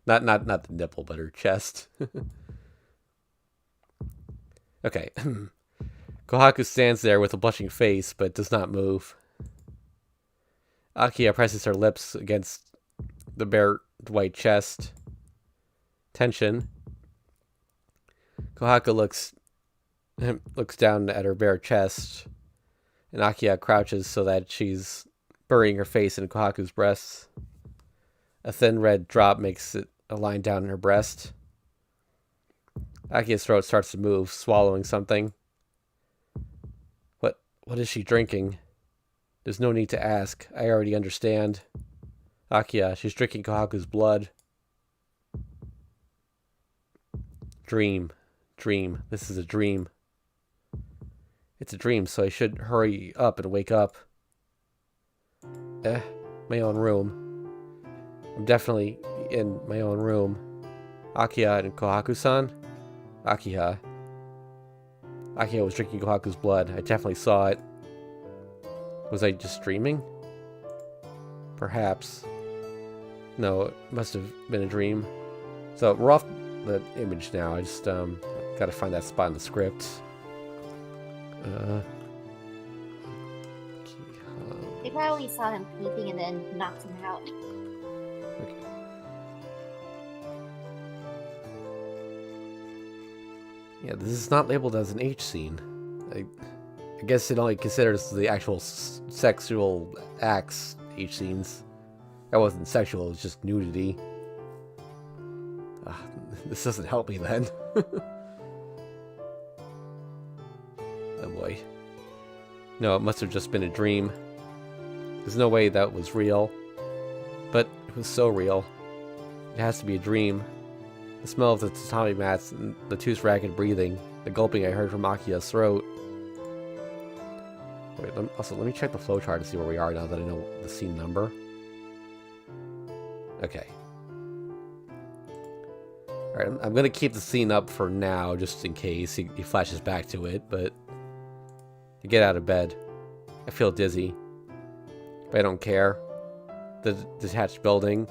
not the nipple, but her chest. Okay. Kohaku stands there with a blushing face, but does not move. Akiya presses her lips against the bare white chest. Tension. Kohaku looks down at her bare chest, and Akiya crouches so that she's burying her face in Kohaku's breasts. A thin red drop makes it a line down her breast. Akiya's throat starts to move, swallowing something. What is she drinking? There's no need to ask. I already understand. Akiya, she's drinking Kohaku's blood. Dream. This is a dream. It's a dream, so I should hurry up and wake up. my own room. I'm definitely in my own room. Akiha and Kohaku-san? Akiha. Akiha was drinking Kohaku's blood. I definitely saw it. Was I just dreaming? Perhaps. No, it must have been a dream. So we're off the image now. I just gotta find that spot in the script. They probably saw him peeping and then knocked him out. Okay. Yeah, this is not labeled as an H scene. I guess it only considers the actual sexual acts H scenes. That wasn't sexual, it was just nudity. This doesn't help me then. Oh boy. No, it must have just been a dream. There's no way that was real. But it was so real. It has to be a dream. The smell of the tatami mats, and the two's ragged breathing, the gulping I heard from Akiha's throat. Wait, let me check the flowchart to see where we are now that I know the scene number. Okay. Alright, I'm gonna keep the scene up for now, just in case he flashes back to it, but... I get out of bed. I feel dizzy. But I don't care. The detached building.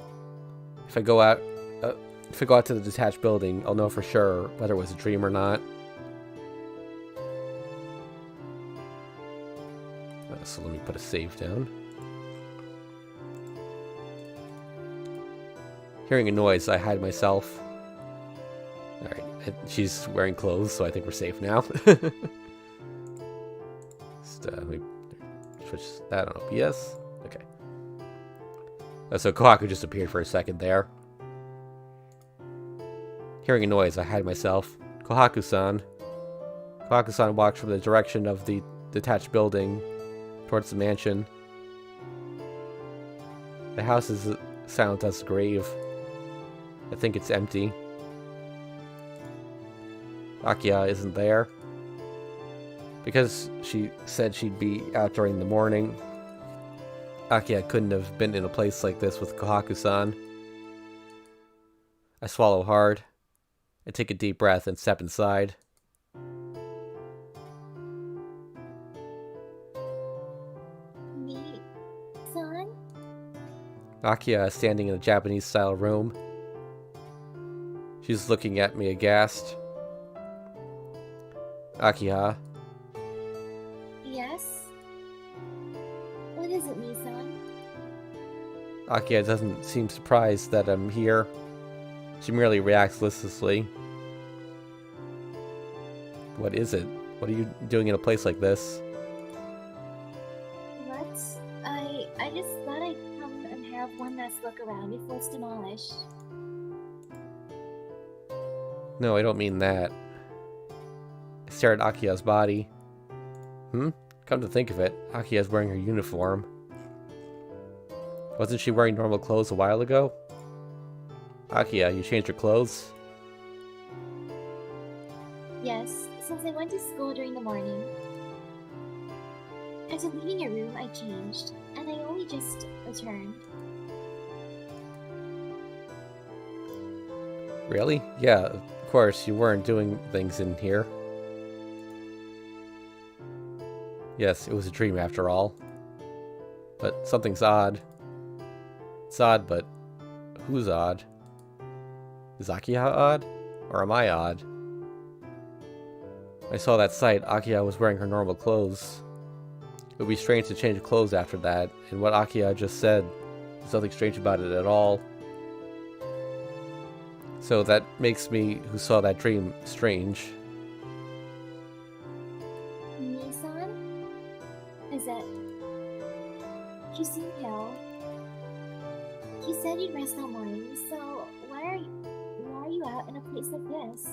If I go out to the detached building, I'll know for sure whether it was a dream or not. So let me put a save down. Hearing a noise, I hide myself. Alright, she's wearing clothes, so I think we're safe now. Just, let me switch that on OBS. Okay. So Kohaku just appeared for a second there. Hearing a noise, I hide myself. Kohaku-san. Kohaku-san walks from the direction of the detached building towards the mansion. The house is silent as a grave. I think it's empty. Akiha isn't there. Because she said she'd be out during the morning, Akiha couldn't have been in a place like this with Kohaku-san. I swallow hard. I take a deep breath and step inside. Son? Akiha is standing in a Japanese-style room. She's looking at me aghast. Akiha. Yes? What is it, Misan? Akiha doesn't seem surprised that I'm here. She merely reacts listlessly. What is it? What are you doing in a place like this? What? I just thought I'd come and have one last look around before it's demolished. No, I don't mean that. I stare at Akiha's body. Come to think of it, Akiha's wearing her uniform. Wasn't she wearing normal clothes a while ago? Akiha, you changed your clothes? Yes, since I went to school during the morning. After leaving your room, I changed, and I only just returned. Really? Yeah, of course, you weren't doing things in here. Yes, it was a dream after all. But something's odd. It's odd, but who's odd? Is Akiha odd? Or am I odd? I saw that sight. Akiha was wearing her normal clothes. It would be strange to change clothes after that, and what Akiha just said, there's nothing strange about it at all. So that makes me, who saw that dream, strange. Misan? Is it? You seem pale. You said you'd rest all morning, so why are you out in a place like this?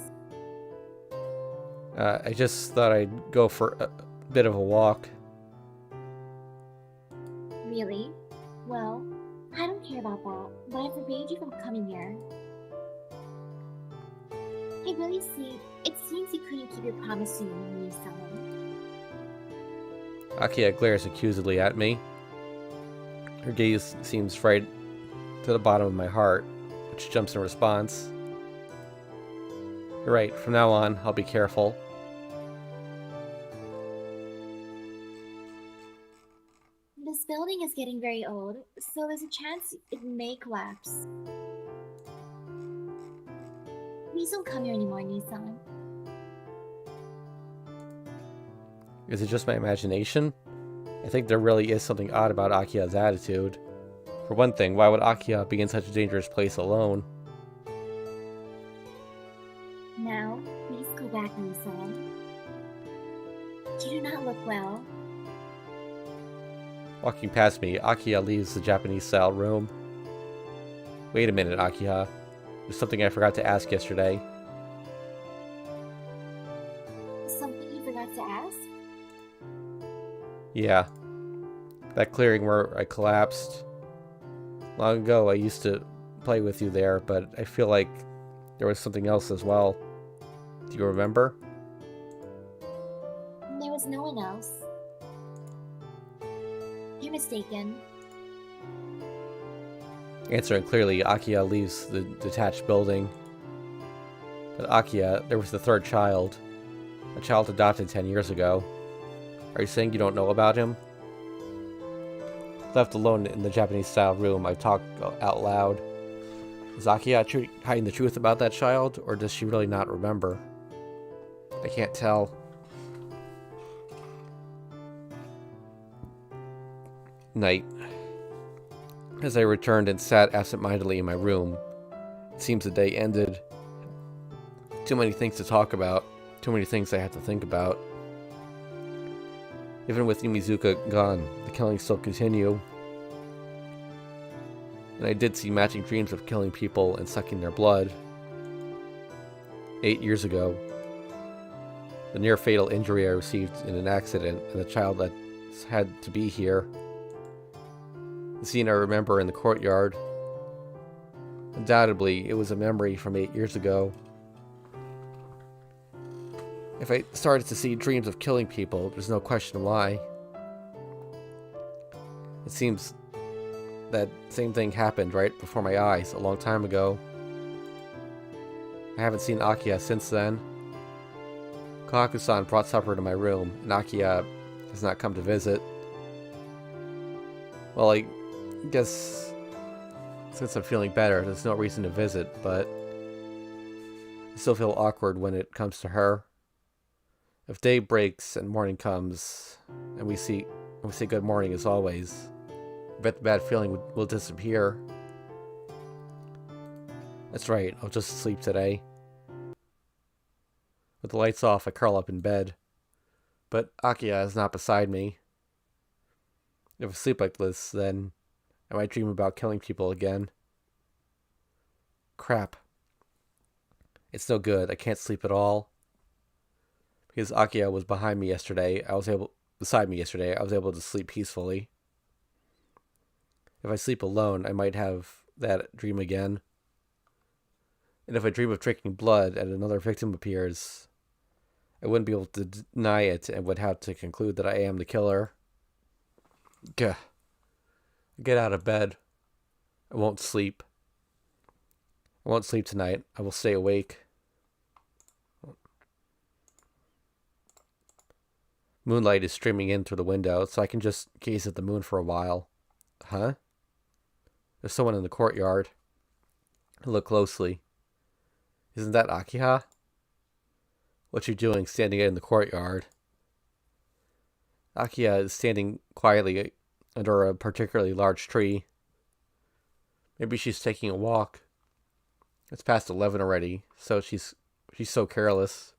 I just thought I'd go for a bit of a walk. Really? Well, I don't care about that, but I forbade you from coming here. It seems you couldn't keep your promise to me, Misan. Akiha glares accusedly at me. Her gaze seems right to the bottom of my heart, which jumps in response. You're right, from now on, I'll be careful. This building is getting very old, so there's a chance it may collapse. Please don't come here anymore, Nissan. Is it just my imagination? I think there really is something odd about Akia's attitude. For one thing, why would Akiya be in such a dangerous place alone? Now, please go back, Nissan. You do not look well. Walking past me, Akiya leaves the Japanese-style room. Wait a minute, Akiya. There's something I forgot to ask yesterday. Something you forgot to ask? Yeah. That clearing where I collapsed. Long ago, I used to play with you there, but I feel like there was something else as well. Do you remember? There was no one else. You're mistaken. Answering clearly, Akiya leaves the detached building. But Akiya, there was the third child. A child adopted 10 years ago. Are you saying you don't know about him? Left alone in the Japanese-style room, I talk out loud. Is Akiya hiding the truth about that child, or does she really not remember? I can't tell. Night. As I returned and sat absent-mindedly in my room, it seems the day ended. Too many things to talk about, too many things I have to think about. Even with Yumizuka gone, the killings still continue. And I did see matching dreams of killing people and sucking their blood. 8 years ago, the near-fatal injury I received in an accident and the child that had to be here. The scene I remember in the courtyard. Undoubtedly, it was a memory from 8 years ago. If I started to see dreams of killing people, there's no question why. It seems that same thing happened right before my eyes a long time ago. I haven't seen Akiya since then. Kahaku-san brought supper to my room, and Akiya has not come to visit. Well, I guess since I'm feeling better, there's no reason to visit, but I still feel awkward when it comes to her. If day breaks and morning comes, and we say good morning as always, I bet the bad feeling will disappear. That's right, I'll just sleep today. With the lights off, I curl up in bed. But Akiya is not beside me. If I sleep like this, then I might dream about killing people again. Crap. It's no good, I can't sleep at all. Because Akiya was beside me yesterday, I was able to sleep peacefully. If I sleep alone, I might have that dream again. And if I dream of drinking blood and another victim appears, I wouldn't be able to deny it and would have to conclude that I am the killer. Gah. Get out of bed. I won't sleep. I won't sleep tonight. I will stay awake. Moonlight is streaming in through the window, so I can just gaze at the moon for a while. Huh? There's someone in the courtyard. I look closely. Isn't that Akiha? What you doing standing in the courtyard? Akiya is standing quietly under a particularly large tree. Maybe she's taking a walk. It's past 11 already, so she's so careless.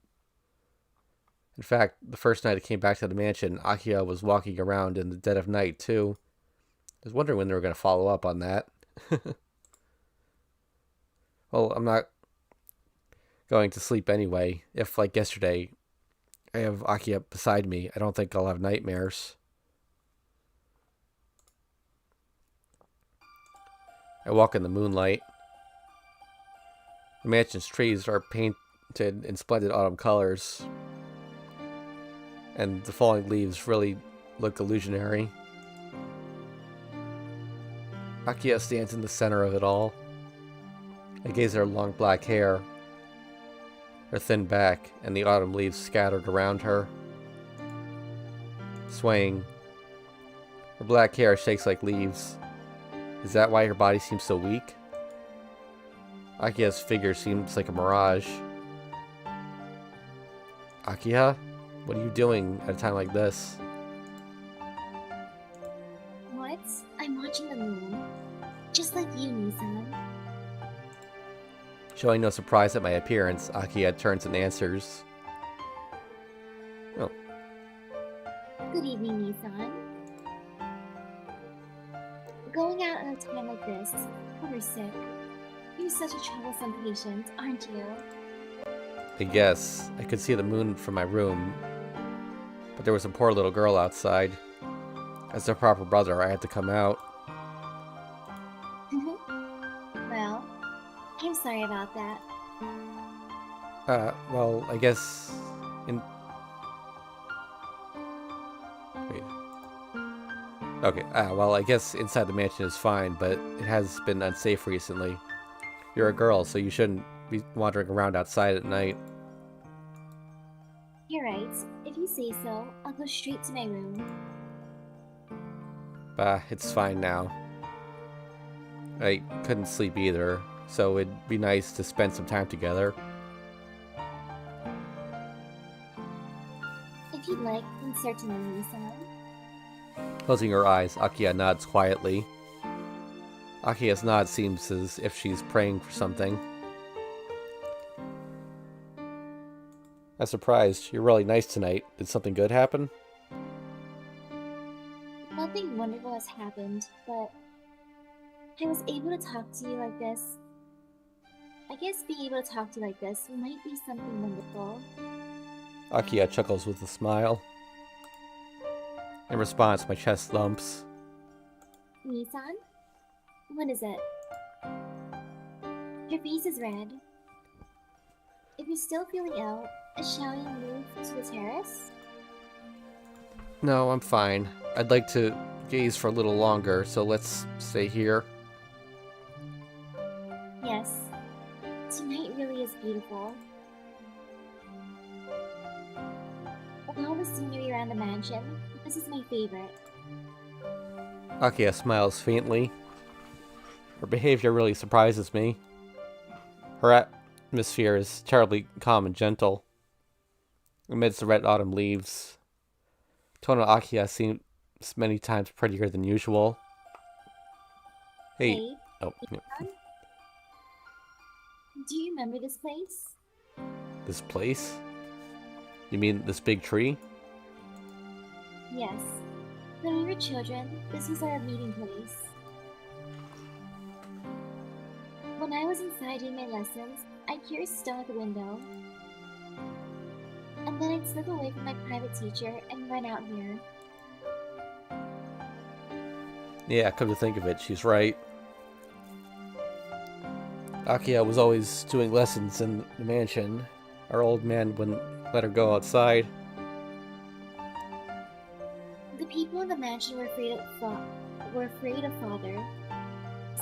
In fact, the first night I came back to the mansion, Akiya was walking around in the dead of night, too. I was wondering when they were going to follow up on that. Well, I'm not going to sleep anyway. If, like yesterday, I have Akiya beside me, I don't think I'll have nightmares. I walk in the moonlight. The mansion's trees are painted in splendid autumn colors, and the falling leaves really look illusionary. Akiya stands in the center of it all. I gaze at her long black hair, her thin back, and the autumn leaves scattered around her. Swaying, her black hair shakes like leaves. Is that why her body seems so weak? Akiya's figure seems like a mirage. Akiya? What are you doing at a time like this? What? I'm watching the moon. Just like you, Nisan. Showing no surprise at my appearance, Akiya turns and answers. Oh. Good evening, Nisan. Going out at a time like this, when you're sick. You're such a troublesome patient, aren't you? I guess. I could see the moon from my room, but there was a poor little girl outside. As their proper brother, I had to come out. Well, I'm sorry about that. Well, I guess... Wait. Okay, well, I guess inside the mansion is fine, but it has been unsafe recently. You're a girl, so you shouldn't be wandering around outside at night. You're right. If you say so, I'll go straight to my room. It's fine now. I couldn't sleep either, so it'd be nice to spend some time together. If you'd like, then certainly, Nisan. Closing her eyes, Akiya nods quietly. Akiya's nod seems as if she's praying for something. I'm surprised. You're really nice tonight. Did something good happen? Nothing wonderful has happened, but I was able to talk to you like this. I guess being able to talk to you like this might be something wonderful. Akiya chuckles with a smile. In response, my chest thumps. Nisan? What is it? Your face is red. If you're still feeling ill, shall we move to the terrace? No, I'm fine. I'd like to gaze for a little longer, so let's stay here. Yes. Tonight really is beautiful. Of all the scenery around the mansion, this is my favorite. Akiya smiles faintly. Her behavior really surprises me. Her atmosphere is terribly calm and gentle. Amidst the red autumn leaves, Tono Akiya seems many times prettier than usual. Hey. Oh. Yeah. Do you remember this place? This place? You mean this big tree? Yes. When we were children, this was our meeting place. When I was inside doing my lessons, I'd hear a stone at the window. And then I'd slip away from my private teacher and run out here. Yeah, come to think of it, she's right. Akiya was always doing lessons in the mansion. Our old man wouldn't let her go outside. The people in the mansion were afraid of Father,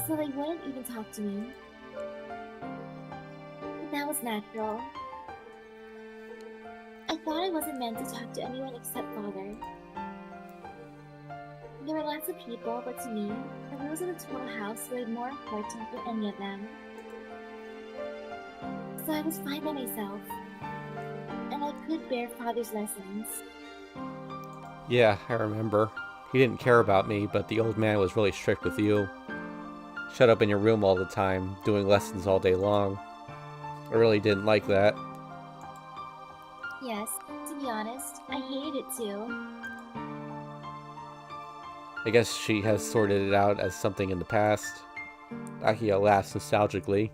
so they wouldn't even talk to me. But that was natural. I thought I wasn't meant to talk to anyone except Father. There were lots of people, but to me, the rules of the total house were more important than any of them. So I was fine by myself, and I could bear Father's lessons. Yeah, I remember. He didn't care about me, but the old man was really strict with you. Shut up in your room all the time, doing lessons all day long. I really didn't like that. Yes, to be honest, I hated it too. I guess she has sorted it out as something in the past. Akiya laughs nostalgically.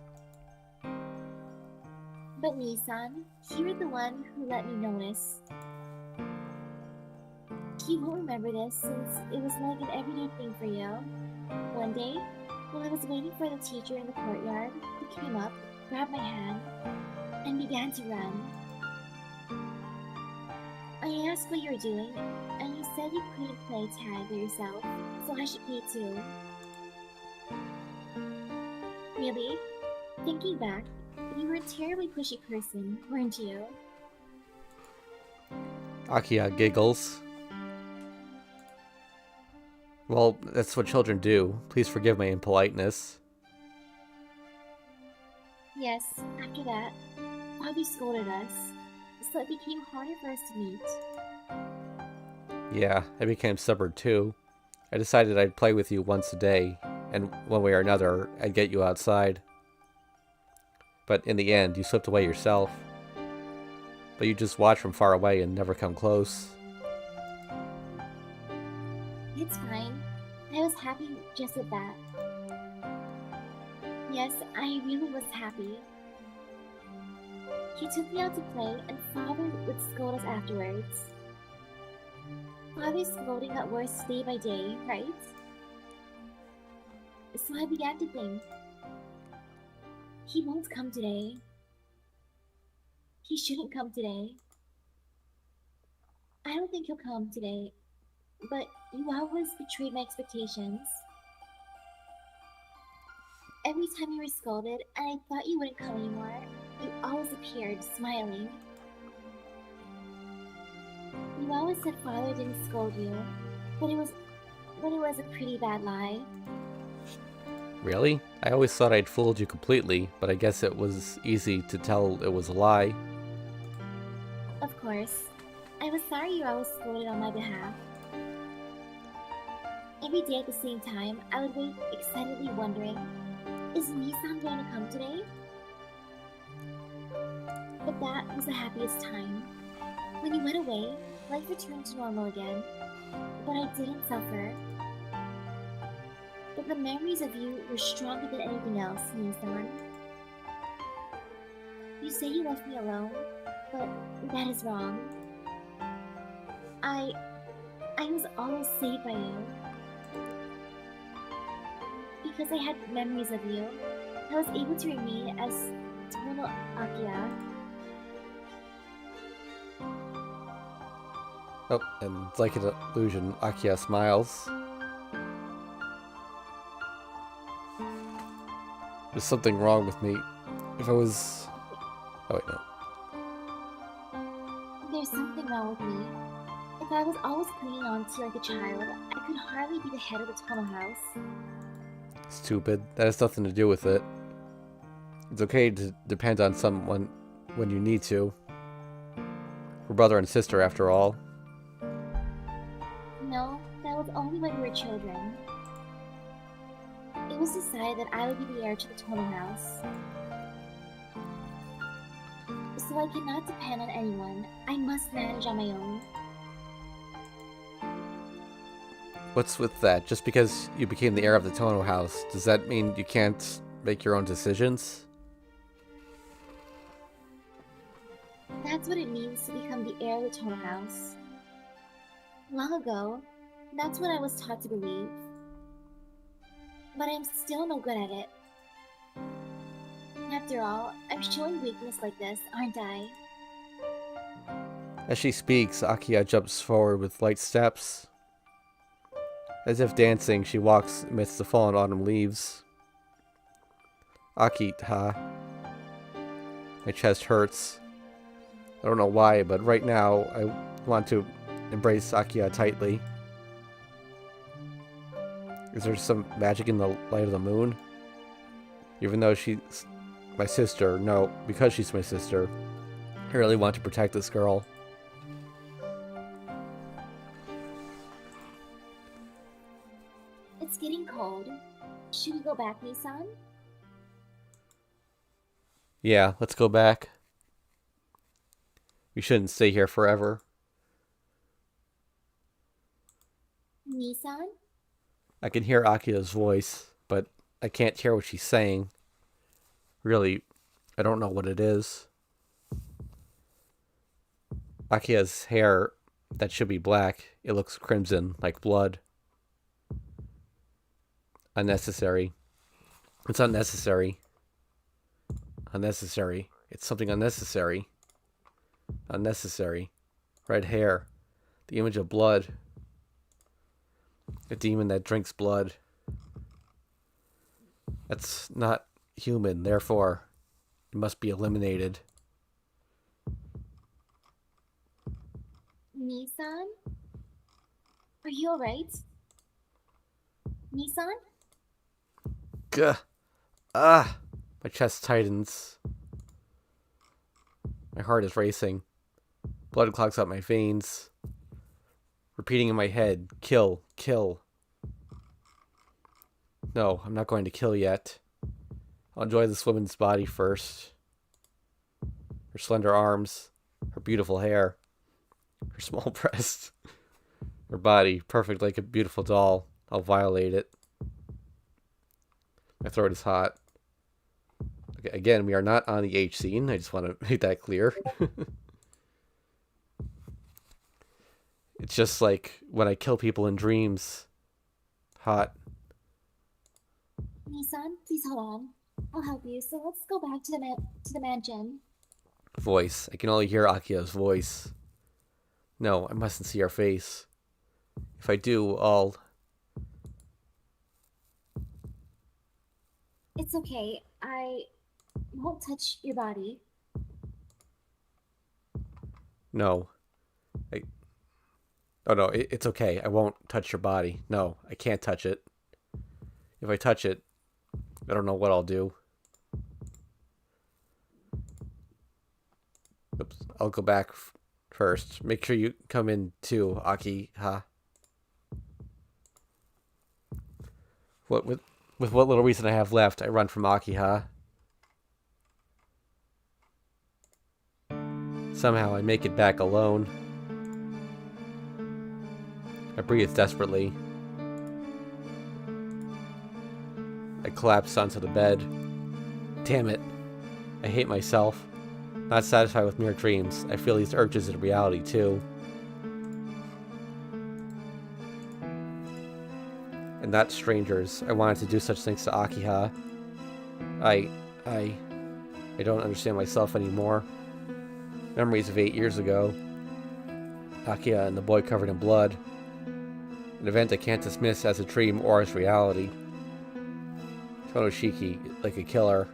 But Nisan, you were the one who let me notice. You won't remember this since it was like an everyday thing for you. One day, while I was waiting for the teacher in the courtyard, he came up, grabbed my hand, and began to run. I asked what you were doing, and you said you couldn't play tag by yourself, so I should play too. Really? Thinking back, you were a terribly pushy person, weren't you? Akiya giggles. Well, that's what children do. Please forgive my impoliteness. Yes, after that, Father scolded us, so it became harder for us to meet. Yeah, I became stubborn too. I decided I'd play with you once a day, and one way or another, I'd get you outside. But in the end, you slipped away yourself. But you just watch from far away and never come close. It's fine. I was happy just at that. Yes, I really was happy. He took me out to play, and Father would scold us afterwards. Father's scolding got worse day by day, right? So I began to think, he won't come today. He shouldn't come today. I don't think he'll come today, but you always betrayed my expectations. Every time you were scolded and I thought you wouldn't come anymore, you always appeared, smiling. You always said Father didn't scold you, but it was a pretty bad lie. Really? I always thought I'd fooled you completely, but I guess it was easy to tell it was a lie. Of course. I was sorry you always scolded on my behalf. Every day at the same time, I would wait excitedly wondering, is Nissan going to come today? But that was the happiest time. When you went away, life returned to normal again. But I didn't suffer. But the memories of you were stronger than anything else, Nissan. You say you left me alone, but that is wrong. I was always saved by you. Because I had memories of you, I was able to remain as Tono Akiya. Oh, and like an illusion, Akiya smiles. There's something wrong with me. If I was... Oh, wait, no. There's something wrong with me. If I was always clinging on to you like a child, I could hardly be the head of the Tono house. Stupid. That has nothing to do with it. It's okay to depend on someone when you need to. We're brother and sister, after all. No, that was only when we were children. It was decided that I would be the heir to the Tono house. So I cannot depend on anyone. I must manage on my own. What's with that? Just because you became the heir of the Tono house, does that mean you can't make your own decisions? That's what it means to become the heir of the Tono house. Long ago, that's what I was taught to believe. But I'm still no good at it. After all, I'm showing weakness like this, aren't I? As she speaks, Akiya jumps forward with light steps. As if dancing, she walks amidst the fallen autumn leaves. Akita. My chest hurts. I don't know why, but right now I want to embrace Akiya tightly. Is there some magic in the light of the moon? Even though she's my sister, no, because she's my sister, I really want to protect this girl. It's getting cold. Should we go back, Nissan? Yeah, let's go back. We shouldn't stay here forever. Nissan? I can hear Akiya's voice, but I can't hear what she's saying. Really, I don't know what it is. Akiya's hair, that should be black, it looks crimson, like blood. Unnecessary. It's unnecessary. Unnecessary. It's something unnecessary. Unnecessary. Red hair. The image of blood. A demon that drinks blood. That's not human, therefore it must be eliminated. Nissan? Are you alright? Nissan? Gah! Ah! My chest tightens. My heart is racing. Blood clogs up my veins. Repeating in my head, kill, kill. No, I'm not going to kill yet. I'll enjoy this woman's body first. Her slender arms, her beautiful hair, her small breasts, her body, perfect like a beautiful doll. I'll violate it. My throat is hot. Okay, again, we are not on the H scene. I just want to make that clear. It's just like when I kill people in dreams. Hot. Nissan, please hold on. I'll help you. So let's go back to the mansion. Voice. I can only hear Akia's voice. No, I mustn't see her face. If I do, I'll... It's okay. I won't touch your body. No. Oh no, it's okay. I won't touch your body. No, I can't touch it. If I touch it, I don't know what I'll do. Oops. I'll go back first. Make sure you come in too, Aki-ha. With what little reason I have left, I run from Aki-ha. Somehow I make it back alone. I breathe desperately. I collapse onto the bed. Damn it. I hate myself. Not satisfied with mere dreams. I feel these urges in reality too. And not strangers. I wanted to do such things to Aki-ha. I don't understand myself anymore. Memories of 8 years ago. Akiha and the boy covered in blood. An event I can't dismiss as a dream or as reality. Tonoshiki, like a killer.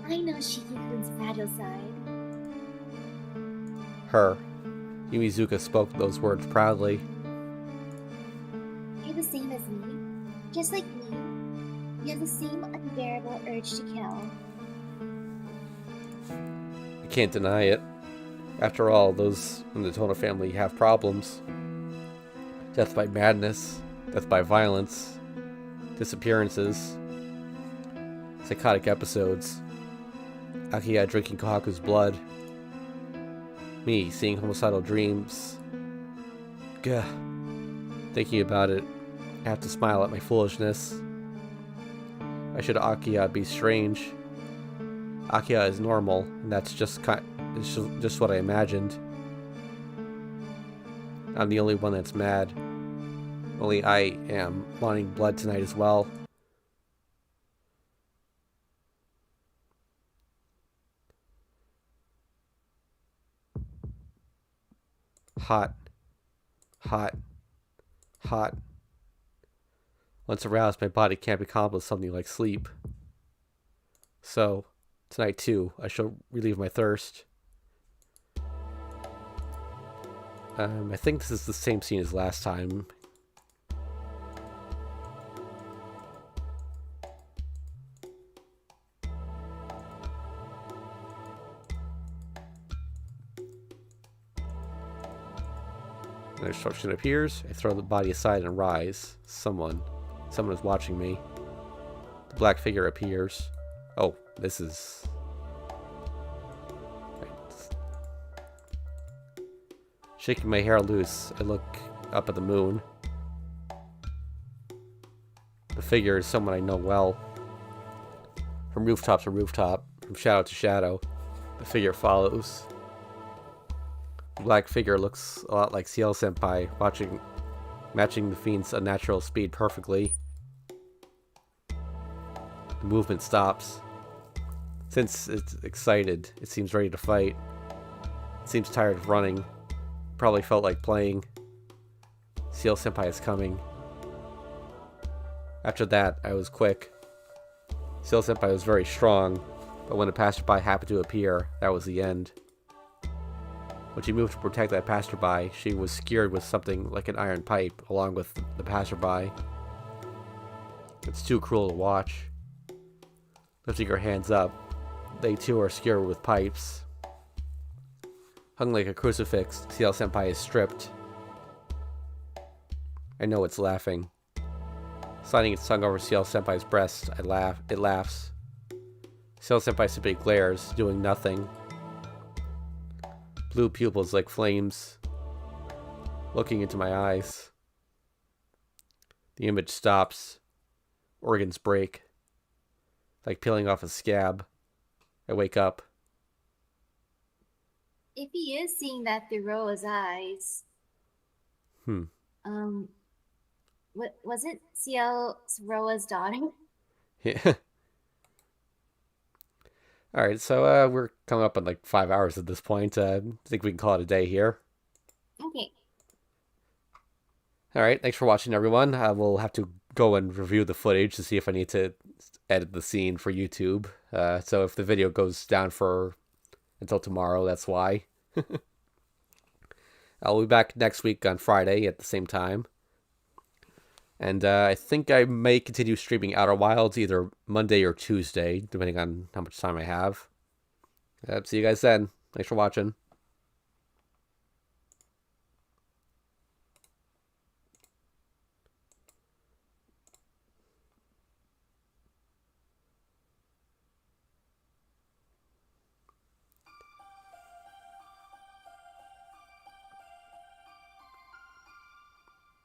I know Shiki-kun's fragile side. Her. Yumizuka spoke those words proudly. You're the same as me. Just like me. You have the same unbearable urge to kill. I can't deny it. After all, those in the Tono family have problems. Death by madness, death by violence, disappearances, psychotic episodes, Akiha drinking Kohaku's blood, me seeing homicidal dreams. Gah. Thinking about it, I have to smile at my foolishness. I should Akiha be strange. Akiha is normal, and that's just what I imagined. I'm the only one that's mad. Only I am wanting blood tonight as well. Hot. Hot. Hot. Once aroused, my body can't be calmed with something like sleep. So, tonight too, I shall relieve my thirst. I think this is the same scene as last time. An instruction appears. I throw the body aside and rise. Someone is watching me. The black figure appears. Oh, this is... Shaking my hair loose, I look up at the moon. The figure is someone I know well. From rooftop to rooftop, from shadow to shadow, the figure follows. The black figure looks a lot like Ciel Senpai, matching the fiend's unnatural speed perfectly. The movement stops. Since it's excited, it seems ready to fight. It seems tired of running. Probably felt like playing. Ciel Senpai is coming. After that, I was quick. Ciel Senpai was very strong, but when a passerby happened to appear, that was the end. When she moved to protect that passerby, she was skewered with something like an iron pipe, along with the passerby. It's too cruel to watch. Lifting her hands up, they too are skewered with pipes. Hung like a crucifix, Ciel Senpai is stripped. I know it's laughing. Sliding its tongue over Ciel Senpai's breast, it laughs. Ciel Senpai simply glares, doing nothing. Blue pupils like flames, looking into my eyes. The image stops. Organs break. Like peeling off a scab. I wake up. If he is seeing that through Roa's eyes, was it Ciel Roa's daughter? Yeah. Alright, so we're coming up on like 5 hours at this point. I think we can call it a day here. Okay. Alright, thanks for watching, everyone. We'll have to go and review the footage to see if I need to edit the scene for YouTube. So if the video goes down until tomorrow, that's why. I'll be back next week on Friday at the same time. And I think I may continue streaming Outer Wilds either Monday or Tuesday, depending on how much time I have. See you guys then. Thanks for watching.